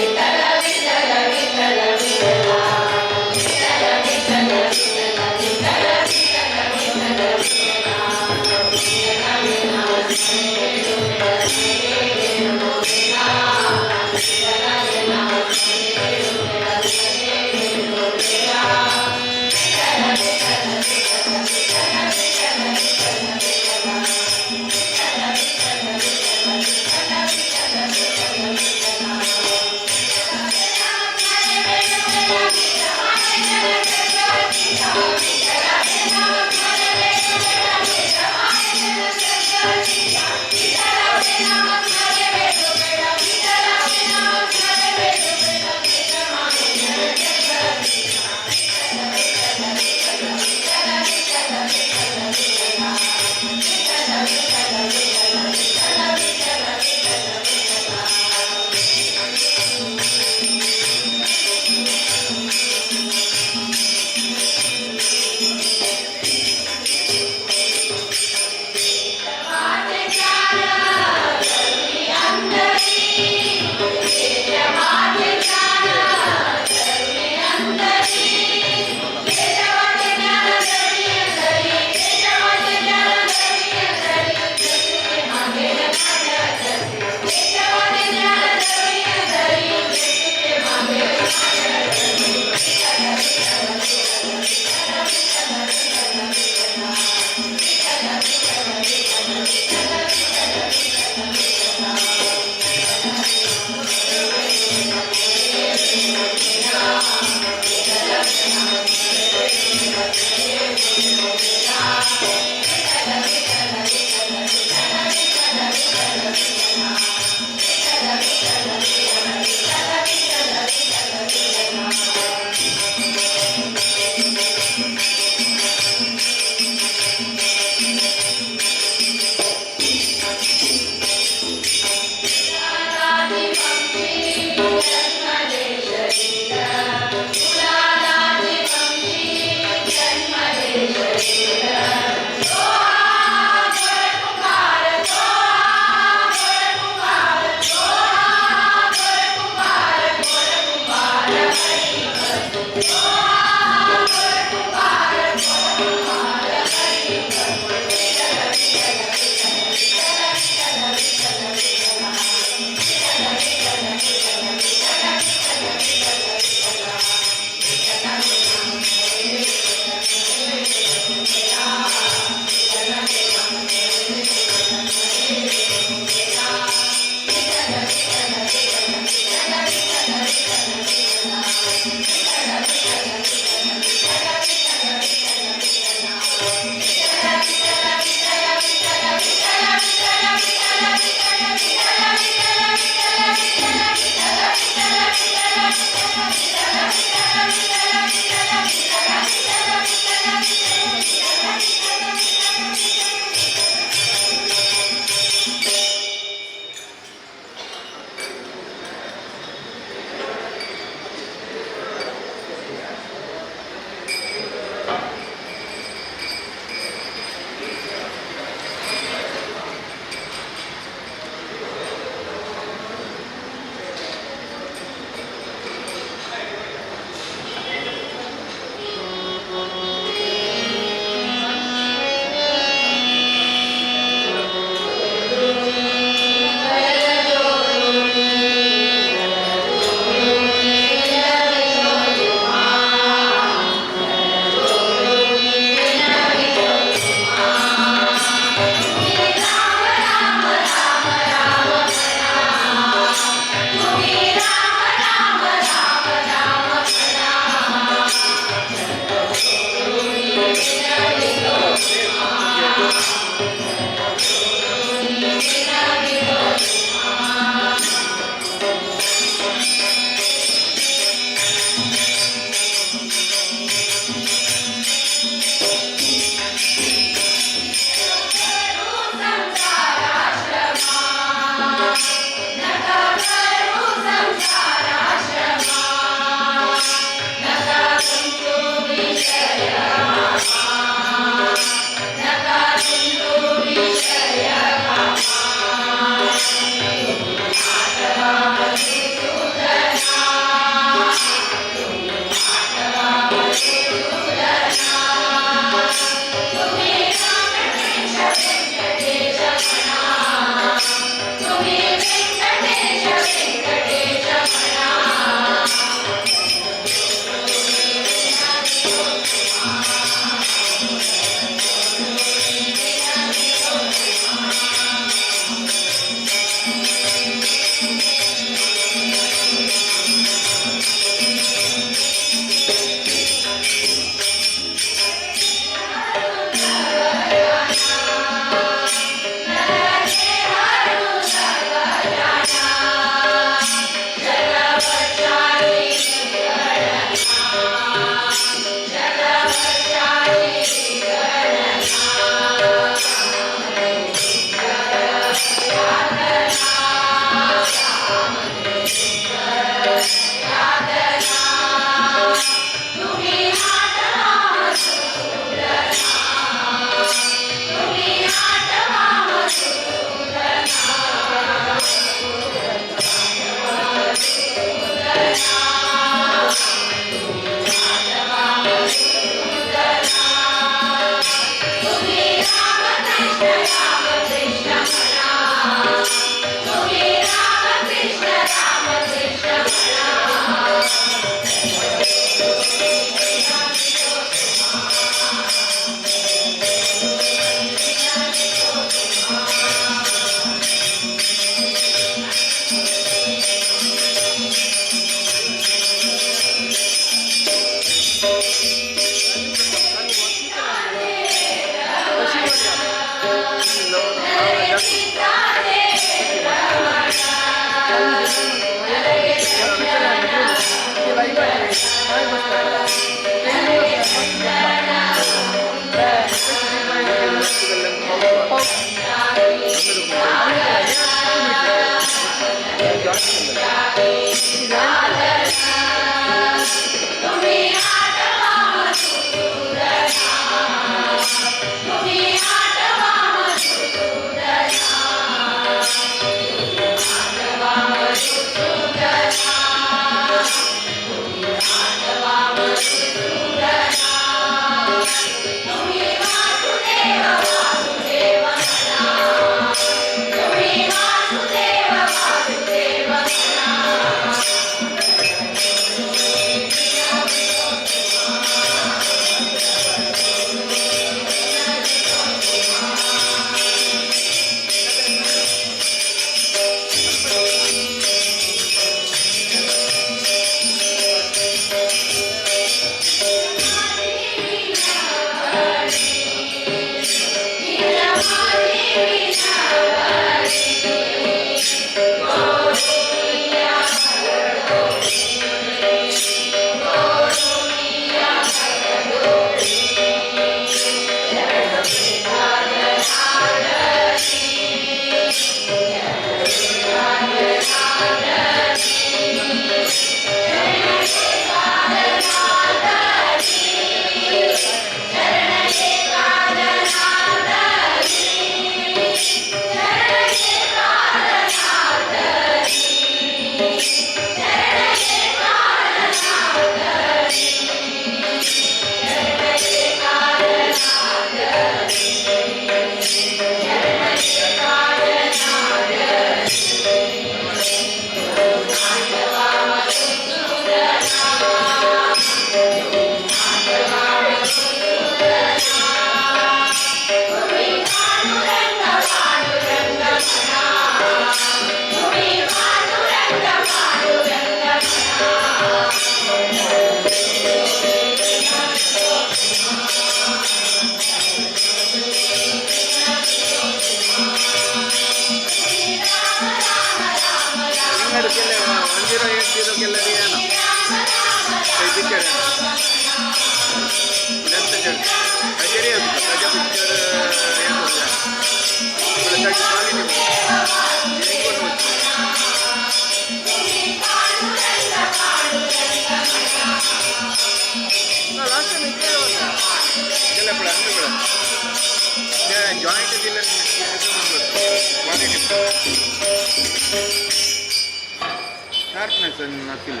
Sharpness ನಕ್ಕಿಲ್ಲ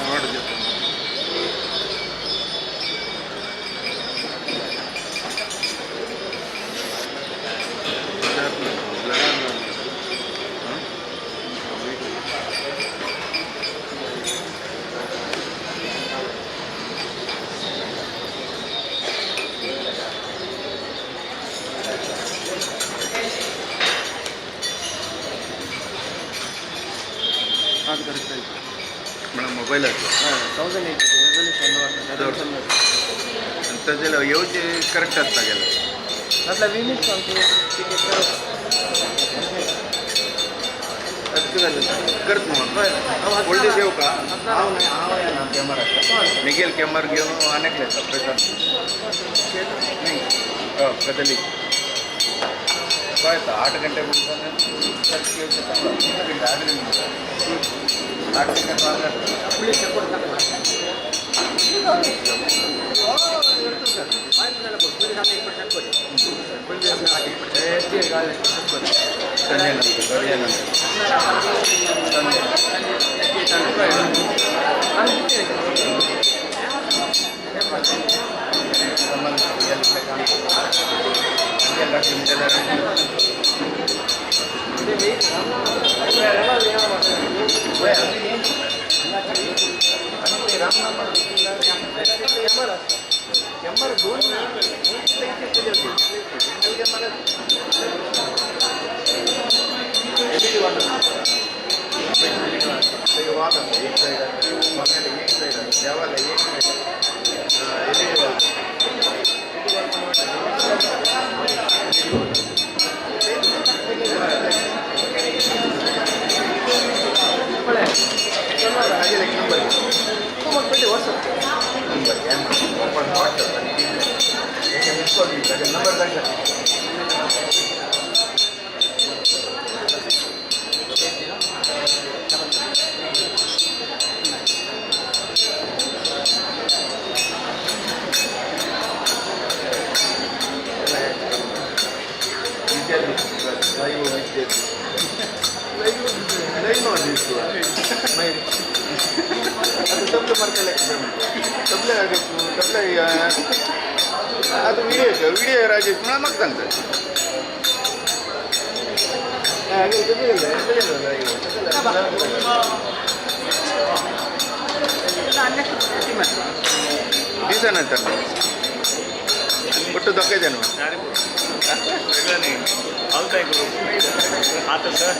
ನೋಡಿದೆ ಅದು ಕರೆಕ್ಟ್ ಆಯಿತು ಮೇಡಮ್ ಮೊಬೈಲ್ ಅದು 1080 ರೆಸಲ್ಯೂಷನ್ ಅಂಥದ್ದೆಲ್ಲ ಯೋಚನೆ ಕರೆक्ಟ್ ಆಗ್ತಾಗಲ್ಲ मतलब वीमिट सांगतो ठीक आहे करत मग वोल्टेज येऊ का कॅमेरा निघेल कॅमेरा घेऊन अनेक येतात नाही हो कदली काय 8 ಗಂಟೆ ಮುಂಚೆನೇ बड़े लई नॉन दिसतो आता तबलं मार्केला तबल्या आता व्हिडिओ राजेश मला मग सांगतात दिसना ಒಟ್ಟು ದೊಕ್ಕ ಜನ ಅವಲ್ತಾಯಿ ಗುರು ಆತ ಸರ್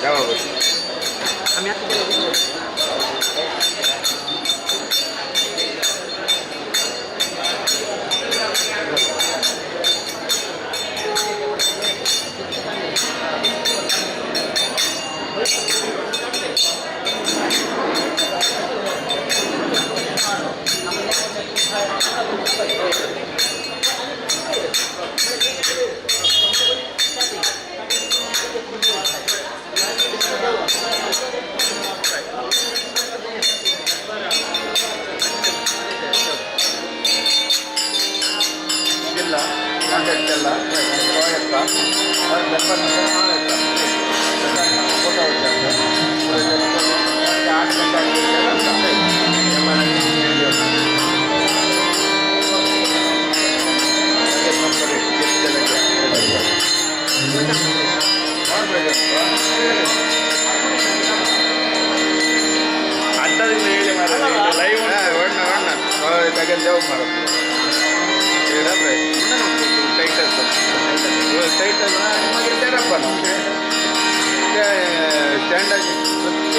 ಯಾವಾಗ ತಗೊಂಡು ಜಾಬ್ ಮಾಡೋದು ಟೈಟಲ್ ನಿಮಗೆ ತೆರಪ್ಪ ನಮಗೆ ಸ್ಟ್ಯಾಂಡಾಗಿ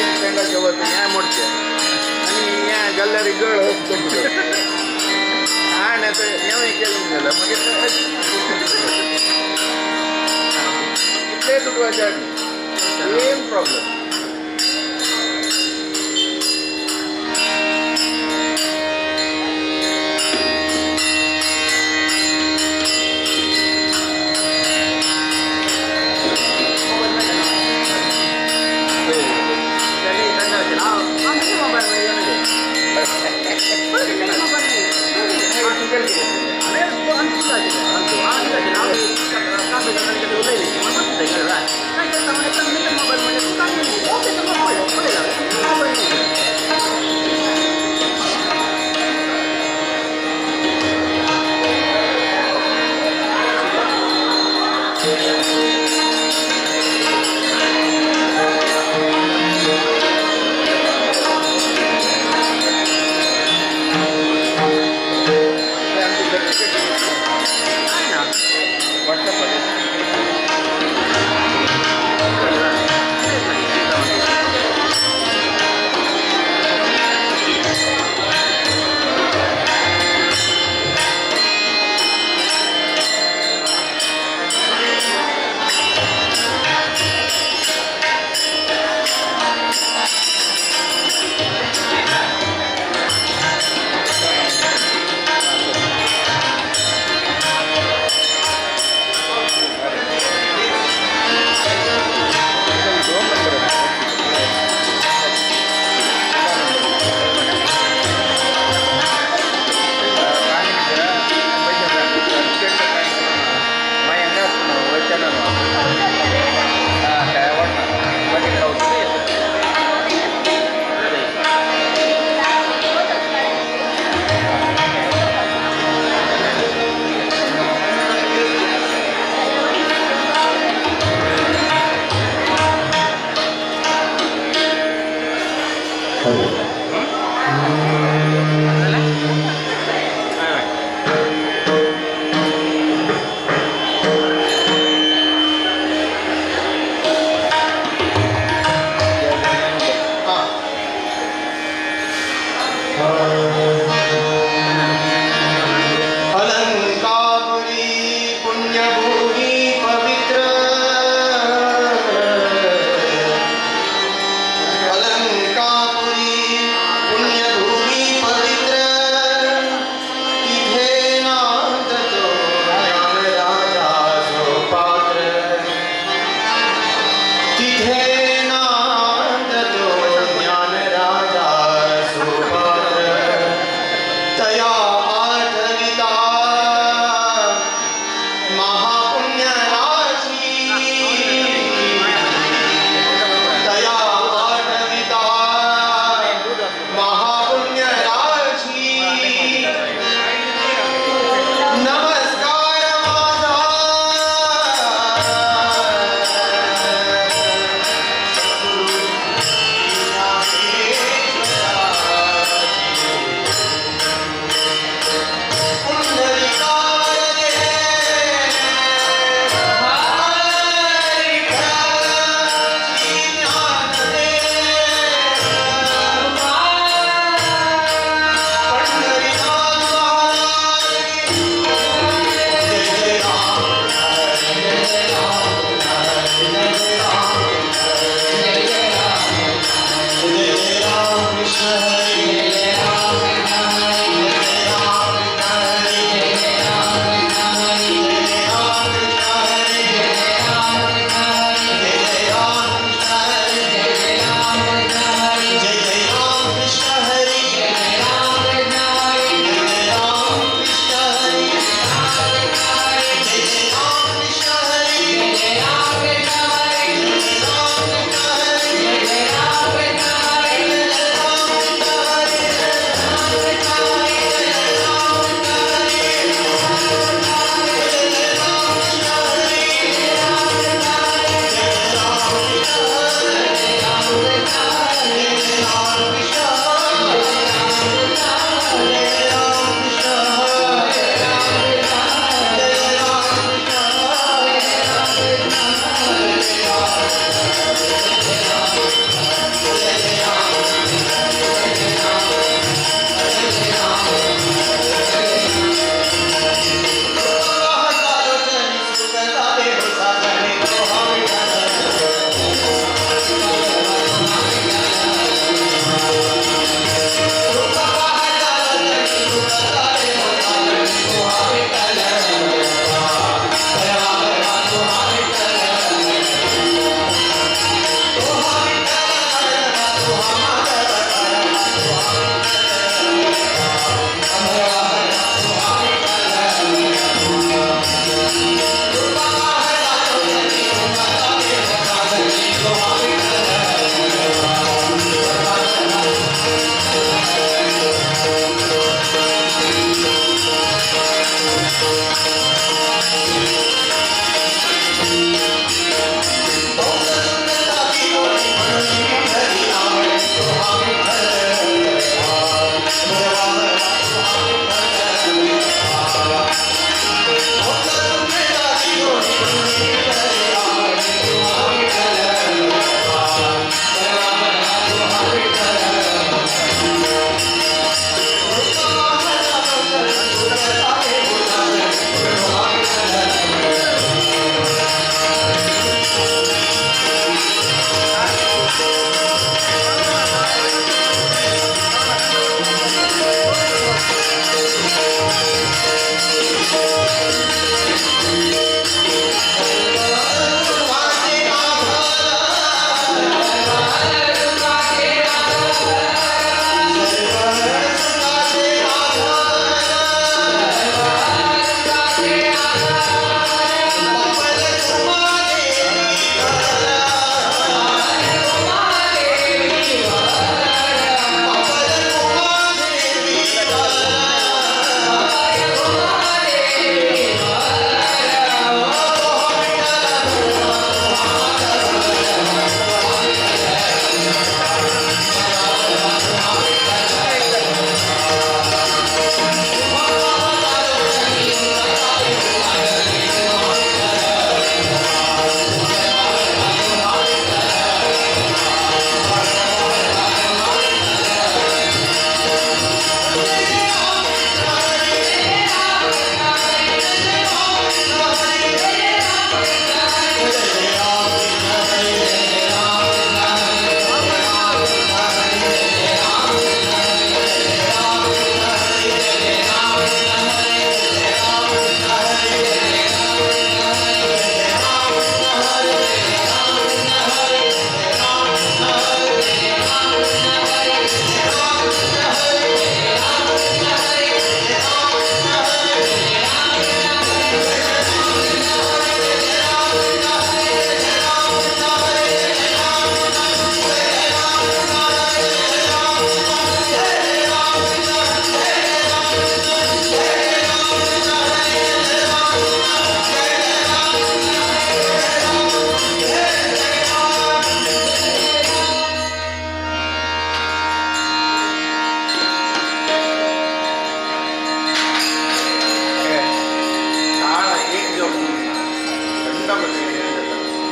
ಸ್ಟ್ಯಾಂಡಾಗಿ ಹೋಗ್ತು ನ್ಯಾಯ ಮಾಡ್ತೀಯ ನನಗೆ ನ್ಯಾಯ ಗಲ್ಲರಿಗಳು ಹೋಗ್ಕೊಂಡು ಆಣೆ ಯಾವ ಕೇಳಿಲ್ಲ ಮಗೆ ಇಲ್ಲೇ ದುಡ್ಡು ಆಚಾಡಿ ಏನು ಪ್ರಾಬ್ಲಮ್ WhatsApp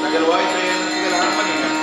ಅದೆಲ್ಲ ವಾಯ್ಸ್ ಏನಂತಿಗೆಲ್ಲ ಹಾರ್ಮೋನಿಯಂ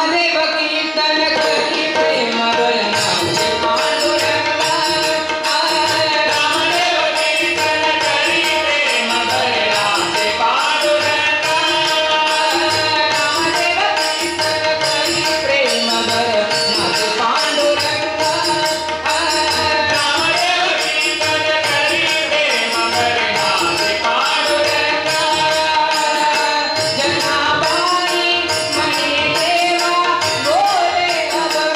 रामदेव कीर्तन करी प्रेम भर नामचे पांडुरंगा रामदेव कीर्तन करी प्रेम भर नामचे पांडुरंगा रामदेव कीर्तन करी प्रेम भर नामचे पांडुरंगा रामदेव कीर्तन करी प्रेम भर नामचे पांडुरंगा जनाबाई मणि देवा बोले अभंग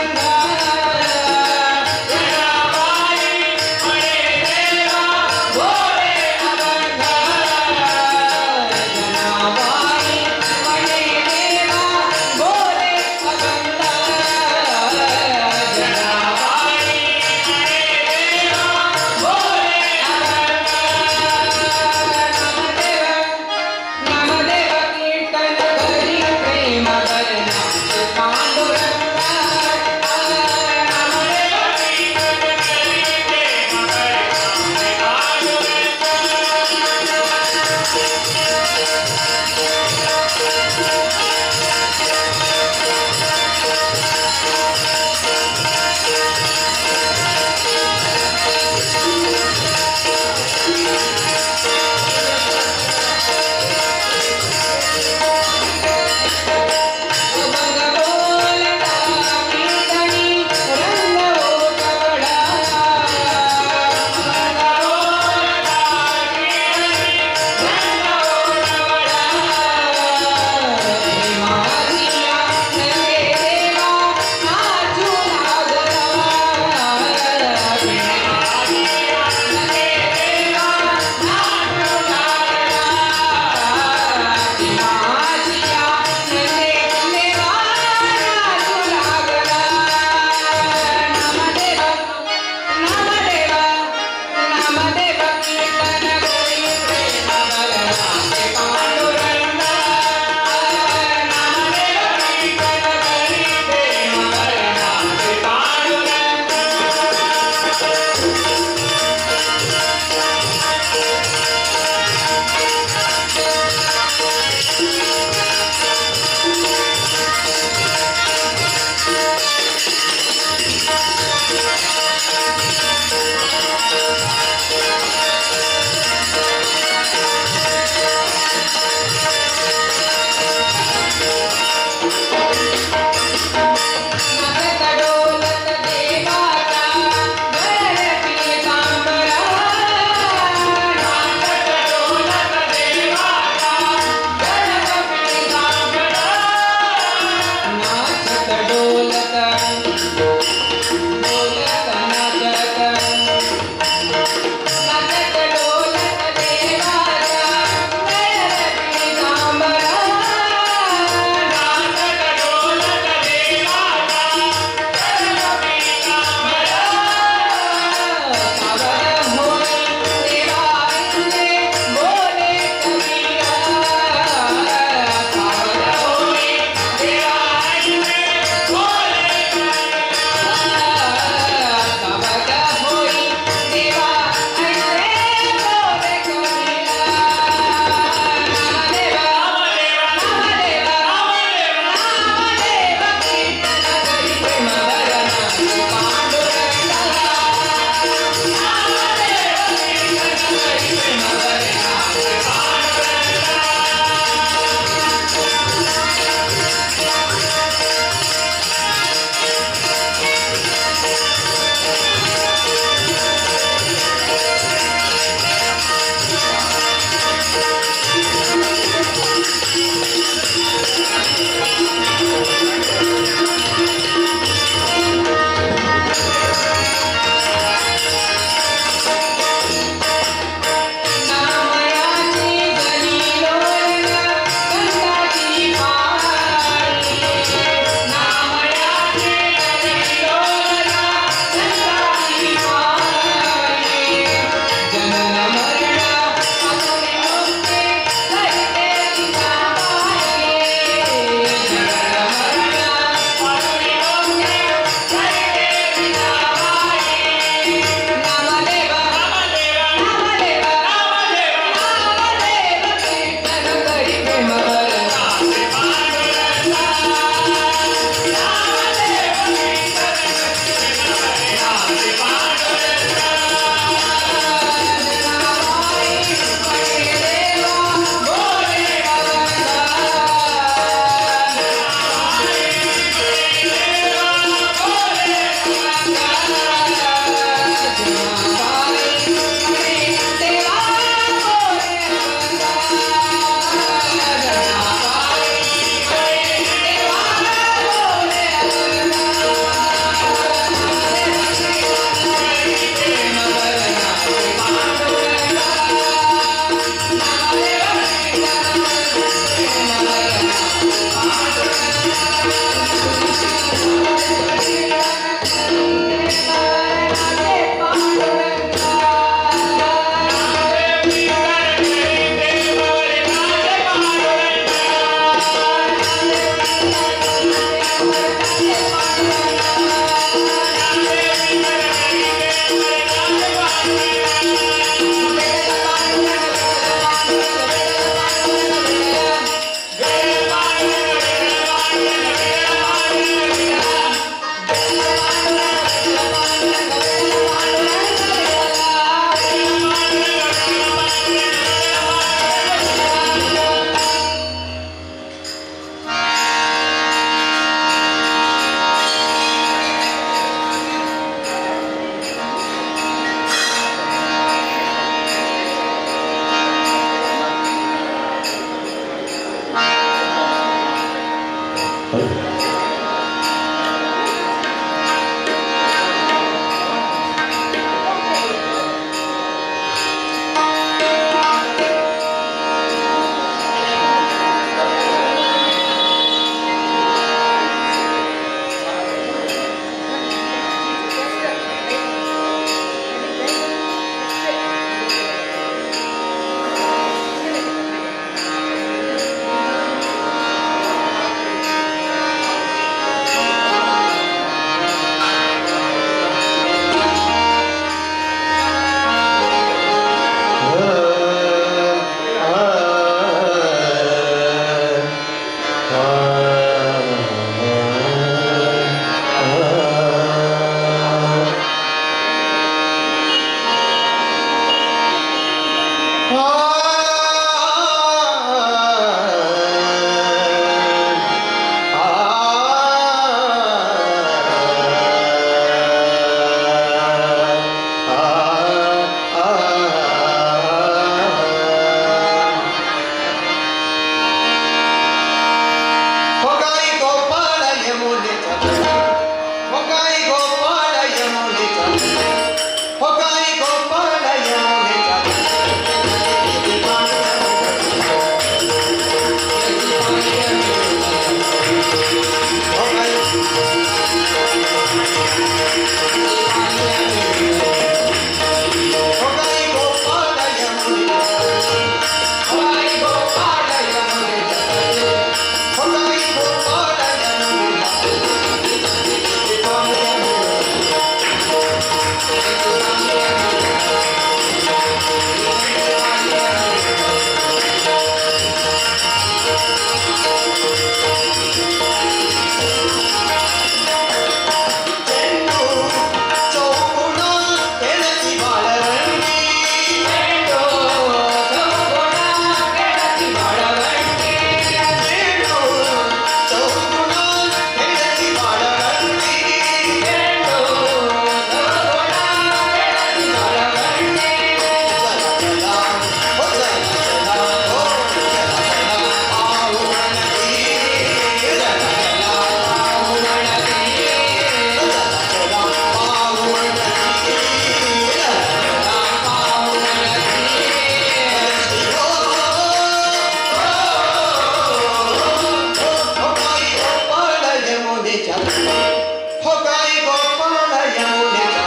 हो गाई गोपाळ यमुनेचा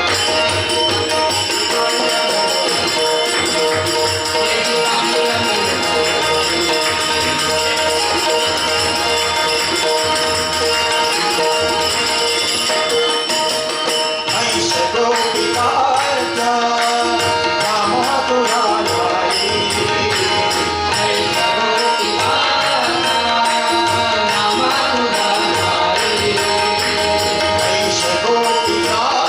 ऐश गोपिकाचा रामा तुला नाही ऐश गोपिकाचा रामा तुला नाही ऐश गोपिकाचा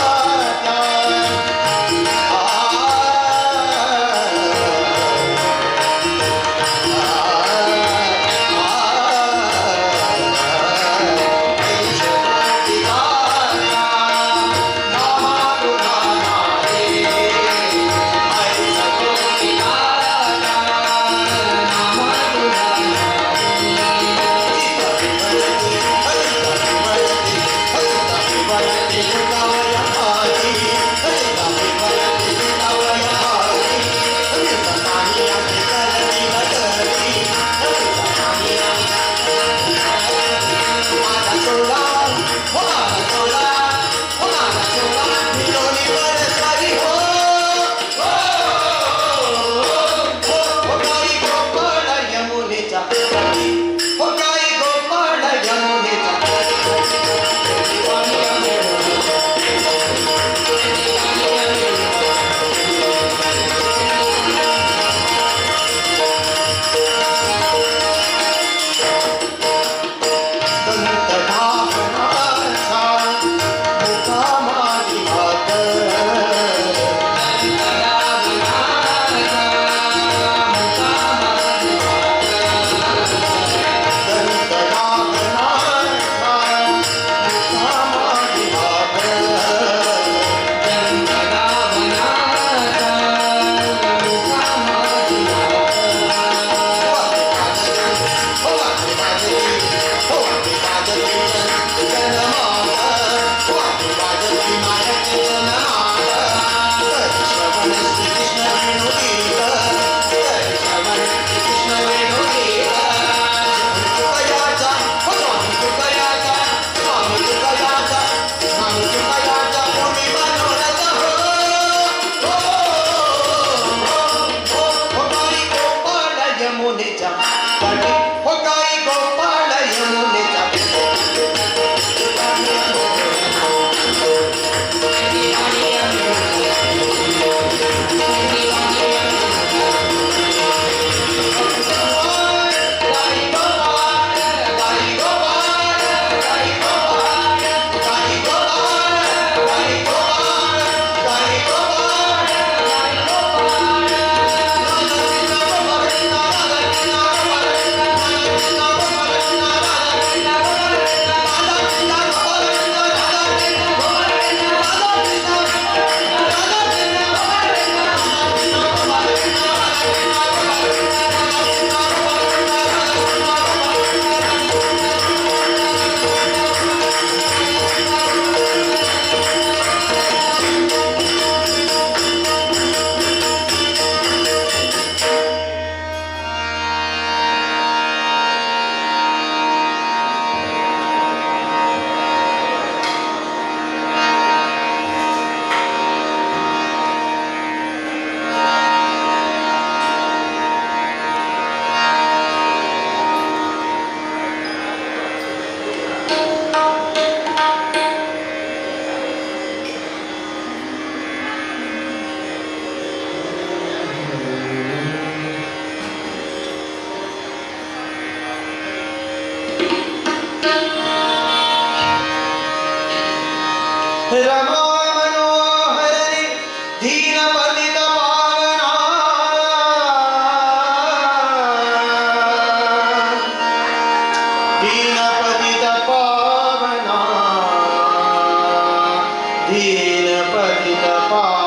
रमा मनोहरि दीनपतित पावना दीनपतित पावना दीनपतित पावना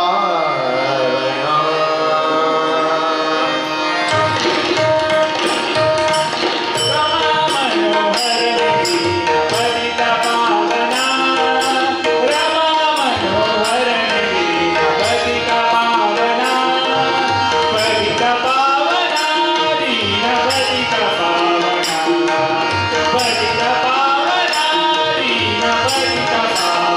Bye.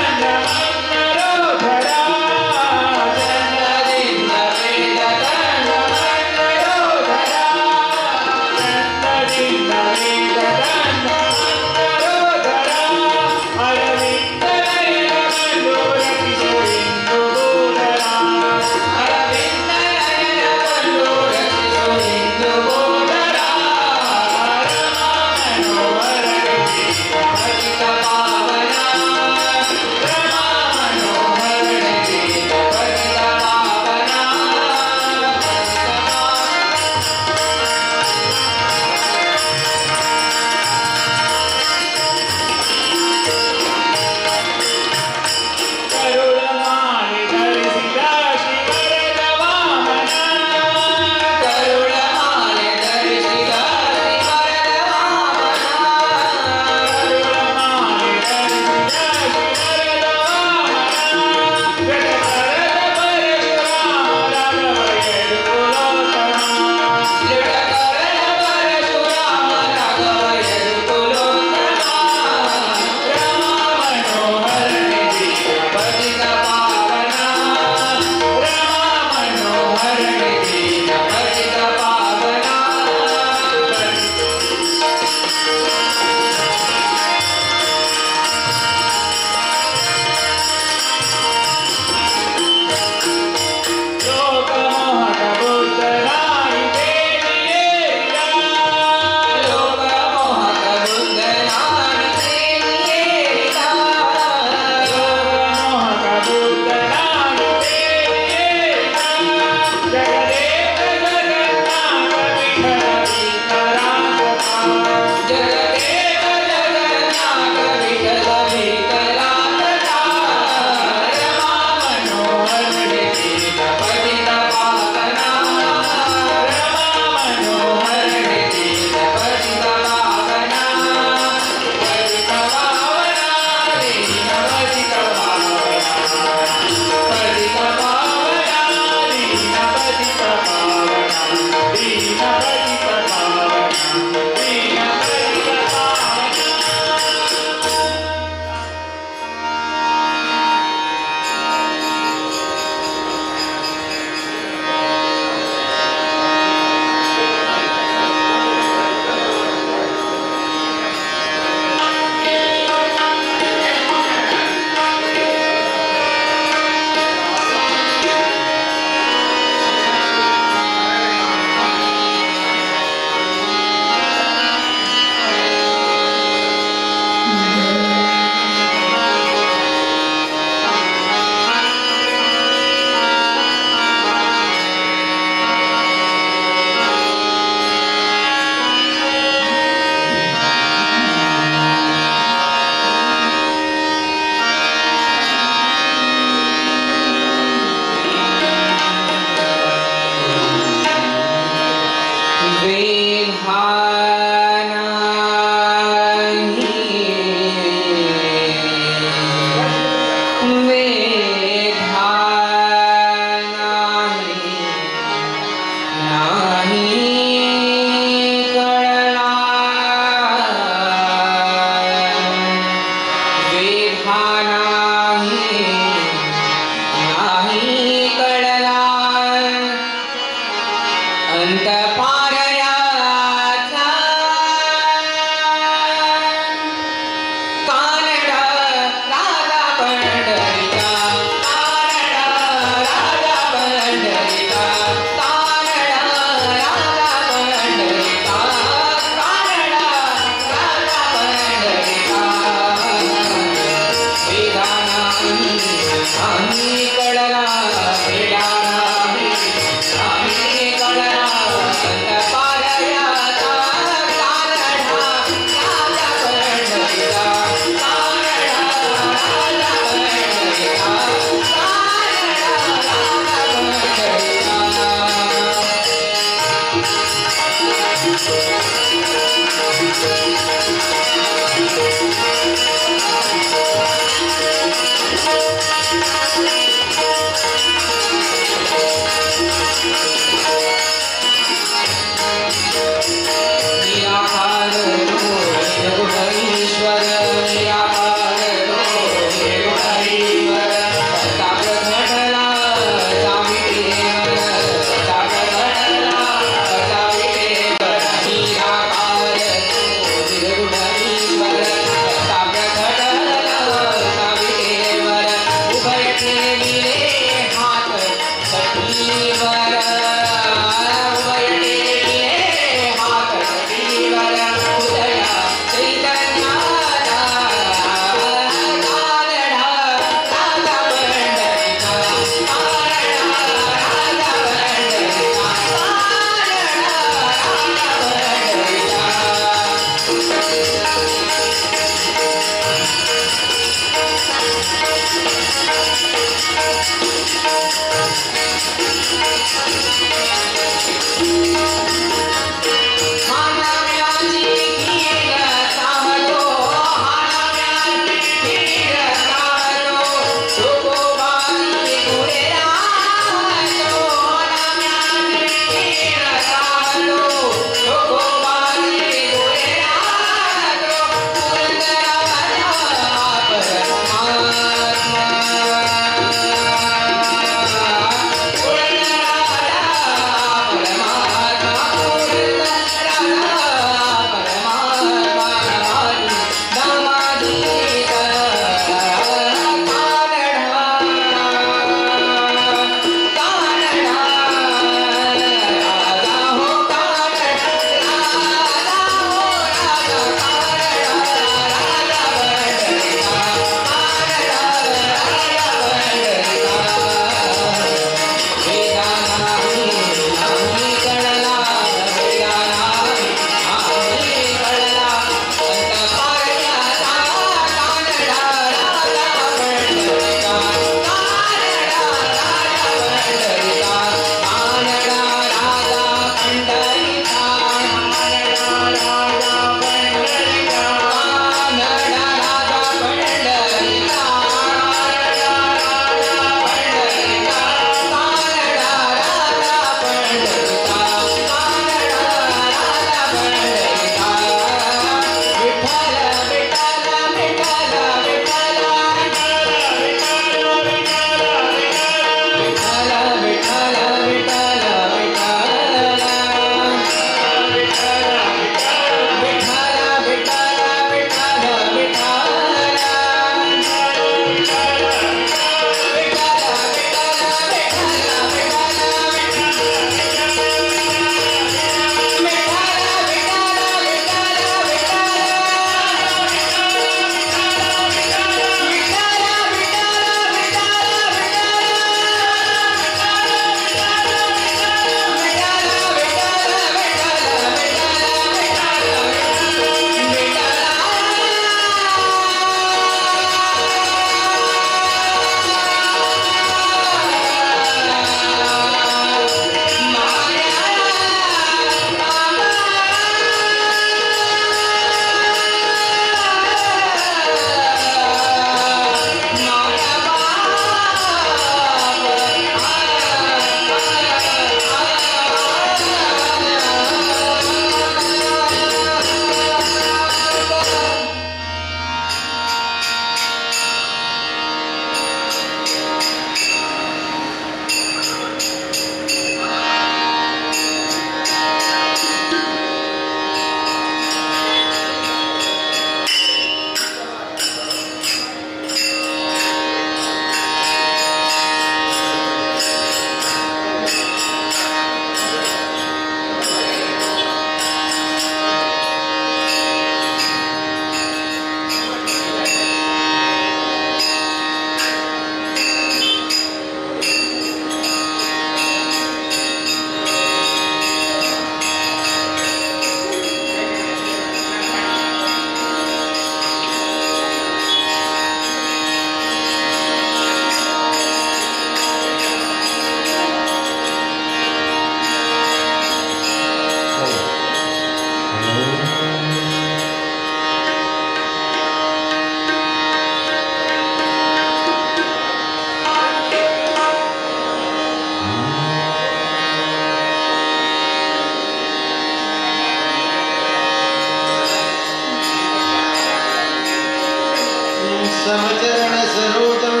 समचरणसरोजं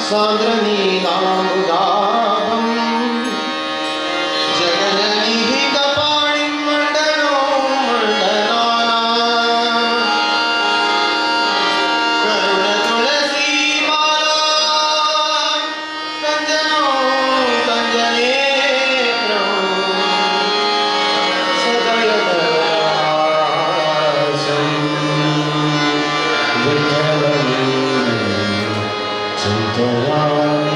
सान्द्रनीलाम्बुदाभं जगन्निहितपाणिं मण्डनो मण्डनानां करुणतुलसीमाला कञ्जनो कञ्जनेत्रो सदयदरासं विठ्ठलं चिन्तयामि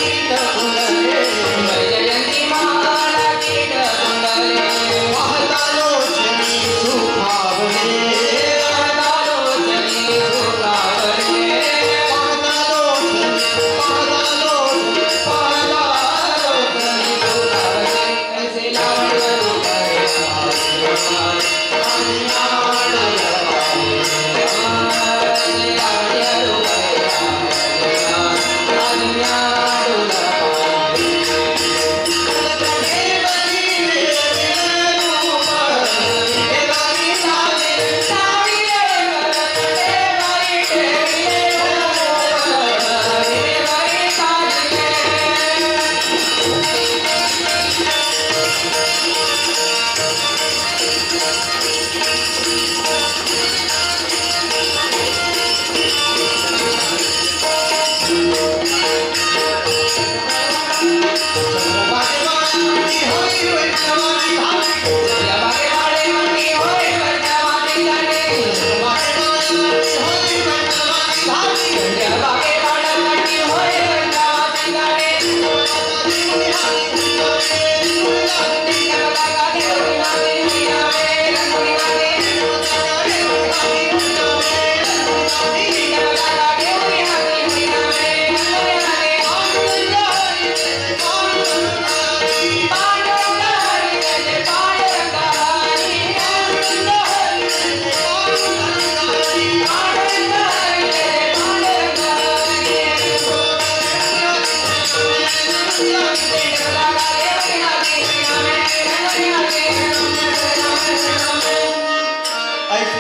गीत कुंडले वैजयंती माला गीत कुंडले महतालोचनी सुखावले महतालोचनी सुखावले ऐसे लावण्य ऐसे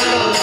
Thank you.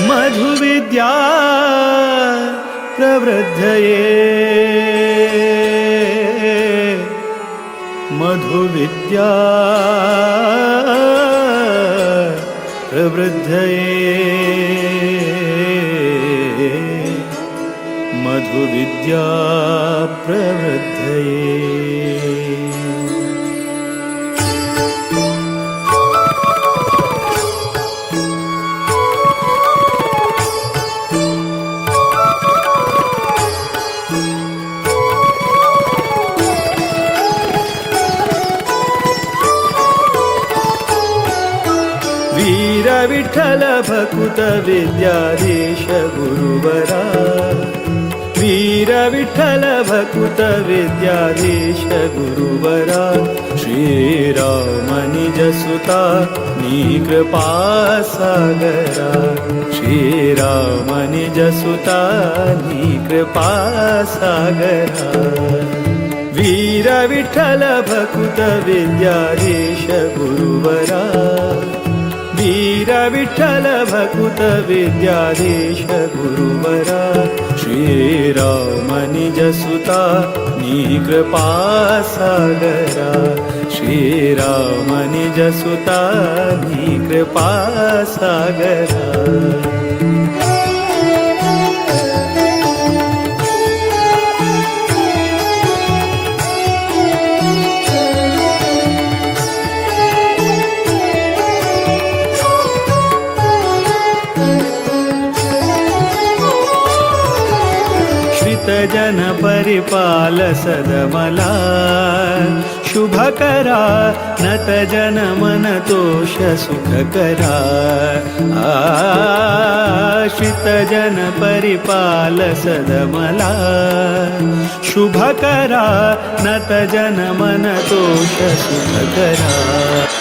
मधुविद्या प्रवृद्धये मधुविद्या प्रवृद्धये मधुविद्या प्रवृद्धये वीर विठ्ठल भकुत विद्याधीश गुरुवरा वीर विठ्ठल भकुत विद्याधीश गुरुवरा श्रीराम निज सुता कृपा सागरा श्रीराम निज सुता कृपा सागरा वीर विठ्ठल भकुत विद्याधीश गुरुवरा वीर विठ्ठल भकुत विद्याधीश गुरुवरा श्रीराम निज सुता कृपा सागरा श्रीराम निज सुता कृपा सागरा जन परिपाल सदमला शुभ करा नत जन मन तोष सुख करा आश्रित जन परिपाल सदमला शुभ करा नत जन मन तोष सुख करा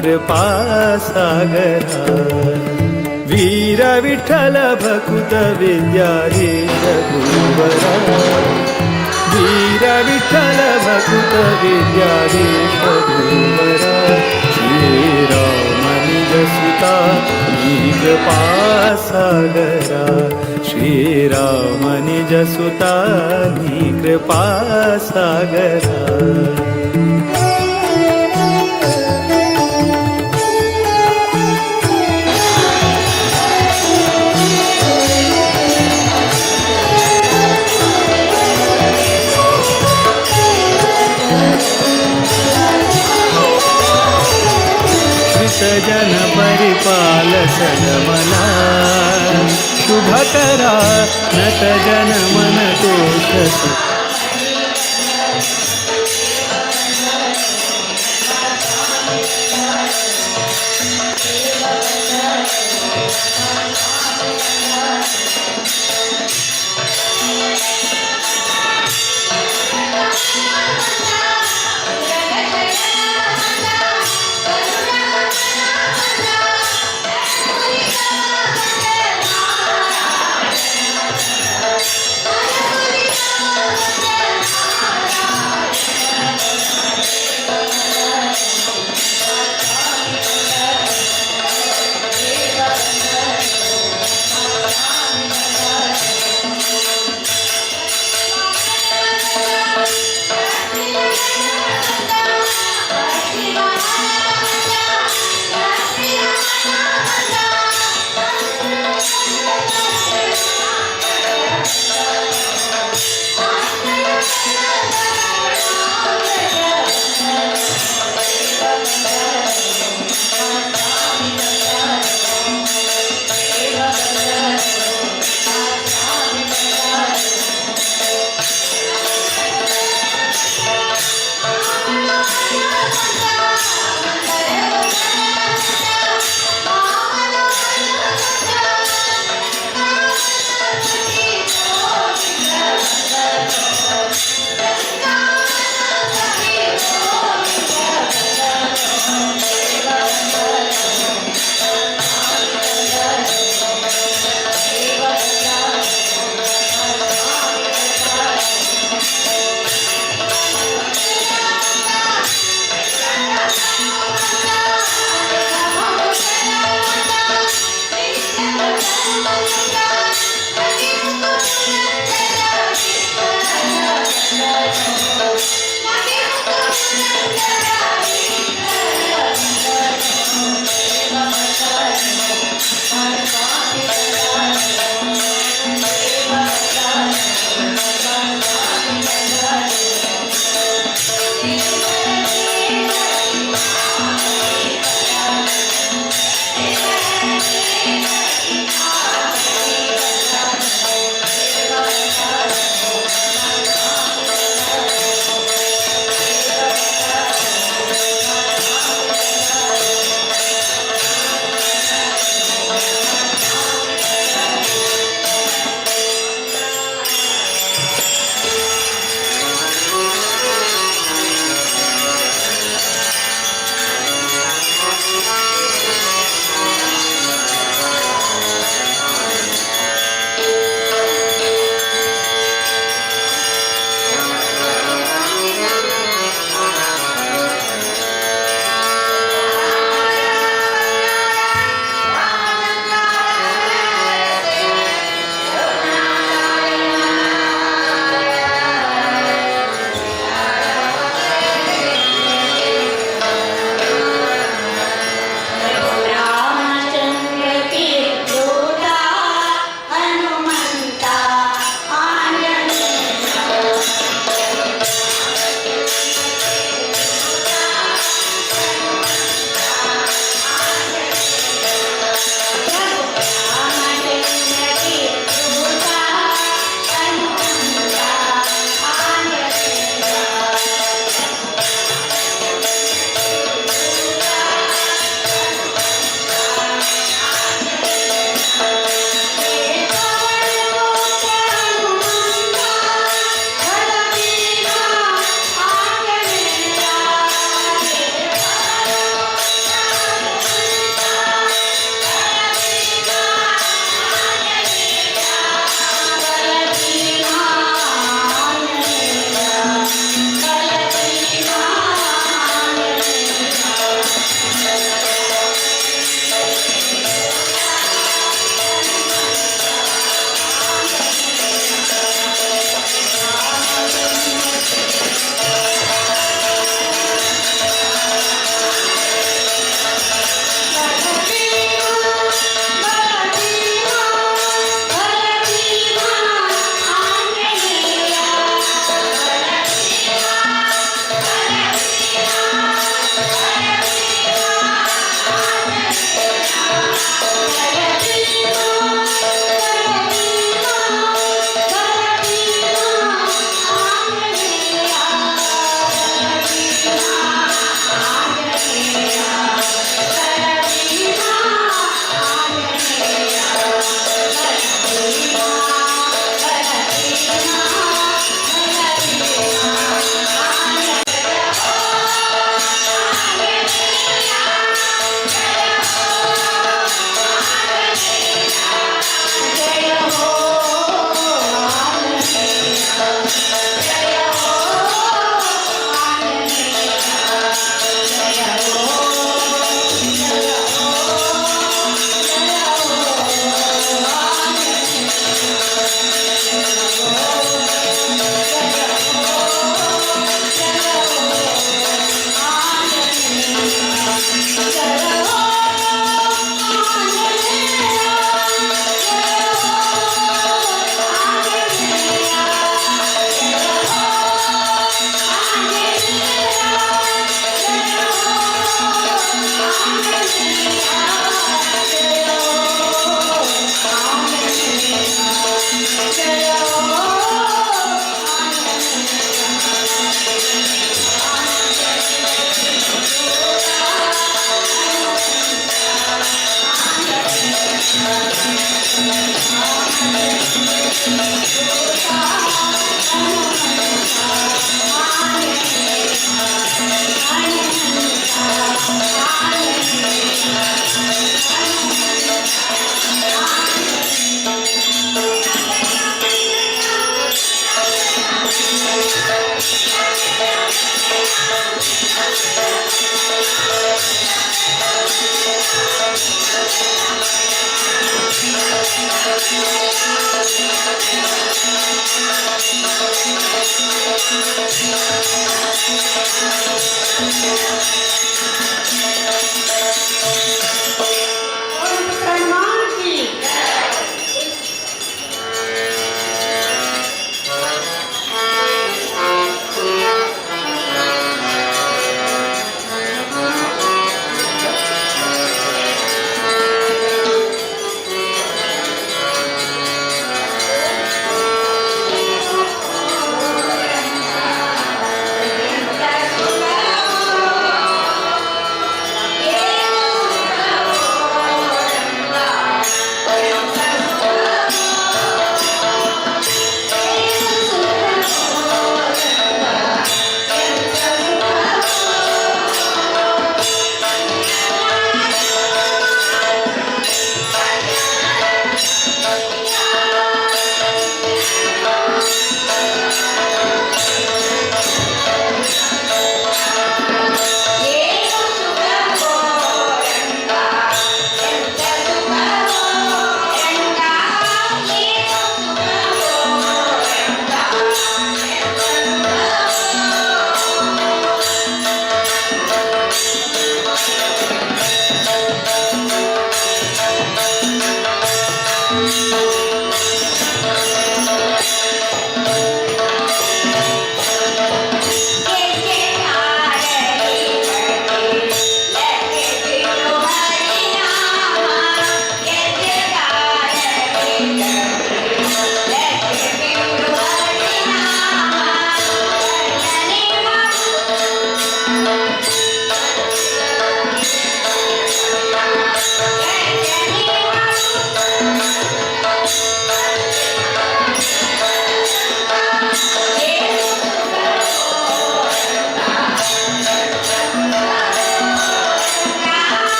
कृपा सागरा वीर विठ्ठल भकुत विद्याधीश गुरुवरा वीर विठ्ठल भकुत विद्याधीश गुरुवरा श्रीराम निज सुता कृपा सागरा श्रीराम निज सुता कृपा सागरा जन परिपाल सदमना शुभ करा नत जन मन तोष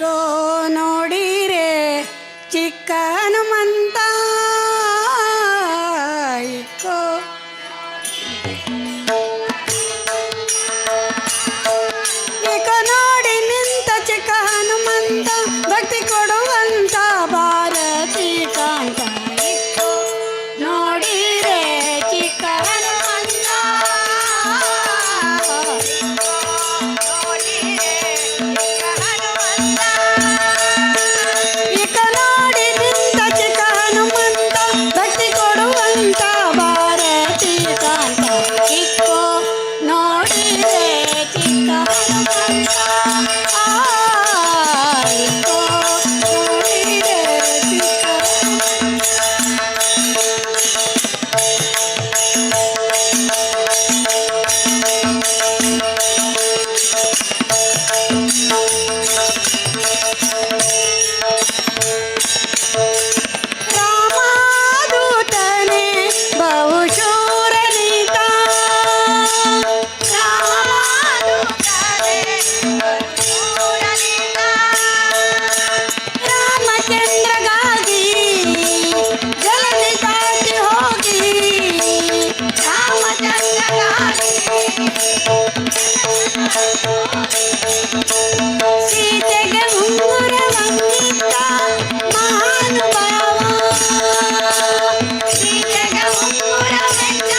ಇಕ್ಕೋ ನೋಡಿರೆ ಚಿಕ್ಕ ಹನುಮಂತ ಇಕ್ಕೋ ಇಕ್ಕೋ ನೋಡಿ ನಿಂತ ಚಿಕ್ಕ ಹನುಮಂತ ಭಕ್ತಿ ಕೊಡುವಂತ ಭಾರತಿ ಕಾಂತ ಇಕ್ಕೋ ನೋಡಿರೆ ಚಿಕ್ಕ ಹನುಮಂತ ಇಕ ನೋಡಿ ನಿಂತ ಚಿಕ್ಕ ಹನುಮಂತ ಭಕ್ತಿ ಕೊಡುವಂತ ಭಾರತಿ ಕಾಂತ ಇಕ್ಕೋ ನೋಡಿರೆ ಚಿಕ್ಕ ಹನುಮಂತ ಇಕ್ಕೋ ನೋಡಿರೆ ಚಿಕ್ಕ ರಾಮದೂತನೇ ಬಹುಶೂರನಿತ ರಾಮಚಂದ್ರಗಾಗಿ ಜಲದಿ ದಾಟಿ ಹೋಗಿ ಸೀತೆಗೆ ಉಂಗುರವಂಗಿದ್ದ ಮಹಾನುಭಾವ ಸೀತೆಗೆ ಉಂಗುರವೆಂದ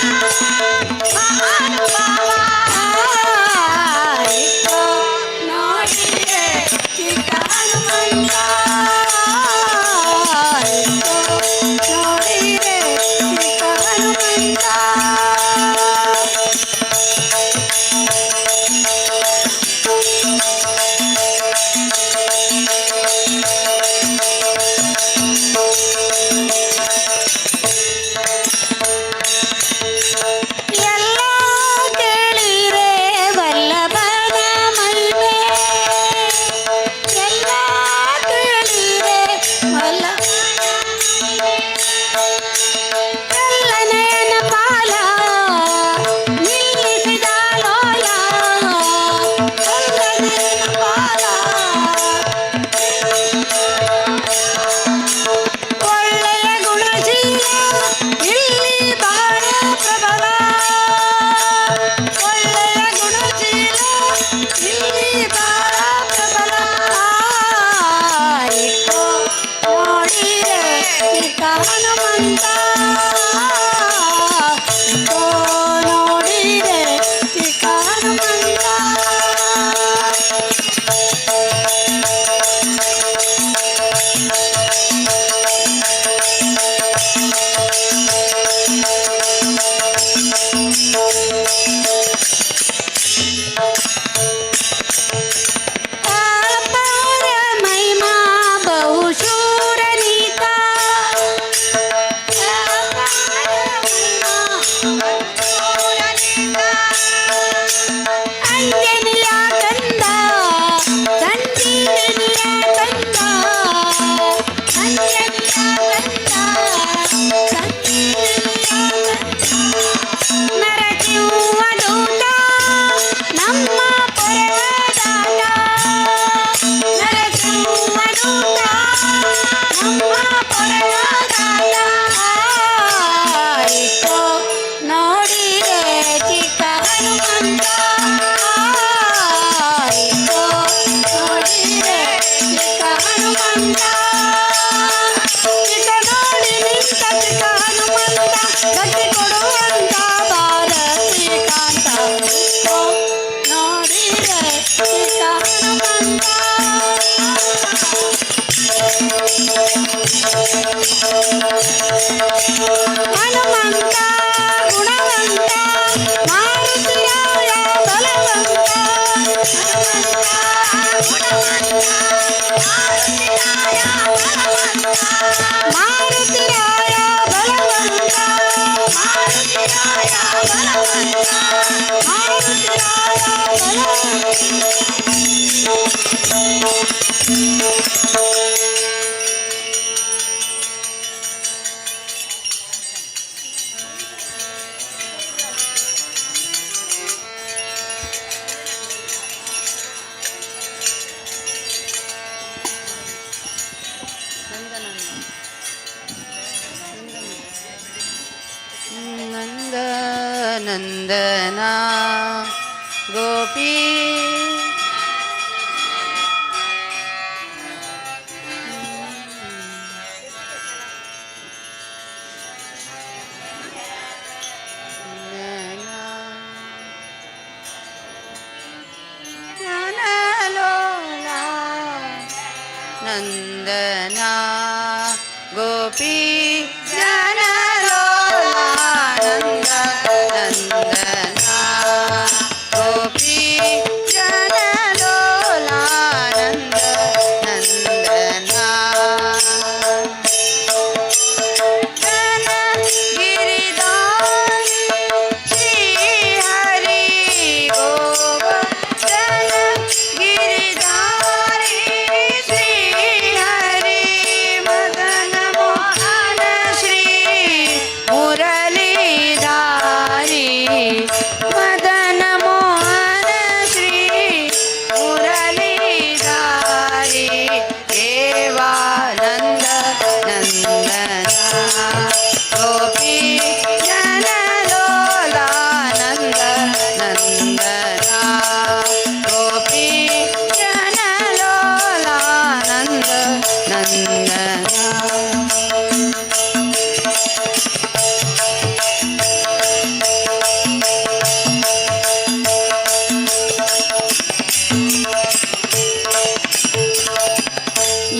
ಮಹಾನುಭಾವ ಇಕ್ಕೋ ನೋಡಿರೆ ಚಿಕ್ಕ ಹನುಮಂತ ಇಕ್ಕೋ ನೋಡಿರೆ ಚಿಕ್ಕ ಹನುಮಂತ ಎಲ್ಲ ಕೇಳಿರೆ ವಲ್ಲಭನ ಮಹಿಮೆ ಎಲ್ಲ ಕೇಳಿರೆ ವಲ್ಲಭನ ಎಲ್ಲನೇನ ಪಾಲ ನಿಲ್ಲಿಸಿದ ಲೋಲ ಎಲ್ಲನೇನ ಪಾಲ ಒಳ್ಳೆಯ ಗುಣಶೀಲ ಇಲ್ಲಿ ಬಹಳ ಪ್ರಬಲ ಒಳ್ಳೆಯ ಗುಣಶೀಲ ಇಲ್ಲಿ ಬಹಳ ಪ್ರಬಲ ಇಕ್ಕೋ ನೋಡಿರೆ ಚಿಕ್ಕ ಹನುಮಂತ ಇಕ್ಕೋ ನೋಡಿರೆ ಚಿಕ್ಕ ಹನುಮಂತ ಅಪಾರ ಮಹಿಮಾ ಬಹುಶೂರನಿತ ಅಪಾರ ಮಹಿಮಾ ಬಹುಶೂರನಿತ ಅಂಜನಿಯ ಕಂದ ಸಂಜೀವಿನಿಯ ಕಂದ ಅಂಜನಿಯ ಕಂದ ಸಂಜೀವಿನಿಯ ಕಂದ ನರಸಿಂಹ ದೂತ ನಮ್ಮ ಪರದಾತ ನರಸಿಂಹ ದೂತ ನಮ್ಮ ಪರದಾತ ಇಕ್ಕೋ ನೋಡಿರೆ ಚಿಕ್ಕ ಹನುಮಂತ ಇಕ್ಕೋ ನೋಡಿರೆ ಚಿಕ್ಕ ಹನುಮಂತ ಇಕ ನೋಡಿ ನಿಂತ ಚಿಕ್ಕ ಹನುಮಂತ ಭಕ್ತಿ ಕೊಡುವಂತ ಭಾರತಿ ಕಾಂತ ಇಕ್ಕೋ ನೋಡಿರೆ ಚಿಕ್ಕ ಹನುಮಂತ ಹನುಮಂತ ಗುಣವಂತ ಮಾರುತಿರಾಯ ಬಲವಂತ ಹನುಮಂತ ಗುಣವಂತ ಮಾರುತಿರಾಯ ಬಲವಂತ ಮಾರುತಿರಾಯ ಬಲವಂತ ಮಾರುತಿರಾಯ ಬಲವಂತ ಮಾರುತಿರಾಯ नंदना गोपी नंदना गोपी जनलोला नंदना गोपी जनलोला नंदना जन गिरिधारी श्री हरि गोवर्धन गिरिधारी श्री हरि मदन मोहन श्री मुरलीधारी मदन मोहन श्री मुरलीधारी देवानंद नंदना गोपी जनलोला नंदना गोपी जनलोला नंदना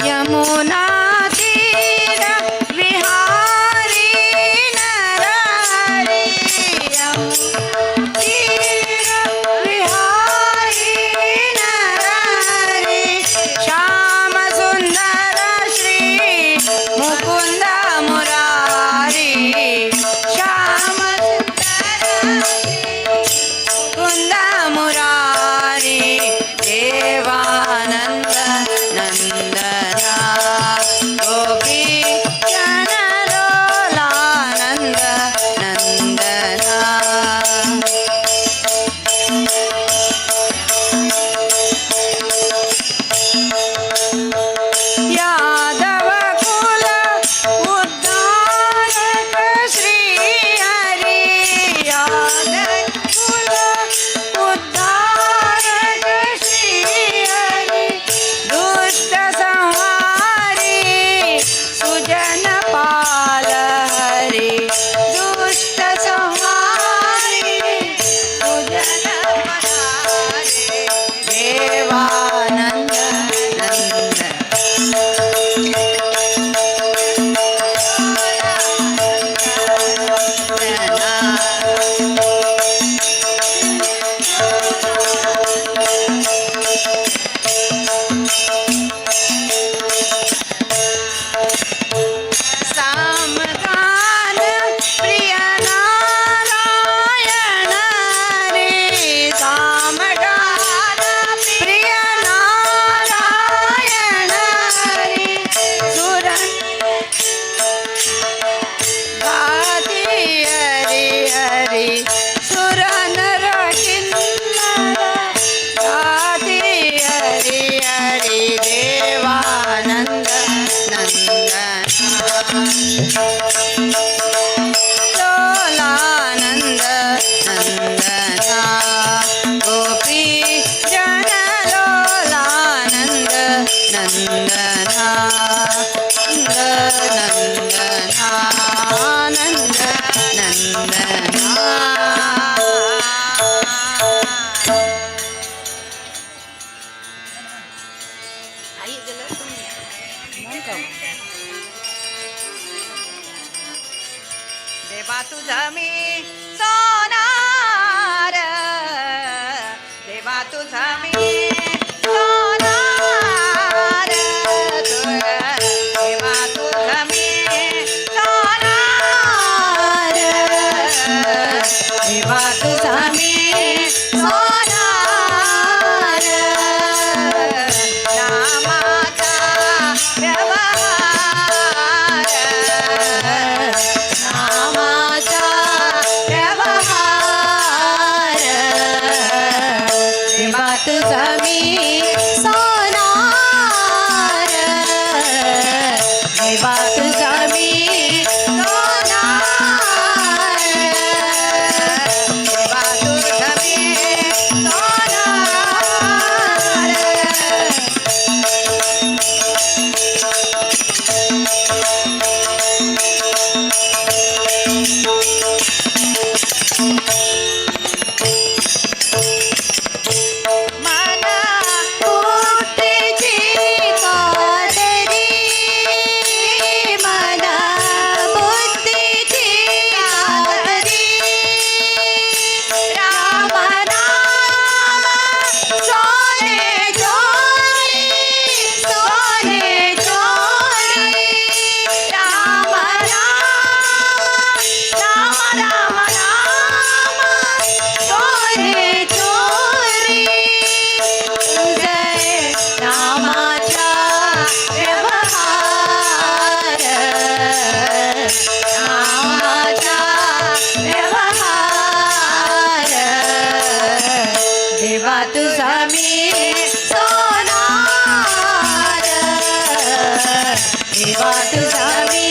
यमुना तीर विहारी नरहरि यमुना तीर विहारी नरहरि श्याम सुंदर श्री मुकुंद मुरारी श्याम मुकुंद मुरारी देवानंद नंदना गोपी जनलोला नंदना यादव कुल उद्धारक श्री हरि यादव कुल उद्धारक श्री हरि दुष्ट संहारी सुजन पाल हरि दुष्ट संहारी सुजन पधारे देवानंद सामगान प्रिय नारायण रे सामगान प्रिय नारायण रे सुरन गाती हरि हरि सुरन किन्नर गाती हरि हरि देवानंद नंदना लोलानंद नंदना गोपी जनलोलानंद नंदना नंदना देवा तुझा मी सोनार देवा तुझा मी सोनार देवा तुझा मी सोनार देवा तुझा मी सोनार नामाचा व्यवहार नामाचा व्यवहार देवा तुझा मी सोनार देवा तुझा मी सोनार देवा तुझा मी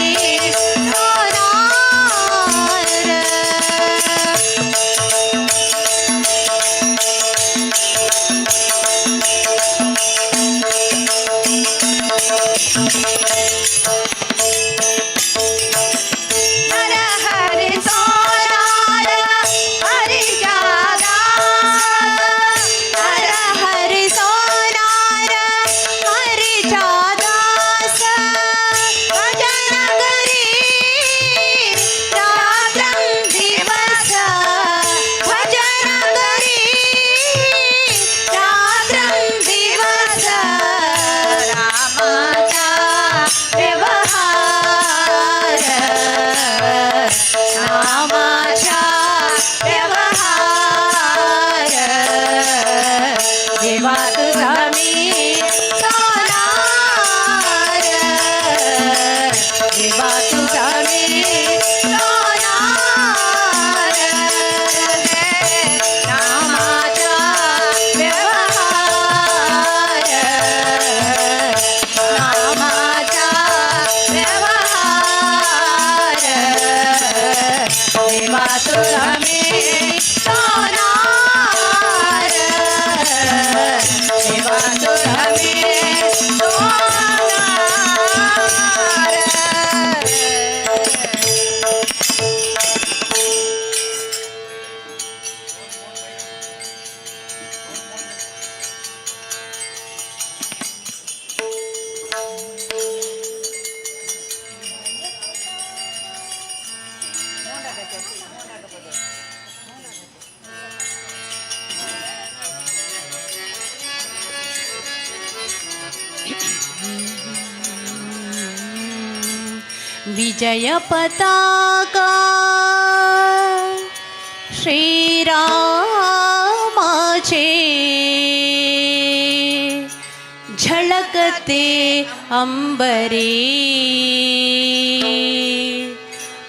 सोनार हर हरि सोनार हरिचा दास हर हरि सोनार हरिचा दास भजन करी रात्रं दिवस भजन करी रात्रं दिवस रामाचा व्यवहार नामाचा व्यवहार देवा तुझा मी सोनार देवा तुझा मी सोनार नामाचा व्यवहार नामाचा व्यवहार देवा तुझा मी सोनार देवा तुझा मी विजय पताका श्रीरामाचे झळकते अंबरे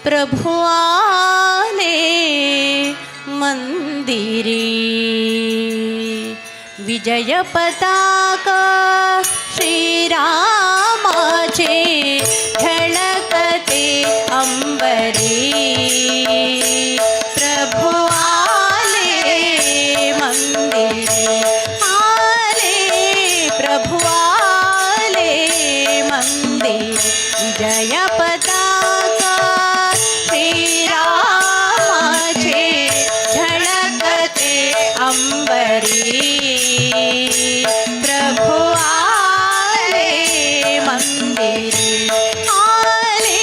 प्रभु आले मंदिरे विजय पताका श्रीरामाचे झळकते अंबरे प्रभु आले मंदिरे आले प्रभु आले मंदिरे विजय पताका श्रीरामाचे झळकते अंबरे प्रभु आले मंदिरे आले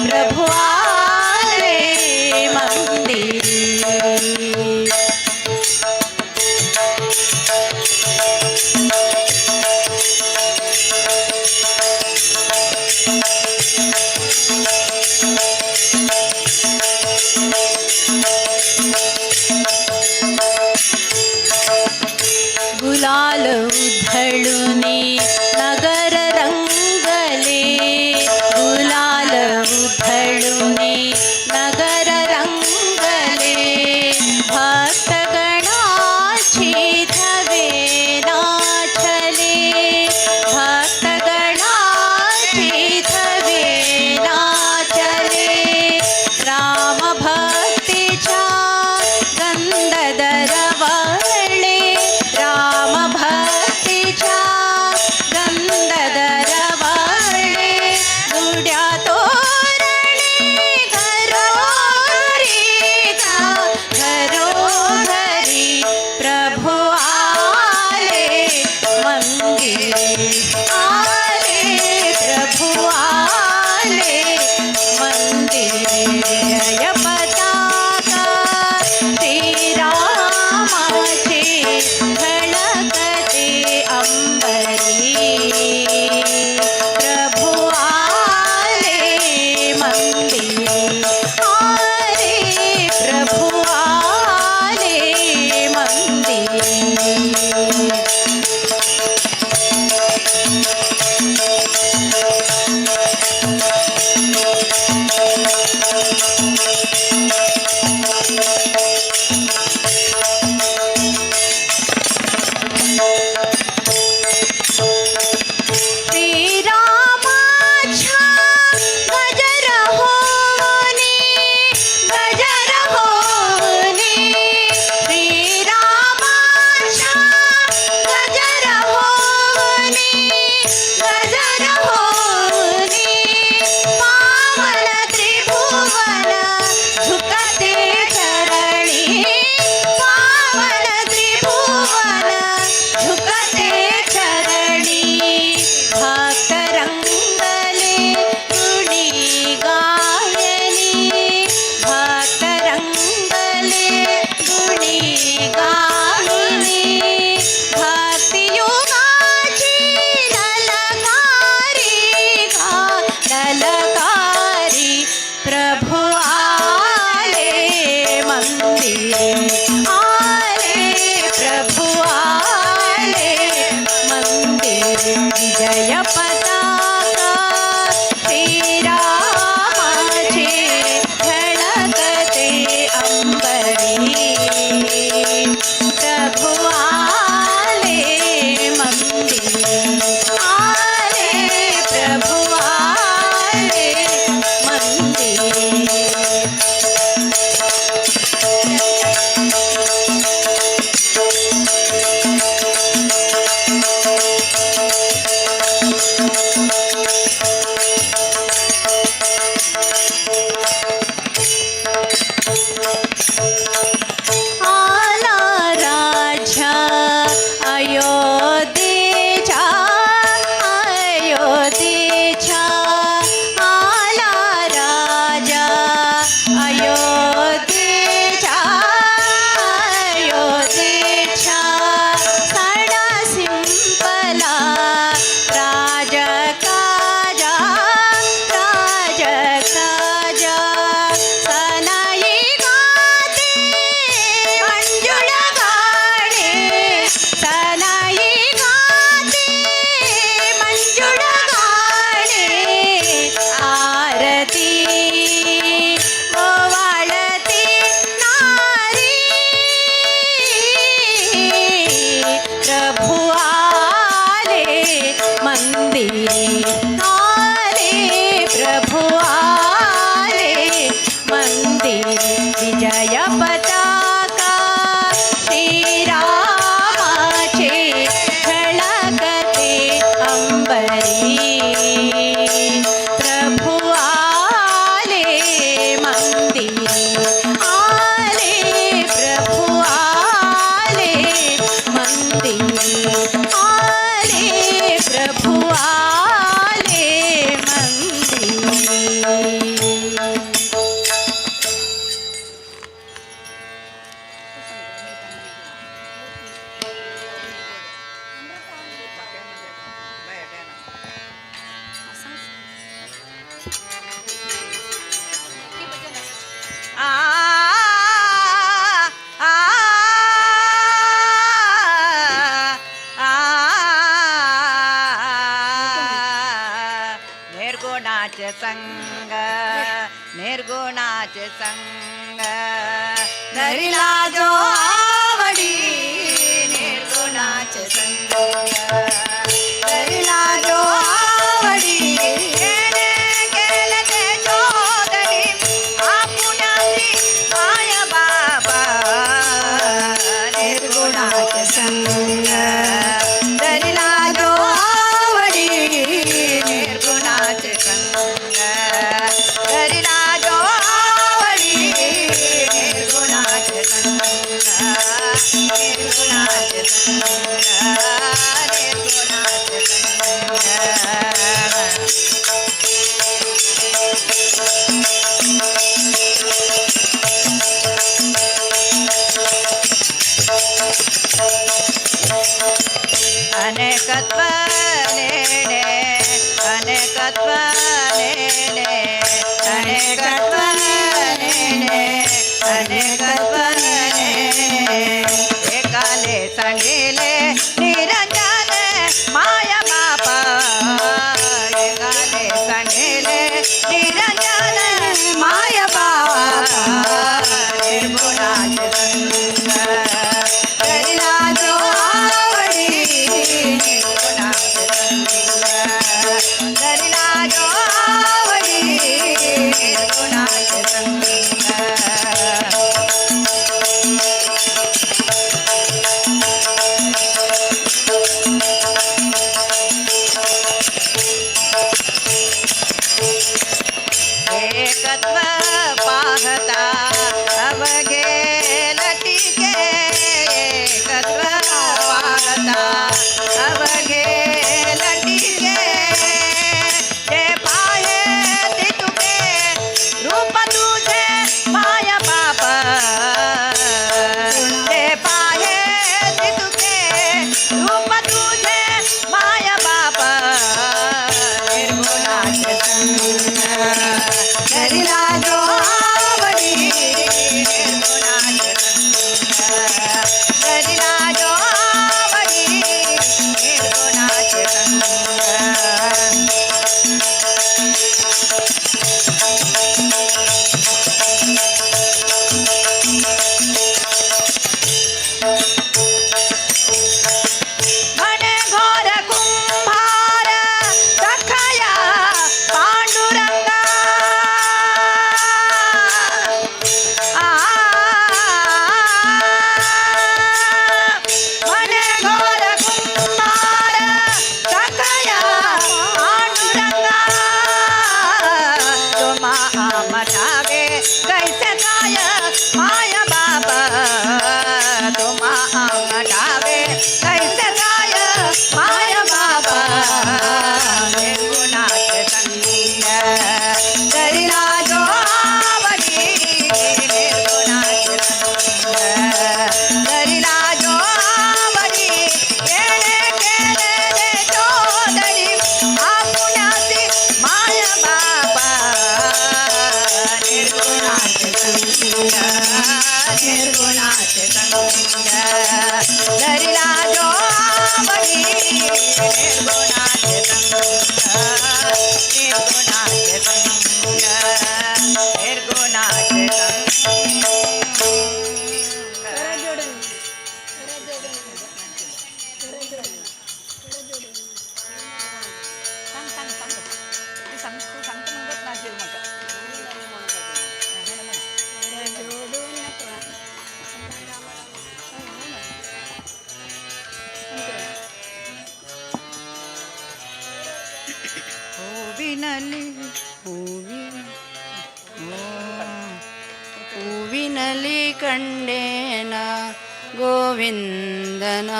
प्रभु आले मंदिरे गुलाल उधळुनी नगर रंगले गुलाल उधळुनी नगर रंगले भक्तगणाची धवे नाचले भक्तगणाची धवे नाचले राम भक्तीच्या गंध दरवळले राम भक्तीच्या गंध दरवळले गुड्या तोरणे घरोघरी घरोघरी प्रभु आले मंदिरे आले प्रभु आले मंदिरे जय पताका श्रीरामाचे झळकते अंबरी प्रभु आले मंदिरे आले प्रभु आले मंदिरे श्रीरामाचे प्रभु आले मंदिरी आले प्रभु आले मंदिरी आले प्रभु आले मंदिरी निर्गुणाचे संग निर्गुणाचे संग धरिला जो आवडी निर्गुणाचे संग धरिला जो आवडी केले ते चोदरी आपुण्याची माय बाबा निर्गुणाचे संग धरिला जो आवडी निर्गुणाचे संग धरिला जो आवडी निर्गुणाचे संग निर्गुणाचे संग निर्गुणाचे अनेकत्व नेणे अनेकत्व नेणे अनेकत्व नेणे अनेकत्व नेणे एकाले सांगिले निरंजन माया बापा एकाले सांगिले निरंजन माया बापा निर्गुणाचे संग धरिला जो आवडी निर्गुणाचे संग धरिला जो आवडी निर्गुणाचे संग एकत्व पाहता अवघे लटिके एकत्व पाहता अवघे लटिके ते पाहे तितुके रूप तुझे माया बाप ते पाहे तितुके रूप तुझे माया बाप निर्गुणाचे संग धरिला जो आवडी निर्गुणाचे ಹೂವಿನಲ್ಲಿ ಹೂವಿನಲ್ಲಿ ಕಂಡೇನ ಗೋವಿಂದನ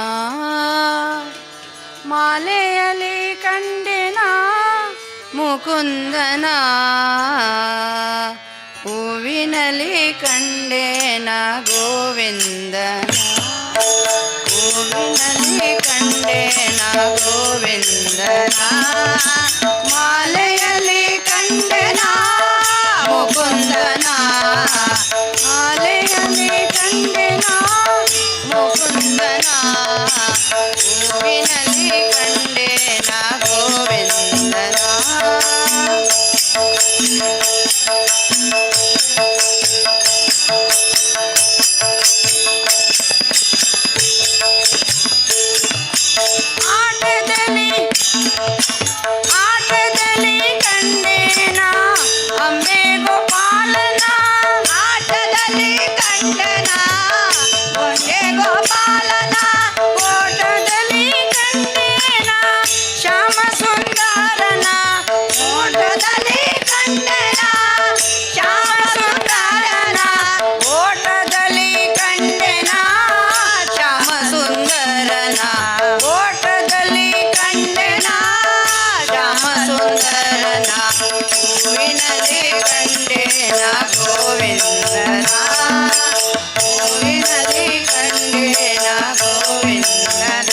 ಮಾಲೆಯಲ್ಲಿ ಕಂಡೆನ ಮುಕುಂದನ ಹೂವಿನಲ್ಲಿ ಕಂಡೇನ ಗೋವಿಂದನ ಹೂವಿನಲ್ಲಿ ಕಂಡೇನ ಗೋವಿಂದನ ಮಾಲೆಯಲ್ಲಿ ಕಂಡೆನ ಮುಕುಂದನ ಮಾಲೆಯಲ್ಲಿ ಕಂಡೆನ ಮುಕುಂದನ ಹೂವಿನಲ್ಲಿ ಕಂಡೆನ ಗೋವಿಂದನ ಆಟದಲ್ಲಿ ಕಂಡೆನ ಅಂಬೆ ಗೋಪಾಲನ ಆಟದಲ್ಲಿ ಕಂಡೆನ ಗೊಂಡೆ ಗೋಪಾಲನ ಓಟದಲ್ಲಿ ಕಂಡೆನ ಶ್ಯಾಮ ಸುಂದರನ ಓಟದಲ್ಲಿ ಕಂಡೆನ ಶ್ಯಾಮ ಸುಂದರನ ಓಟದಲ್ಲಿ ಕಂಡೆನ ಶ್ಯಾಮ ಸುಂದರನ ಓಟದಲ್ಲಿ ಕಂಡೆನ ಶ್ಯಾಮ ಸುಂದರನ ಹೂವಿನಲ್ಲಿ ಕಂಡೆನ ಗೋವಿಂದನ ಹೂವಿನಲ್ಲಿ ಕಂಡೆನ ಗೋವಿಂದನ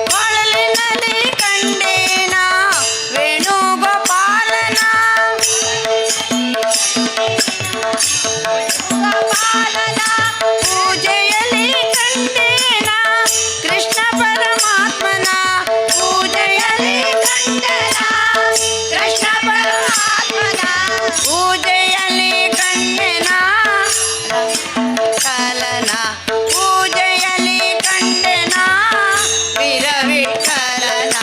ಕೊಳಲಿನಲ್ಲಿ ಕಂಡೇನ ವೇಣುಗೋಪಾಲನ ಗೋಪಾಲನ ಪೂಜೆಯಲ್ಲಿ ಕಂಡೇನ ಕೃಷ್ಣ ಪರಮಾತ್ಮನ ಪೂಜೆಯಲ್ಲಿ ಕಂಡನ ಕೃಷ್ಣ ಪರಮಾತ್ಮನ ಪೂಜೆಯಲ್ಲಿ ಕಂಡೆನ ಕಲನ ಪೂಜೆಯಲ್ಲಿ ಕಂಡೆನ ವಿರವಿಠಲನ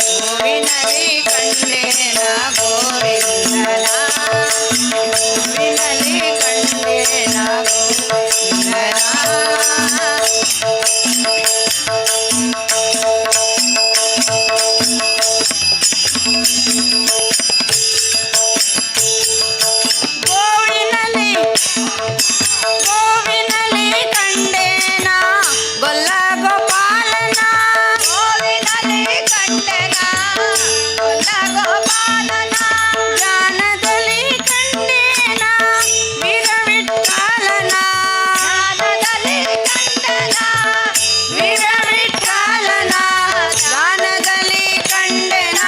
ಹೂವಿನಲ್ಲಿ ಕಂಡೆನ ಗೋವಿಂದನ ಹೂವಿನಲ್ಲಿ ಕಂಡೆನ ಗೋವಿಂದನ ಗೋವಿನಲ್ಲಿ ಕಂಡೆನ ಗೊಲ್ಲ ಗೋಪಾಲನ ಗೋವಿನಲ್ಲಿ ಕಂಡೆನ ಗೊಲ್ಲ ಗೋಪಾಲನ ಜ್ಞಾನದಲ್ಲಿ ಕಂಡೆನ ವೀರವಿಠಲನ ಜ್ಞಾನದಲ್ಲಿ ಕಂಡೆನ ವೀರವಿಠಲನ ಜ್ಞಾನದಲ್ಲಿ ಕಂಡೆನ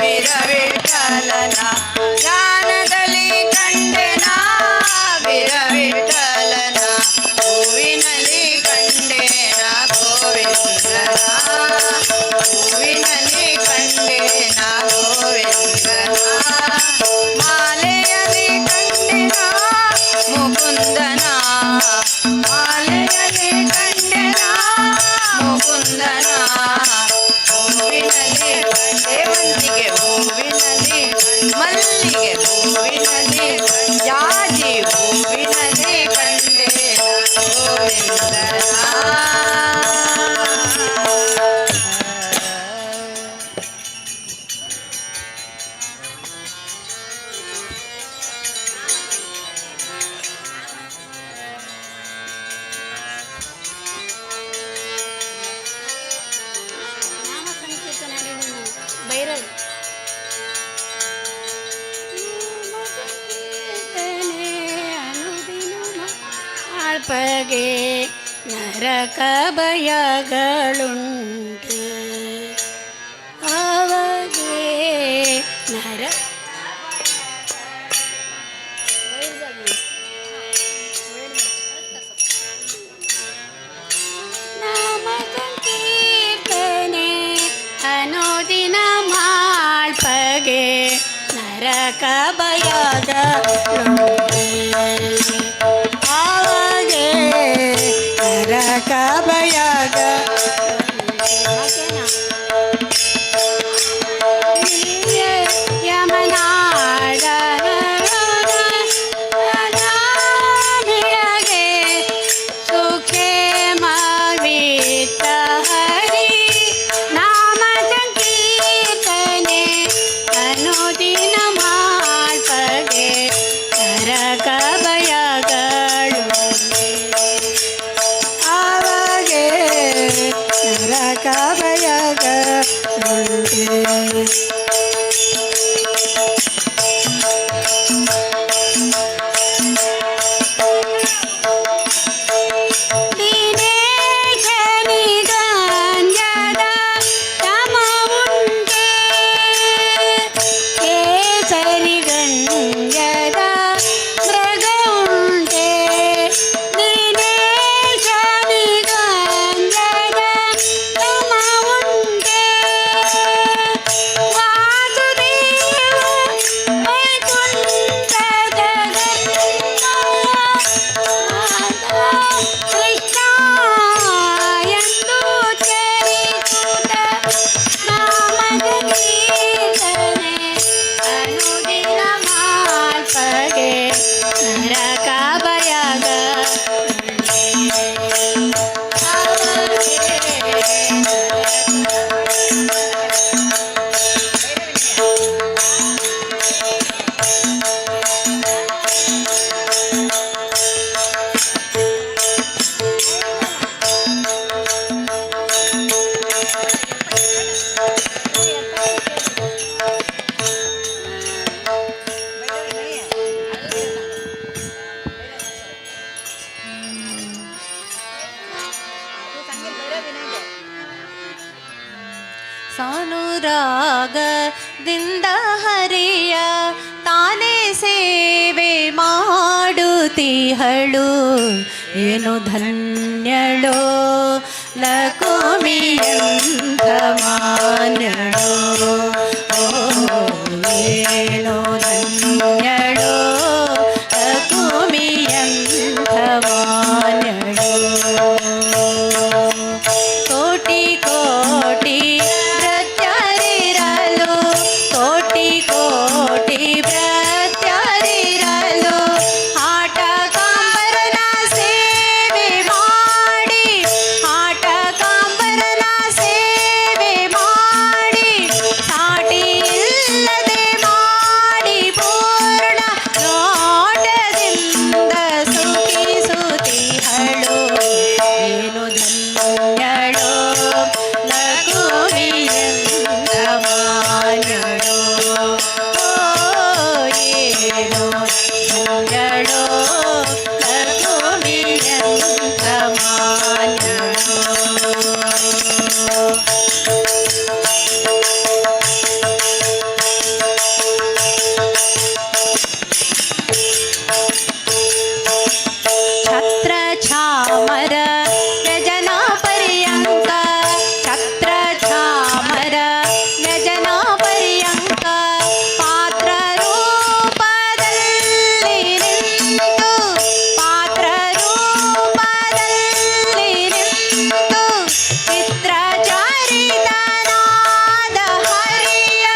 ವೀರವಿಠಲನ ಜ್ಞಾನದಲ್ಲಿ ಕಂಡೆನ ವಿರವಿಠಲನ ಹೂವಿನಲ್ಲಿ ಕಂಡೆನ ಗೋವಿಂದನ ಹೂವಿನಲ್ಲಿ ಕಂಡೆನ ಗೋವಿಂದನ ಮಾಲೆಯಲ್ಲಿ ಕಂಡೆನ ಮುಕುಂದನ ಮಾಲೆಯಲ್ಲಿ ಕಂಡೆನ ಮುಕುಂದನ ಹೂವಿನಲ್ಲಿ ಸೇವಂತಿಗೆ ಹೂವಿನಲ್ಲಿ ಮಲ್ಲಿಗೆ ಹೂವಿನಲ್ಲಿ ಜಾಜಿ ಹೂವಿನಲ್ಲಿ ಕಂಡೆನ ಗೋವಿಂದನ ಭೈರವ್ ಅಲ್ಪಗೆ ನರಕ ಭಯಗಳುಂಟು ಅವಗೆ ನರ ನಾಮ ಸಂಕೀರ್ತನೆ ಅನುದಿನ ಮಾಳ್ಪಗೆ ನರಕ ಭಯಗಳುಂಟು ಅವಗೆ ನರಕ ಭಯಗ ಯಮನಾಡ ಹೃದಯದಿಂದ ಹರಿಯ ತಾನೇ ಸೇವೆ ಮಾಡುತ್ತಿಹಳು ಏನು ಧನ್ಯಳೋ ಲಕುಮಿಯಂಥ ಮಾನ್ಯಳೋ ಏನು ಧನ್ಯಳೋ ಲಕುಮಿಯಂಥ ಮಾನ್ಯಳೋ ಕೋಟಿ ಕೋಟಿ ಭೃತ್ಯರಿರಲು ಕೋಟಿ ಕೋಟಿ ಭೃತ್ಯರಿರಲು ಆಟ ಕಾಂಬರನ ಸೇವೆ ಮಾಡಿ ಆಟ ಕಾಂಬರನ ಸೇವೆ ಮಾಡಿ ಸಾಟಿ ಇಲ್ಲದೆ ಮಾಡಿ ಪೂರ್ಣ ನೋಟದಿಂದ ಸುಖಿಸುತ್ತಿಹಳು ಏನು ಧನ್ಯಳೋ ಲಕುಮಿಯಂಥ ಮಾನ್ಯಳೋ ಏನು ಧನ್ಯಳೋ ಲಕುಮಿಯಂಥ ಮಾನ್ಯಳೋ ಛತ್ರ ಛಾಮರ ವ್ಯಜನ ಪರ್ಯಂಕ ಛತ್ರ ಛಾಮರ ವ್ಯಜನ ಪರ್ಯಂಕ ಪಾತ್ರ ರೂಪದಲ್ಲಿ ನಿಂತು ಪಾತ್ರ ರೂಪದಲ್ಲಿ ನಿಂತು ಚಿತ್ರಚಾರಿತನಾದ ಹರಿಯ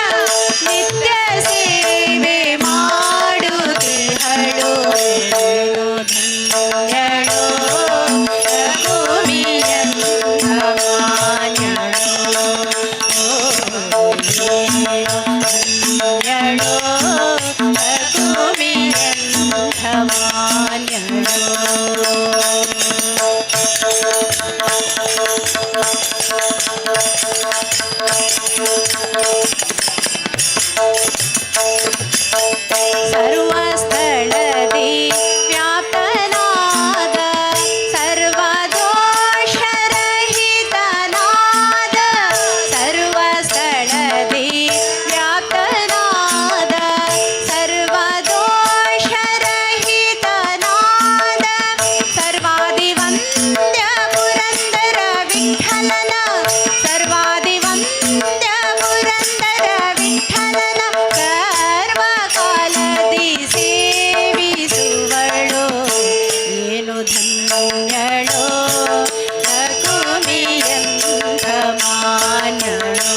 ನಿತ್ಯ ಸೇವೆ ಮಾಡುತ್ತಿಹಳು ಏನು ಧನ್ಯಳೋ ಲಕುಮಿಯಂಥ ಮಾನ್ಯಳೋ ಏನು ಧನ್ಯಳೋ ಲಕುಮಿಯಂಥ ಮಾನ್ಯಳೋ ಸರ್ವಸ್ಥಳದಿ ವ್ಯಾಪನಾದ ಸರ್ವದೋಷರಹಿತನಾದ ಸರ್ವಸ್ಥಳದಿ ವ್ಯಾಪನಾದ ಸರ್ವದೋಷರಹಿತನಾದ ಸರ್ವಾದಿವಂದ್ಯ ಪುರಂದರ ವಿಠಲನ ಸರ್ವಾದಿವಂದ್ಯ ಪುರಂದರ ವಿಠಲನ ಸರ್ವಕಾಲದಿ ಸೇವಿಸುವಳು ಏನು ಧನ್ಯಳೋ ಲಕುಮಿಯಂಥ ಮಾನ್ಯಳೋ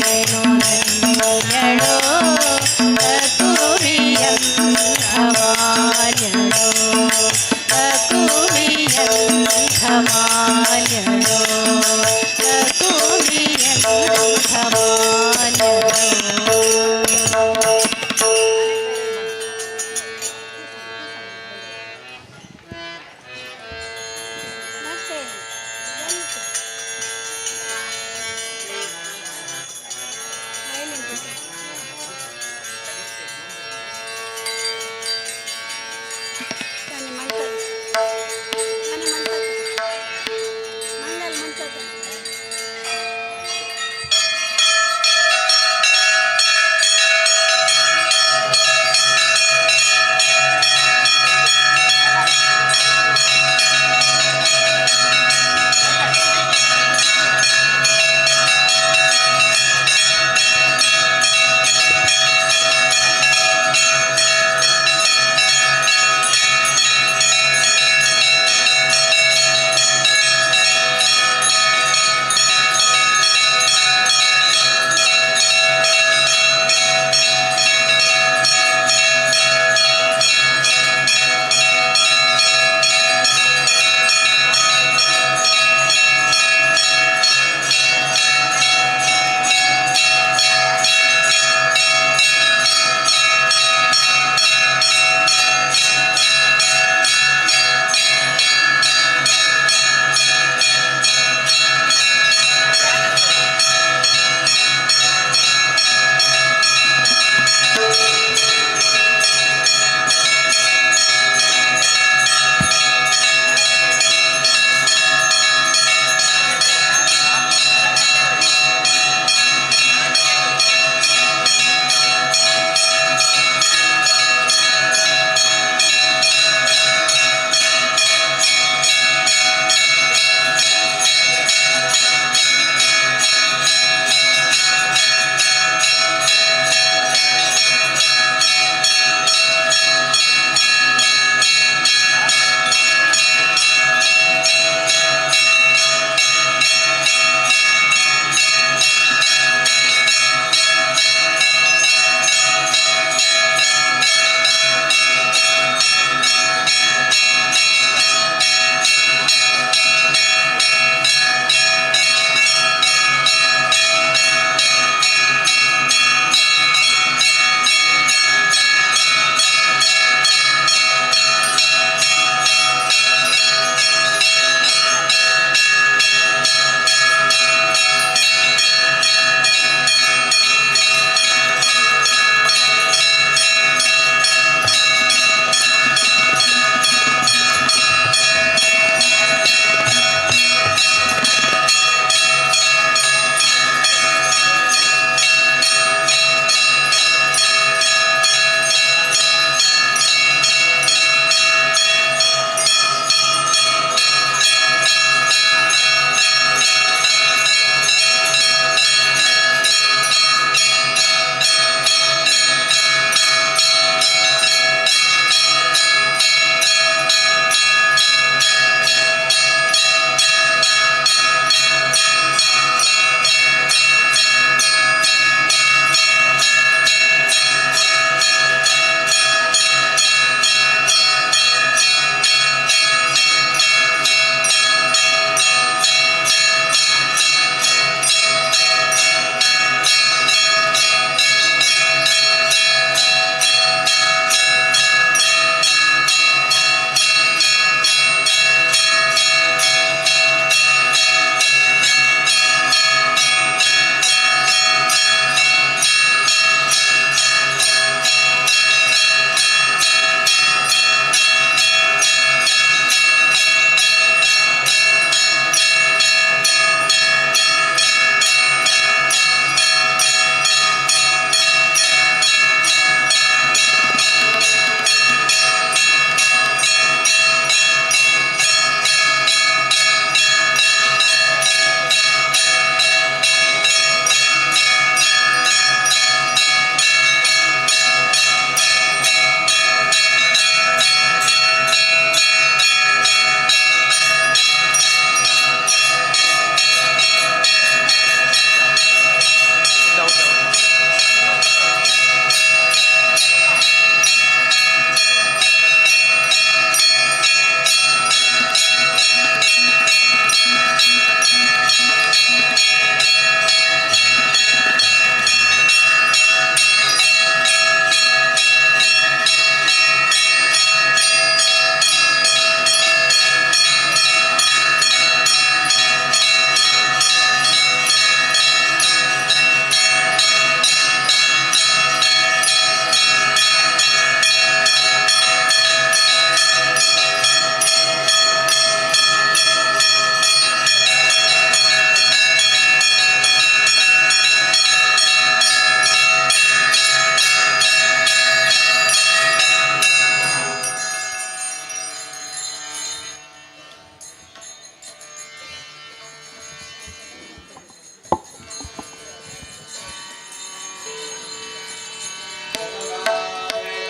ಏನು ಧನ್ಯಳೋ ಲಕುಮಿಯಂಥ ಮಾನ್ಯಳೋ ಲಕುಮಿಯಂಥ ಮಾನ್ಯಳೋ ಲಕುಮಿಯಂಥ ಮಾನ್ಯಳೋ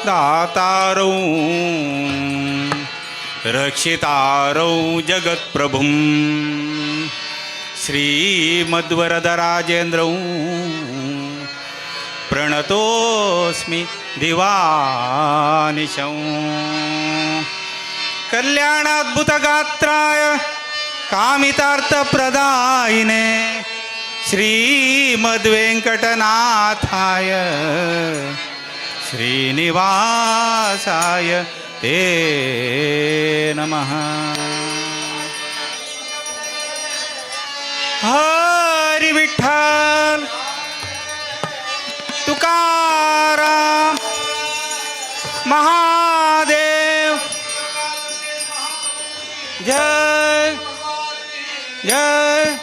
दातारौ रक्षितारौ जगत्प्रभुं श्रीमद्वरदराजेन्द्रौ प्रणतोऽस्मि दिवानिशं कल्याणाद्भुतगात्राय कामितार्थप्रदायिने श्रीमद्वेङ्कटनाथाय श्रीनिवासाय ते नमः। हरि विठ्ठल तुकाराम महादेव जय जय।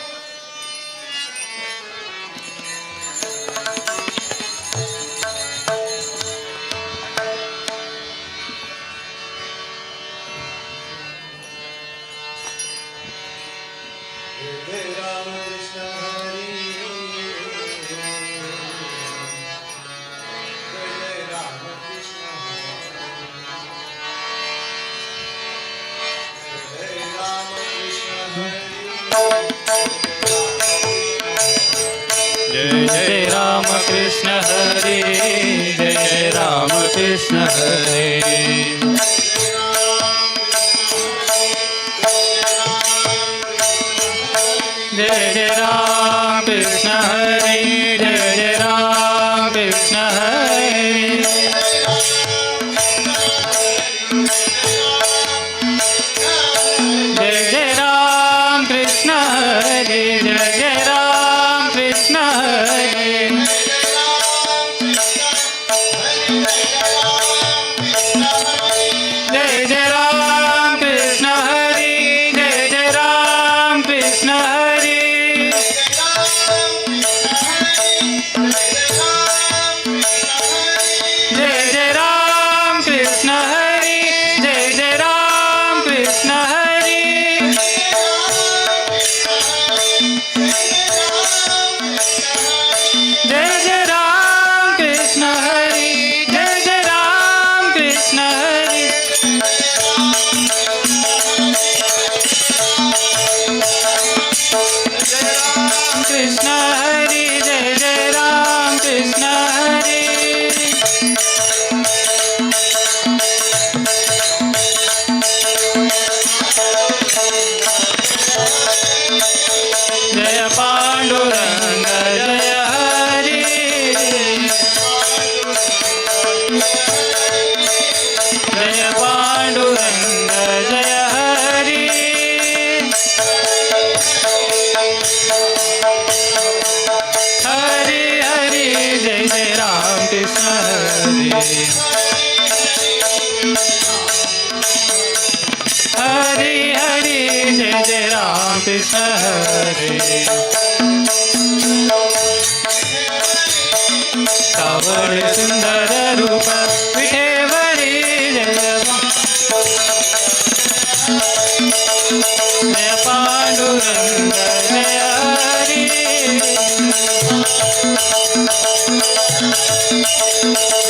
जय जय राम कृष्ण हरे जय जय राम कृष्ण हरे जय जय राम कृष्ण हरे जय जय राम कृष्ण हरे जय जय राम कृष्ण हरे जय जय राम कृष्ण हरे जय जय राम कृष्ण हरे जय जय राम कृष्ण हरे जय जय राम कृष्ण हरे जय जय राम कृष्ण हरे जय जय राम कृष्ण हरे जय जय राम कृष्ण हरे कृष्ण हरे जय जय राम कृष्ण हरे जय पांडुरंग जय हरि जय पांडुरंग जय हरि हरि हरि जय जय राम कृष्ण हरे हरि हरि जय जय राम कृष्ण हरे कावड सुंदर रूप विठेवरी जय जय पांडुरंग जय हरि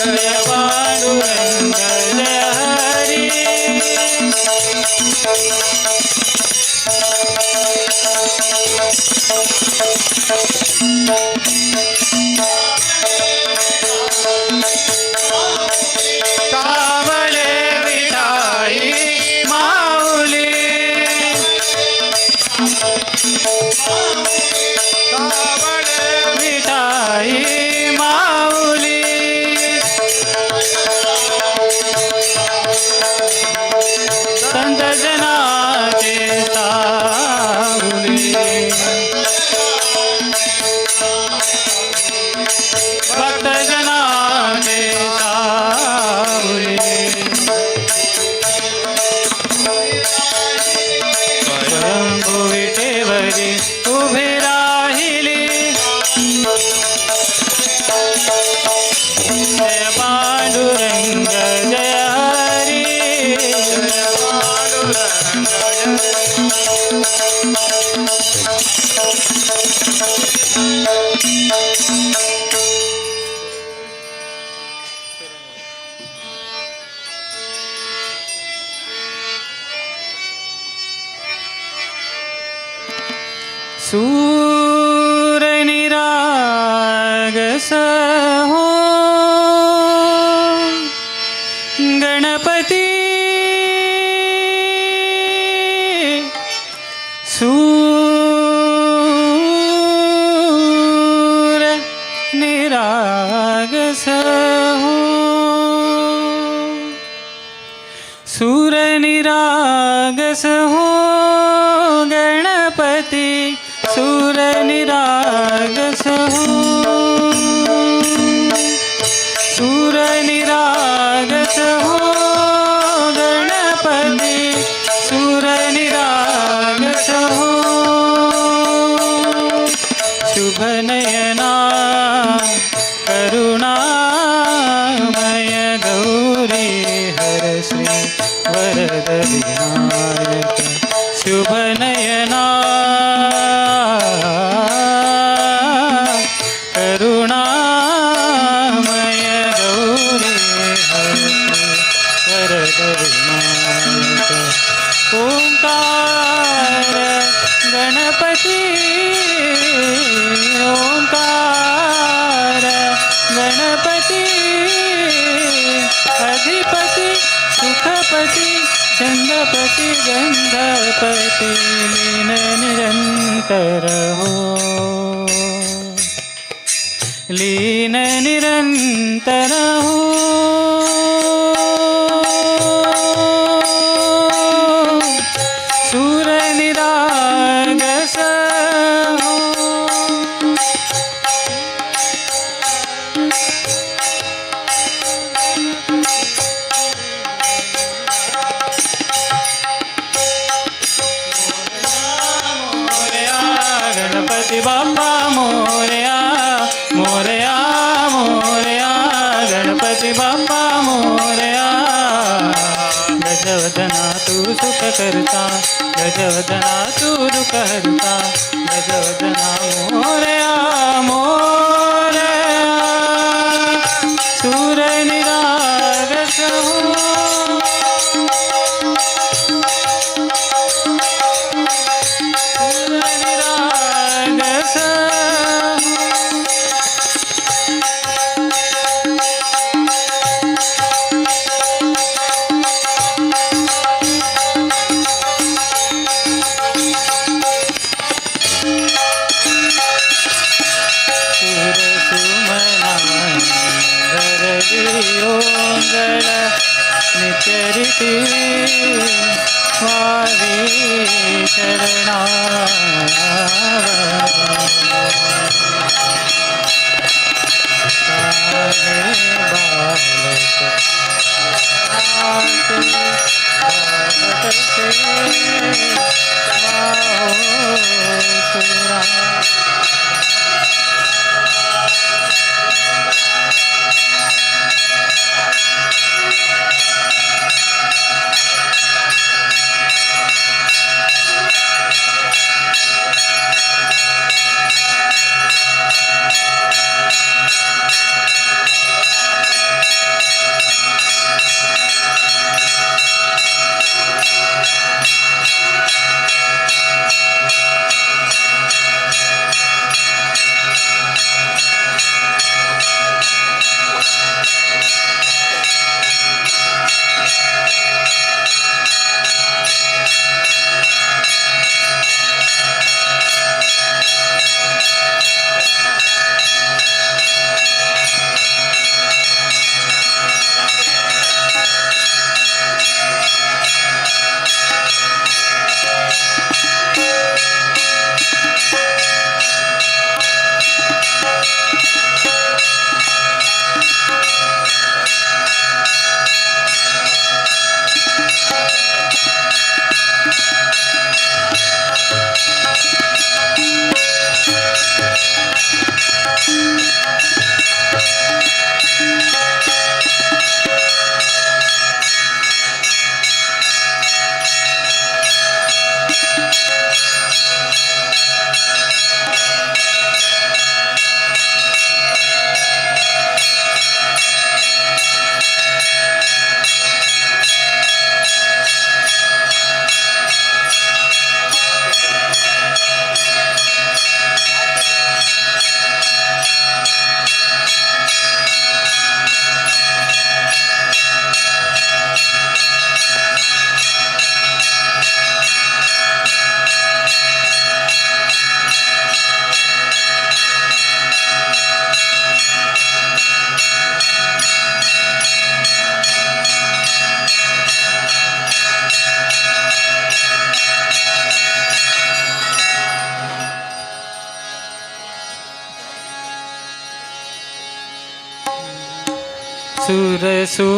जय पांडुरंग जय हरि कावळे विठाई माऊली कावळे विठाई माऊली संत जनाचे सावली भक्त जनाचे सावली स्वयंभू विठेवरी उभी राहिली जय पांडुरंग जय हरी जय पांडुरंग सूरनिरागस हो गणपती सूर निरागस हो सूर निरागस हो गणपती सूर निरागस हो सूर निरागस हो गणपती सूर निरागस हो शुभ नयना करुणामय गौरी हर श्री वरद विनायक शुभ नयना करुणामय गौरी हर श्री वरद विनायक ओंकार गणपती ओंकार गणपती अधिपति सुखपति चंद्रपति गंधपति लीन निरंतर हो लीन निरंतर हो सूर निरागस हो गणपति बाप्पा मोरया मोरया मोरया गणपति बाप्पा मोरया गजवदना तू सुख करता गजवदना तू दुख हरता गजवदना मोरया मोरया सूर निरागस हो नित्यरिति वारी चरणा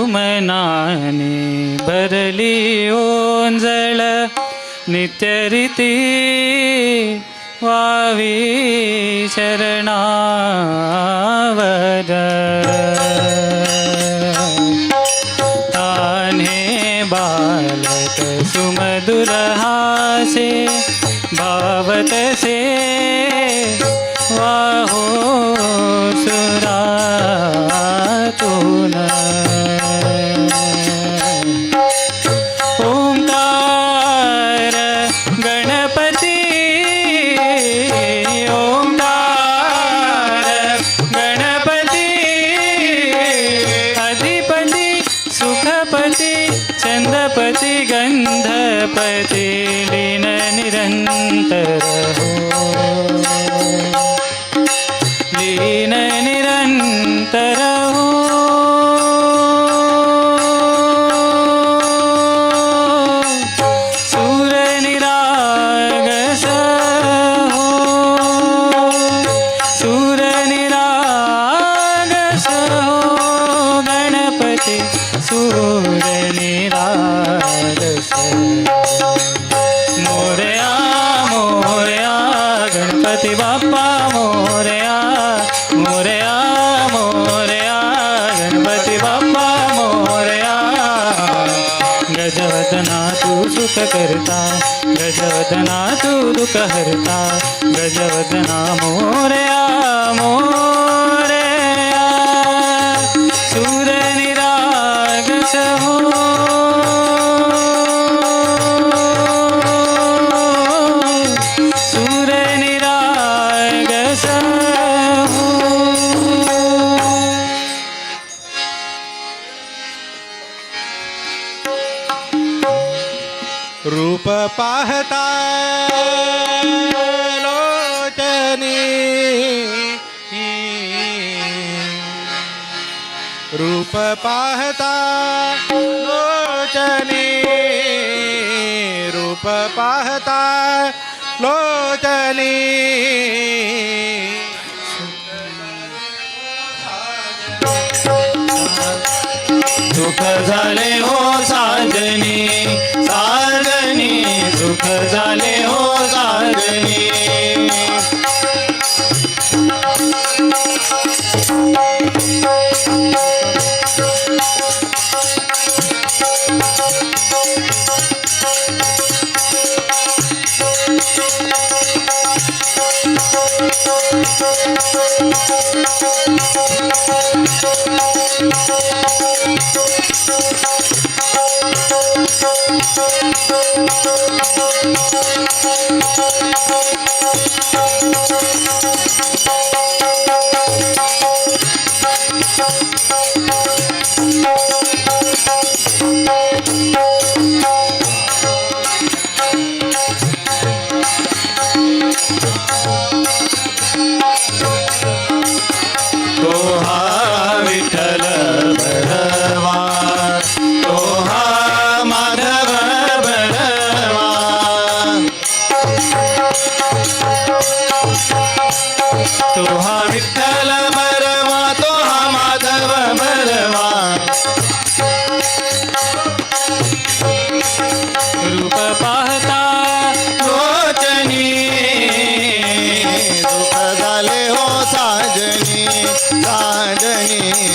सुरसुमनाने भरली ओंजळ नित्यरीती वावी शरणावर तान्हे बालक सुमधुर हासे भावतसे वाहो सुरातून ओंकार गणपती ओंकार गणपती अधिपती सुखपती चंदपती गंधपती लीन निरंतर हो लीन निरंतर हो सूरनिरागस हो सूरनिरागस हो गणपती सूरनिरागस मोरया मोरया गणपती बाप्पा मोरया मोरया मोरया गणपती बाप्पा मोरया गजवदना तू सुख करता गजवदना तू दुःख हरता गजवदना मोरया मोरया सूरनिरागस हो सूरनिरागस हो रूप पाहता लोचनी रूप पाहता लोचनी रूप पाहता लोचनी सुख झाले हो साजनी साजनी सुख झाले हो साजनी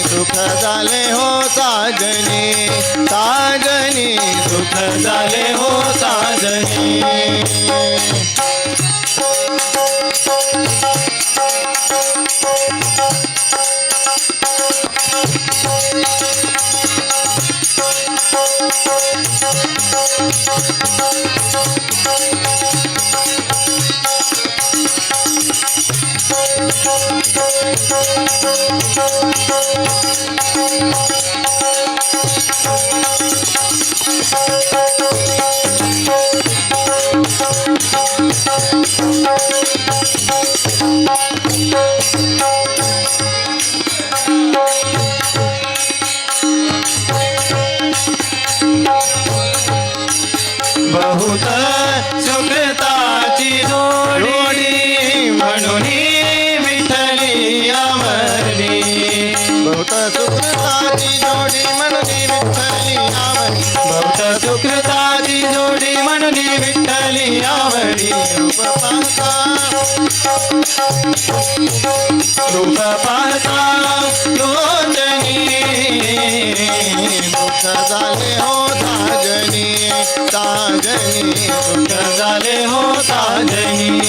सुख झाले हो साजनी साजनी सुख झाले हो साजनी बहुत सुकृताची जोडी म्हणून विठ्ठली अमरली बहुत सुकृत सुकृताची जोडी म्हणून विठ्ठली आवडी भक्त सुकृताची जोडी म्हणून विठ्ठली आवडी रूप पाहता रूप पाहता योजनी दुःख झाले हो साजनी साजनी दुःख झाले हो साजनी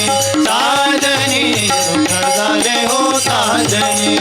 साजनी दुःख झाले हो साजनी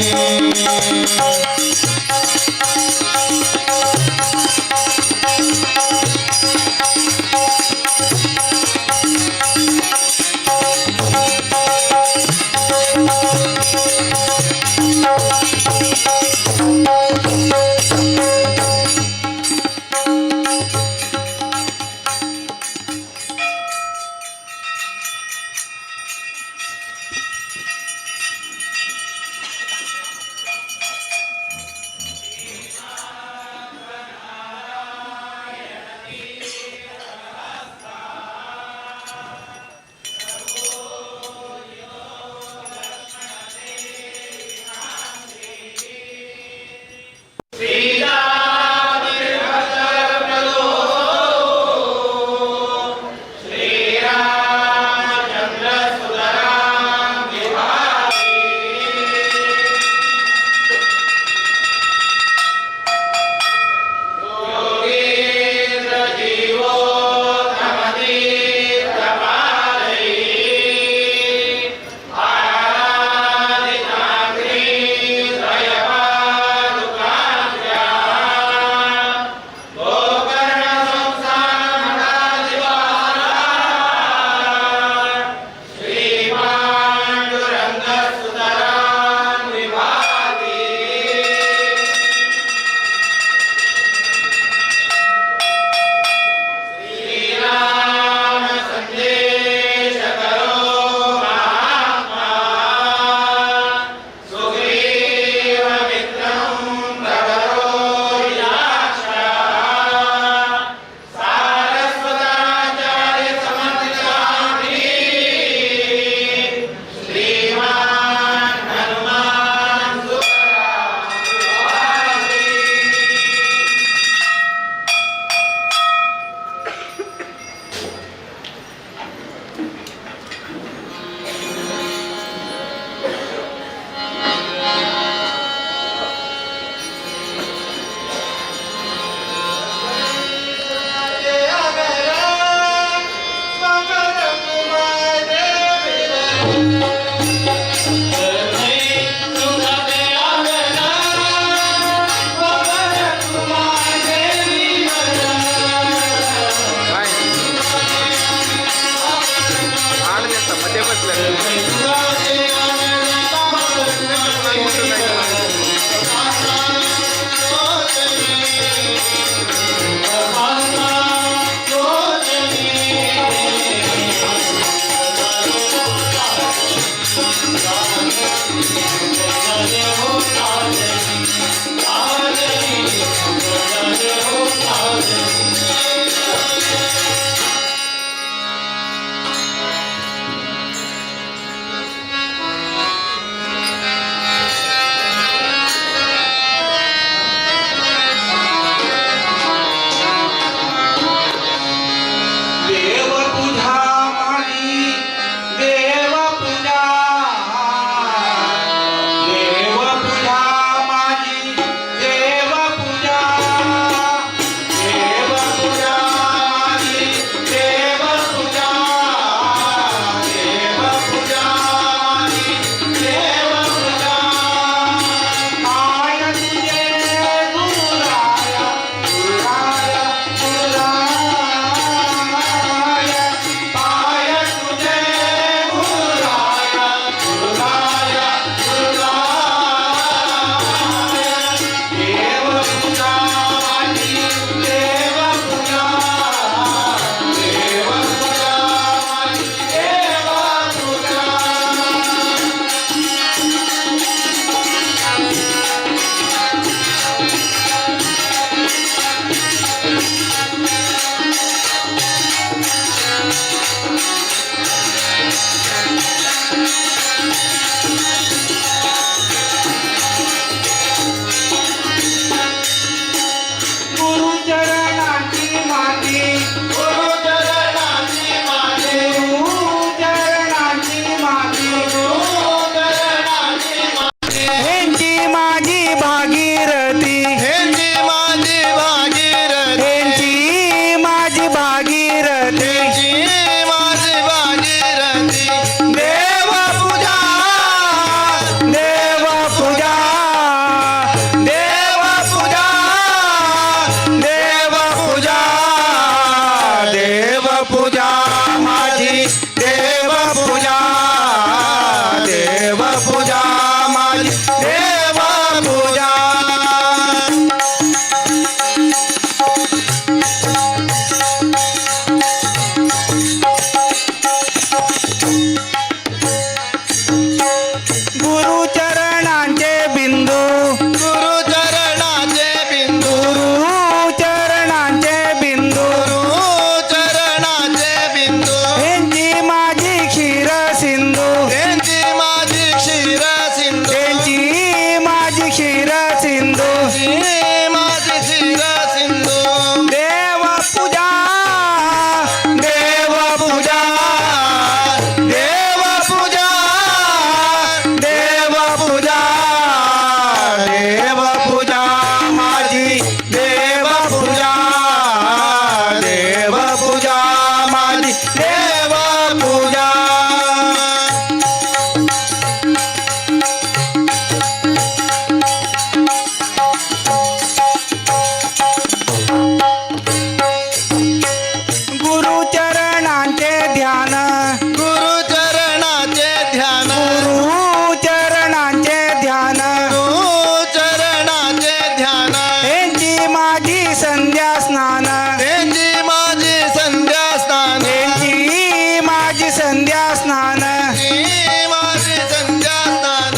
माझी संध्या स्नान त्यांची माझी संध्या स्नान त्यांची माझी संध्या स्नान माझी संध्या स्नान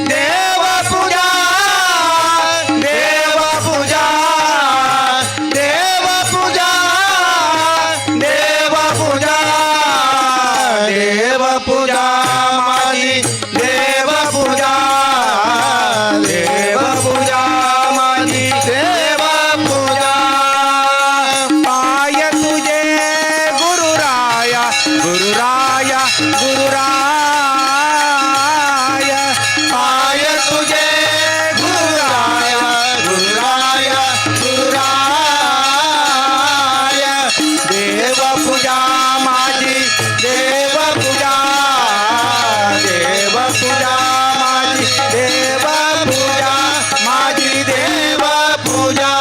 देव पूजा देव पूजा देव पूजा देव पूजा देव पूजा माझी देव पूजा देव पूजा माझी देव पूजा पाय तुझे गुरुराया गुरुराया गुरुराया पाय तुझे गुरुराया गुरुराया गुरुराया देव पूजा माझी देव पूजा देव पूजा माझी देव पूजा माझी देव पूजा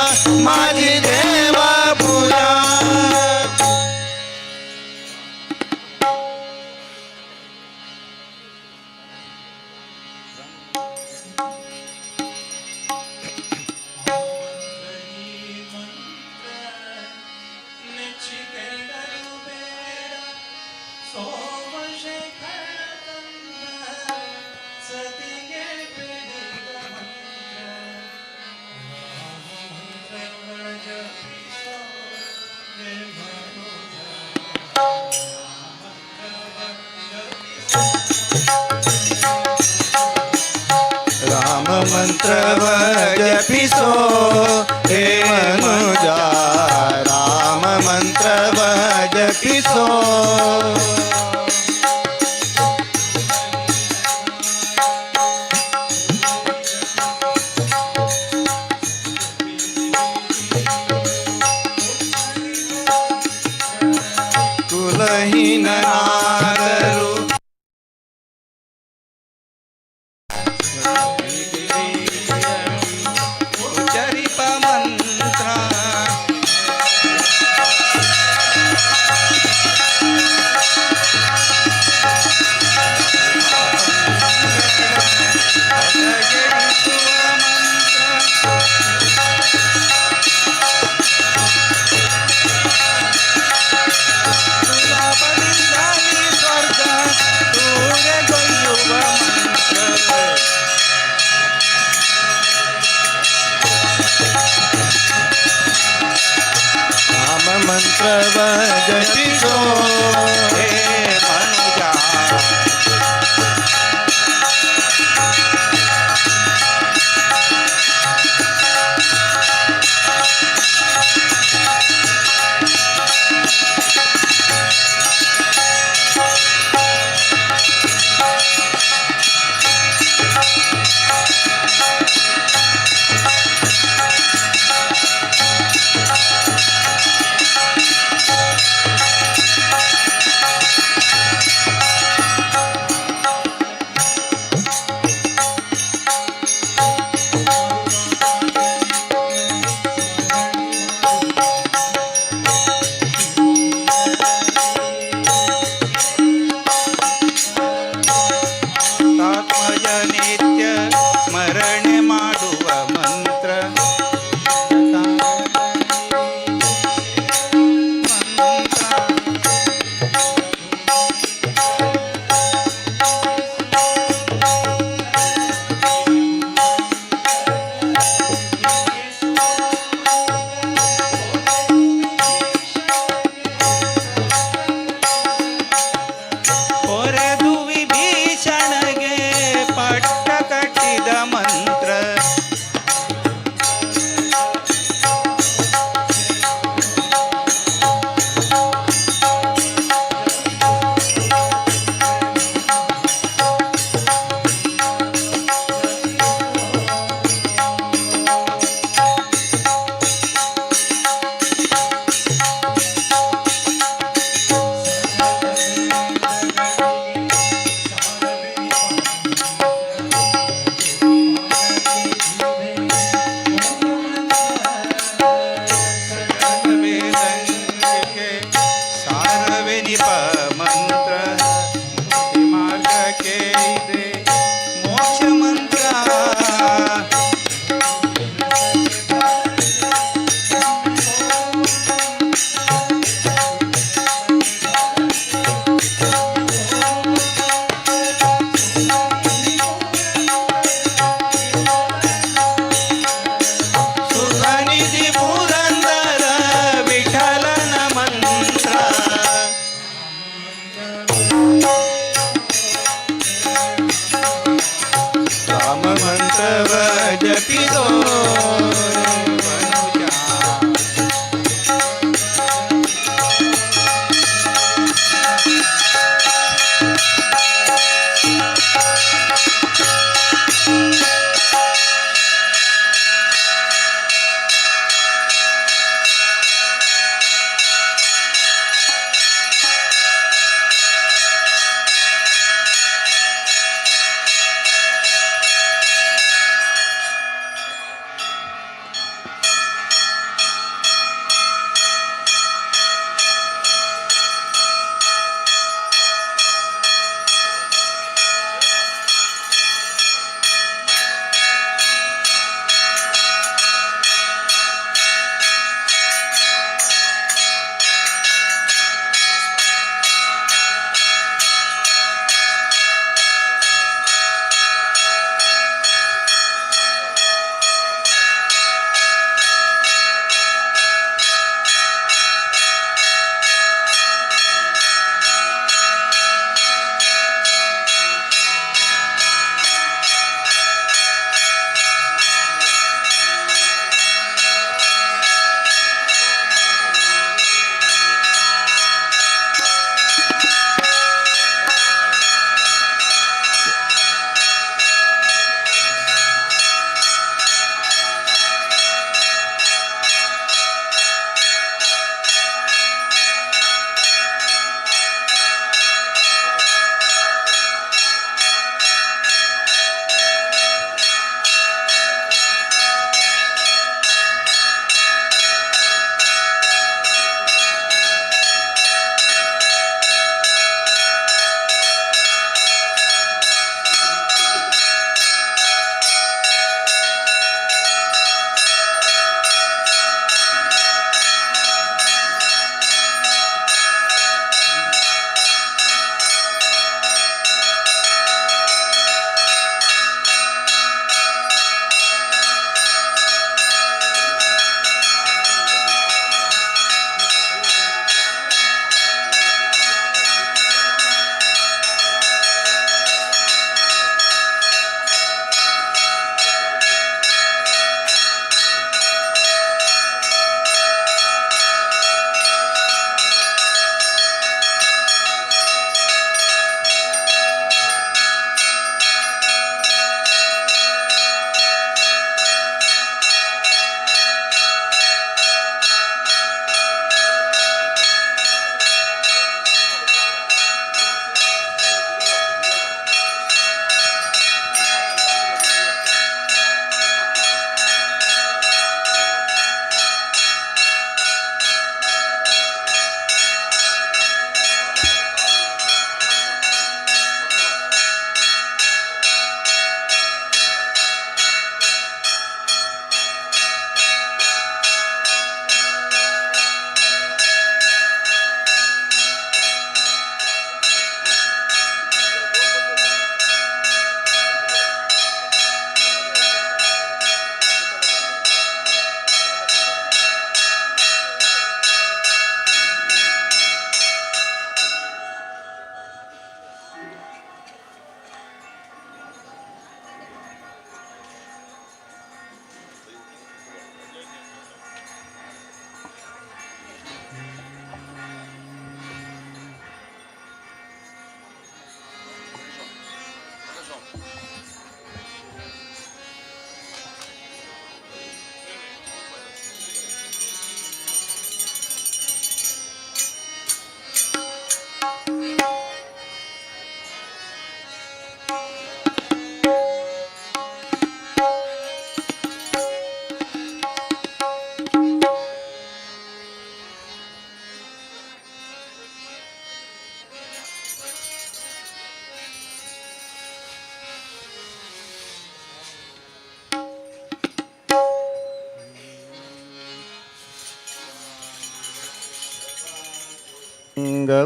माझी देव पूजा राम मंत्र जपिसो हे मनुजा राम मंत्र जपिसो कुलहीन नादरू उच्चरिप मंत्र राम मंत्र जपिसो हे मनुजा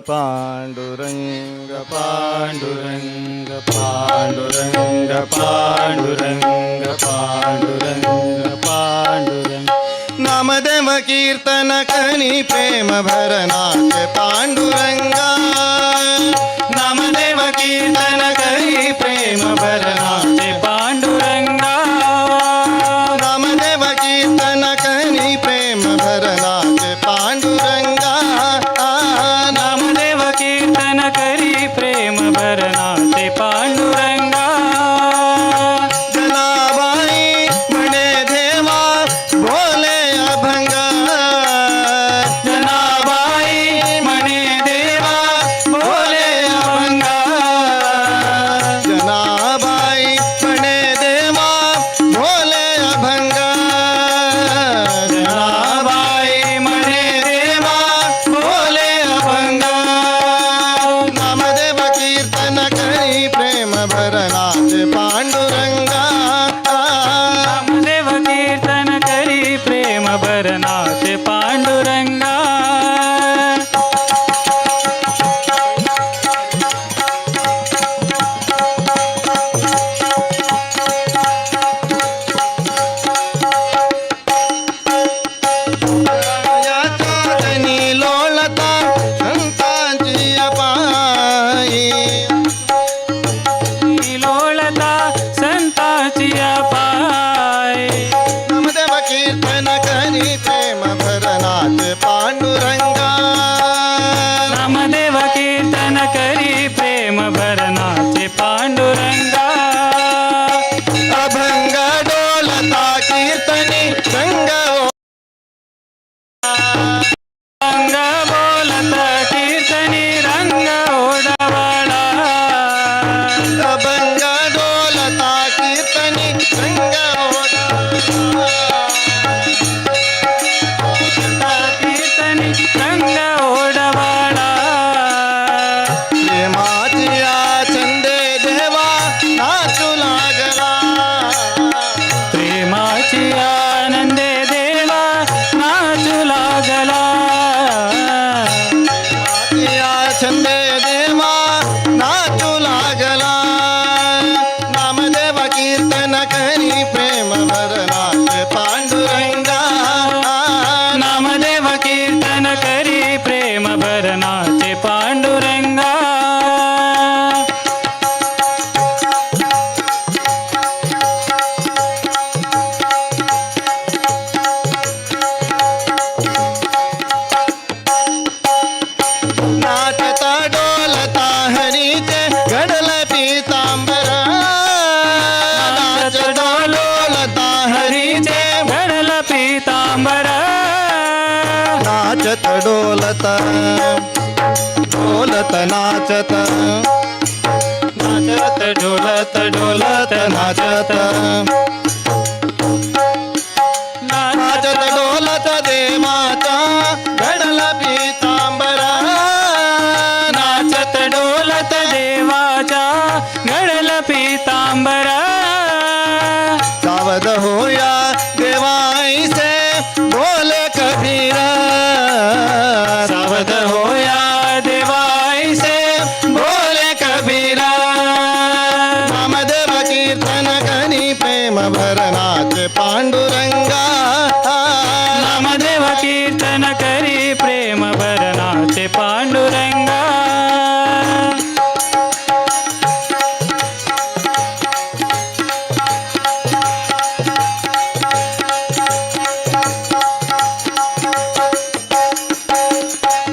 पांडुरंग पांडुरंग पांडुरंग पांडुरंग पांडुरंग पांडुरंग नामदेव कीर्तन कनी प्रेम भरनाथ पांडुरंगा नामदेव कीर्तन करी प्रेम भरनाथ पांडुरंगा नामदेव कीर्तन करी प्रेम भरनाथ पांडुरंगा नामदेव कीर्तन करी प्रेम भरनाथ पांडुरंगा जनाबाई म्हणे देवा बोले अभंगा जनाबाई म्हणे देवा बोले अभंगा जनाबाई म्हणे देवा बोले अभंगा जनाबाई म्हणे देवा बोले अभंगा नामदेव कीर्तन करी प्रेम भरनाथ पांडुरंगा नामदेव कीर्तन करी प्रेम भरनाथ पांडुरंगा चांदणी लोळता संतांची अपाई लोळता संतांची अपाई नामदेव कीर्तन करी प्रेम भरनाथ पांडुरंगा नामदेव कीर्तन करी प्रेम भरनाथ पांडुरंगा अभंग डोलता कीर्तनी रंग रंग बोलता कीर्तनी रंग ओढवाडा अभंग डोलता कीर्तनी रंग ओढवाडा कीर्तनी रंग ओढवाडा प्रेमाचिया चंदे देवा नाचू लागला प्रेमाची आनंदे देवा नाचू लागला प्रेमाचिया चंदे देवा नाचू लागला नामदेव कीर्तन करी प्रेम भरनाथ पांडुरंगा नामदेव कीर्तन करी प्रेम भरनाथ पांडुरंगा नाचता डोलता हरीचे घडल पीतांबर नाचता डोलता हरीचे घडल पीतांबर नाचत डोलत डोलत नाचत नाचत डोलत डोलत नाचत नाचत डोलत देवाचा घडल पीतांबर नाचत डोलत देवाचा घडल पीतांबर सावध होया देवाईसे बोले कबीर सावध होया देवाईसे बोले कबीर नामदेव कीर्तन करी प्रेम भरनाथ पांडुरंगा नामदेव कीर्तन करी प्रेम भरनाथ पांडुरंगा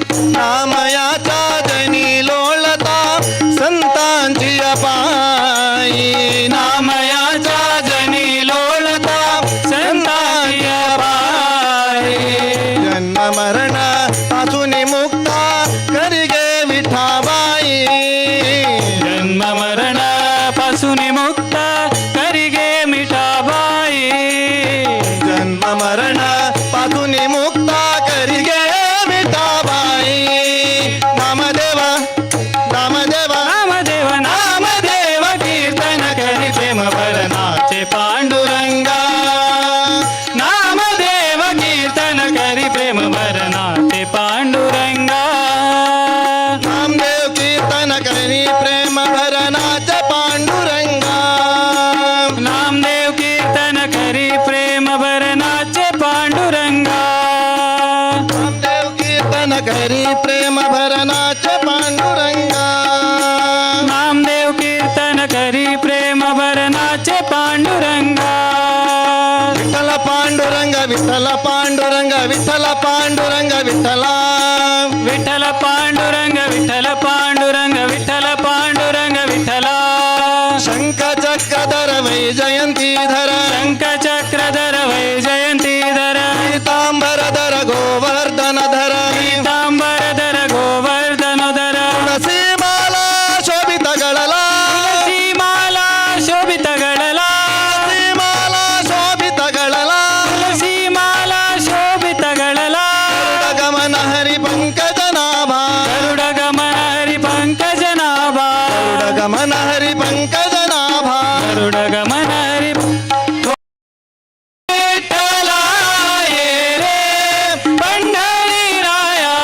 नामयाचा जनी लोळता संतांची अपाई नामयाचा जनी लोळता संतांची अपाई जन्म मरण पासून मुक्ता करी गे विठाबाई जन्म मरण पासून मुक्ता करी गे मिठाबाई जन्म मरण पासून मुक्ता करी गे मिठाबाई नामदेवा नामदेवा नामदेव नामदेव कीर्तन करी प्रेम भरनाथ पांडुरंगा नामदेव कीर्तन करी प्रेम भरनाथ पांडुरंगा पांडुरंगा नामदेव कीर्तन करी प्रेम भरनाचे पांडुरंगा नामदेव कीर्तन करी प्रेम भरनाचे पांडुरंगा विठ्ठल पांडुरंग विठ्ठल पांडुरंग विठ्ठल पांडुरंग विठ्ठला विठ्ठल पांडुरंग विठ्ठल पांडुरंग विठ्ठल पांडुरंग विठ्ठला शंख चक्रधर वै जयंतीधर शंख चक्रधर वै जयंतीधर पीतांबरधर गोवर्धनधर पीतांबरधर गोवर्धनधर तुळसीमाला शोभित गळला तुळसीमाला शोभित गळला तुळसीमाला शोभित गळला तुळसीमाला शोभित गळला गमन हरी पंकज नाभा गरुड गमन हरी पंकज नाभा गमन हरी पंकज नाभा गरुड गमन हरी विठ्ठला ये रे पंढरी राया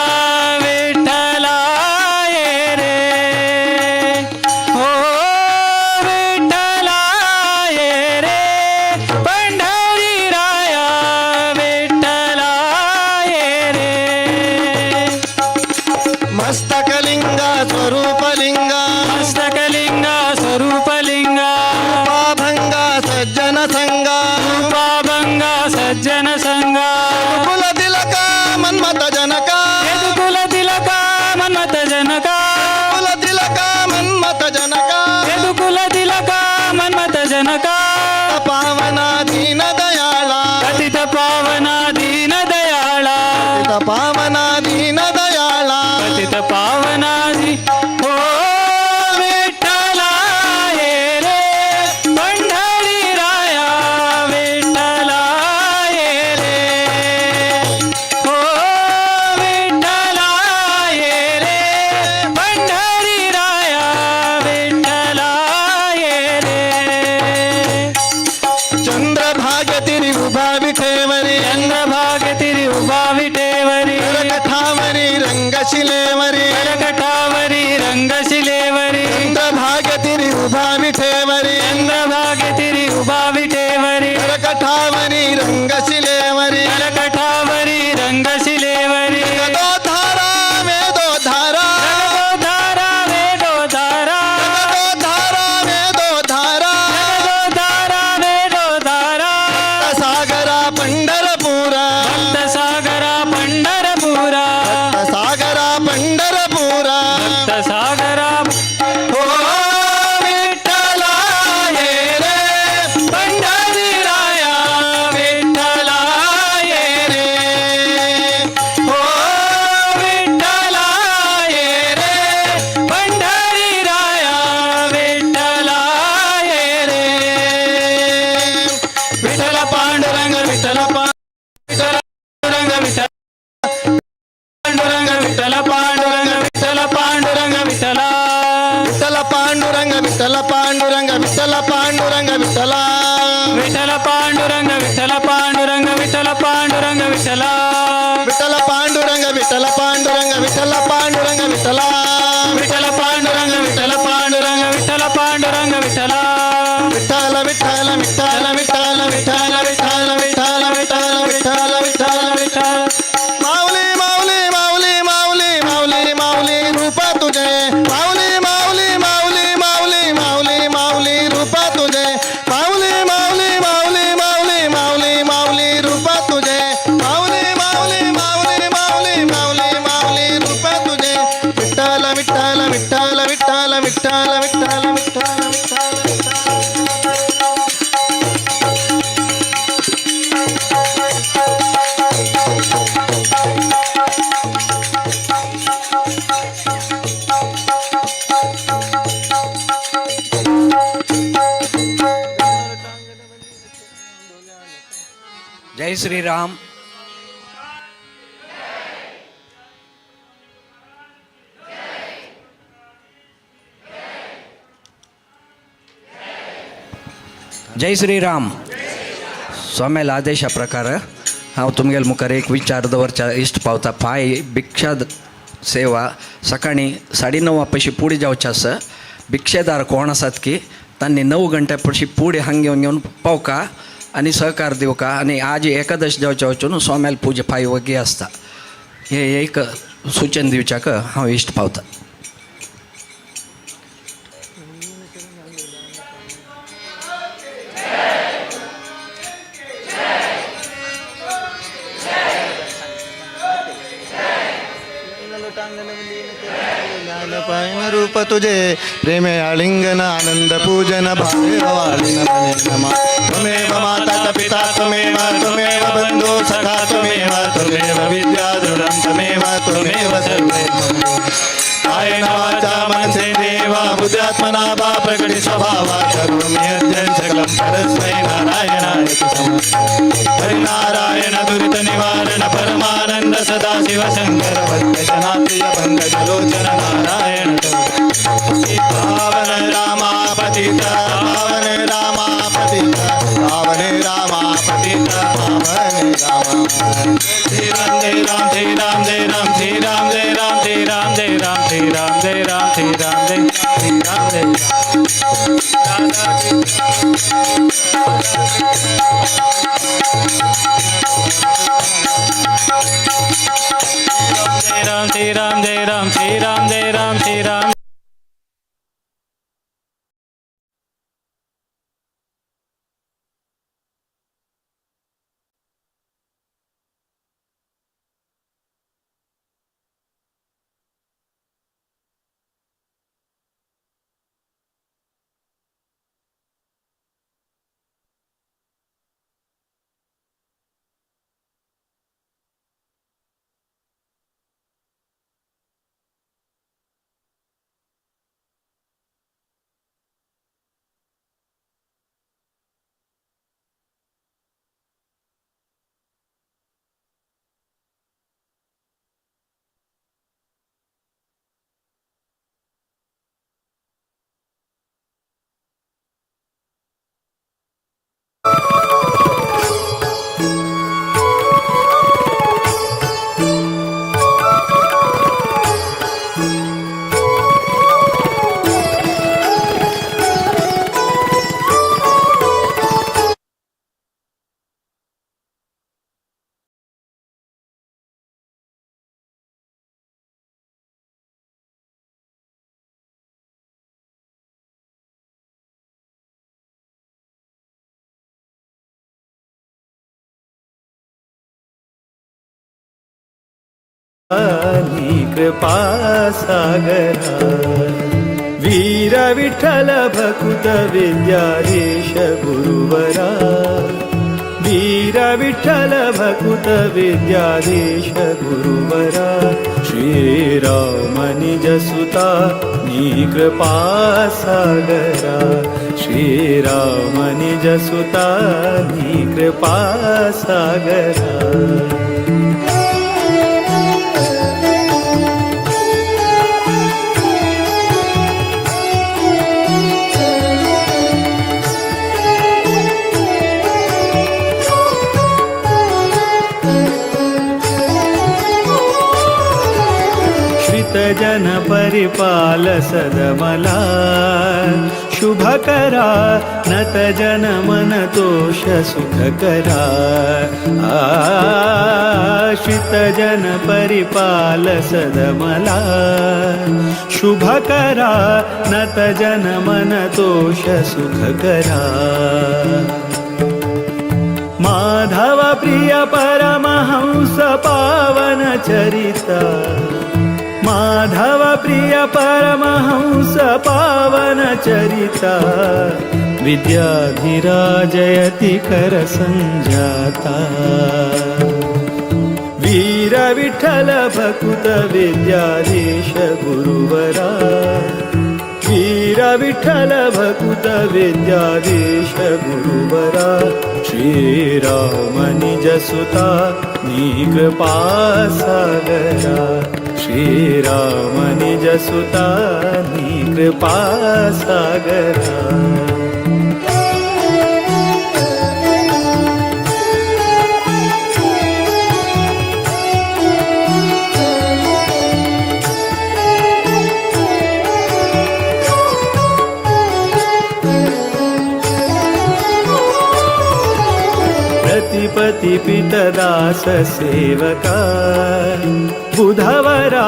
विठ्ठला ये रे हो विठ्ठला ये रे पंढरी राया विठ्ठला ये रे मस्तकलिंगा स्वरूपलिंगा मस्तकलिंगा स्वरूपलिंगा पाभंगा सज्जन संगा पाभंगा सज्जन संगा कुल तिलका मन्मथ जनका यदुकुल तिलका मन्मथ जनका कुल तिलका मन्मथ जनका यदुकुल तिलका मन्मथ जनका पावना दीन दयाळा पतित पावना दीन दयाळा पावना दीन दयाळा पतित पावना हो विठ्ठला ये रे पंढरी राया विठ्ठला ये रे हो विठ्ठला ये रे पंढरी राया विठ्ठला ये रे चंद्रभागतिरी उभा विठेवरी चंद्रभागतिरी उभा विटेवरी कठावरी रंगशिलेवरी कटावरी रंगशिलेवरी चंद्रभागतिरी उभा विठेवरी चंद्रभागतिरी उभा विटेवरी कठावरी रंगशिलेवरी कटावरी रंगशिलेवरी वेदोधारा वेदोधारा धारा वेदोधारा वेदोधारा वेदोधारा धारा वेदोधारा सागरा पंढरपुरा सागरा पंढरपुरा सागरा पंढरपुरा सागरा हो विठ्ठला ये रे पंढरी राया विठ्ठला ये रे हो विठ्ठला ये रे पंढरी राया विठ्ठला ये रे विठ्ठल पांडुरंग विठ्ठल पांडुरंग विठ्ठल पांडुरंग विठ्ठल पांडुरंग विठ्ठल पांडुरंग विठ्ठला विठ्ठल पांडुरंग विठ्ठल पांडुरंग विठ्ठल पांडुरंग विठ्ठला विठ्ठल पांडुरंग विठ्ठल पांडुरंग विठ्ठल पांडुरंग विठ्ठला विठ्ठल पांडुरंग विठ्ठल पांडुरंग विठ्ठल पांडुरंग विठ्ठला विठ्ठल पांडुरंग विठ्ठल पांडुरंग विठ्ठल पांडुरंग विठ्ठला विठ्ठल विठ्ठल विठ्ठल विठ्ठल विठ्ठल विठ्ठल विठ्ठल विठ्ठल विठ्ठल विठ्ठल विठ्ठल माऊली माऊली माऊली माऊली माऊली माऊली रूप तुझे माऊली माऊली माऊली माऊली माऊली माऊली रूप तुझे माऊली माऊली माऊली माऊली माऊली माऊली रूप तुझे माऊली माऊली माऊली माऊली माऊली माऊली रूप तुझे विठ्ठल विठ्ठल विठ्ठल विठ्ठल विठ्ठल विठ्ठल विठ्ठल विठ्ठल जय श्री राम. जय श्रीराम. स्वाम्याला आदेशा प्रकार हांव तुमगेले मुखार एक विचार दवरच्या इश्ट पावता. पांय भिक्षा सेवा सकाळी 9:30 पैशी पुढे जावचे आसा. भिक्षेदार कोण आसात की तांणी 9 गंटे पैशी पुढे हांग घेवन पावका आणि सहकार देऊ का आणि आज एकादश देवच्या वचून स्वाम्याला पूजे पायी वगे असता हे एक सूचन दिवच्याक हांव इश्ट पावता. रूप तुझे प्रेमे आलिंगन आनंद पूजन भावे वालिन मने नमा. त्वमेव माता च पिता त्वमेव त्वमेव बंधु सखा त्वमेव त्वमेव विद्याधुरं त्वमेव त्वमेव सर्वे कायेन वाचा मनसे देवा बुद्ध्यात्मना वा प्रकटि स्वभावा करोमि यज्ञं सकलं परस्मै नारायणाय हरिनारायण दुरित निवारण परमानंद सदाशिव शंकर भक्तजनाप्रिय पंकजलोचन नारायण पावन रामापतित पावन रामापतित पावन रामापतित पावन राम. श्री राम जय राम श्री राम जय राम श्री राम जय राम श्री राम जय राम श्री राम जय राम श्री राम जय श्री राम जय राम श्री राम जय राम श्री राम जय राम श्री राम. कृपा सागरा वीर विठ्ठल भकुत विद्याधीश गुरुवरा. वीर विठ्ठल भकुत विद्याधीश गुरुवरा. श्रीराम निज सुता नी कृपा सागरा. श्रीराम निज सुता नी कृपा सागरा. जन परिपाल सदमला शुभ करा नत जन मन तोष सुख करा. आश्रित जन परिपाल सदमला शुभ करा नत जन मन तोष सुख करा. माधव प्रिय परमहंस पावन चरिता. माधव प्रिय परमहंस पावन चरिता. विद्याधिराजयति कर संजाता. वीर विठ्ठल भकुत विद्याधीश गुरुवरा. वीर विठ्ठल भकुत विद्याधीश गुरुवरा. श्रीराम निज सुता नी कृपा सागरा. श्रीराम निज सुता नी कृपा सागरा. प्रतिपितदास सेवका बुधवरा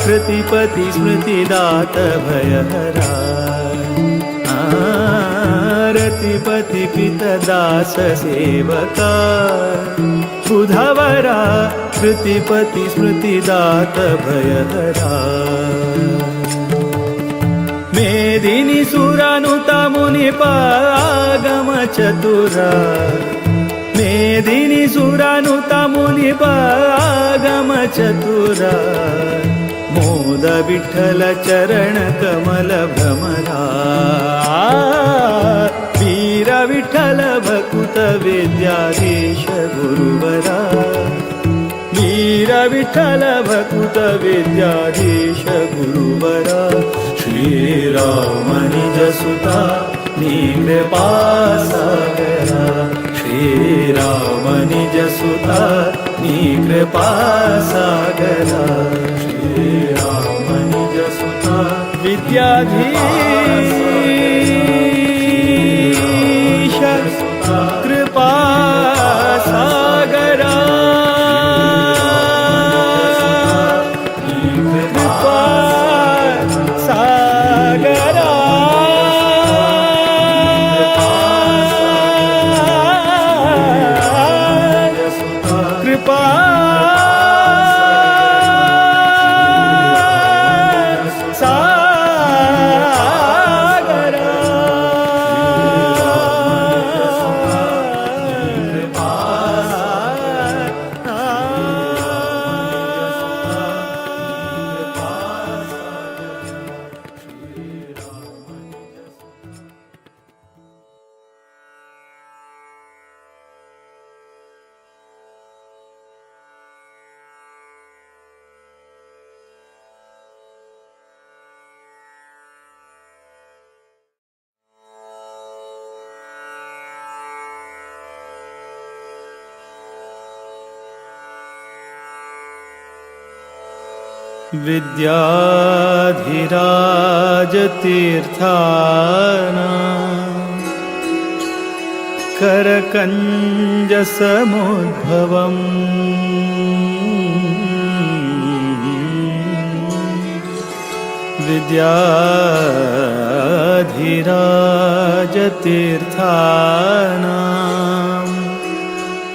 कृतिपति स्मृतिदात भयहरा रतिपति पितदास सेवका बुधवरा कृतिपति स्मृतिदात भयहरा मेदिनी सुरानुता मुनिपागम चतुरा मेदिनी सुरानुता मुनिपागम चतुरा मोद विठ्ठल चरण कमल भ्रमरा वीर विठ्ठल भकुत विद्याधीश गुरुवरा वीर विठ्ठल भकुत विद्याधीश गुरुवरा श्रीराम निज सुता कृपा सागरा श्रीराम निज सुता कृपा सागरा श्रीराम निज सुता विद्याधीश कृपा सागरा विद्याधिराज तीर्थाना करकंज समुद्भवम् विद्याधिराज तीर्थाना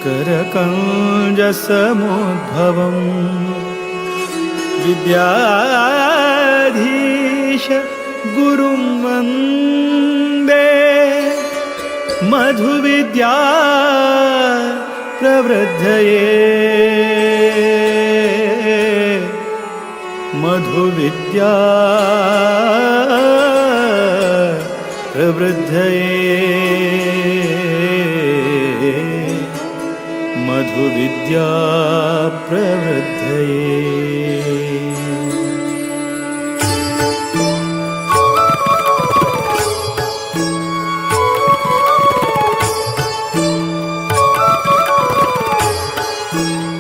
करकंज समुद्भवम् विद्याधीश गुरुं वन्दे मधुविद्या प्रवृद्धये मधुविद्या प्रवृद्धये मधुविद्या प्रवृद्धये